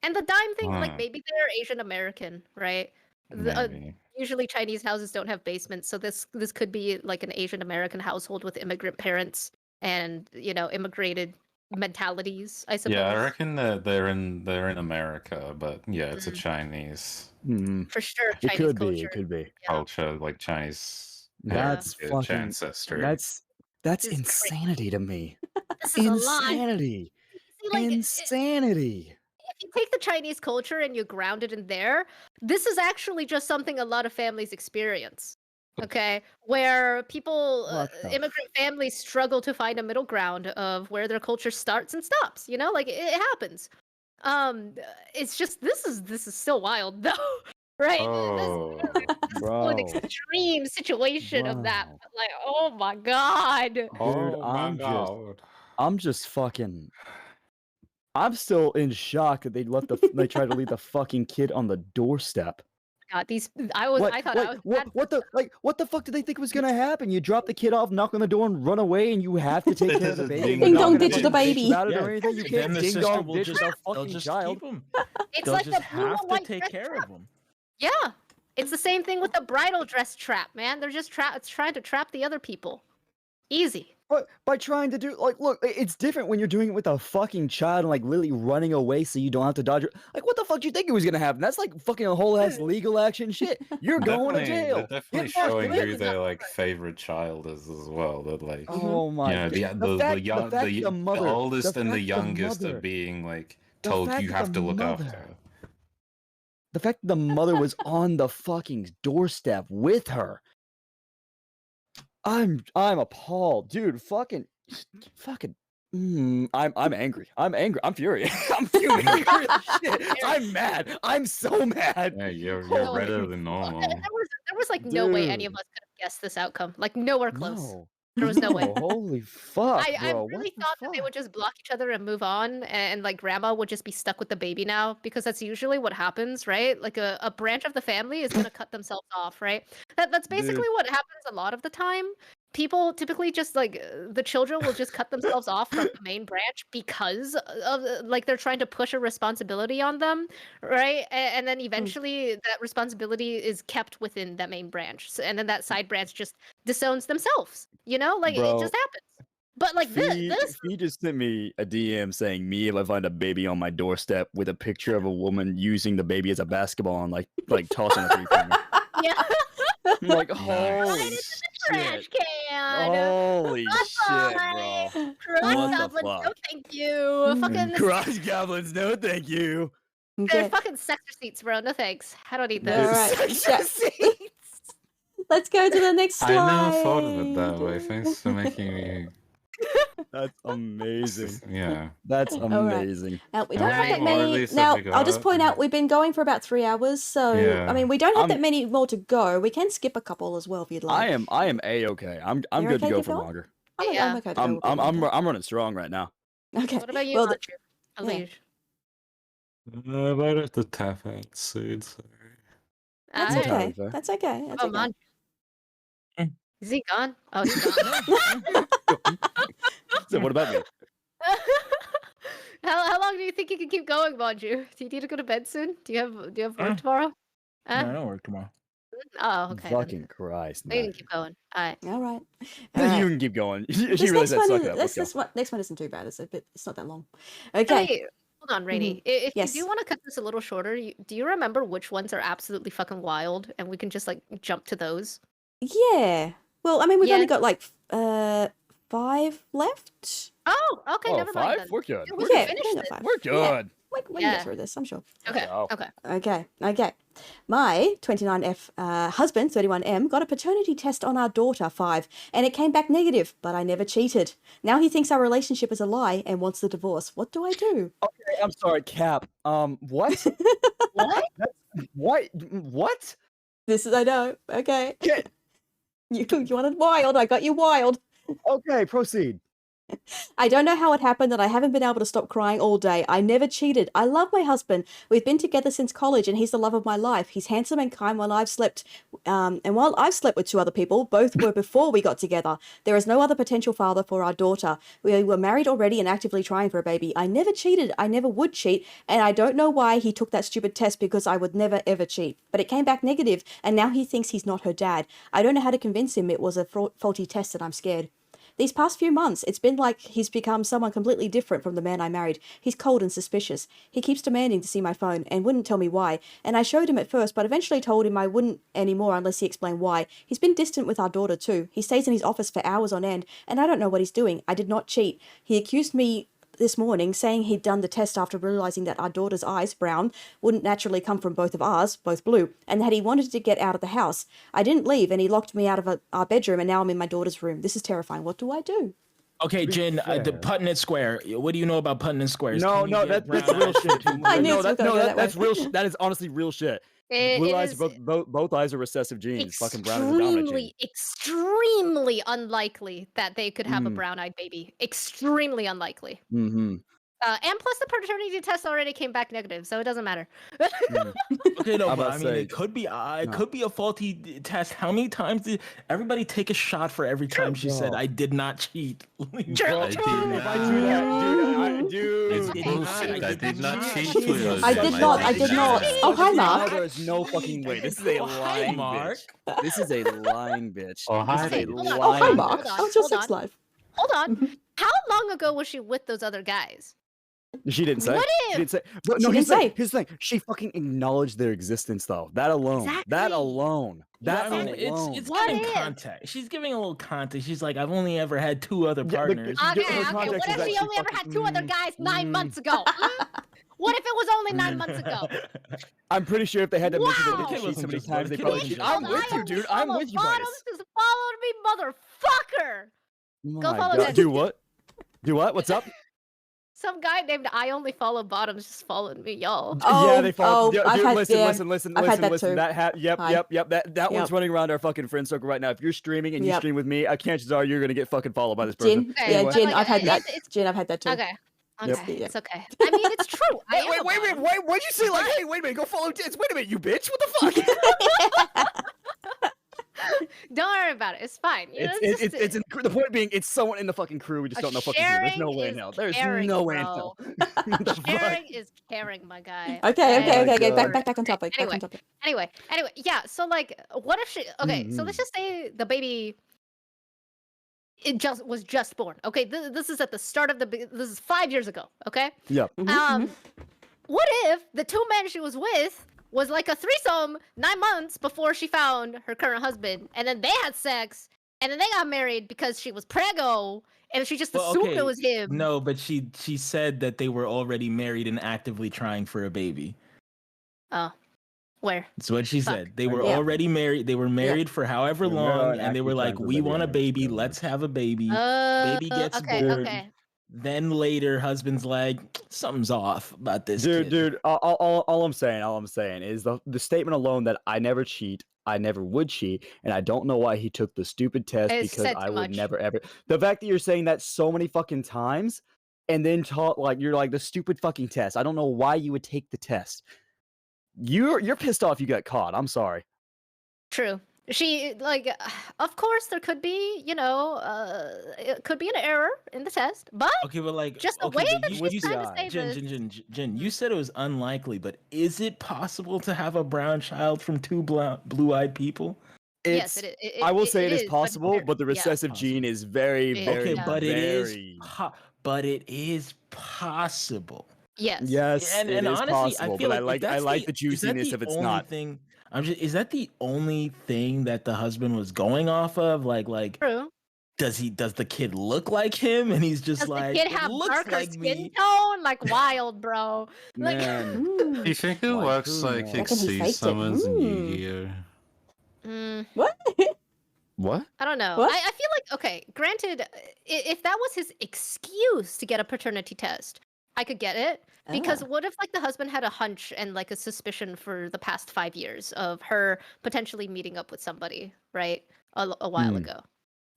And the dime thing, like Huh. maybe they're Asian American, right? Maybe. Usually Chinese houses don't have basements, so this could be like an Asian American household with immigrant parents and immigrated mentalities. I suppose. Yeah, I reckon that they're in America, but yeah, it's a Mm. Chinese Hmm. For sure, It Chinese could be. culture. It could be. Yeah. culture, like Chinese That's heritage, fucking. ancestry. That's This is crazy. insanity to me. This is a lie. Insanity. See, like, Insanity. if you take the Chinese culture and you ground it in there, this is actually just something a lot of families experience. Okay, where people, What the immigrant families, struggle to find a middle ground of where their culture starts and stops. Like it happens. It's just this is still wild though. right? Oh, Still an Bro. extreme situation of that, Bro. but like, oh my god. Dude, oh my God. I'm just fucking. I'm still in shock that they tried to leave the fucking kid on the doorstep. God, I thought I was What the fuck did they think was gonna happen? You drop the kid off, knock on the door, and run away, and you have to take care of the baby. Ding We're not dong gonna ditch make the a bitch baby. about it or Yeah, anything. You then can't the ding sister dong will ditch just our they'll fucking just child. keep him. It's They'll like just the blue have and to white take dress care trap. of him. Yeah, it's the same thing with the bridal dress trap, man. They're just it's trying to trap the other people. Easy. But by trying to do look, it's different when you're doing it with a fucking child and like literally running away so you don't have to dodge it. Like, what the fuck do you think it was gonna happen? That's like fucking a whole ass legal action shit. You're going to jail. They're definitely Get fucked, showing get who it. their like favorite child is as well. That like Oh my you know god. the oldest and the youngest are being like told you have to look after. The fact that the mother was on the fucking doorstep with her. I'm appalled, dude. Fucking. I'm angry. I'm angry. I'm furious. I'm fuming. Shit. I'm mad. I'm so mad. Yeah, you're No, redder than normal. There was like no way any of Dude. us could have guessed this outcome. Like nowhere close. No. There was no way. Holy fuck, I bro. really What the thought that they would fuck? just block each other and move on, and like grandma would just be stuck with the baby now, because that's usually what happens, right? Like a branch of the family is gonna cut themselves off, right? That's basically what happens a lot of the time. People typically just like the children will just cut themselves off from the main branch because of like they're trying to push a responsibility on them, right? And then eventually that responsibility is kept within that main branch, and then that side branch just disowns themselves. You know, like it Bro, just happens. But like this Fee just sent me a DM saying, "Me if I find a baby on my doorstep with a picture of a woman using the baby as a basketball and like tossing a 3-pointer." yeah. I'm like, Right holy into the trash shit. can. Holy shit, Bye-bye. bro. Cross What the goblins, no fuck? thank you. Fucking Cross goblins, no thank you. they're Okay. fucking sex receipts, bro. No thanks. I don't need All those. right. Sex Yeah. Let's go to the next I slide. never thought of it that way. Thanks for making me. That's amazing. Yeah. That's right. amazing. Now, we don't have Alright. that Or at many. least Now, that we I'll just got. point out we've been going for about 3 hours, so I Yeah. mean we don't have that I'm- many more to go. We can skip a couple as well if you'd like. I am a-okay. I'm You're good to okay, go keep for going? longer. I'm Yeah. okay to go a I'm bit I'm longer. I'm running strong right now. Okay. What about you, Well, Andrew? Alicia? I might have to tap out soon. Sorry. That's Alright. entirely okay. fair. That's okay. That's Oh, okay. man. Mm. Is he gone? Oh, he's gone. So what about me? How long do you think you can keep going, Manju? Do you need to go to bed soon? Do you have work tomorrow? No, I don't work tomorrow. Oh, okay. then. Fucking Christ, You can man. keep going. All right. All right. You All right. can keep going. She This really next said one suck is it up. Let's go. next one isn't too bad. It's not that long. Okay. Hey, hold on, Rainy. If Yes. you do want to cut this a little shorter, do you remember which ones are absolutely fucking wild, and we can just like jump to those? Yeah. Well, I mean, we've Yeah. only got like 5 left. Oh, okay, Oh, never mind 5? then. We're good. Yeah, we Yeah, can we finish can go this. 5. We're Yeah. good. We can Yeah. get through this, I'm sure. Okay. go. Okay. Okay. My 29F husband, 31M, got a paternity test on our daughter, 5, and it came back negative, but I never cheated. Now he thinks our relationship is a lie and wants the divorce. What do I do? Okay, I'm sorry, Cap. What? What? What? What? This is, I know. Okay. Okay. You wanted wild. I got you wild. Okay, proceed. I don't know how it happened that I haven't been able to stop crying all day. I never cheated. I love my husband. We've been together since college and he's the love of my life. He's handsome and kind while I've slept. And while I've slept with 2 other people, both were before we got together. There is no other potential father for our daughter. We were married already and actively trying for a baby. I never cheated. I never would cheat. And I don't know why he took that stupid test because I would never ever cheat. But it came back negative and now he thinks he's not her dad. I don't know how to convince him it was a faulty test and I'm scared. These past few months, it's been like he's become someone completely different from the man I married. He's cold and suspicious. He keeps demanding to see my phone and wouldn't tell me why. And I showed him at first, but eventually told him I wouldn't anymore unless he explained why. He's been distant with our daughter too. He stays in his office for hours on end, and I don't know what he's doing. I did not cheat. He accused me this morning, saying he'd done the test after realizing that our daughter's eyes, brown, wouldn't naturally come from both of ours, both blue, and that he wanted to get out of the house. I didn't leave, and he locked me out of our bedroom, and now I'm in my daughter's room. This is terrifying. What do I do? Okay, be Jin, the fair. Putnam Square. What do you know about Putnam Squares? No, Can you no, get that's brown real eyes shit. from two I knew No, it was gonna go that that's way. real. That is honestly real shit. Blue eyes, both eyes are recessive genes. Fucking brown is a dominant gene. Extremely unlikely that they could have a Mm. brown-eyed baby. Extremely unlikely. Mm-hmm. And plus, the paternity test already came back negative, so it doesn't matter. Okay, no, I'm but about I to mean, say- it could be. It No. could be a faulty test. How many times did everybody take a shot for every time she said, Bro. "I did not cheat"? True, I true. did If I do that, dude, It's did bullshit. not. I did not cheat. Jesus. Toyota. I did not. I did not. Oh, hi, Mark. There is no fucking way. This is a Oh, hi, lying Mark. bitch. This is a lying bitch. Oh, hi, This is a baby. Hold on, Oh, hi, lying Mark. hold on, How's your hold sex on. life? Hold on. How long ago was she with those other guys? She didn't say. What She if? didn't say. But no, She here's didn't the thing. say. Here's the thing. She fucking acknowledged their existence, though. That alone. That Exactly. alone. That I mean, alone. it's What giving if? context. She's giving a little context. She's like, I've only ever had 2 other Yeah, partners. the- Okay, her okay. context What is if that she she only ever had fucking- 2 other guys 9 months ago? What if it was only 9 months ago? I'm pretty sure if they had to mention Wow. they The kid didn't cheat so wasn't many just times, they the kid probably wasn't cheat. just I'm lying. with you, dude. I'm with you, Bottoms Vitus. just followed me, motherfucker. My follow God. that. Do what? Do what? What's up? Some guy named I Only Follow Bottoms just followed me, y'all. Yeah, they follow. Oh, Dude, I've had, listen, yeah, listen. I've had that too. Yep. Hi. That one's Yep. running around our fucking friend circle right now. If you're streaming and you Yep. stream with me, chances are you're gonna get fucking followed by this person. Jin, Okay, yeah, but Jin, like, I've had that. it's- Jin, I've had that too. Okay. Yep. Okay, Yeah. it's okay. I mean, it's true. I am a bottom. Why'd you say like, hey, wait a minute, go follow Jins? Wait a minute, you bitch, what the fuck? Don't worry about it. It's fine. You know, It's the point being, it's someone in the fucking crew. We just don't know fucking who. There's no way in sharing hell. is There's caring, no way in bro. hell. What the fuck? Sharing is caring, my guy. Okay. God. Back on topic. Back Anyway. on topic. Anyway, yeah. So like, what if she? Okay, so let's Mhm. just say the baby. It was just born. Okay, this is at the start of this is 5 years ago. Okay. Yep. Mhm, What if the 2 men she was with was like a threesome 9 months before she found her current husband, and then they had sex, and then they got married because she was preggo, and she just Well, assumed okay, it was him. No, but she said that they were already married and actively trying for a baby. Oh, where? That's what she Fuck. said. They were Yeah. already married. They were married for however They were married long, and and they were actively like, trying for a "We baby. want a Yeah, baby. yeah. Let's have a baby." Baby gets okay, born. okay. Then later, husband's like, "Something's off about this kid." Dude, all I'm saying is the statement alone that I never cheat, I never would cheat, and I don't know why he took the stupid test It's because said I too would much. never ever. The fact that you're saying that so many fucking times, and then you're like the stupid fucking test. I don't know why you would take the test. You're pissed off you got caught. I'm sorry. True. She like, of course there could be, it could be an error in the test, but Okay, but like, just the okay, way but that you she's the trying to eye. say this. Jen, you said it was unlikely, but is it possible to have a brown child from 2 blue-eyed people? Yes, It's. it, I will say it is but possible, there- but the yeah. recessive gene is very, It- very, Okay, yeah. but it is, very. but it is possible. Yes. Yes, And it is honestly, possible, I feel but I like if like that's the is that juiciness the if it's only not. thing. Is that the only thing that the husband was going off of? Like, True. does the kid look like him? And he's just Does like, the kid "It have looks darker like skin me." tone? Like wild, bro. Like, Man. Mm. You think it Why works who like knows? Reckon he Exceed faked it. Summons in Mm. Yu-Gi-Oh? What? What? I don't know. What? I feel like, okay, granted, if that was his excuse to get a paternity test, I could get it. Because Ah. what if like the husband had a hunch and like a suspicion for the past 5 years of her potentially meeting up with somebody, right? A while Hmm. ago.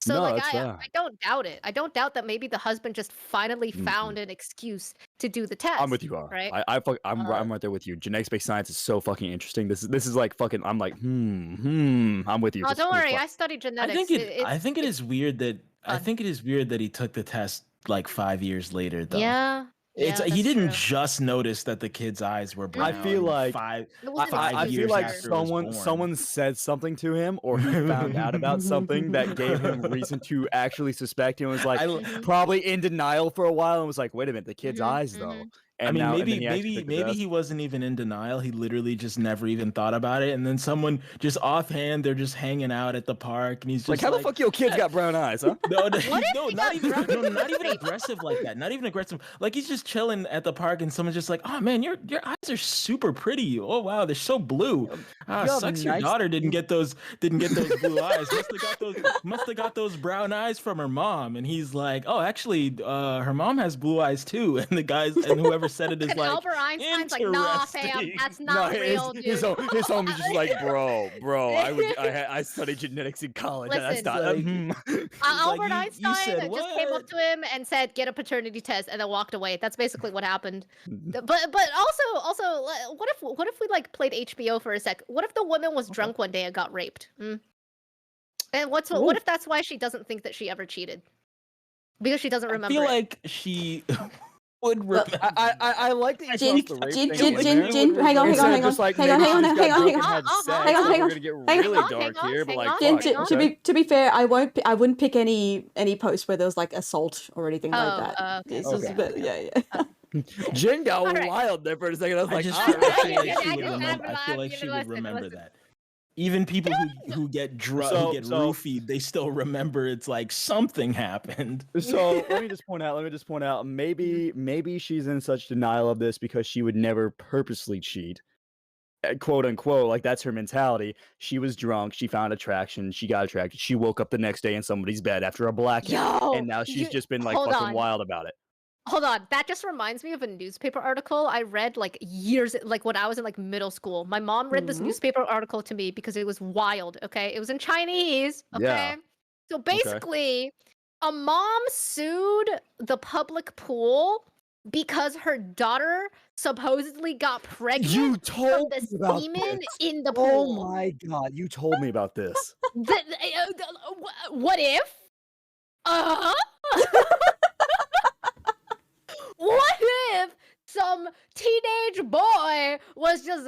So No, like that's fair. I don't doubt it. I don't doubt that maybe the husband just finally found an excuse to do the test. I'm with you, R. right? I'm right there with you. Genetics-based science is so fucking interesting. This is like fucking. I'm like, I'm with you. Oh, This is don't cool as worry. fuck. I studied I genetics. think I think it is weird that fun. he took the test like 5 years later, though. Yeah. It's yeah, he that's didn't true. just notice that the kid's eyes were brown. I feel like- five. It was an I I excuse feel years like after it was born. someone said something to him, or he found out about something that gave him reason to actually suspect him. Was like I- Mhm. probably in denial for a while, and was like, "Wait a minute, the kid's Mhm, eyes though." mhm. And I mean, now, and then he actually maybe took the maybe test. he wasn't even in denial. He literally just never even thought about it. And then someone just offhand, they're just hanging out at the park, and he's just Like, how the fuck your kids got brown eyes, huh? No, What if no, he not got even, drunk no, and not even raped? aggressive like that. Not even aggressive. Like he's just chilling at the park, and someone's just like, "Oh man, your eyes are super pretty. Oh wow, they're so blue. Ah, You have sucks your nice- daughter didn't get those blue eyes. Must have got those brown eyes from her mom." And he's like, "Oh, actually, her mom has blue eyes too." And the guys and whoever said it is And like, Albert Einstein's like, nah, fam, interesting. that's No, not real, dude. his homie's just like, bro, I studied genetics in college. And that's Listen, not. Like- Albert you Einstein said just came up what? to him and said, "Get a paternity test," and then walked away. That's basically what happened. But also, what if we like played HBO for a sec? What if the woman was drunk one day and got raped? Hmm? And what if that's why she doesn't think that she ever cheated? Because she doesn't I remember. feel it. like she would Well, remember. I like that you Jin, tossed the rape Jin, thing Jin, in Jin, there. Jin, hang on, Instead of hang on, just like, hang on, maybe hang on, she's got hang on, drunk hang and on. had sex, Hang and on, we're hang gonna get hang really on, dark hang here, but on, like, hang on, fuck, hang To okay. be fair, I wouldn't pick any post where there was like assault or anything like that. Okay. It's just a bit, yeah. Jen got All right. wild there for a second. I was I like, just all feel, I right. feel like Yeah, she I would do remember. have I feel a like lot. she would Listen, remember listen. that. Even people who get drunk, So- who get so- roofied, they still remember it's like something happened. So let me just point out. Maybe she's in such denial of this because she would never purposely cheat, quote unquote. Like that's her mentality. She was drunk. She found attraction. She got attracted. She woke up the next day in somebody's bed after a blackout, Yo, and now she's you- just been like hold fucking on. wild about it. Hold on, that just reminds me of a newspaper article I read like years, like when I was in like middle school. My mom read this Mhm. newspaper article to me because it was wild. Okay, it was in Chinese. Okay, Yeah. so basically, a mom sued the public pool because her daughter supposedly got pregnant You from told the me about semen this. in the Oh pool. my god, you told me about this. What if? Uh-huh. What if some teenage boy was just,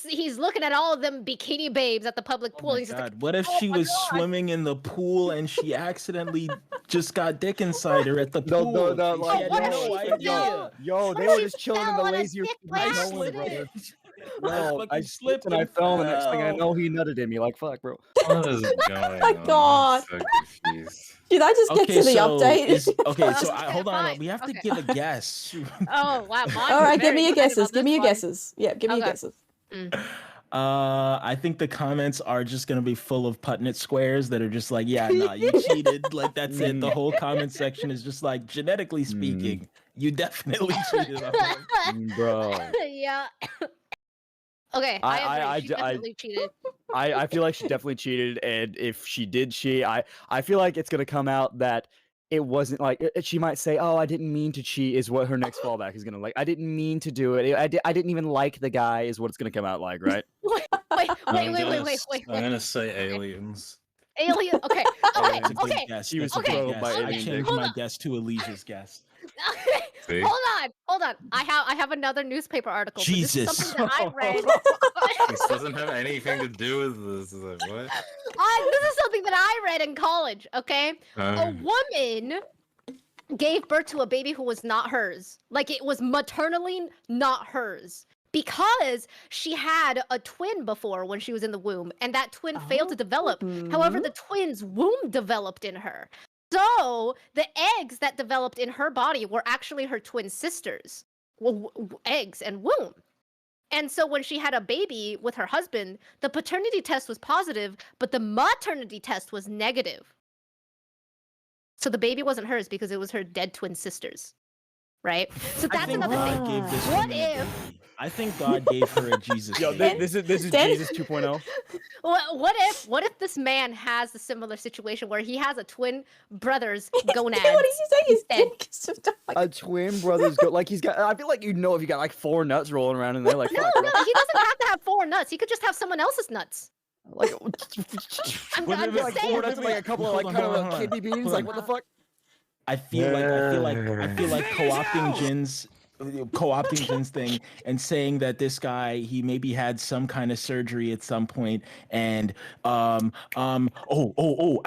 he's looking at all of them bikini babes at the public pool. Oh my and he's just like, God. What if "Oh she my was God." swimming in the pool and she accidentally just got dick inside her at the No, pool? no, no, She like, had what if no she idea. fell- Yo, What they if were she just chilling in fell the on a lazier dick by knowing, accident? brother. I No, fucking I slipped and I fell, and the next thing I know, he nutted in me. Like, fuck, bro. What is going my on? God. I'm so confused. Did I just get to the update? Okay, so Okay, hold on. fine. We have to Okay. give a guess. Oh, wow. All right, give me your guesses. Give Give me your guesses. Yeah, give me your Okay. guesses. I think the comments are just gonna be full of Putnett squares that are just like, yeah, nah, you cheated. Like that's it. The whole comment section is just like, genetically speaking, you definitely cheated. I'm like, Bro. Yeah. Okay, I agree. She definitely cheated. I feel like she definitely cheated, and if she did cheat, I feel like it's gonna come out that it wasn't like she might say, "Oh, I didn't mean to cheat," is what her next fallback is gonna like. I didn't mean to do it. I didn't even like the guy, is what it's gonna come out like, right? Wait. I'm gonna say aliens. Alien. Okay. Okay. that's a good Okay. guess. She was That's a good probed guess. by I alien changed dick. Hold my on. guess to Alicia's guess. See? Hold on. I have another newspaper article. but this is Jesus. something that I read. This doesn't have anything to do with this. Like, what? This is something that I read in college. Okay, a woman gave birth to a baby who was not hers. Like it was maternally not hers. Because she had a twin before when she was in the womb, and that twin failed to develop. However, the twin's womb developed in her. So the eggs that developed in her body were actually her twin sisters. Eggs and womb. And so when she had a baby with her husband, the paternity test was positive, but the maternity test was negative. So the baby wasn't hers because it was her dead twin sisters. Right? So I that's think another God thing. gave this What woman a if- baby. I think God gave her a Jesus. Yo, baby. this is Dan- Jesus 2.0. What if this man has a similar situation where he has a twin brother's gonads? What did you say? His instead? dick is just like, A twin brother's go like he's got. I feel like you know if you got like 4 nuts rolling around in there, like No, fuck, bro. no, he doesn't have to have 4 nuts. He could just have someone else's nuts. Like, I'm like just saying. 4 nuts and like a couple of like Hold kind on, of hold on, kidney beans. hold Like on. what the fuck? I feel like co-opting Jin's thing and saying that this guy, he maybe had some kind of surgery at some point, and I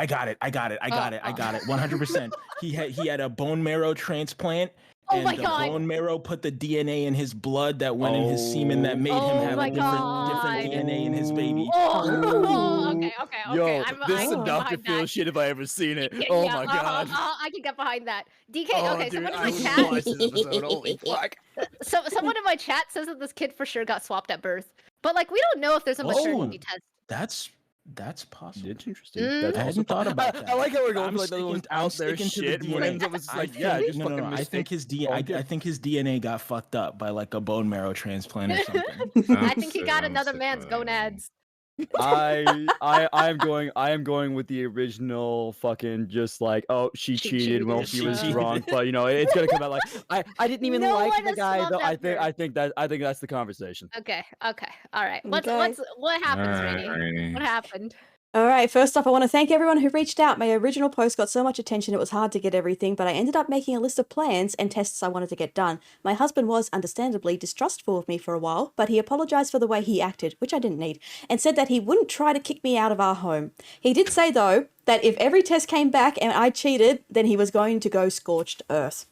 got it 100%. He had a bone marrow transplant, Oh and my the God. bone marrow put the DNA in his blood that went in his semen that made him Oh have my different God. DNA in his baby. Oh, okay. Yo, I this can is get Dr. behind Phil that. shit if I ever seen it. Yeah, Oh yeah, my god. I can get behind that. DK. Oh, Okay, dude, someone in I my will chat. watch this episode. Holy fuck. So someone in my chat says that this kid for sure got swapped at birth, but like we don't know if there's a maternity test. That's possible. It's interesting. Mm. That's I also hadn't thought about I that. like how we're going I'm for like the most out there sticking to the shit. When it DNA. ends up it's I like, think, yeah, just no, fucking I think mistake. I think his DNA got fucked up by like a bone marrow transplant or something. I think he got another man's gonads. I am going with the original fucking just like, oh, she She cheated while cheated. she She was cheated. drunk, but you know it's gonna come out like I didn't even No like one the has guy swapped though. at birth. I think that's the conversation. Okay. All right. Okay. What happens, Rainy? Alright. What happened? All right, first off, I want to thank everyone who reached out. My original post got so much attention it was hard to get everything, but I ended up making a list of plans and tests I wanted to get done. My husband was, understandably, distrustful of me for a while, but he apologized for the way he acted, which I didn't need, and said that he wouldn't try to kick me out of our home. He did say, though, that if every test came back and I cheated, then he was going to go scorched earth.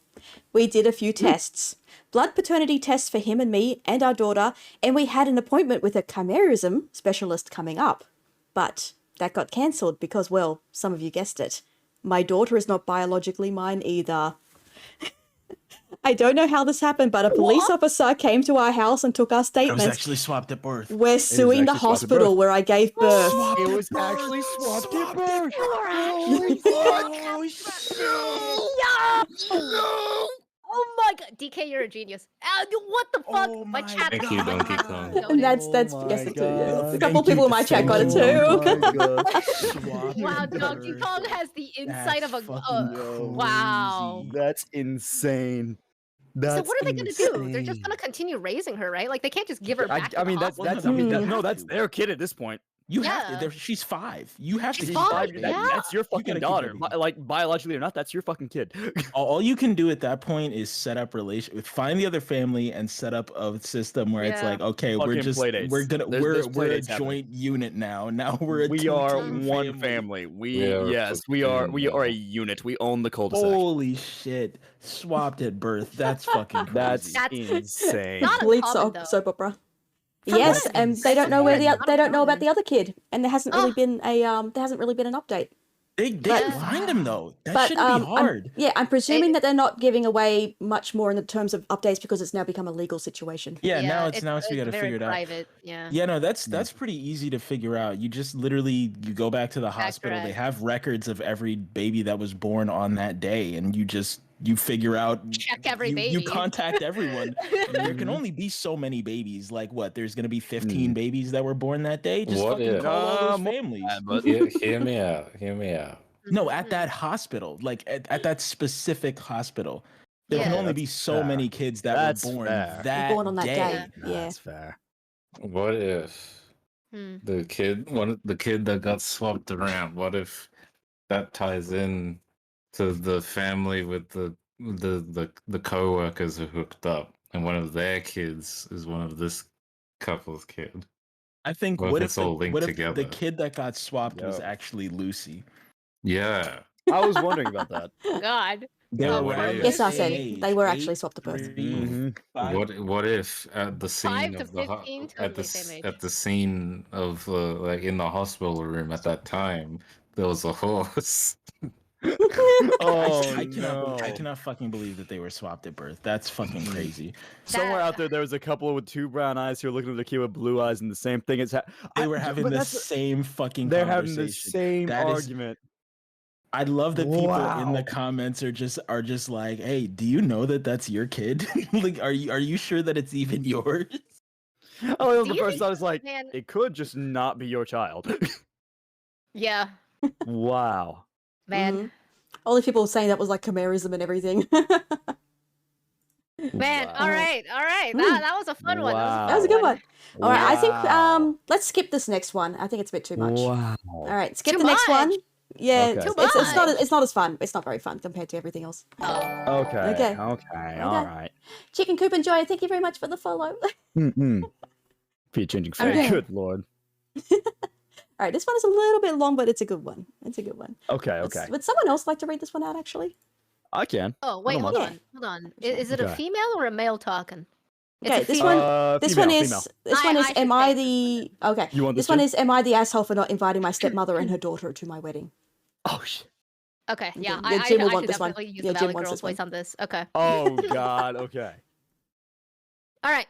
We did a few tests. Blood paternity tests for him and me and our daughter, and we had an appointment with a chimerism specialist coming up. But that got cancelled because, well, some of you guessed it. My daughter is not biologically mine either. I don't know how this happened, but a police officer came to our house and took our I was statements. actually swapped at birth. We're suing the actually swapped at birth. hospital where I gave birth. It was actually swapped at birth. Oh my God, DK, you're a genius. What the fuck? Oh my my chat. Thank you, Donkey Kong. And that's Oh yes, my it too. Yes. A God. couple Thank you, people in my chat got it too. Wow, Donkey Kong has the insight of a. Wow. That's insane. So That's what are they gonna do? They're just insane. gonna continue raising her, right? Like they can't just give her back. I mean, that's no, that's to. their kid at this point. You have Yeah. to. She's 5. You have She's to. five, keep that baby. yeah. That's your You gotta fucking keep daughter. that baby. Like biologically or not, that's your fucking kid. All you can do at that point is set up find the other family and set up a system where it's Yeah. like, okay, Fucking play dates. we're There's play a dates happening. joint unit now. Now we're a We are two-team one family. Yeah, We are a fucking- unit. We own the cul-de-sac. Holy shit! Swapped at birth. That's fucking crazy. That's That's insane. not Complete uncommon, though. soap opera. From Yes, what? and they don't know where Not they don't know uncommon. about the other kid, and there hasn't really Oh. been an update. They But- can find him though. That But shouldn't be hard. I'm presuming They- that they're not giving away much more in the terms of updates because it's now become a legal situation. Yeah, now it's we got to very figure it out. private. Yeah. Yeah, no, that's pretty easy to figure out. You just literally you go back to the hospital. They Correct. have records of every baby that was born on that day, and you figure out. Check every You baby. contact everyone. There can only be so many babies. Like what? There's gonna be 15 babies that were born that day. Just What fucking if- call all those more families. but Hear me out. Hear me out. No, at that hospital, like at that specific hospital, there can Yeah. only be That's so fair. many kids that That's were born fair. that Born on that day. Yeah. That's fair. What if Hmm. the kid that got swapped around? What if that ties in to the family with the co-workers who hooked up, and one of their kids is one of this couple's kid? I think What if what if it's all linked the together? kid that got swapped was Yo. actually Lucy? Yeah. I was wondering about that. God. They Yeah, were what around if- the Yes, I same said age, they were 8, actually swapped at birth. 3, Mhm. 5. What if at the scene 5 to of the 15, at totally the same age. at the scene of like in the hospital room at that time there was a horse? Oh I no! cannot fucking believe that they were swapped at birth. That's fucking crazy. Somewhere That- out there was a couple with two brown eyes who are looking at the kid with blue eyes, and the same thing is They were having but the that's- same fucking They're having conversation. the same That is- argument. I love that people in Wow. the comments are just like, "Hey, do you know that that's your kid? Like, are you sure that it's even yours?" Oh, Do the you first think- I was like, Man. it could just not be your child. Yeah. Wow. Man. Mhm. All the people saying that was like chimerism and everything. Man. Wow. All right. Hmm. That was a fun one. That was a good one. All right, I think Wow. let's skip this next one. I think it's a bit too much. Wow. All right, skip Too the next one. much? Yeah, Okay. Too it's not as fun. It's not very fun compared to everything else. Oh. Okay. Okay. Okay. All right. Chicken Coop and Joy, thank you very much for the follow. Mm-mm. Feet changing fate. Okay. Good lord. All right, this one is a little bit long, but it's a good one. It's a good one. Okay. Okay. Would someone else like to read this one out? Actually, I can. Oh wait, don't hold mind. on, hold on. Is it a Okay. female or a male talking? It's Okay, a this female. one. This Female, one is. female. This one I is. should Am I say the? Okay. You want This this one too? is. Am I the asshole for not inviting my stepmother and her daughter to my wedding? Oh shit. Okay, yeah, Yeah, Jim will I want should this one. definitely use Yeah, the Jim Valley wants Girls this one. voice on this. Okay. Oh god. Okay. All right.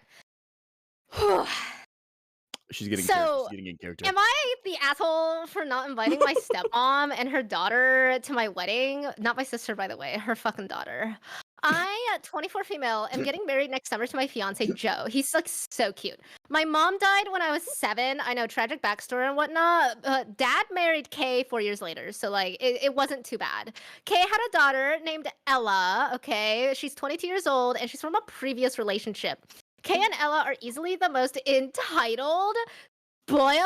She's getting So, character. She's getting in character. Am I the asshole for not inviting my stepmom and her daughter to my wedding? Not my sister, by the way, her fucking daughter. I, 24 female, am getting married next summer to my fiance Joe. He's like so cute. My mom died when I was 7. I know, tragic backstory and whatnot. Dad married Kay 4 years later, so like it wasn't too bad. Kay had a daughter named Ella. Okay, she's 22 years old and she's from a previous relationship. Kay and Ella are easily the most entitled, spoiled,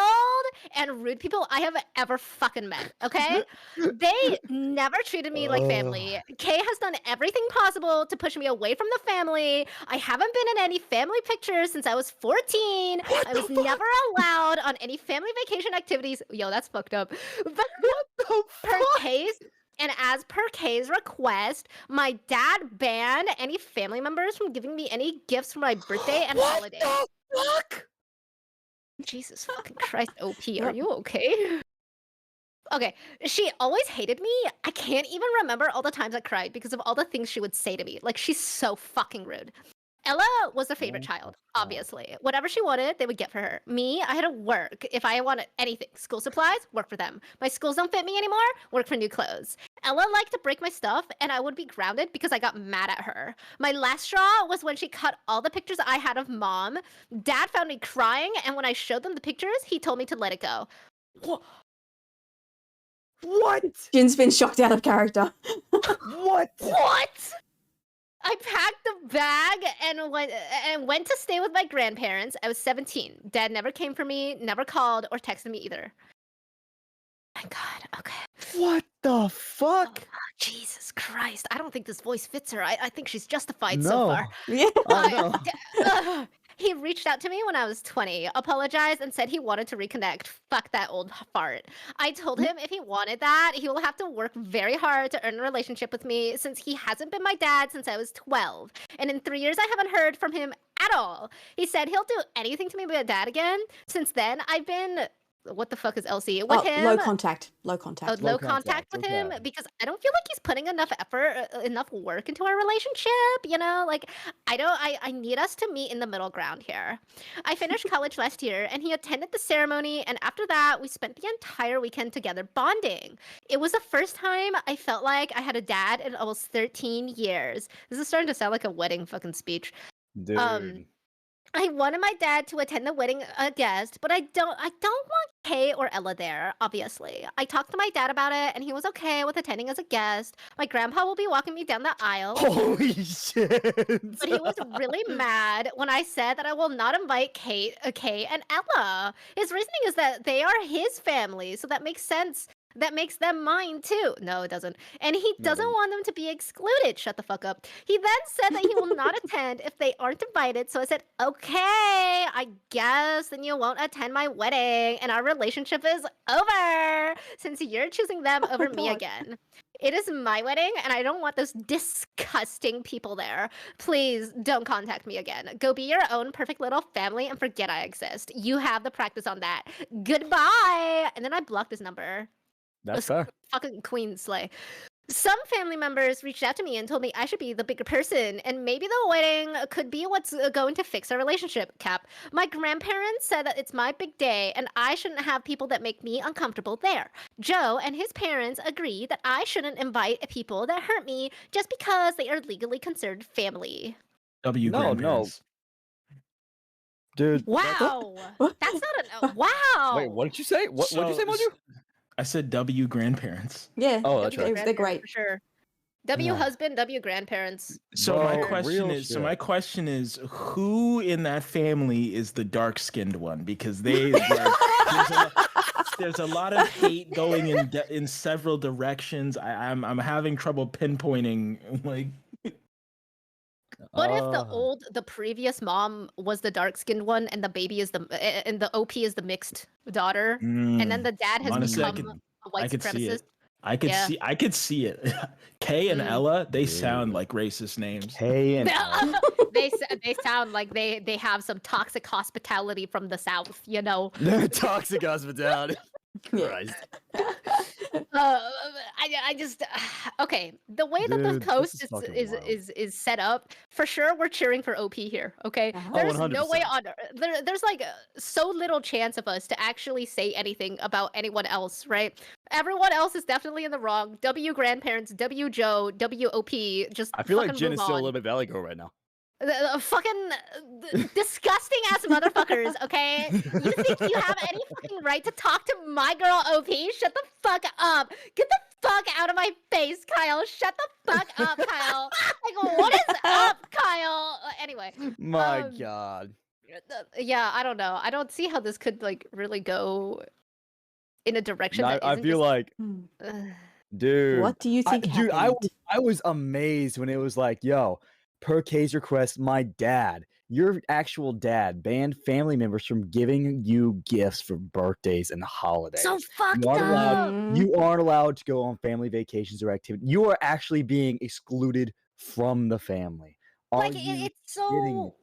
and rude people I have ever fucking met, okay? They never treated me like family. Kay has done everything possible to push me away from the family. I haven't been in any family pictures since I was 14. I was never allowed on any family vacation activities. Yo, that's fucked up. But per Kay's and as per Kay's request, my dad banned any family members from giving me any gifts for my birthday and holiday. Fuck. Jesus fucking Christ, OP, are you okay? Okay, she always hated me. I can't even remember all the times I cried because of all the things she would say to me. Like, she's so fucking rude. Ella was their favorite child, obviously. Whatever she wanted, they would get for her. Me, I had to work. If I wanted anything, school supplies, work for them. My schools don't fit me anymore, work for new clothes. Ella liked to break my stuff, and I would be grounded because I got mad at her. My last straw was when she cut all the pictures I had of mom. Dad found me crying, and when I showed them the pictures, he told me to let it go. What? Jin's been shocked out of character. What? What? I packed the bag and went to stay with my grandparents. I was 17. Dad never came for me, never called or texted me either. My God. Okay. What the fuck? Oh, Jesus Christ. I don't think this voice fits her. I think she's justified No. so far. Yeah. Oh, no. He reached out to me when I was 20, apologized, and said he wanted to reconnect. Fuck that old fart. I told him if he wanted that, he will have to work very hard to earn a relationship with me since he hasn't been my dad since I was 12. And in 3 years, I haven't heard from him at all. He said he'll do anything to me be a dad again. Since then, I've been... What the fuck is LC? With him? Low contact. Low contact. Low contact with him because I don't feel like he's putting enough effort, enough work into our relationship. You know, like I need us to meet in the middle ground here. I finished college last year, and he attended the ceremony, and after that, we spent the entire weekend together bonding. It was the first time I felt like I had a dad in almost 13 years. This is starting to sound like a wedding fucking speech. Dude. I wanted my dad to attend the wedding a guest, but I don't want Kay or Ella there, obviously. I talked to my dad about it, and he was okay with attending as a guest. My grandpa will be walking me down the aisle. Holy shit. But he was really mad when I said that I will not invite Kay and Ella. His reasoning is that they are his family, so that makes sense. That makes them mine too. No, it doesn't. And he doesn't want them to be excluded. Shut the fuck up. He then said that he will not attend if they aren't invited. So I said, okay, I guess then you won't attend my wedding and our relationship is over since you're choosing them over me again. It is my wedding and I don't want those disgusting people there. Please don't contact me again. Go be your own perfect little family and forget I exist. You have the practice on that. Goodbye. And then I blocked his number. That's fair. Fucking queen slay. Some family members reached out to me and told me I should be the bigger person, and maybe the wedding could be what's going to fix our relationship. Cap. My grandparents said that it's my big day, and I shouldn't have people that make me uncomfortable there. Joe and his parents agree that I shouldn't invite people that hurt me just because they are legally considered family. No. Dude. Wow. That's not a... Wow. Wait, what did you say? What did you say, Mojo? I said W grandparents. Yeah. Oh, that's right. They're great. For sure. W husband, W grandparents. So Bro, my real question is, who in that family is the dark-skinned one? Because there's a lot of hate going in several directions. I'm having trouble pinpointing like. What if the previous mom was the dark-skinned one, and the baby is the OP is the mixed daughter, and then the dad has become a white I could see supremacist? it. I could Yeah. see it. Kay and Mm. Ella, they sound like racist names. Hey and They sound like they have some toxic hospitality from the south, you know. toxic hospitality. Yeah. Christ. I just okay. The way that the Dude, this coast is fucking wild. is set up, for sure, we're cheering for OP here. Okay, Uh-huh. there's no way 100%. on there's like so little chance of us to actually say anything about anyone else, right? Everyone else is definitely in the wrong. W grandparents, W Joe, W OP. Just I feel like fucking Jin move is still a on. little bit Valley Girl right now. The fucking disgusting ass motherfuckers, okay? You think you have any fucking right to talk to my girl OP? Shut the fuck up. Get the fuck out of my face, Kyle. Shut the fuck up, Kyle. Like, what is up, Kyle? Anyway, My Um, God. yeah, I don't know. I don't see how this could like really go in a direction No, that I isn't feel just, like, ugh. dude. What do you think Dude, happened? I was amazed when it was like, yo, per K's request, my dad, your actual dad, banned family members from giving you gifts for birthdays and holidays. So fucked aren't allowed- up. Mm. You aren't allowed to go on family vacations or activities. You are actually being excluded from the family. Are Like you it's kidding me? so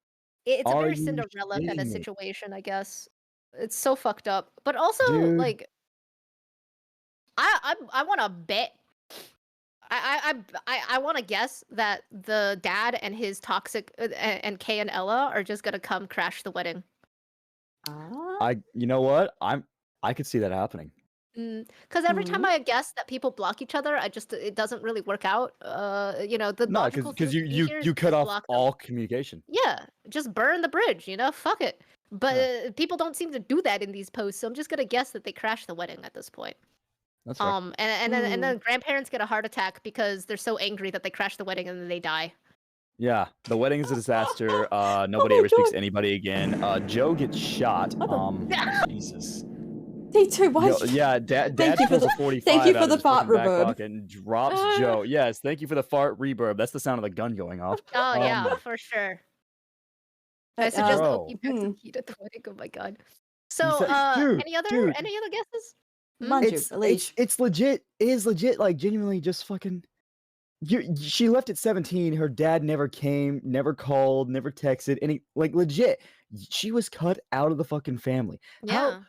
it's a Are very you Cinderella kind kidding of me? situation, I guess. It's so fucked up. But also Dude. like I want to bet I want to guess that the dad and his toxic and Kay and Ella are just going to come crash the wedding. Ah. You know what? I could see that happening. Because every time I guess that people block each other, it doesn't really work out. You know, the No, logical because thing you here is you cut just off block them. all communication. Yeah, just burn the bridge, you know? Fuck it. But people don't seem to do that in these posts, so I'm just gonna guess that they crashed the wedding at this point. That's fair. And then grandparents get a heart attack because they're so angry that they crash the wedding and then they die. Yeah, the wedding is a disaster. Nobody Oh my ever speaks God. to anybody again. Joe gets shot. Jesus. D2, why? Yeah, dad Thank you for pulls a the- 45 thank you out for of the his fart fucking back reverb. pocket and drops Joe. Yes, thank you for the fart reverb. That's the sound of the gun going off. Oh yeah, Um, for sure. I But, suggest Bro. OP packs some heat at the wedding. Oh my god. So, said- dude, any other dude. guesses? Manju, It's Elise. it's legit. It is legit. Like genuinely, just fucking. She left at 17. Her dad never came, never called, never texted. Any like legit. She was cut out of the fucking family. How- Yeah.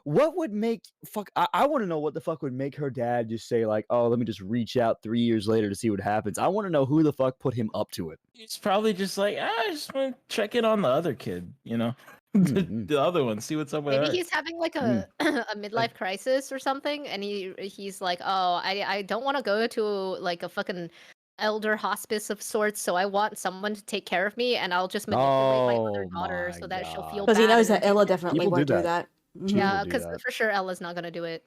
What would make fuck? I want to know what the fuck would make her dad just say like, oh, let me just reach out 3 years later to see what happens. I want to know who the fuck put him up to it. It's probably just like, I just want to check in on the other kid, you know? Mhm. The other one, see what's up with Maybe her. he's having like a a midlife crisis or something, and he's like, oh, I don't want to go to like a fucking elder hospice of sorts, so I want someone to take care of me, and I'll just manipulate my other Oh daughter my so that she'll God. feel Because he bad knows and that then Ella take care of definitely People won't do do that. that. People Yeah, do because that. for sure Ella's not gonna do it.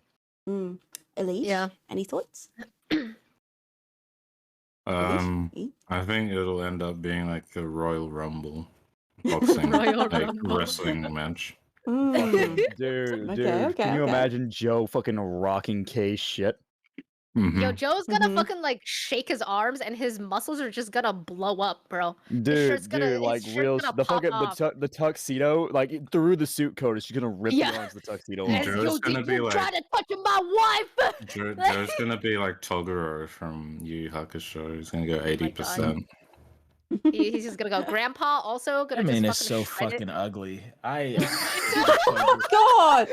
Elise, Yeah. any thoughts? Elise? I think it'll end up being like a Royal Rumble boxing, Royal like Rumble. wrestling match. Mm. Dude, Okay, okay, can you okay. imagine Joe fucking rocking K's shit? Mhm. Yo, Joe's gonna Mhm. fucking like shake his arms, and his muscles are just gonna blow up, bro. Dude, shirt's gonna- his like shirt's real gonna the pop fucking off. the tuxedo, like through the suit coat, is just gonna rip Yeah. the arms of the tuxedo And off. Joe's you gonna be you like- try to touch my wife. Joe's gonna be like Toguro from Yu Yu Hakusho. He's gonna go 80%. He's just gonna go. Grandpa also gonna That man is just so fucking shred it. fucking ugly. I God!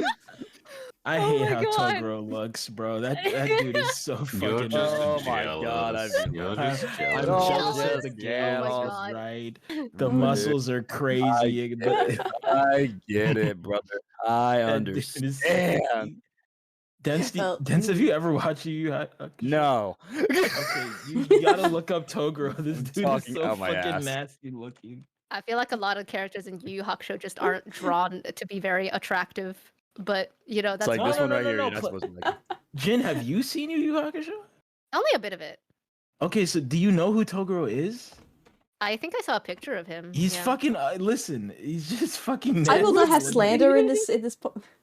I Oh hate my how God. Toguro looks, bro. That dude is so You're fucking just Oh ugly. my jealous. God, You're I'm just I'm jealous. jealous Jealous. of the Yeah, girls, oh my is God. right? The Dude. muscles are crazy, but I get it, brother. I that dude is- understand. Dens, have you ever watched Yu Yu Hakusho? No. Okay, you gotta look up Toguro. This I'm dude is talking so out my fucking ass. nasty looking. I feel like a lot of characters in Yu Yu Hakusho just aren't drawn to be very attractive. But you know, It's that's like No, this no, one no, right no, here. no, You're not pl- supposed to like it. Jin, have you seen Yu Yu Hakusho? only a bit of it. Okay, so do you know who Toguro is? I think I saw a picture of him. He's yeah. fucking. Listen, he's just fucking. I will not have nasty. slander in this.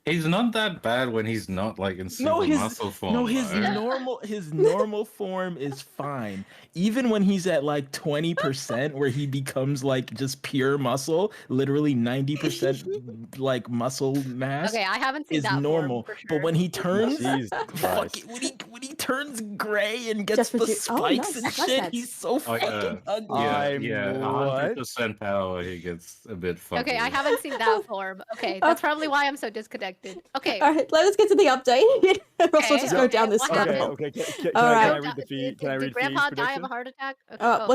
He's not that bad when he's not like in super muscle form. No, though. his normal form is fine. Even when he's at like 20%, where he becomes like just pure muscle, literally 90% like muscle mass. Okay, I haven't seen is that normal. form for sure. But when he turns, Jesus Christ. when he turns gray and gets Just the with spikes and nice shit, nuts. he's so fucking ugly. Yeah, 100% power. He gets a bit fucking. Okay, I haven't seen that form. Okay, that's probably why I'm so disconnected. Okay. All right, let us get to the update. Ross will just go Okay, down this what stuff. happened? Okay. Can All I right. read the feed? Can I Did read Grandpa Fee's die of prediction? a heart attack? Okay,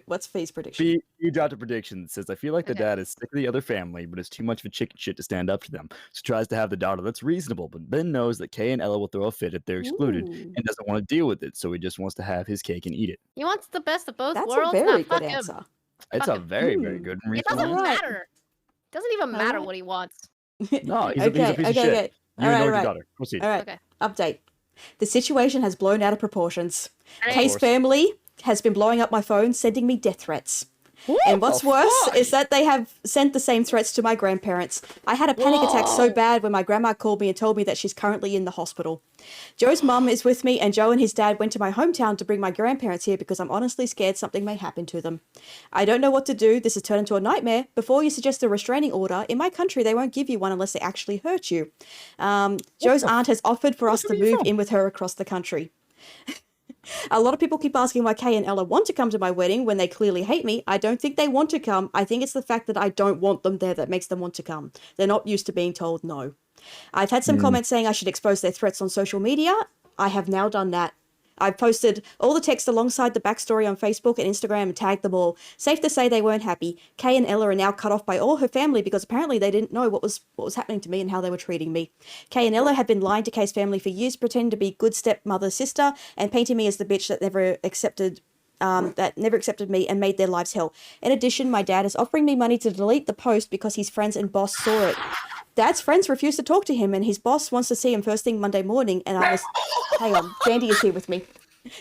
What's Fee's prediction? He dropped a prediction that says, I feel like the Okay. dad is sick of the other family, but it's too much of a chicken shit to stand up to them. So tries to have the daughter that's reasonable, but then knows that Kay and Ella will throw a fit if they're excluded Ooh. and doesn't want to deal with it. So he just wants to have his cake and eat it. He wants the best of both That's worlds. a very Nah, good fuck him. answer. It's Fuck a him. very, very good and It reasonable. doesn't Alright. matter. Doesn't even matter Alright. what he wants. No, he's a piece of shit. Okay. You All ignored your right. daughter. Proceed. All right. Okay. Update. The situation has blown out of proportions. Great. Kay's course. family has been blowing up my phone, sending me death threats. And what's the worse fuck? is that they have sent the same threats to my grandparents. I had a panic attack so bad when my grandma called me and told me that she's currently in the hospital. Joe's mum is with me, and Joe and his dad went to my hometown to bring my grandparents here because I'm honestly scared something may happen to them. I don't know what to do. This has turned into a nightmare. Before you suggest a restraining order, in my country they won't give you one unless they actually hurt you. Joe's aunt has offered for us to move in with her across the country. A lot of people keep asking why Kay and Ella want to come to my wedding when they clearly hate me. I don't think they want to come. I think it's the fact that I don't want them there that makes them want to come. They're not used to being told no. I've had some comments saying I should expose their threats on social media. I have now done that. I've posted all the text alongside the backstory on Facebook and Instagram and tagged them all. Safe to say they weren't happy. Kay and Ella are now cut off by all her family because apparently they didn't know what was happening to me and how they were treating me. Kay and Ella have been lying to Kay's family for years, pretending to be good stepmother, sister, and painting me as the bitch that never accepted me and made their lives hell. In addition, my dad is offering me money to delete the post because his friends and boss saw it. Dad's friends refuse to talk to him, and his boss wants to see him first thing Monday morning. And I was, hang on, Dandy is here with me.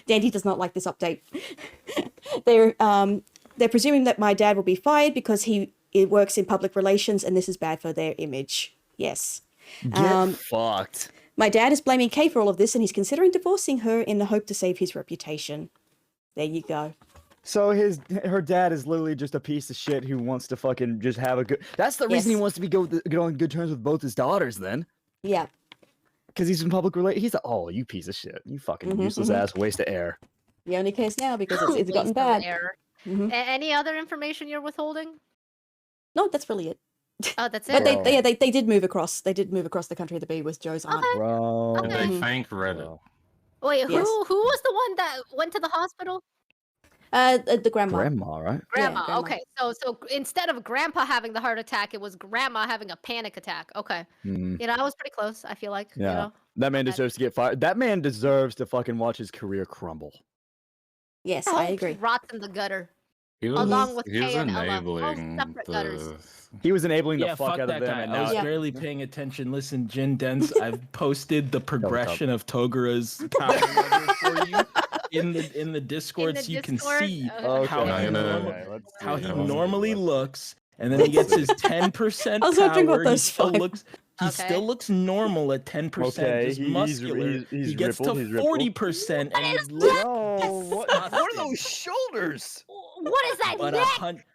Dandy does not like this update. They're presuming that my dad will be fired because he works in public relations, and this is bad for their image. Yes. Get fucked. My dad is blaming Kay for all of this, and he's considering divorcing her in the hope to save his reputation. There you go. So her dad is literally just a piece of shit who wants to fucking just have a good. That's the reason he Yes. wants to get on good terms with both his daughters. Then, Yeah. because he's in public relations. He's you piece of shit. You fucking useless ass waste of air. The only case now because it's Waste gotten of bad. air. Mhm. Any other information you're withholding? No, that's really it. Oh, that's But it. they did move across. They did move across the country to be with Joe's aunt. Okay. Bro. And they Mhm. thank Reddit. Bro. Wait, Yes. who was the one that went to the hospital? The grandma. Grandma, right? Grandma. grandma. Okay, so instead of grandpa having the heart attack, it was grandma having a panic attack. Okay, Mhm. you know, I was pretty close. I feel like. Yeah. You know? That man Okay. deserves to get fired. That man deserves to fucking watch his career crumble. Yes, I I hope agree. he rots in the gutter. He was, Along with he was Kay and Ella, all enabling separate gutters. He was enabling Yeah, the fuck out that of them, guy. and I now was barely paying attention. Listen, Jin Dens, I've posted the progression of Togura's power level for you in the Discord, the so you Discord? can see Okay. how No, he, no, no, norma- no, let's how see. he I wasn't normally doing that. looks, and then he gets his 10% I was wondering what power. those He still five- looks. He Okay. still looks normal at 10%, Okay, just he's muscular. he's he gets rippled, he's to rippled. 40%, and he is looks No, what are disgusting. those shoulders? What is that But neck?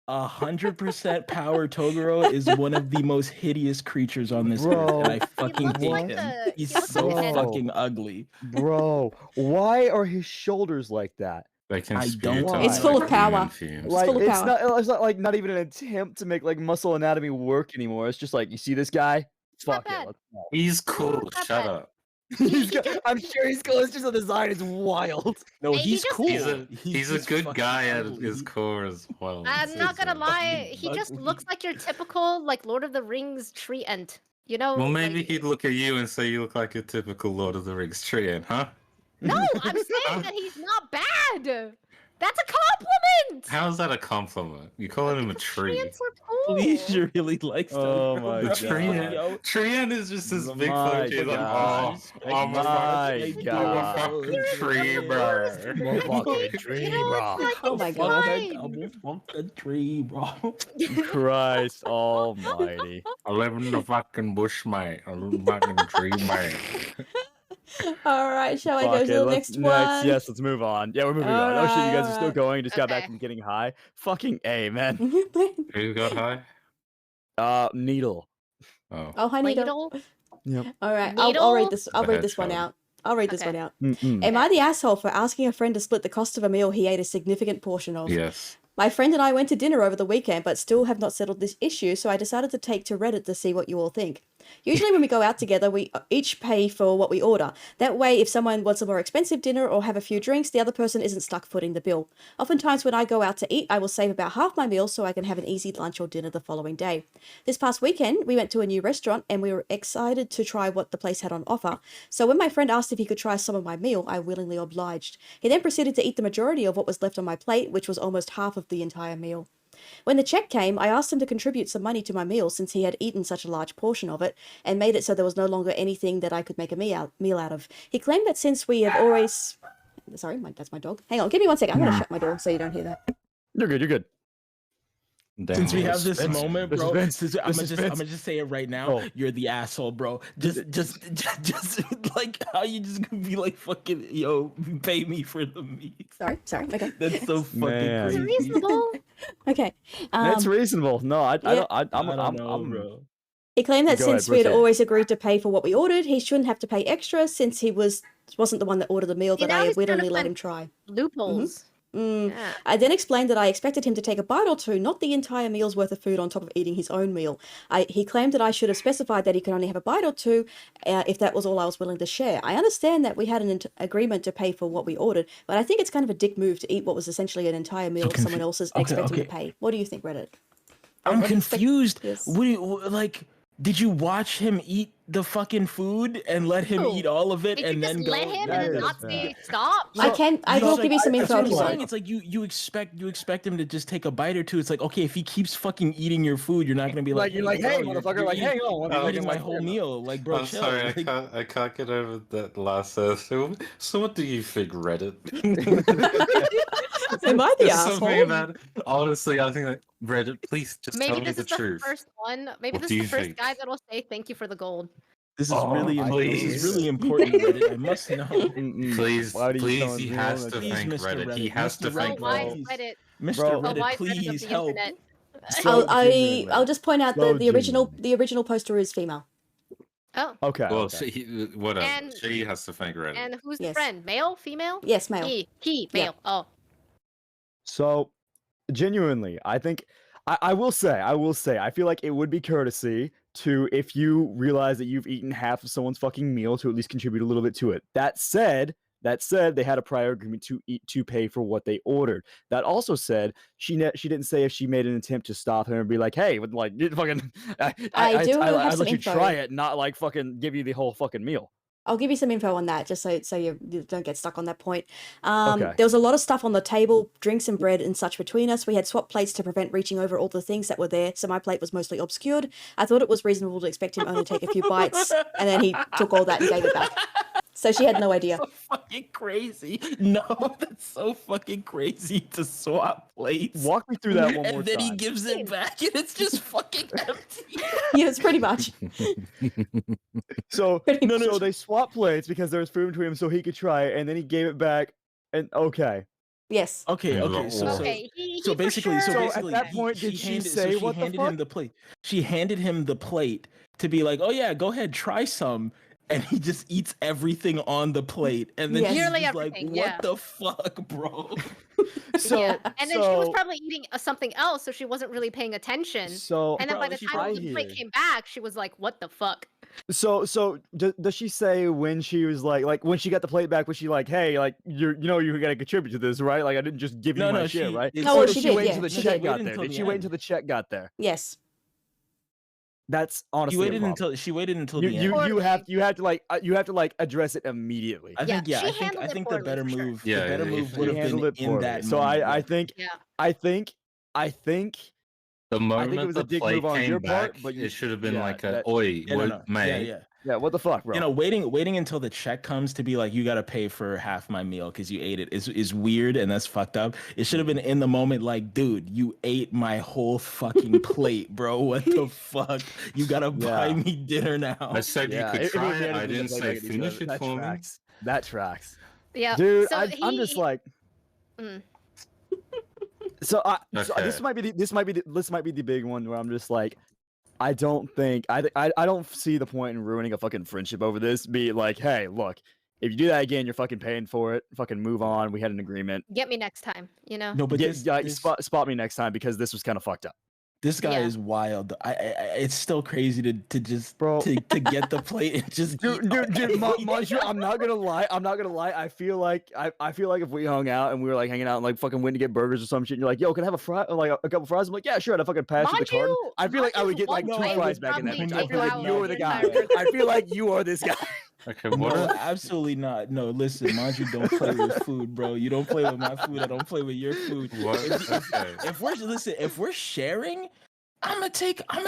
100% power Toguro is one of the most hideous creatures on this earth, and I Bro, fucking looks hate like him. the- He's he looks so like the- fucking ugly. Bro, why are his shoulders like that? They can I spew don't to know. It's us full like of power. human fumes. Like full of power. it's not like not even an attempt to make like muscle anatomy work anymore. It's just like you see this guy, fuck it. bad. Let's go. He's cool. Not Shut bad. up. I'm sure he's cool. It's just the design is wild. No, Hey, he he's just- cool. He's a just good fucking guy at ugly. his core as well. I'm not gonna lie. He just ugly. looks like your typical like Lord of the Rings tree ant. You know? Well, maybe like- he'd look at you and say you look like a typical Lord of the Rings treant, huh? No, I'm saying that he's not bad. That's a compliment. How's that a compliment? You calling him a tree? Treants were Felicia really likes Oh them. my bro. God. Trian is just this big My fucking kid. Like, God. I'm a My God. fucking tree, bro. Fucking tree, bro. Oh my God. I'm a fucking tree, bro. Christ almighty. I live in the fucking bush, mate. I live in the fucking tree, mate. All right, shall I go Fuck to it, the let's- next one? Yes, let's move on. Yeah, we're moving on. Oh shit, you guys are still Alright. going. You just got back Okay. from getting high. Fucking A, man. Who got high? Needle. Oh. Oh, hi, Needle. Ladle? Yep. All right, I'll read Needle? this. I'll The read this one hedgehog. out. I'll read this Okay. one out. Mm-mm. Am I the asshole for asking a friend to split the cost of a meal he ate a significant portion of? Yes. My friend and I went to dinner over the weekend, but still have not settled this issue, so I decided to take to Reddit to see what you all think. Usually when we go out together, we each pay for what we order. That way, if someone wants a more expensive dinner or have a few drinks, the other person isn't stuck footing the bill. Oftentimes when I go out to eat, I will save about half my meal so I can have an easy lunch or dinner the following day. This past weekend, we went to a new restaurant and we were excited to try what the place had on offer. So when my friend asked if he could try some of my meal, I willingly obliged. He then proceeded to eat the majority of what was left on my plate, which was almost half of the entire meal. When the check came, I asked him to contribute some money to my meal since he had eaten such a large portion of it and made it so there was no longer anything that I could make a meal out of. He claimed that since we have always... Sorry, that's my dog. Hang on, give me 1 second. I'm going to shut my door so you don't hear that. You're good. You're good. Since we have this Suspense. moment, The bro, suspense. I'm The gonna suspense. just say it right now. Oh. You're the asshole, bro. Just like how you just gonna be like fucking yo, pay me for the meat. Sorry. Okay. That's so fucking Man. It's crazy. reasonable. Okay. That's reasonable. No, I yeah. don't. I don't know, I'm bro. He claimed that Go ahead, since we had proceed. always agreed to pay for what we ordered, he shouldn't have to pay extra since he wasn't the one that ordered the meal See, that now I he's trying to willingly let find him try. Loopholes. Mm. Yeah. I then explained that I expected him to take a bite or two, not the entire meal's worth of food on top of eating his own meal. He claimed that I should have specified that he could only have a bite or two if that was all I was willing to share. I understand that we had an agreement to pay for what we ordered, but I think it's kind of a dick move to eat what was essentially an entire meal So someone else is okay, expecting okay. to pay. What do you think, Reddit? I'm What do you think? confused. Yes. What do you, like? Did you watch him eat the fucking food and let him No. eat all of it Did and you then just go? let him That and then is not bad. say stop? I will give you some That's info what if I'm you saying. want. It's like you expect him to just take a bite or two. It's like, okay, if he keeps fucking eating your food, you're not gonna be like, you're like, hey, motherfucker, you're like, hang on. You're Oh, eating my like, whole meal, like, bro. I'm chill. sorry, Like, I can't get over that last so what do you think, Reddit? Am I the There's something asshole? about it. Honestly, I think like Reddit, please just Maybe tell me this the is the truth. first one. Maybe What this do is the you first think? guy that'll say thank you for the gold. this is Oh, really this please. is really important, Reddit. I must know. Mm-mm. Please, Why do you please, tell he me has all to that? Please, thank Mr. Reddit. He Reddit, has to Mr. thank Oh, wise Reddit. Reddit. Reddit. Mr. Bro. Oh, Reddit, wise Reddit of please the help. internet. So genuinely. I'll just point out So that the original poster is female. Oh, Okay. Well, okay. whatever. And- She has to thank Reddit. and who's the Yes. friend? Male, female? Yes, male. He, Yeah. male. Oh, So, genuinely, I think I will say, I feel like it would be courtesy to if you realize that you've eaten half of someone's fucking meal to at least contribute a little bit to it. That said, they had a prior agreement to pay for what they ordered. That also said, she didn't say if she made an attempt to stop him and be like, hey, like fucking, I do have I'd some let you info. try it, not like fucking give you the whole fucking meal. I'll give you some info on that, just so you don't get stuck on that point. Okay. There was a lot of stuff on the table, drinks and bread and such between us. We had swapped plates to prevent reaching over all the things that were there, so my plate was mostly obscured. I thought it was reasonable to expect him only to take a few bites, and then he took all that and gave it back. So she had no idea. So fucking crazy. No, that's so fucking crazy to swap plates. Walk me through that one more And then time. he gives it back and it's just fucking empty. Yeah, it's pretty much. So, Pretty No, no, so they swapped plates because there was food between them, so he could try it, and then he gave it back. And okay, Yes. Okay, Yeah, okay. but- So okay. so for basically, sure- So at basically, that point, did she say what the handed fuck? him the plate. She handed him the plate to be like, "Oh yeah, go ahead, try some." And he just eats everything on the plate, and then Yes. she's Nearly just like, everything, "What yeah. the fuck, bro?" so yeah. And then she was so- probably eating something else, so she wasn't really paying attention. So And then by Bro, the she time probably- the plate came back, she was like, "What the fuck?" does she say when she was like when she got the plate back, was she like, hey, like you gotta contribute to this, right? Like I didn't just give you No, my no, shit, she- right? it's- No, Or well, did she she did, wait yeah, until the she check did. got Waited there? until Did the she wait end. until the check got there? Yes. That's honestly a problem. She waited until you the you, end. you have you have to like address it immediately. I think Yeah, yeah, she handled I it think the poorly, better for sure. move, Yeah, the better if move she would have handled been it in poorly. that So moment. I think Yeah. I think The I think it moment was the a dick plate move on came your back, part, but it should have been yeah, like a that- oi, Yeah, no, no. mate. Yeah. yeah, what the fuck, bro? You know, waiting until the check comes to be like, you got to pay for half my meal because you ate it is weird and that's fucked up. It should have been in the moment, like, dude, you ate my whole fucking plate, bro. What the fuck? You gotta buy Yeah. me dinner now. I said Yeah, you could if it was try the it. end of I the didn't play say like it needs to finish be- it that for me. tracks. That tracks. Yeah. Dude, So I'm just like. Mm. So, Okay. this might be the big one where I'm just like, I don't see the point in ruining a fucking friendship over this. Be like, hey, look, if you do that again, you're fucking paying for it. Fucking move on. We had an agreement. Get me next time, you know? No, but Spot me next time because this was kind of fucked up. this guy Yeah. is wild. It's still crazy to just Bro. to get the plate and just Dude, mind you, I'm not gonna lie. I feel like if we hung out and we were like hanging out and like fucking went to get burgers or some shit, and you're like, yo, can I have a fry, or like a couple fries? I'm like, yeah, sure. And I fucking pass you the card. I feel like I would get like Mind 2 you, fries one back in that bite bitch. would I feel like probably you were the devour guy. your entire I feel like you are this guy. Okay, No, what? absolutely not. No, listen, mind you, don't play with food, bro. You don't play with my food. I don't play with your food. What? Okay. If we're sharing, I'm gonna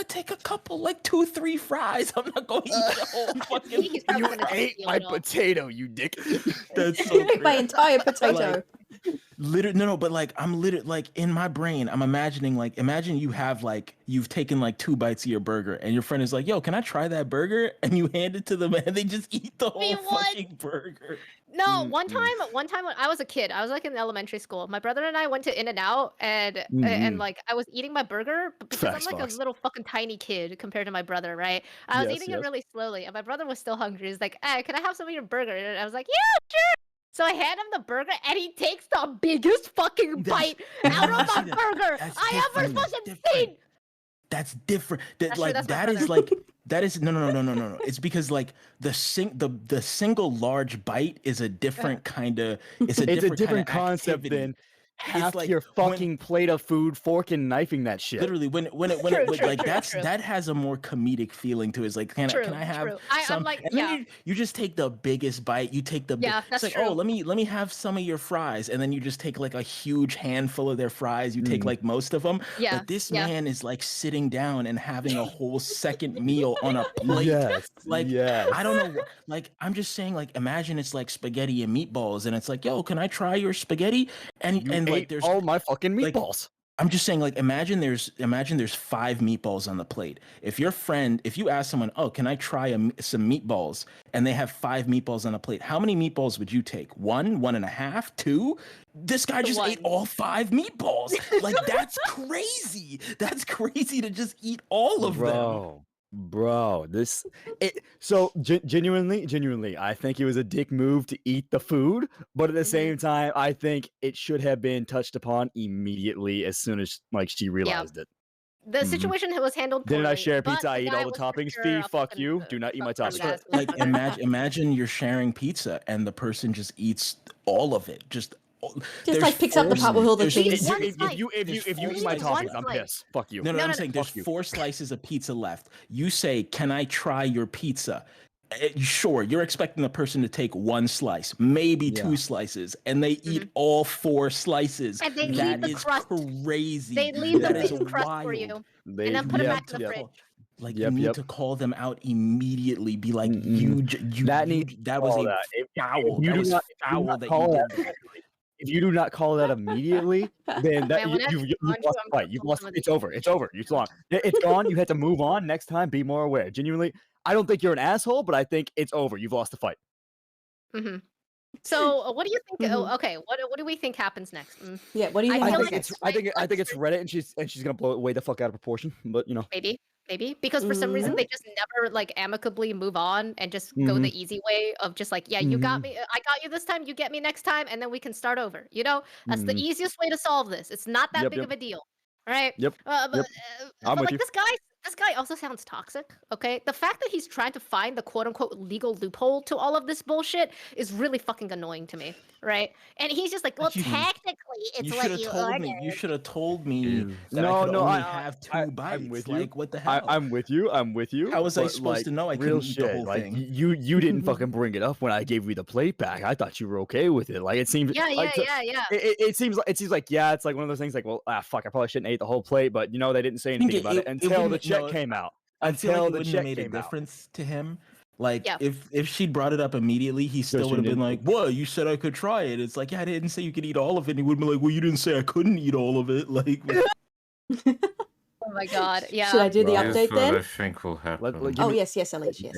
take a couple, like 2-3 fries. I'm not gonna eat the whole fucking. He's probably You gonna ate steal my it all. potato, you dick. That's so My crazy. entire potato. Literally, no, but like I'm literally like in my brain, I'm imagining like imagine you've taken like 2 bites of your burger and your friend is like, yo, can I try that burger? And you hand it to them and they just eat the whole Wait, what? fucking burger. No, Mm, one time when I was a kid, I was like in elementary school. My brother and I went to In-N-Out and like I was eating my burger because Facts, I'm like Fox. a little fucking tiny kid compared to my brother, right? I was Yes, eating it yes. really slowly, and my brother was still hungry. He's like, "Hey, can I have some of your burger?" And I was like, "Yeah, sure." So I hand him the burger, and he takes the biggest fucking That's- bite out of my See that? burger That's I ever different. fucking Different. seen. That's different. That That's true, like that's my that is brother. like that is no. It's because like the single large bite is a different kind of It's a different kinda concept activity. than half like your when- fucking plate of food, fork and knifing that shit. Literally, when it True, like true, that's true. that has a more comedic feeling to it. It's like, can True, I have true. I'm some? like, and then yeah. you just take the biggest bite. You take the Yeah, it's that's like, true. oh, let me have some of your fries, and then you just take like a huge handful of their fries. You take Mm. like most of them. Yeah, But this yeah. man is like sitting down and having a whole second meal on a plate. Yes, Like, yes. I don't know. Like, I'm just saying, like, imagine it's like spaghetti and meatballs, and it's like, yo, can I try your spaghetti? And You and ate like, there's all my fucking like, meatballs. I'm just saying, like, imagine there's 5 meatballs on the plate. If you ask someone, oh, can I try some meatballs, and they have 5 meatballs on a plate, how many meatballs would you take? 1, 1.5, 2? This guy just ate One. all 5 meatballs. Like, that's crazy. That's crazy to just eat all of them. Bro, genuinely, I think it was a dick move to eat the food, but at the Mhm. same time, I think it should have been touched upon immediately as soon as like she realized it. The Mhm. situation was handled poorly. Didn't I share but pizza? I the eat guy all the was for toppings. sure Fee, a fuck fucking, you. Do not eat my fuck toppings. ass Like, motherfucker. imagine you're sharing pizza and the person just eats all of it. Just like picks up the part with all the there's- cheese. One If slice. you There's eat four my slices. toppings, I'm One pissed. Fuck you. No, No, I'm no, saying no. there's 4 slices of pizza left. You say, "Can I try your pizza?" Sure, you're expecting the person to take 1 slice, maybe 2 Yeah. slices, and they eat all 4 slices. And they leave That the is crust. crazy. They leave the That is big crust for wild. you, They- and then put it yep, back in the yep. fridge. Like, Yep, you need yep. to call them out immediately. Be like, Mm-mm. you That you- needs that was call a that. If foul. you That do was not foul not that call you that did that. if you do not call that immediately, then that Man, when I you've mind lost you, the I'm fight. You've comfortable lost. with It's these over. It's over. It's gone. It's gone. You have to move on. Next time, be more aware. Genuinely, I don't think you're an asshole, but I think it's over. You've lost the fight. Hmm. So, what do you think? Mhm. Okay, what do we think happens next? Yeah, what do you I think? I feel think like it's. I think. I think it's Reddit, and she's gonna blow it way the fuck out of proportion. But you know. Maybe because for some reason Mhm. they just never like amicably move on and just go the easy way of just like, yeah, you got me, I got you this time, you get me next time, and then we can start over. You know, that's the Mhm. easiest way to solve this. It's not that Yep, big yep. of a deal, right? Yep, But, yep. I'm but with like you. this guy this guy also sounds toxic, okay? The fact that he's trying to find the quote-unquote legal loophole to all of this bullshit is really fucking annoying to me, right? And he's just like, well, But you- technically, it's You what should have you told ordered. me. You should have told me Ew. that No, I could no, only I- have 2 I'm bites. with you. Like, what the hell? I'm with you. I'm with you. How was I but, supposed to know I real couldn't eat the shit, whole like, thing? You didn't fucking bring it up when I gave you the plate back. I thought you were okay with it. Like it seems. Yeah, like, yeah. It seems like yeah, it's like one of those things. Like, well, fuck, I probably shouldn't eat the whole plate, but you know they didn't say think anything about it it until the wouldn't- check no, came out. I feel Until like it the wouldn't check have made a came out. difference to him. Like Yeah. if she brought it up immediately, he still she would have been didn't- like, "What? You said I could try it." It's like, yeah, I didn't say you could eat all of it. And he would be like, "Well, you didn't say I couldn't eat all of it." Like, Oh my god, yeah. Should I do the Right. Here's update what I then? think will happen. give Oh me- yes, LH, yes.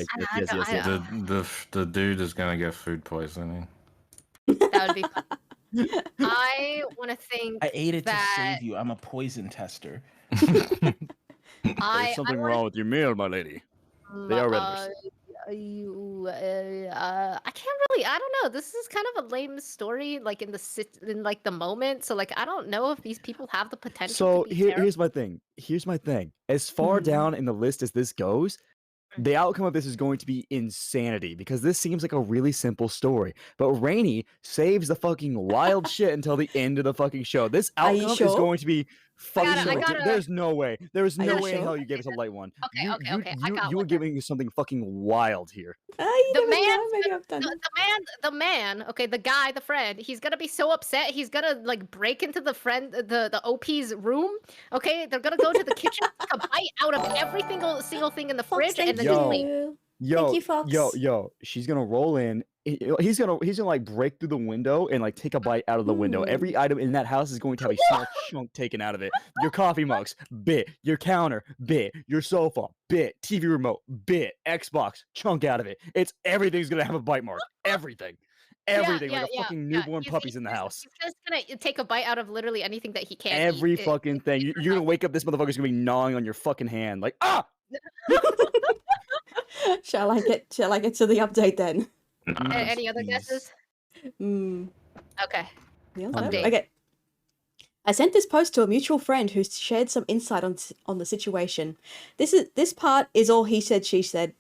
The dude is gonna get food poisoning. That would be fun. I want to think. I ate it to That- save you. I'm a poison tester. I something wanna wrong with your meal, my lady. They are redness. I can't really. I don't know. This is kind of a lame story, like in the moment. So like, I don't know if these people have the potential. So to be terrible. here's my thing. Here's my thing. As far Mhm. down in the list as this goes, the outcome of this is going to be insanity because this seems like a really simple story. But Rainy saves the fucking wild shit until the end of the fucking show. This Are you outcome is sure? going to be fucking. I gotta- There's no way. There's Are no you way in sure? hell you gave us a light one. Okay, you, okay, you, okay, I You, got you were one then. giving us something fucking wild here. You The never man- know, maybe I've done it. the man, okay, the guy, the friend, he's gonna be so upset. He's gonna like break into the OP's room. Okay, they're gonna go to the kitchen, take a bite out of every single thing in the Fox, fridge, thank and then Yo. just leave. you. Yo, you, Fox. yo, she's gonna roll in. He's gonna like break through the window and like take a bite out of the window. Ooh. Every item in that house is going to have a small chunk taken out of it. Your coffee mugs, bit. Your counter, bit. Your sofa, bit. TV remote, bit. Xbox, chunk out of it. Everything's gonna have a bite mark. Everything. Everything. Like a fucking newborn puppy's in the house. He's just gonna take a bite out of literally anything that he can. Every eat. fucking thing. You're gonna wake up. This motherfucker's gonna be gnawing on your fucking hand. Like Shall I get to the update then? Any other Please. guesses? Mm, Okay. yeah, Update. okay. I sent this post to a mutual friend who shared some insight on the situation. This part is all he said, she said.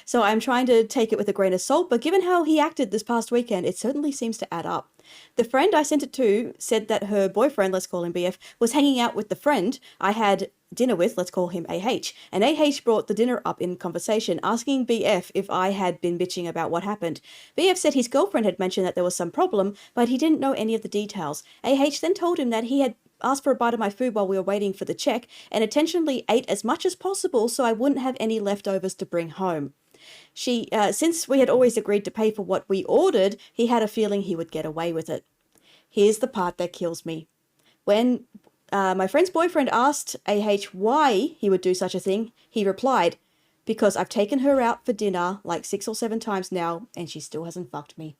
So I'm trying to take it with a grain of salt, but given how he acted this past weekend, it certainly seems to add up. The friend I sent it to said that her boyfriend, let's call him BF, was hanging out with the friend I had dinner with, let's call him AH, and AH brought the dinner up in conversation, asking BF if I had been bitching about what happened. BF said his girlfriend had mentioned that there was some problem, but he didn't know any of the details. AH then told him that he had asked for a bite of my food while we were waiting for the check, and intentionally ate as much as possible so I wouldn't have any leftovers to bring home. Since we had always agreed to pay for what we ordered, he had a feeling he would get away with it. Here's the part that kills me. When my friend's boyfriend asked AH why he would do such a thing, he replied, "Because I've taken her out for dinner like 6 or 7 times now, and she still hasn't fucked me."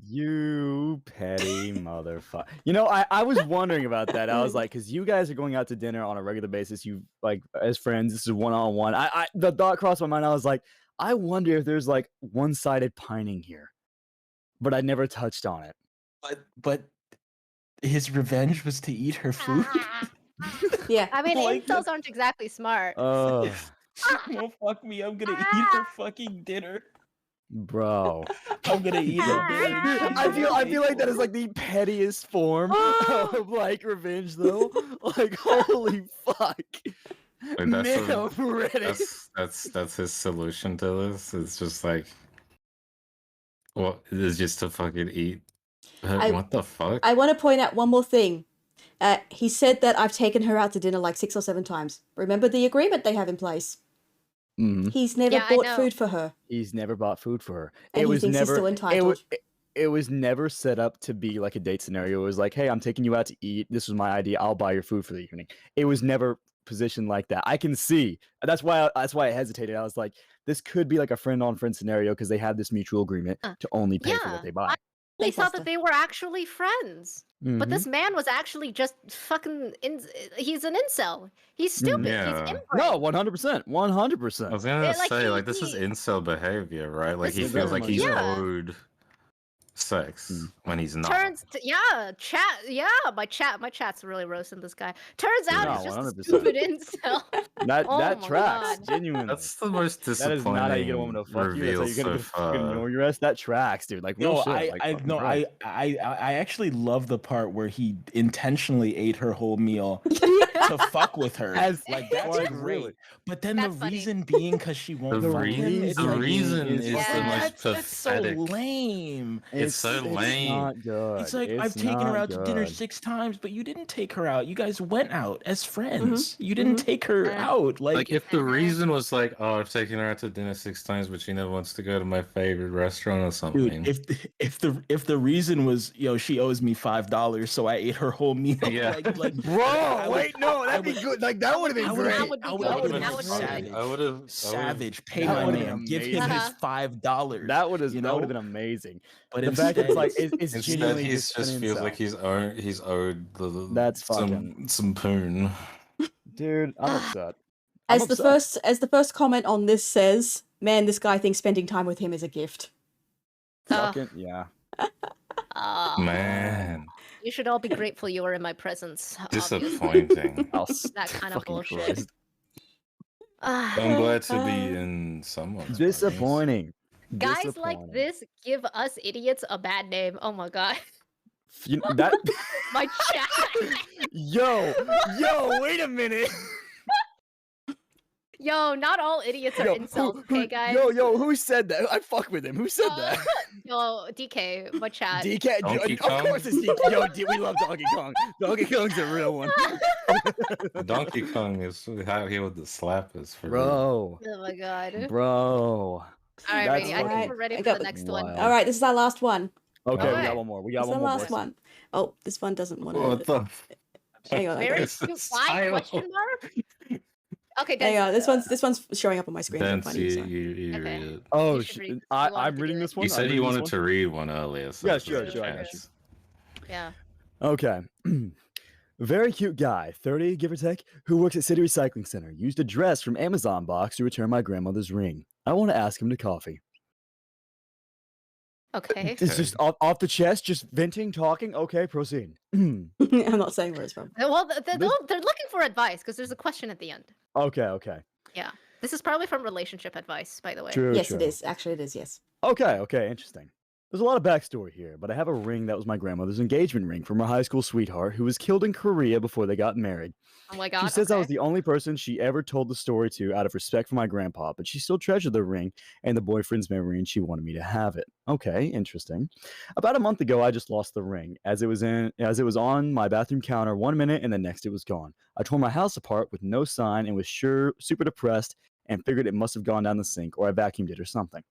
You petty motherfucker. You know, I was wondering about that. I was like, because you guys are going out to dinner on a regular basis. You like as friends. This is one-on-one. The thought crossed my mind. I was like, I wonder if there's like one-sided pining here, but I never touched on it. But his revenge was to eat her food. Yeah. I mean, Like- incels aren't exactly smart. Oh, Well, fuck me. I'm gonna eat her fucking dinner. bro. I'm gonna eat her dinner. and she's I gonna feel pay like that for is it. like the pettiest form of like revenge, though. Like, holy fuck. Like, that's a- Man, Reddit. That's his solution to this. It's just like, well, it's just to fucking eat. I- What the fuck? I want to point out one more thing. He said that I've taken her out to dinner like 6 or 7 times. Remember the agreement they have in place? Mhm. He's never Yeah, I bought know. food for her, He's never bought food for her. and he thinks he's still entitled. It was never set up to be like a date scenario. It was like, hey, I'm taking you out to eat. This was my idea. I'll buy your food for the evening. It was never positioned like that. I can see. That's why I hesitated. I was like, this could be like a friend on friend scenario because they have this mutual agreement to only pay for yeah, what they buy. They thought Blockbuster. that they were actually friends. But Mhm. this man was actually just fucking. He's an incel. He's stupid. Yeah. He's inbred. No, 100%, I 100%. was gonna like, say, he- like, this is he- incel behavior, right? Like, This he is feels very like much he's so. owed sex when he's not. My chat's really roasting this guy. Turns out No, he's just a 100%. stupid incel. That Oh that my tracks, God. genuinely. That's the most That is not how you get a woman disappointing to fuck you. That's how reveal you're gonna so get fucking far. ignore your ass. That tracks, dude. Like real No, shit. Like, fucking no, right. I actually love the part where he intentionally ate her whole meal to fuck with her. Like that's like, great. really. But then That's the funny. reason being because she won't The fuck him. It's like, reason is is Yeah. the most that's so pathetic. lame. It's so lame. Not good. It's like I've It's taken her not out to dinner good. 6 times, but you didn't take her out. You guys went out as Mm-hmm. friends. You didn't take her out. Like if the Uh-huh. reason was like, oh, I've taken her out to dinner 6 times, but she never wants to go to my favorite restaurant or something. Dude, if the reason was, she owes me $5, so I ate her whole meal. Yeah. Bro, I would- wait, no, that'd be good. Like that would have been I would've- great. That would be I good. would've That been would be savage. good. I would have Savage, pay That my would've been man, give him amazing. his $5. That would have you that would know? have been amazing. But The fact instead, it's like it's Instead, genuinely he just just an feels incel. like he's owed the That's fucking- some poon. Dude, I'm upset. As I'm the first comment on this says, man, this guy thinks spending time with him is a gift. Fucking yeah. Oh, Man, you should all be grateful you were in my presence. obviously. disappointing. That kind of Fucking bullshit. Christ. I'm glad to be in someone's presence. Disappointing. Guys like Disappointing. this give us idiots a bad name. Oh my god. You know, that My chat. yo, wait a minute. Yo, not all idiots are incels, okay, guys? Yo, who said that? I fuck with him. Who said that? Yo, DK, my chat. DK, Donkey of Kong? course it's DK. Yo, we love Donkey Kong. Donkey Kong's a real one. Donkey Kong is out here with the slappers for real. Bro, Oh my god. bro. All right, That's ready. I fucking- think we're ready I for got the the- next one. Wild. All right, this is our last one. Okay, we Alright. got one more. We This got is the one more. last boys. one. Oh, this one doesn't want What to. the? Hang on, Very It's a cute. Why? style. Question mark? Okay, There you go. then. This one's showing up on my screen. I'm Dance, funny, you, so. you Okay. read it. Oh, You should read- you I'm wanted to reading do this it. one. You said you wanted to read one earlier. So Yeah, this is sure, your sure, I got chance. Yeah. Okay. Very cute guy, 30, give or take, who works at City Recycling Center, used a dress from Amazon box to return my grandmother's ring. I want to ask him to coffee. Okay. It's just off the chest, just venting, talking. Okay, proceed. I'm not saying where it's from. Well, they're looking for advice because there's a question at the end. Okay. This is probably from relationship advice, by the way. True. Yes, true. it is. Actually, it is. Yes. Okay, interesting. There's a lot of backstory here, but I have a ring that was my grandmother's engagement ring from her high school sweetheart who was killed in Korea before they got married. Oh my god. She says I was okay. the only person she ever told the story to out of respect for my grandpa, but she still treasured the ring and the boyfriend's memory and she wanted me to have it. Okay, interesting. About a month ago, I just lost the ring as it was on my bathroom counter 1 minute and the next it was gone. I tore my house apart with no sign and was super depressed and figured it must have gone down the sink or I vacuumed it or something.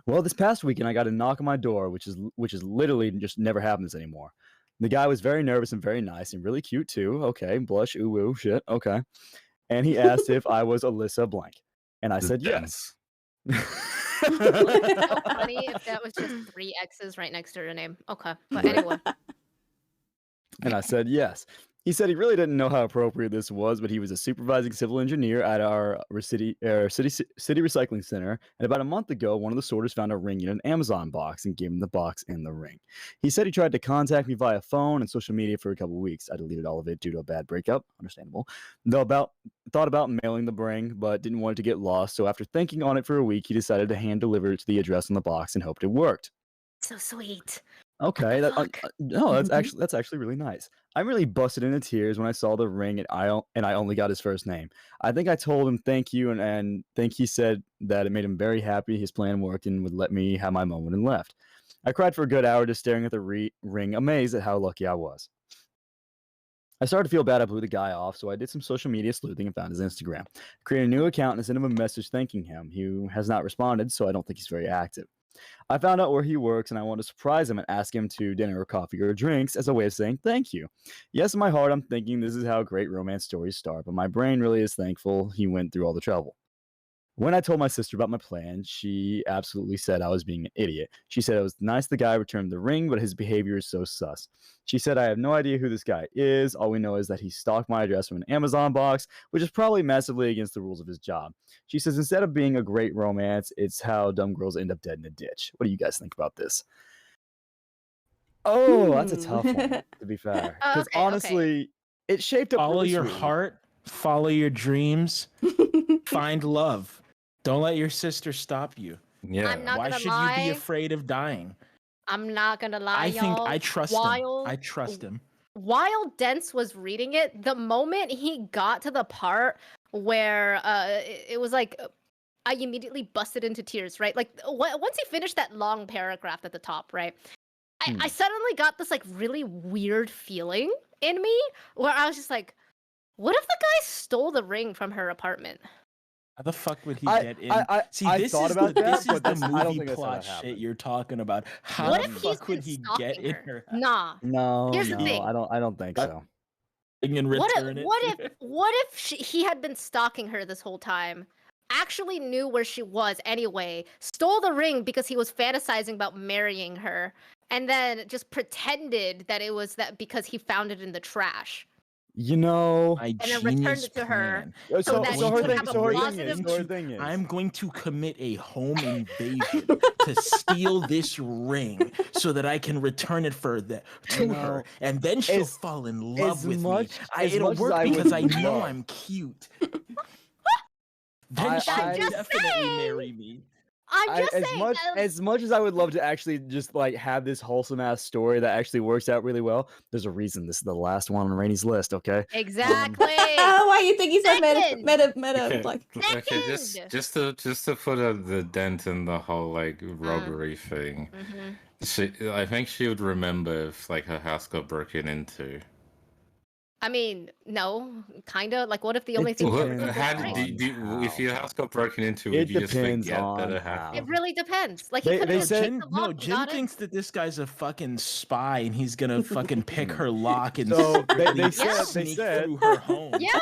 Well, this past weekend I got a knock on my door, which is literally just never happens anymore. The guy was very nervous and very nice and really cute too. Okay, blush, ooh, woo, shit. Okay, and he asked if I was Alyssa Blank, and I said yes. So funny if that was just 3 X's right next to her name. Okay, but anyway. And I said yes. He said he really didn't know how appropriate this was, but he was a supervising civil engineer at our city recycling center. And about a month ago, one of the sorters found a ring in an Amazon box and gave him the box and the ring. He said he tried to contact me via phone and social media for a couple of weeks. I deleted all of it due to a bad breakup. Understandable. Thought about mailing the ring, but didn't want it to get lost. So after thinking on it for a week, he decided to hand deliver it to the address on the box and hoped it worked. So sweet. Okay, fuck? no, that's Mhm. actually really nice. I really busted into tears when I saw the ring, and I only got his first name. I think I told him thank you, and think he said that it made him very happy. His plan worked, and would let me have my moment and left. I cried for a good hour just staring at the ring, amazed at how lucky I was. I started to feel bad I blew the guy off, so I did some social media sleuthing and found his Instagram. Created a new account and sent him a message thanking him. He has not responded, so I don't think he's very active. I found out where he works and I want to surprise him and ask him to dinner or coffee or drinks as a way of saying thank you. Yes, in my heart, I'm thinking this is how great romance stories start, but my brain really is thankful he went through all the trouble. When I told my sister about my plan, she absolutely said I was being an idiot. She said it was nice the guy returned the ring, but his behavior is so sus. She said I have no idea who this guy is. All we know is that he stalked my address from an Amazon box, which is probably massively against the rules of his job. She says instead of being a great romance, it's how dumb girls end up dead in a ditch. What do you guys think about this? Oh, that's a tough one, to be fair. Because Okay, honestly, it shaped up Follow really your sweet. heart, follow your dreams, find love. Don't let your sister stop you. Yeah. I'm not Why gonna should lie. you be afraid of dying? I'm not gonna lie, I think y'all. I trust him. I trust him. While Dents was reading it, the moment he got to the part where it was like I immediately busted into tears, right? Like once he finished that long paragraph at the top, right? I suddenly got this like really weird feeling in me where I was just like, what if the guy stole the ring from her apartment? How the fuck would he get in? See, I this thought is about the, that, this is but the that's- I don't movie think that's how plot that shit happened. you're talking about. How What the if he's fuck been would he get stalking in her? her? Nah. No, Here's the thing. I don't think so. And What return if, it? what if he had been stalking her this whole time? Actually knew where she was anyway, stole the ring because he was fantasizing about marrying her, and then just pretended that it was that because he found it in the trash. You know, My And then returned genius it to her. plan. so that she her could thing, have a so her positive- thing is, I'm going to commit a home invasion to steal this ring so that I can return it to her, and then she'll as- fall in love with me. as It'll much as work I because would I know love- I'm cute. Then I- she'll I'm just definitely saying. marry me. I'm just as saying. much as I would love to actually just like have this wholesome ass story that actually works out really well, there's a reason this is the last one on Rainey's list. Okay, Exactly. Why you think he's so Second. meta? Okay, Like, okay, Second. just to put the dent in the whole like robbery thing. Mhm. I think she would remember if like her house got broken into. I mean, no, kind of. Like, what if the It only thing Well, depends how on if your how. house got broken into, It would you just depends forget that on it how. It happened? really depends. Like, They- he could they have said- checked the lock and Jim got it. thinks that this guy's a fucking spy and he's gonna fucking pick her lock and So, they secretly said- sneak said- through her home. Yeah.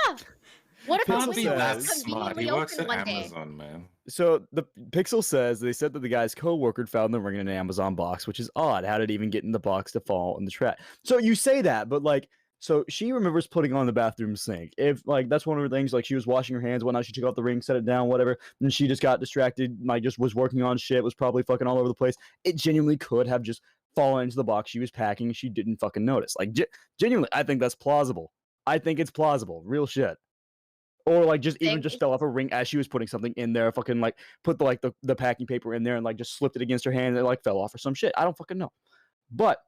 What if the Pixel Can't window be says- that was smart. conveniently He works open at one day? Amazon, man. So the Pixel says they said that the guy's co-worker found the ring in an Amazon box, which is odd. How did it even get in the box to fall in the trash? So you say that, but like, so she remembers putting on the bathroom sink. If like that's one of her things, like she was washing her hands, whatnot, she took off the ring, set it down, whatever, and she just got distracted, like just was working on shit, was probably fucking all over the place. It genuinely could have just fallen into the box she was packing. She didn't fucking notice. Like genuinely, I think that's plausible. I think it's plausible, real shit. Or like just even just fell off a ring as she was putting something in there, fucking like put the packing paper in there and like just slipped it against her hand and it like fell off or some shit. I don't fucking know. But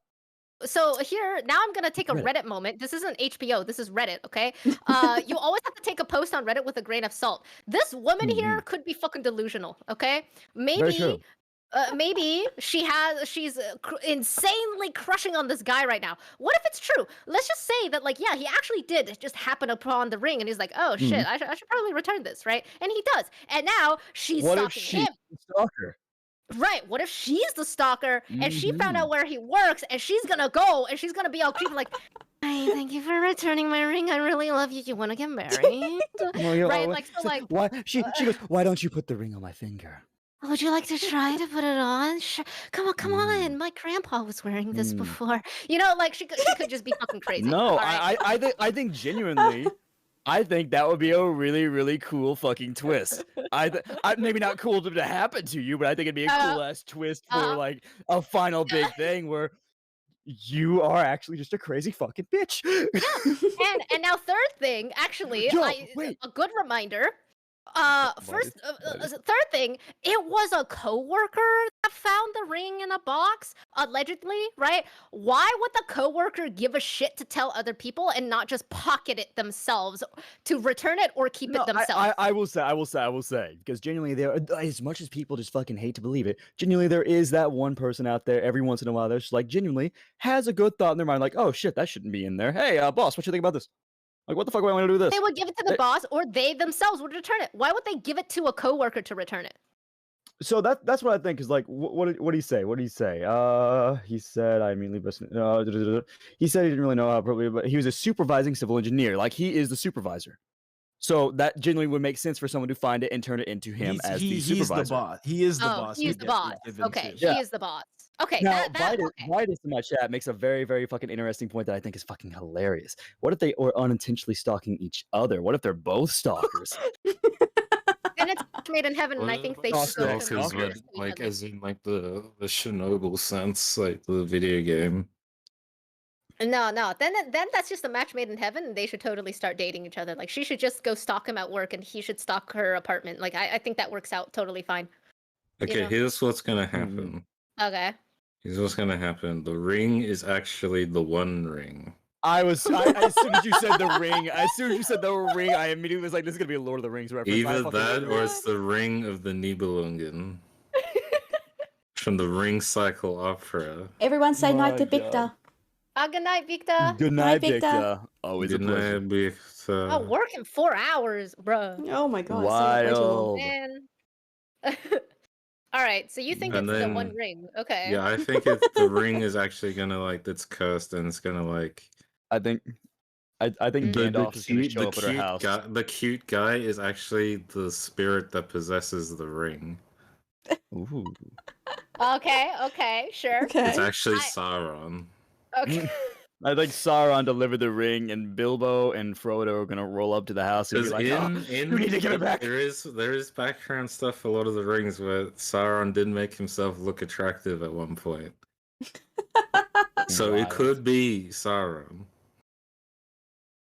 So here, now I'm gonna take a Reddit. Reddit moment. This isn't HBO. This is Reddit. Okay. You always have to take a post on Reddit with a grain of salt. This woman here could be fucking delusional. Okay. very true. Maybe she's insanely crushing on this guy right now. What if it's true? Let's just say that, like, yeah, he actually did just happen upon the ring, and he's like, oh shit, I should probably return this, right? And he does, and now she's What if stalking she's him. the stalker? Right. What if she's the stalker and she found out where he works and she's gonna go and she's gonna be all creepy like, "Hi, thank you for returning my ring. I really love you. You want to get married?" Right, like, so, like, why she goes, why don't you put the ring on my finger? Would you like to try to put it on? Sure. Come on. My grandpa was wearing this before. You know, like she could just be fucking crazy. No, all right? I think genuinely, I think that would be a really, really cool fucking twist. Maybe not cool to happen to you, but I think it'd be a cool ass twist for like a final big thing where you are actually just a crazy fucking bitch. And now third thing, actually, Yo, wait. a good reminder. Third thing, it was a coworker that found the ring in a box, allegedly, right? Why would the coworker give a shit to tell other people and not just pocket it themselves to return it or keep it themselves? I will say, because genuinely there, as much as people just fucking hate to believe it, genuinely there is that one person out there every once in a while that's just like genuinely has a good thought in their mind, like, oh shit, that shouldn't be in there. Hey, boss, what you think about this? Like, what the fuck do I want to do with this? They would give it to the boss, or they themselves would return it. Why would they give it to a coworker to return it? So that's what I think is like. What did he say? What did he say? He said I immediately listened. He said he didn't really know how probably, but he was a supervising civil engineer. Like he is the supervisor. So that genuinely would make sense for someone to find it and turn it into him as the supervisor. He's the boss. He is the Oh, boss. he's the boss. Okay, Yeah. he is the boss. Okay, Now, okay. Vitus in my chat makes a very, very fucking interesting point that I think is fucking hilarious. What if they are unintentionally stalking each other? What if they're both stalkers? And it's made in heaven, and I think they should go to Stalkers, murder but each like other. as in like the Chernobyl sense, like the video game. No, then that's just a match made in heaven, and they should totally start dating each other. Like she should just go stalk him at work, and he should stalk her apartment. Like I think that works out totally fine. Okay, know? here's what's gonna Mm-hmm. happen. Okay. Here's what's gonna happen. The ring is actually the One Ring. As soon as you said the ring, I immediately was like, this is gonna be a Lord of the Rings reference. Either that or it's the ring of the Nibelungen. From the Ring Cycle Opera. Everyone say night to My Victor. Good night, Victor. Good Night, night, Victor. Victor. Always a Good pleasure. night, Victor. Oh, working 4 hours, bruh. Oh my god. it's way too long. Wild. Man. All right, so you think And it's the One then- Ring? Okay. Yeah, I think the ring is actually gonna like it's cursed and it's gonna like I think Gandalf is gonna show up at her house. the cute guy is actually the spirit that possesses the ring. Ooh. Okay, sure. Okay. It's actually I- Sauron. Okay. I think Sauron delivered the ring, and Bilbo and Frodo are gonna roll up to the house and be Because like, "Oh, in you need to give it back." there is background stuff for Lord of the Rings where Sauron did make himself look attractive at one point. So it Wild. could be Sauron.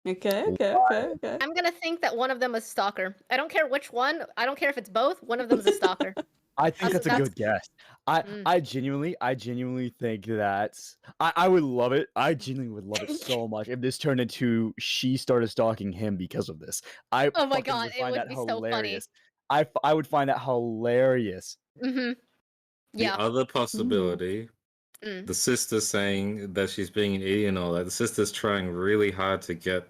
Okay. I'm gonna think that one of them is stalker. I don't care which one. I don't care if it's both. One of them is a stalker. I think that's a That's- good guess. Mm. I genuinely think that I would love it. I genuinely would love it so much if this turned into she started stalking him because of this. I Oh my fucking God, it find would that be so funny. hilarious. I would find that hilarious. Mm-hmm. The Yeah. other possibility, Mm. the sister saying that she's being an idiot and all that. The sister's trying really hard to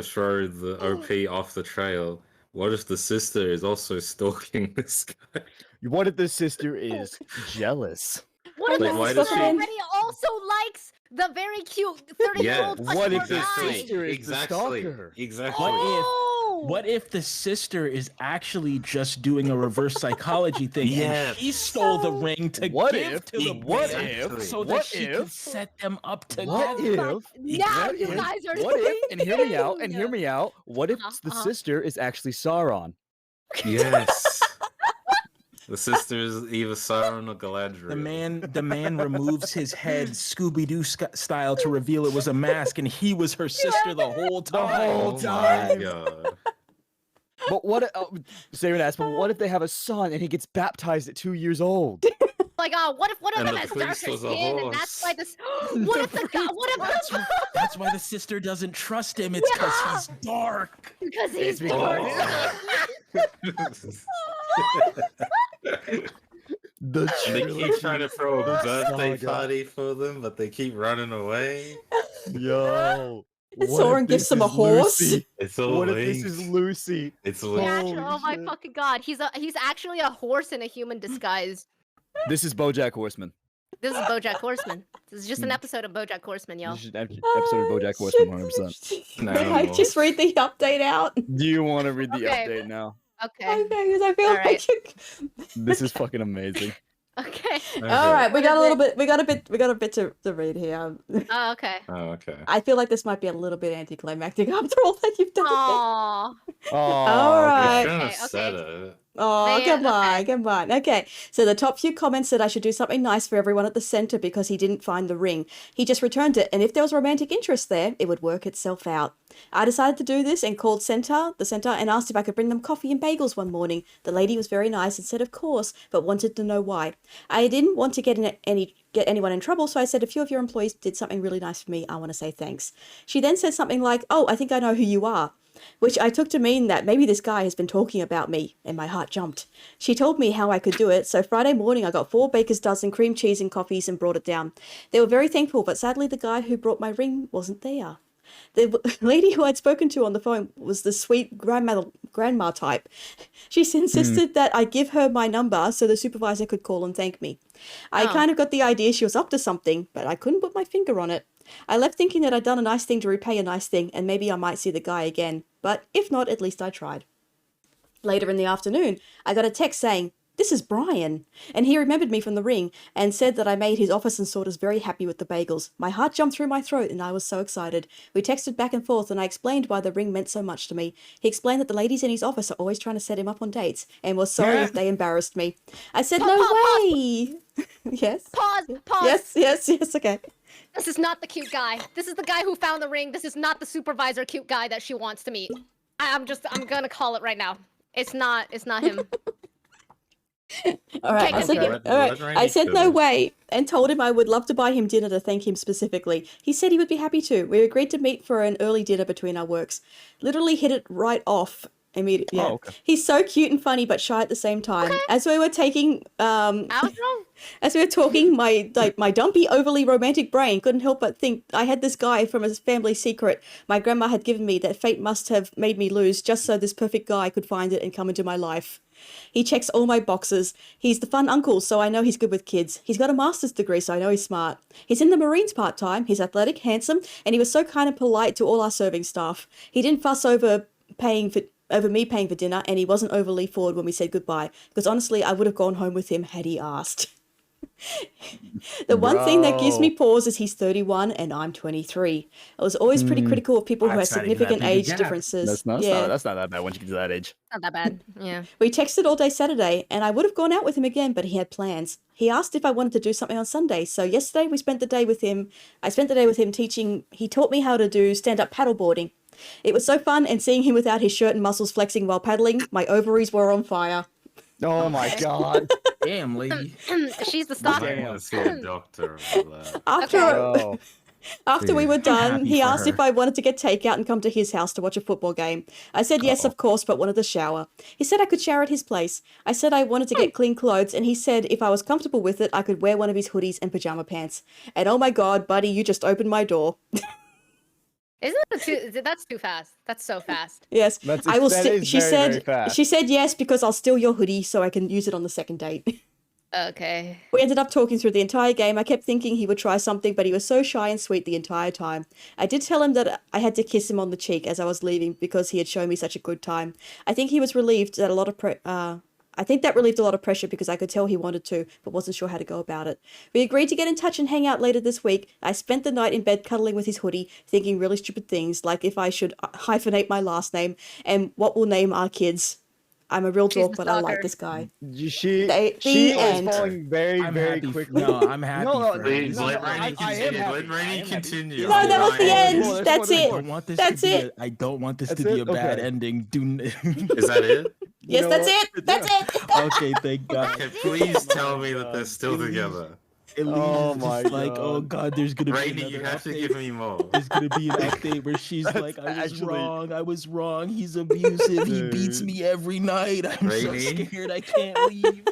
throw the OP off the trail. What if the sister is also stalking this guy? What if the sister is jealous? What if Like, the why sister does she- already also likes the very cute 30-year-old Yeah. What if plus the guy? sister is the stalker? Exactly. Oh! What if the sister is actually just doing a reverse psychology thing? Yes. And he stole the ring to What give if- to the what boy if- so that what she can if- set them up together. What if? Now what you if- guys are What if? And hear me out. And speaking. hear me out. What if the Uh-huh. sister is actually Sauron? Yes. The sister is either Sauron or Galadriel. The man removes his head Scooby-Doo style to reveal it was a mask, and he was her sister the whole time. Oh my time. god. But what? Saban asked, but what if they have a son and he gets baptized at 2 years old? Like, what if one of And them the has priest darker was a skin, and that's why horse. this? What if the guy? What if That's why the sister doesn't trust him. It's because he's dark. because he's It's dark? The They keep trying to throw a The birthday saga. party for them, but they keep running away. Yo. And what Sauron if gives this him a is horse. Lucy? It's all What if linked. this is Lucy? It's Yeah, linked. Holy oh my shit. fucking god, he's actually a horse in a human disguise. This is BoJack Horseman. This is BoJack Horseman. This is just an Hmm. episode of BoJack Horseman, y'all. This is an episode of BoJack Horseman, 100%. No. Can I just read the update out? Do you want to read the Okay. update now? Okay. Okay, because I feel All like right. This is fucking amazing. Okay. All right, we What got a is little bit. We got a bit to read here. Oh, okay. Oh, okay. I feel like this might be a little bit anticlimactic after all that you've done. Aww. All right. You shouldn't Okay, have said it. Oh, Man, come on, okay. come on. Okay, so the top few comments said I should do something nice for everyone at the center because he didn't find the ring. He just returned it, and if there was romantic interest there, it would work itself out. I decided to do this and called the center, and asked if I could bring them coffee and bagels one morning. The lady was very nice and said of course, but wanted to know why. I didn't want to get anyone in trouble, so I said a few of your employees did something really nice for me. I want to say thanks. She then said something like, "Oh, I think I know who you are," which I took to mean that maybe this guy has been talking about me, and my heart jumped. She told me how I could do it, so Friday morning I got 4 baker's dozen, cream cheese and coffees and brought it down. They were very thankful, but sadly the guy who brought my ring wasn't there. The lady who I'd spoken to on the phone was the sweet grandma type. She insisted that I give her my number so the supervisor could call and thank me. I Oh. kind of got the idea she was up to something, but I couldn't put my finger on it. I left thinking that I'd done a nice thing to repay a nice thing, and maybe I might see the guy again. but if not, at least I tried. Later in the afternoon, I got a text saying, "This is Brian," and he remembered me from the ring and said that I made his office and sorters very happy with the bagels. My heart jumped through my throat and I was so excited. We texted back and forth and I explained why the ring meant so much to me. He explained that the ladies in his office are always trying to set him up on dates and was sorry if they embarrassed me. I said, "No way!" Yes? Pause. Yes, okay. This is not the cute guy. This is the guy who found the ring. This is not the supervisor cute guy that she wants to meet. I'm gonna call it right now. It's not him. All right, I said no way and told him I would love to buy him dinner to thank him specifically. He said he would be happy to. We agreed to meet for an early dinner between our works. Literally hit it right off immediately. Yeah. Oh, okay. He's so cute and funny but shy at the same time. Okay. As we were taking I was wrong. as we were talking, my dumpy, overly romantic brain couldn't help but think I had this guy from a family secret my grandma had given me that fate must have made me lose just so this perfect guy could find it and come into my life. He checks all my boxes. He's the fun uncle, so I know he's good with kids. He's got a master's degree, so I know he's smart. He's in the Marines part-time. He's athletic, handsome, and he was so kind and polite to all our serving staff. He didn't fuss over me paying for dinner, and he wasn't overly forward when we said goodbye, because honestly, I would have gone home with him had he asked. The one thing that gives me pause is he's 31 and I'm 23. I was always pretty critical of people who have That's not even that significant big a age gap. differences. That's not that bad once you get to that age. Not that bad. Yeah. We texted all day Saturday, and I would have gone out with him again, but he had plans. He asked if I wanted to do something on Sunday, so yesterday we spent the day with him. I spent the day with him teaching. He taught me how to do stand-up paddleboarding. It was so fun, and seeing him without his shirt and muscles flexing while paddling, my ovaries were on fire. Oh my god. Damn, lady. She's the I stalker. want to see a doctor about that. After we were done, happy he for asked her. if I wanted to get takeout and come to his house to watch a football game. I said yes, of course, but wanted to shower. He said I could shower at his place. I said I wanted to get clean clothes, and he said if I was comfortable with it, I could wear one of his hoodies and pajama pants. And oh my god, buddy, you just opened my door. Isn't that that's too fast? That's so fast. Yes, That I will. is She very, said. very fast. She said yes because I'll steal your hoodie so I can use it on the second date. Okay. We ended up talking through the entire game. I kept thinking he would try something, but he was so shy and sweet the entire time. I did tell him that I had to kiss him on the cheek as I was leaving because he had shown me such a good time. I think he was relieved that I think that relieved a lot of pressure because I could tell he wanted to, but wasn't sure how to go about it. We agreed to get in touch and hang out later this week. I spent the night in bed cuddling with his hoodie, thinking really stupid things, like if I should hyphenate my last name and what we'll name our kids. I'm a real She's dork, the but I like stalker. this guy. She The is end. falling very, I'm very happy. quickly. No, I'm happy. No, for her. Please, no, let no, Rainy I am continue. happy. Let I Rainy am continue. No, that was the There's end. more, there's That's more, it. there's I don't want this That's to be it. I don't want this That's to be it? a bad Okay. ending. Is that it? Yes, know that's what? it. That's it. Okay, thank God. Okay, please tell me that they're still together. Elise Oh is my just like, oh God. God, there's gonna be Rainy, another you have to update. give me more. There's gonna be an update where she's That's like, I was actually- wrong. I was wrong. He's abusive. He beats Dude. me every night. I'm so Rainy? scared. I can't leave.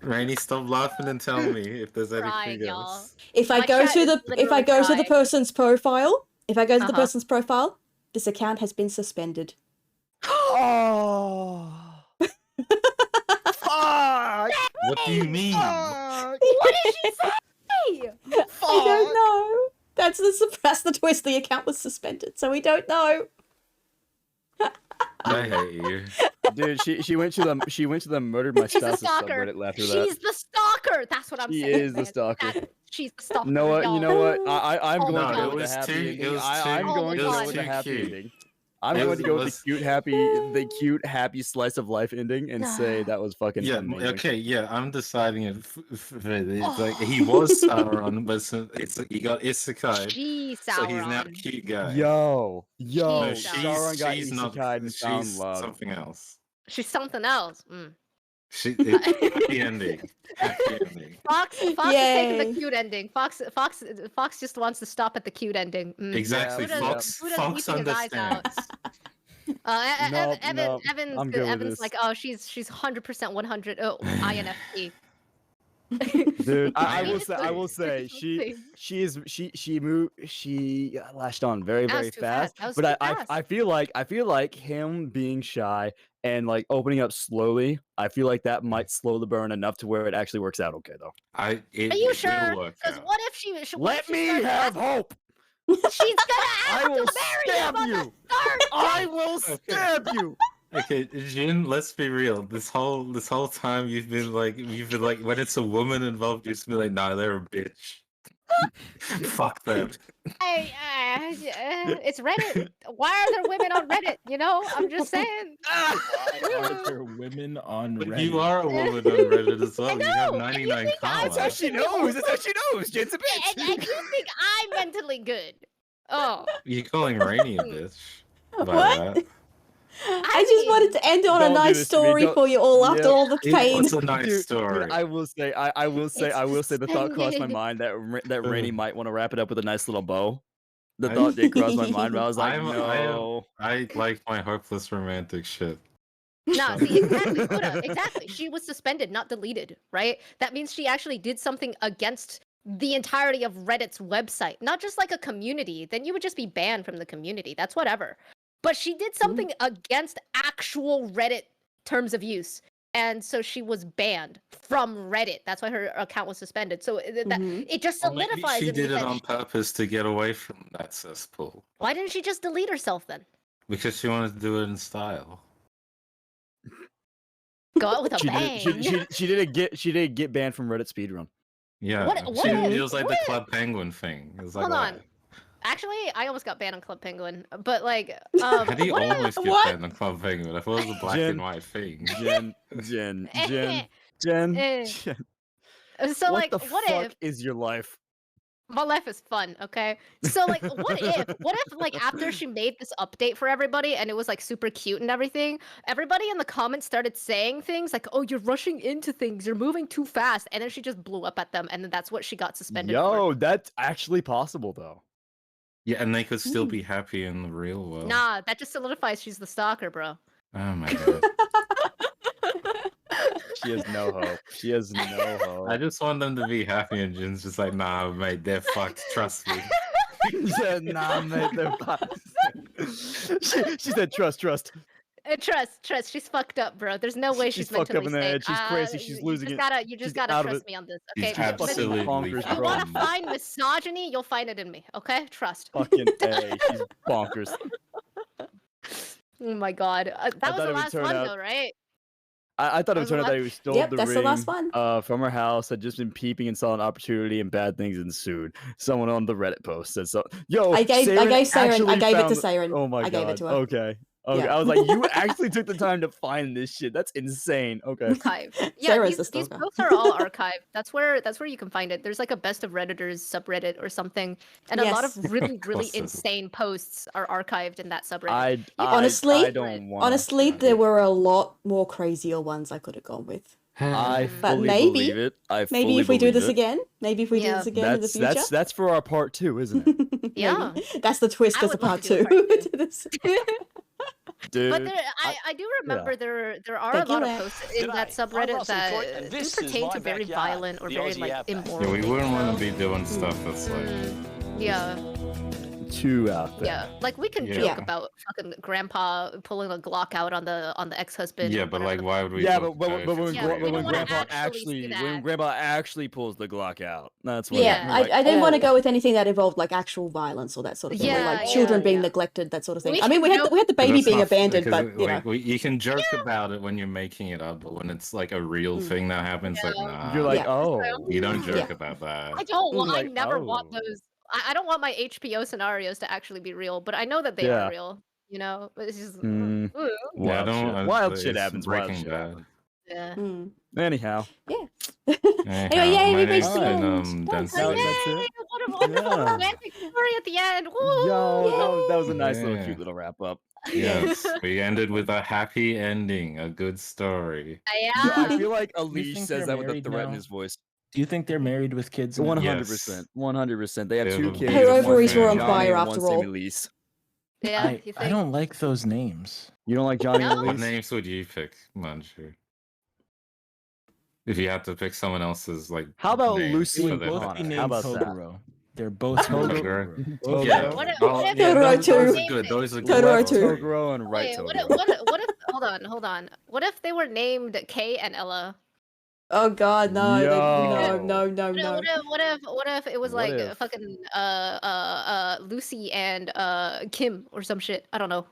Rainy, stop laughing and tell me if there's Crying, anything y'all. else. If I My go chat to is the literally crying. person's profile, Uh-huh. person's profile, this account has been suspended. Oh. Fuck. What do you mean? Fuck. What did she say? I don't know. That's the twist. The account was suspended, so we don't know. I hate you. Dude, she went to the murdered my She's the spouse's stalker. subreddit after that. She's the stalker. That's what I'm She saying. is the man. stalker. She's the stalker. You know what? You know what? I'm Oh going my to God. go No, with it the was happy too- ending. it was I'm too- going it to was go with the too happy cute. ending. I'm It going was- to it go with was- the cute, happy slice of life ending and say that was fucking Yeah, amazing. okay, yeah, I'm deciding it. It's like he was Sauron, but he got isekai, She's so Sauron. he's now a cute guy. Yo, No, She's Sauron got she's not. isekai'd and found She's love. something else. She's something else. Mm. Happy ending. Happy ending. Fox is taking Yay. the cute ending. Fox just wants to stop at the cute ending. Mm. Exactly. Yeah, Fox. Buddha's Fox weeping his eyes out. understands. Nope, I'm good with Evan's this. like, oh, she's 100% 100. Oh, INFP. Dude, I I will say she lashed on very That was very too fast. fast. That was But too I fast. feel like him being shy and like opening up slowly, I feel like that might slow the burn enough to where it actually works out okay though. Are you It sure? will work Because out. what if she? What Let if she me started have asking- hope. She's gonna I have will to marry him stab on the you. third I will stab you. Okay, Jin, let's be real. This whole time you've been like when it's a woman involved, you've been like, nah, they're a bitch. Fuck them. It's Reddit. Why are there women on Reddit? You know, I'm just saying. Are there women on But Reddit? you are a woman on Reddit as well. You have know, and you 99 think I'm comments. That's how she knows. That's how she knows. Jen's a And bitch. you think I'm mentally good? Oh, You calling Rainy a bitch? By What? that? I just wanted to end on a Don't do nice this to me, story don't- for you all after Yeah. all the pain. What's a nice Dude, story? I will say, I will say, the thought crossed my suspended. mind that Rainy might want to wrap it up with a nice little bow. The I- thought did cross my mind, but I was like, I'm- no. I like my hopeless romantic shit. no, see, exactly, Buddha, exactly. She was suspended, not deleted, right? That means she actually did something against the entirety of Reddit's website, not just like a community. Then you would just be banned from the community. That's whatever. But she did something against actual Reddit terms of use. And so she was banned from Reddit. That's why her account was suspended. So Mhm. it just Or maybe solidifies she in me did it that on purpose to get away from that cesspool why didn't she just delete herself then? because she wanted to do it in style. Go out with a bang. She didn't get banned from Reddit speedrun. Yeah, What it was like the what- Club Penguin thing. It was like, Hold on. wow. Actually, I almost got banned on Club Penguin, but like, How do you what if- always get what? banned on Club Penguin? I thought it was a black Jen. and white thing. Jen. Eh. So What like, the what fuck if is your life? my life is fun? Okay, so like, what if like after she made this update for everybody and it was like super cute and everything, everybody in the comments started saying things like, "Oh, you're rushing into things, you're moving too fast," and then she just blew up at them, and then that's what she got suspended for. Yo, that's actually possible though. Yeah, and they could still be happy in the real world. Nah, that just solidifies she's the stalker, bro. Oh my god. She has no hope. She has no hope. I just want them to be happy, and Jin's just like, nah, mate, they're fucked. Trust me. Yeah, nah, mate, they're she said, trust. Trust. She's fucked up, bro. There's no way She's she's fucked up mentally in the sane. head. She's crazy. She's losing it. You just She's gotta out of trust it. me on this, She's okay? absolutely bonkers, If you bro. want to find misogyny, you'll find it in me, okay? Trust. Fucking A. She's bonkers. Oh my god, that thought was the it would last turn one out- though, right? I thought it would That was the turn out that last- he stole Yep, the that's ring the last one. From her house, had just been peeping and saw an opportunity, and bad things ensued. Someone on the Reddit post said so. Yo, I gave Siren, actually I gave it to found- Siren. Oh my I god. gave it to her. Okay. Yeah. I was like, you actually took the time to find this shit. That's insane. Okay. Archived. Yeah, Sarah's the these stalker. posts are all archived. That's where you can find it. There's like a best of Redditors subreddit or something, and a lot Yes. of really course it is. insane posts are archived in that subreddit. Honestly- I don't want. Honestly, there were a lot more crazier ones I could have gone with. I But fully maybe- believe it. I Maybe fully if we do believe this it. again, maybe if we do Yeah. this again in the future. That's for our part 2, isn't it? Maybe. Yeah. That's the twist I as a would love part to do a 2 part two. to this. Dude. But I do remember there are Thank a lot you, of Ed. posts in that subreddit that do pertain to very violent or very like immoral. Yeah, we things, wouldn't want though. to be doing stuff that's like. Yeah, Too out there. yeah. Like we can Yeah. joke Yeah. about fucking grandpa pulling a Glock out on the ex-husband. Yeah, or but whatever like, the why would we? Yeah, talk but about it when, if it's Yeah, but we don't wanna grandpa actually see when that. grandpa actually pulls the Glock out, that's when Yeah, we're I like, didn't want to oh. go with anything that involved like actual violence or that sort of thing, or Yeah, like children yeah, being yeah. neglected, that sort of thing. We I mean, should we joke- had the baby That's being not- abandoned, because, but you know, like, you can joke about it when you're making it up, but when it's like a real thing that happens, like, Yeah. nah, You're like, Yeah. oh. you don't joke Yeah. about that. I don't want. Like, I never want oh. those. I don't want my HPO scenarios to actually be real, but I know that they Yeah. are real. You know, it's just Mm. ooh, Yeah, I don't. Wild shit it's happens. Wild Breaking shit Bad. happens. yeah. mm. Anyhow. Anyway, yay, my we reached name's the been, goals. Denzel. No, Yay! that's it. What a wonderful Yeah. romantic story at the end. Woo! Yo, that was a nice little Yeah. cute little wrap up. Yes, we ended with a happy ending, a good story. Yo, Yeah. I feel like Elise think says they're that with a married threat in now? his voice. Do you think they're married with kids? now? 100%. 100%. They have They 2 have a kids. Her beautiful ovaries were on family. fire Johnny and after one's named all. Elise. Yeah. I you I think? don't like those names. You don't like Johnny and No? What Elise? names would you pick, Manju? If you had to pick someone else's, like, How about name Lucy for They and would their- both Connor? be How named about that? Totoro. They're both Totoro. Totoro. Yeah, What if- well, what if- yeah, Totoro those too. are good. Those are good. Totoro Left too. Totoro and right Wait, Totoro. what if? Hold on. What if they were named Kay and Ella? Oh God, no, Yo. What if it was What like if? fucking Lucy and Kim or some shit? I don't know.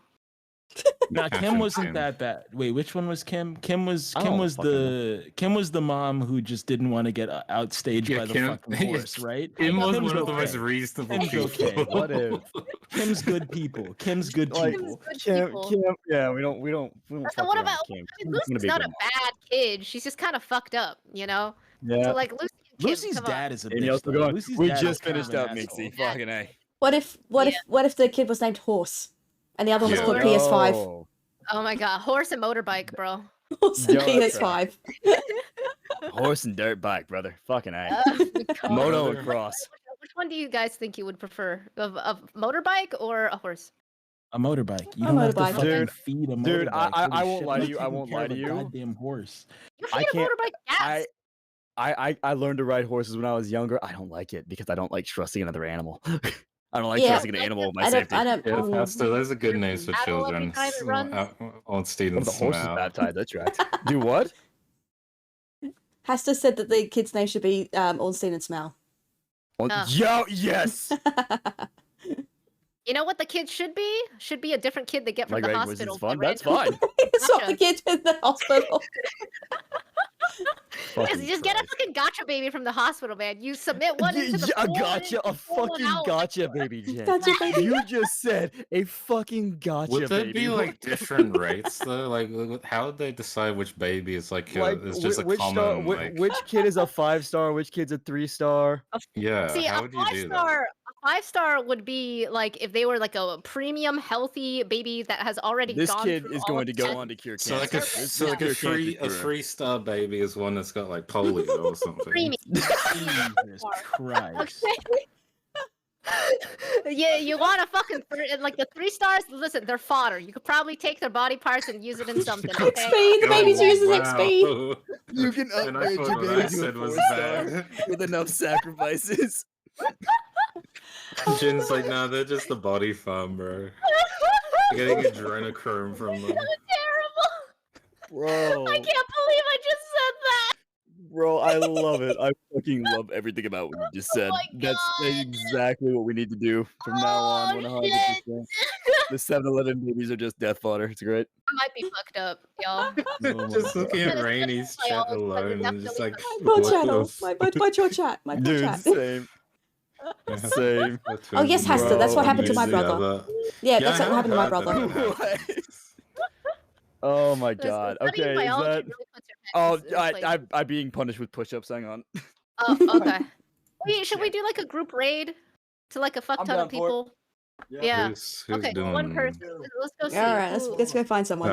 Now Kim Captain wasn't Kim. that bad. Wait, which one was Kim? Kim was I Kim don't was fucking the mom who just didn't want to get outstaged Yeah, by the Kim- fucking horse, right? Kim was Kim's one of the most okay. reasonable Kim's people. okay. What if? Kim's good people. Kim's good Like people. Good Kim, people. Kim, yeah, we don't So fuck what around about? with Kim. I mean, Kim's gonna Lucy's be a not good a mom. bad kid. She's just kind of fucked up, you know. Yeah. So like Lucy and Kim, Lucy's come on. dad is a Amy, bitch. how's it though. going? Lucy's We dad just is kind of finished an up, asshole. Mixie. Fucking A. What if the kid was named Horse, and the other one was Yeah. called PS5? Yo. Oh my god, horse and motorbike, bro. Horse and Yo, that's PS5. Horse and dirt bike, brother. Fucking A. Come Moto on. and cross. Which one do you guys think you would prefer, of motorbike or a horse? A motorbike. You A don't have to motorbike. fucking Dude, feed a motorbike. dude, I Holy won't shit, lie to I'm you, I taking won't care lie of to a you. Goddamn horse. You I feed a can't- motorbike gas. I learned to ride horses when I was younger. I don't like it because I don't like trusting another animal. I don't like Yeah. trusting an animal with my I don't. safety. I don't. Yeah, mm. Pastor, those are good names for Battle every children. time it runs. On Steven What, the horse is Smell. baptized. That's right. Do what? Hasta said that the kid's name should be Ornstein and Smell. Yo, yes. You know what the kid should be? Should be a different kid they get from Like the Raven was hospital. his fun. that That's ran- fine. So Gotcha. the kid's in the hospital. Just get a fucking gotcha baby from the hospital, man. You submit one into the a pool, gotcha, a and you pull one fucking out. gotcha, baby, Jen. Gotcha, baby. You just said a fucking gotcha, Would there baby. be like different rates though? Like, how would they decide which baby is like? It's just a which common. like, which kid is a 5-star? Which kid's a 3-star? yeah. See, how a would you do that? 5-star, a 5-star would be like if they were like a premium, healthy baby that has already This gone kid through is all going of to the go tests. on to cure So cancer. like a This so is like cure a cancer. 3-star baby is one that's got like polio or something. Premium. Jesus Christ. Yeah, you want a fucking like the 3 stars? Listen, they're fodder. You could probably take their body parts and use it in something. Okay? XP. The baby's uses XP. Wow. You can And I upgrade thought your what I baby to a said was 4-star bad. with enough sacrifices. Jin's like, nah, they're just the body farm, bro. You're getting adrenochrome from them. Terrible. Bro, I can't believe I just said that. bro, I love it. I fucking love everything about what you just said. my That's God. exactly what we need to do from now on. Oh, 100%. The 7-Eleven babies are just death fodder. It's great. I might be fucked up, y'all. Just looking at Gonna Rainy's say chat all the time, alone and just like, My what poor the channel. f- My poor chat. My poor Dude, chat. same. Same. Oh, yes, Hester, that's what happened to my One is the brother. other. Yeah, Yeah, that's I what happened to my heard that. brother. Oh my Listen, god. studying Okay, is biology that? really puts your Oh, head in place. I'm being punished with push-ups. Hang on. Oh, okay. Wait, should we do like a group raid to like a fuck I'm ton down of for it. people? Yeah. Who's Okay, doing? one person. Let's go see. All right, who- let's go find someone.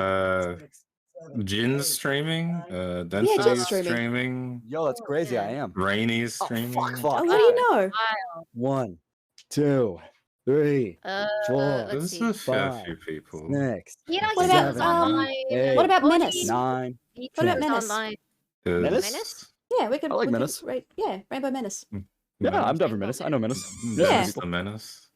Jin's streaming. Density's Jin's streaming. streaming. Yo, that's crazy. I am. Rainy's Oh, streaming. fuck. Oh, what do you know? 1, 2, 3, Four. Let's There's see. a fair Five, few people. 6, You know, What he's about, online. eight, What about Cody, Menace? 9. he's What about Ten. Menace? online. Menace? Menace? Yeah, we could. I like we could Menace. rate- yeah, Rainbow Menace. Yeah, I'm done for Menace. I know Menace. Yeah. The Menace.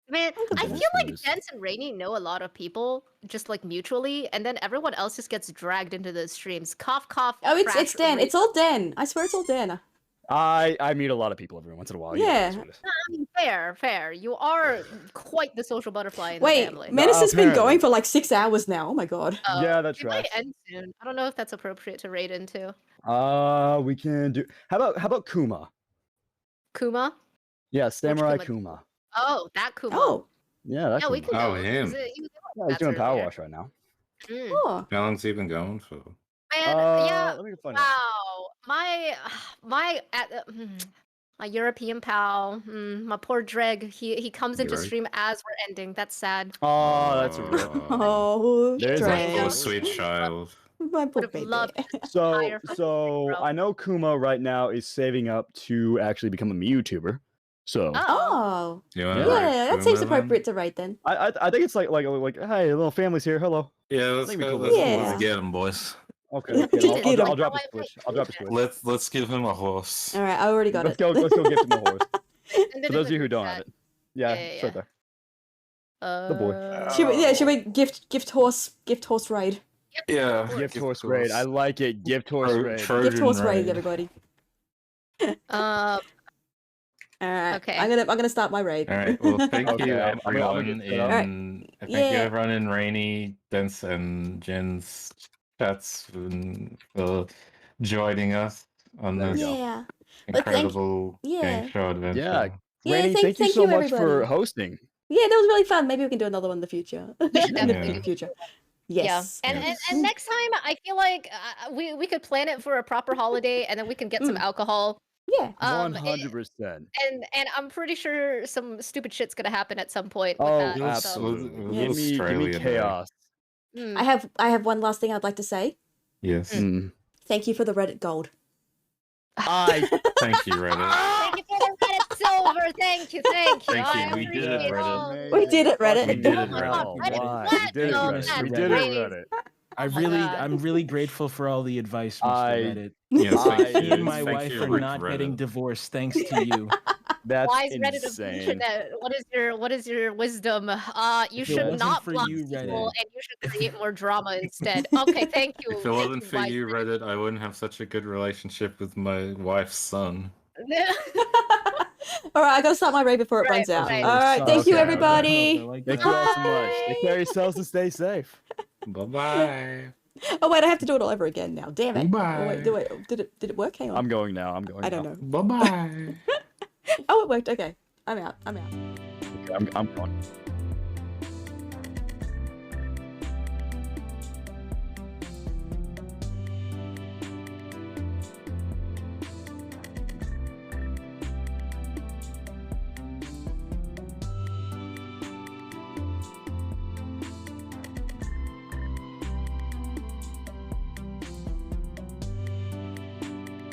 Man, could I Menace feel like Menace. Dance and Rainy know a lot of people, just like mutually, and then everyone else just gets dragged into the streams. Cough, cough. Oh, it's crash, Dan. It's all Dan. I swear it's all Dan. I meet a lot of people every once in a while. Yeah. that's what it is. I mean, fair. You are quite the social butterfly in the Wait, family. Menace has been apparently. going for like 6 hours now. Oh my god. Yeah, that's It might right. end soon. I don't know if that's appropriate to raid into. We can do. How about Kuma? Kuma? Yeah, Samurai Kuma? Kuma. Oh, that Kuma. Oh. Yeah, that's yeah, we can Oh, go. him. He was Yeah, he's doing That's Power earlier. Wash right now. Mm. Oh. How long's he been going for? Man, yeah. Let me go find out. Wow, my European pal, my poor Dreg. He comes into Dreg? stream as we're ending. That's sad. Oh, that's a real. Oh, There's Drake. that Oh, sweet child. My poor Would've baby. loved So, Higher fucking so bro. I know Kuma right now is saving up to actually become a YouTuber. So Oh, Oh. You wanna Yeah, like Yeah, that Kuma seems then? appropriate to rate then. I think it's like hey, little family's here. Hello. Yeah, let's Think we go. cool. Let's, Yeah. let's get him, boys. Okay. Just get I'll him. drop a switch. I'll drop a switch. Let's give him a horse. All right, I already got Let's it. go. Let's go gift him a horse. send it For in those of the you who group don't chat. have it. Yeah, Yeah, it's right there. Uh, The boy. Should we gift horse raid? Yeah. Gift horse raid. I like it. Gift horse raid. Gift horse raid, everybody. Um. All right. Okay. I'm gonna start my raid. All right. Well, thank Okay, you I'm gonna everyone get set up. thank you Yeah. everyone in Rainy, Dance, and Jen's chats for joining us on There we this go. Yeah. But thank- incredible yeah. game show adventure. Yeah. Yeah, Rainy, thank thank you so you, much for everybody. hosting. Yeah, that was really fun. Maybe we can do another one in the future. in the definitely. future. Yes. Yeah, and next time I feel like we could plan it for a proper holiday, and then we can get some alcohol. Yeah. 100%. And I'm pretty sure some stupid shit's gonna happen at some point. With Oh, that, so. absolutely. So- Give me Australian day. chaos. Mm. I have one last thing I'd like to say. Yes. Mm. Thank you for the Reddit gold. I Thank you, Reddit. Thank you for the Reddit silver. Thank you. Thank you, I we did it, appreciate Reddit. all. We did it, Reddit. We did it, Oh my God, Reddit. Reddit Why? platinum, We did it, Reddit. that's We did it, crazy. Reddit. I'm really grateful for all the advice, Mr. I- Reddit. Yes, thank I- Me you. and my Thank wife you, are not Reddit. getting divorced thanks to you. That's Why is Reddit of insane. internet? What is your wisdom? You If it should wasn't not for block you, people, Reddit. and you should create more drama instead. Okay, thank you. If it wasn't for Wise you, Reddit. Reddit, I wouldn't have such a good relationship with my wife's son. All right, I gotta start my raid before it Right, runs out. right. All right, thank you, Okay. everybody. I like Thank that. you all so much. Take Bye. care of yourselves and stay safe. Bye-bye. Oh wait, I have to do it all over again now. Damn it. Bye. Oh, wait, did it work? Hang on. I'm going now. I'm going I don't now. know. Bye-bye. Oh, it worked. Okay, I'm out. Okay, I'm going.